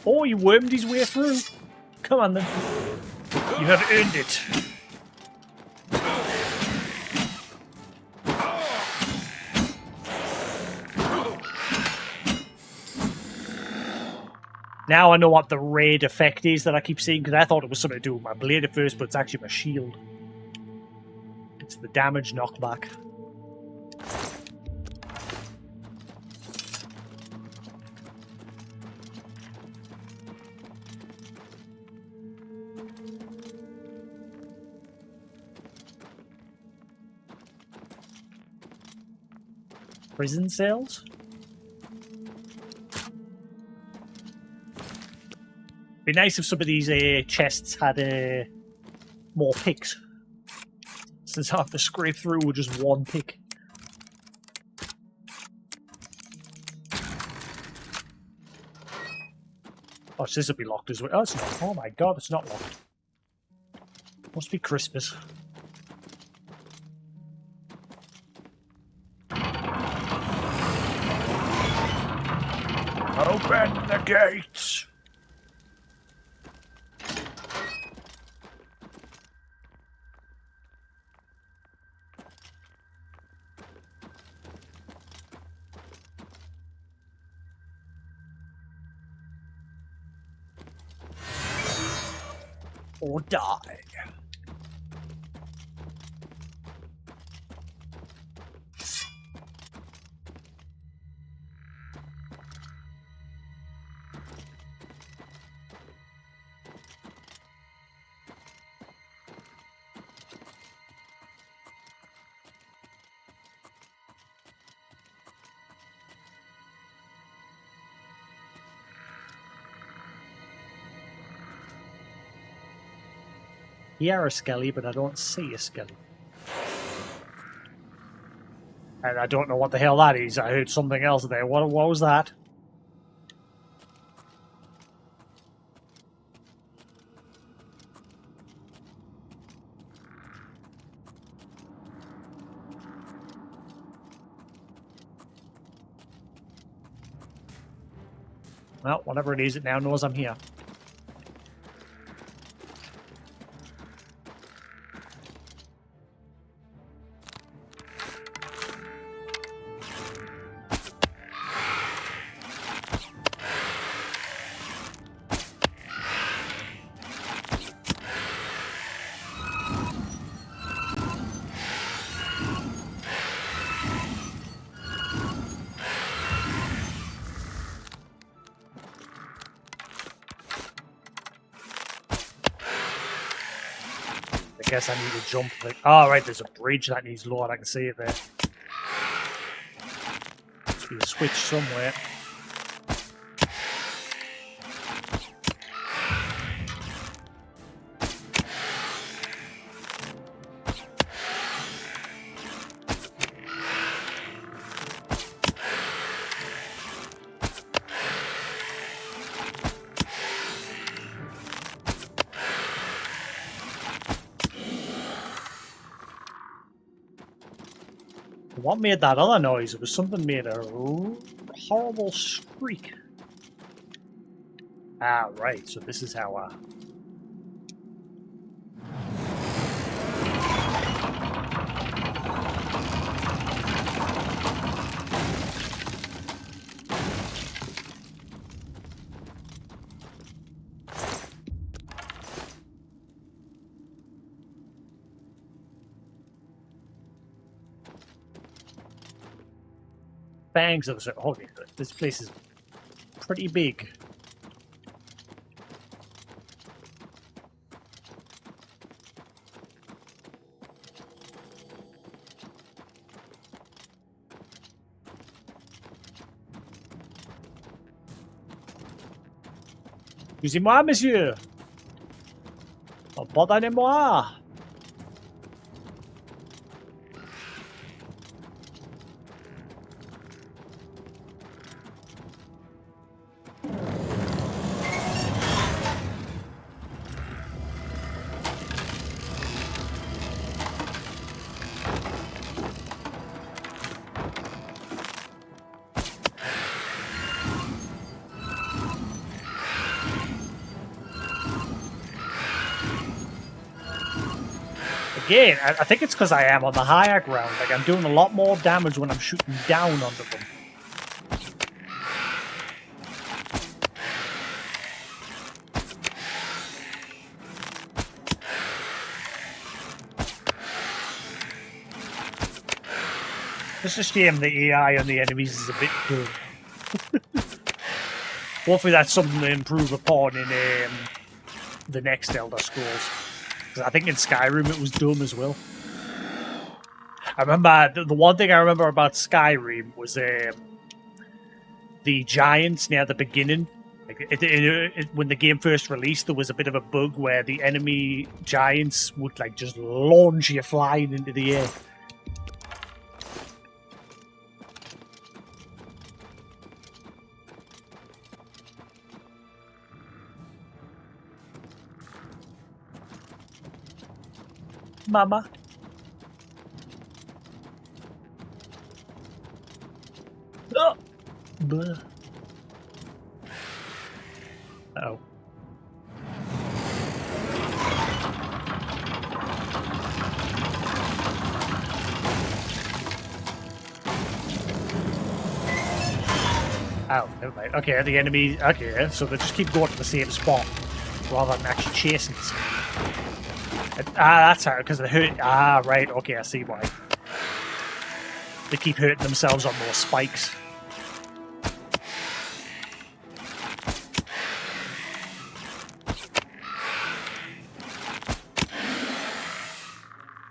Oh, he wormed his way through. Come on, then. You have earned it. Now I know what the raid effect is that I keep seeing, because I thought it was something to do with my blade at first, but it's actually my shield. It's the damage knockback. Prison cells? Be nice if some of these chests had more picks. Since I have to scrape through with just one pick. Oh, so this will be locked as well. Oh, it's not. Oh my god, it's not locked. Must be Christmas. Open the gates! Or die. Hear a skelly, but I don't see a skelly. And I don't know what the hell that is. I heard something else there. What was that? Well, whatever it is, it now knows I'm here. I guess I need to jump. Oh, right, there's a bridge that needs lowered. I can see it there. You switch somewhere. What made that other noise? It was something made a horrible shriek. Ah, right. So this is how bangs of the holy. This place is pretty big. Excusez-moi, monsieur. Oh, pardonnez-moi. again, I think it's because I am on the higher ground. Like, I'm doing a lot more damage when I'm shooting down onto them. It's a shame the AI on the enemies is a bit dumb. Hopefully that's something to improve upon in the next Elder Scrolls. Because I think in Skyrim it was dumb as well. I remember, the one thing I remember about Skyrim was the giants near the beginning. Like when the game first released, there was a bit of a bug where the enemy giants would like just launch you flying into the air. Mama. Oh. Blah. Uh-oh. Oh, never mind. Okay, the enemy... Okay, so they just keep going to the same spot rather than actually chasing us. That's how, because they hurt... Ah, right, okay, I see why. They keep hurting themselves on those spikes.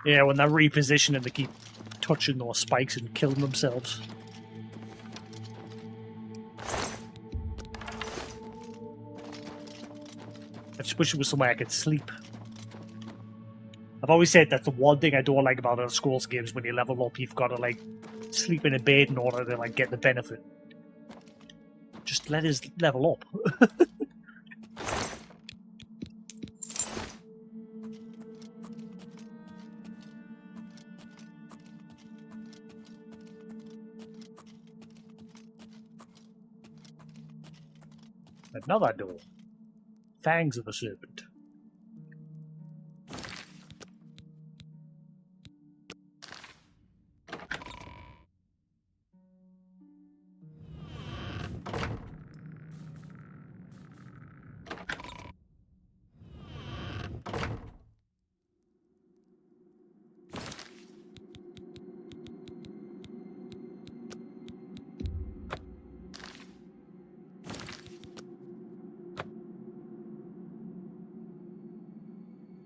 Yeah, when they're repositioning, they keep touching those spikes and killing themselves. I just wish it was somewhere I could sleep. I've always said that's the one thing I don't like about Elder Scrolls games. When you level up, you've got to like sleep in a bed in order to like get the benefit. Just let us level up. Another door. Fangs of the Serpent.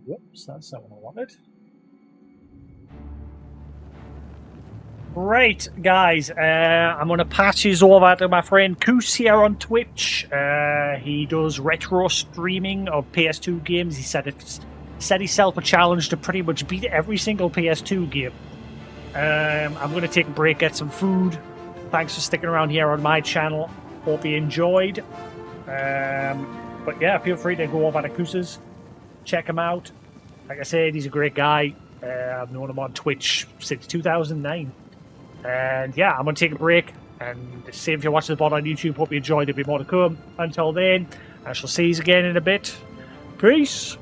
Whoops, that's not what I wanted. Right, guys, I'm going to pass you over to my friend Koos here on Twitch. He does retro streaming of PS2 games. He set himself a challenge to pretty much beat every single PS2 game. I'm going to take a break, get some food. Thanks for sticking around here on my channel. Hope you enjoyed. But yeah, feel free to go over to Koos's. Check him out. Like I said, he's a great guy. I've known him on Twitch since 2009. And yeah, I'm going to take a break. And same if you're watching the VOD on YouTube. Hope you enjoyed. There'll be more to come. Until then, I shall see you again in a bit. Peace.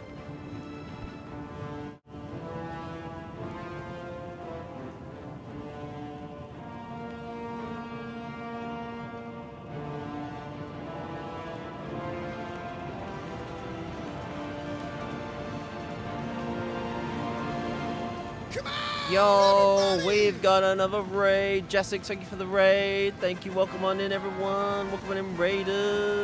Yo, we've got another raid. Jasix, thank you for the raid. Thank you. Welcome on in, everyone. Welcome on in, raiders.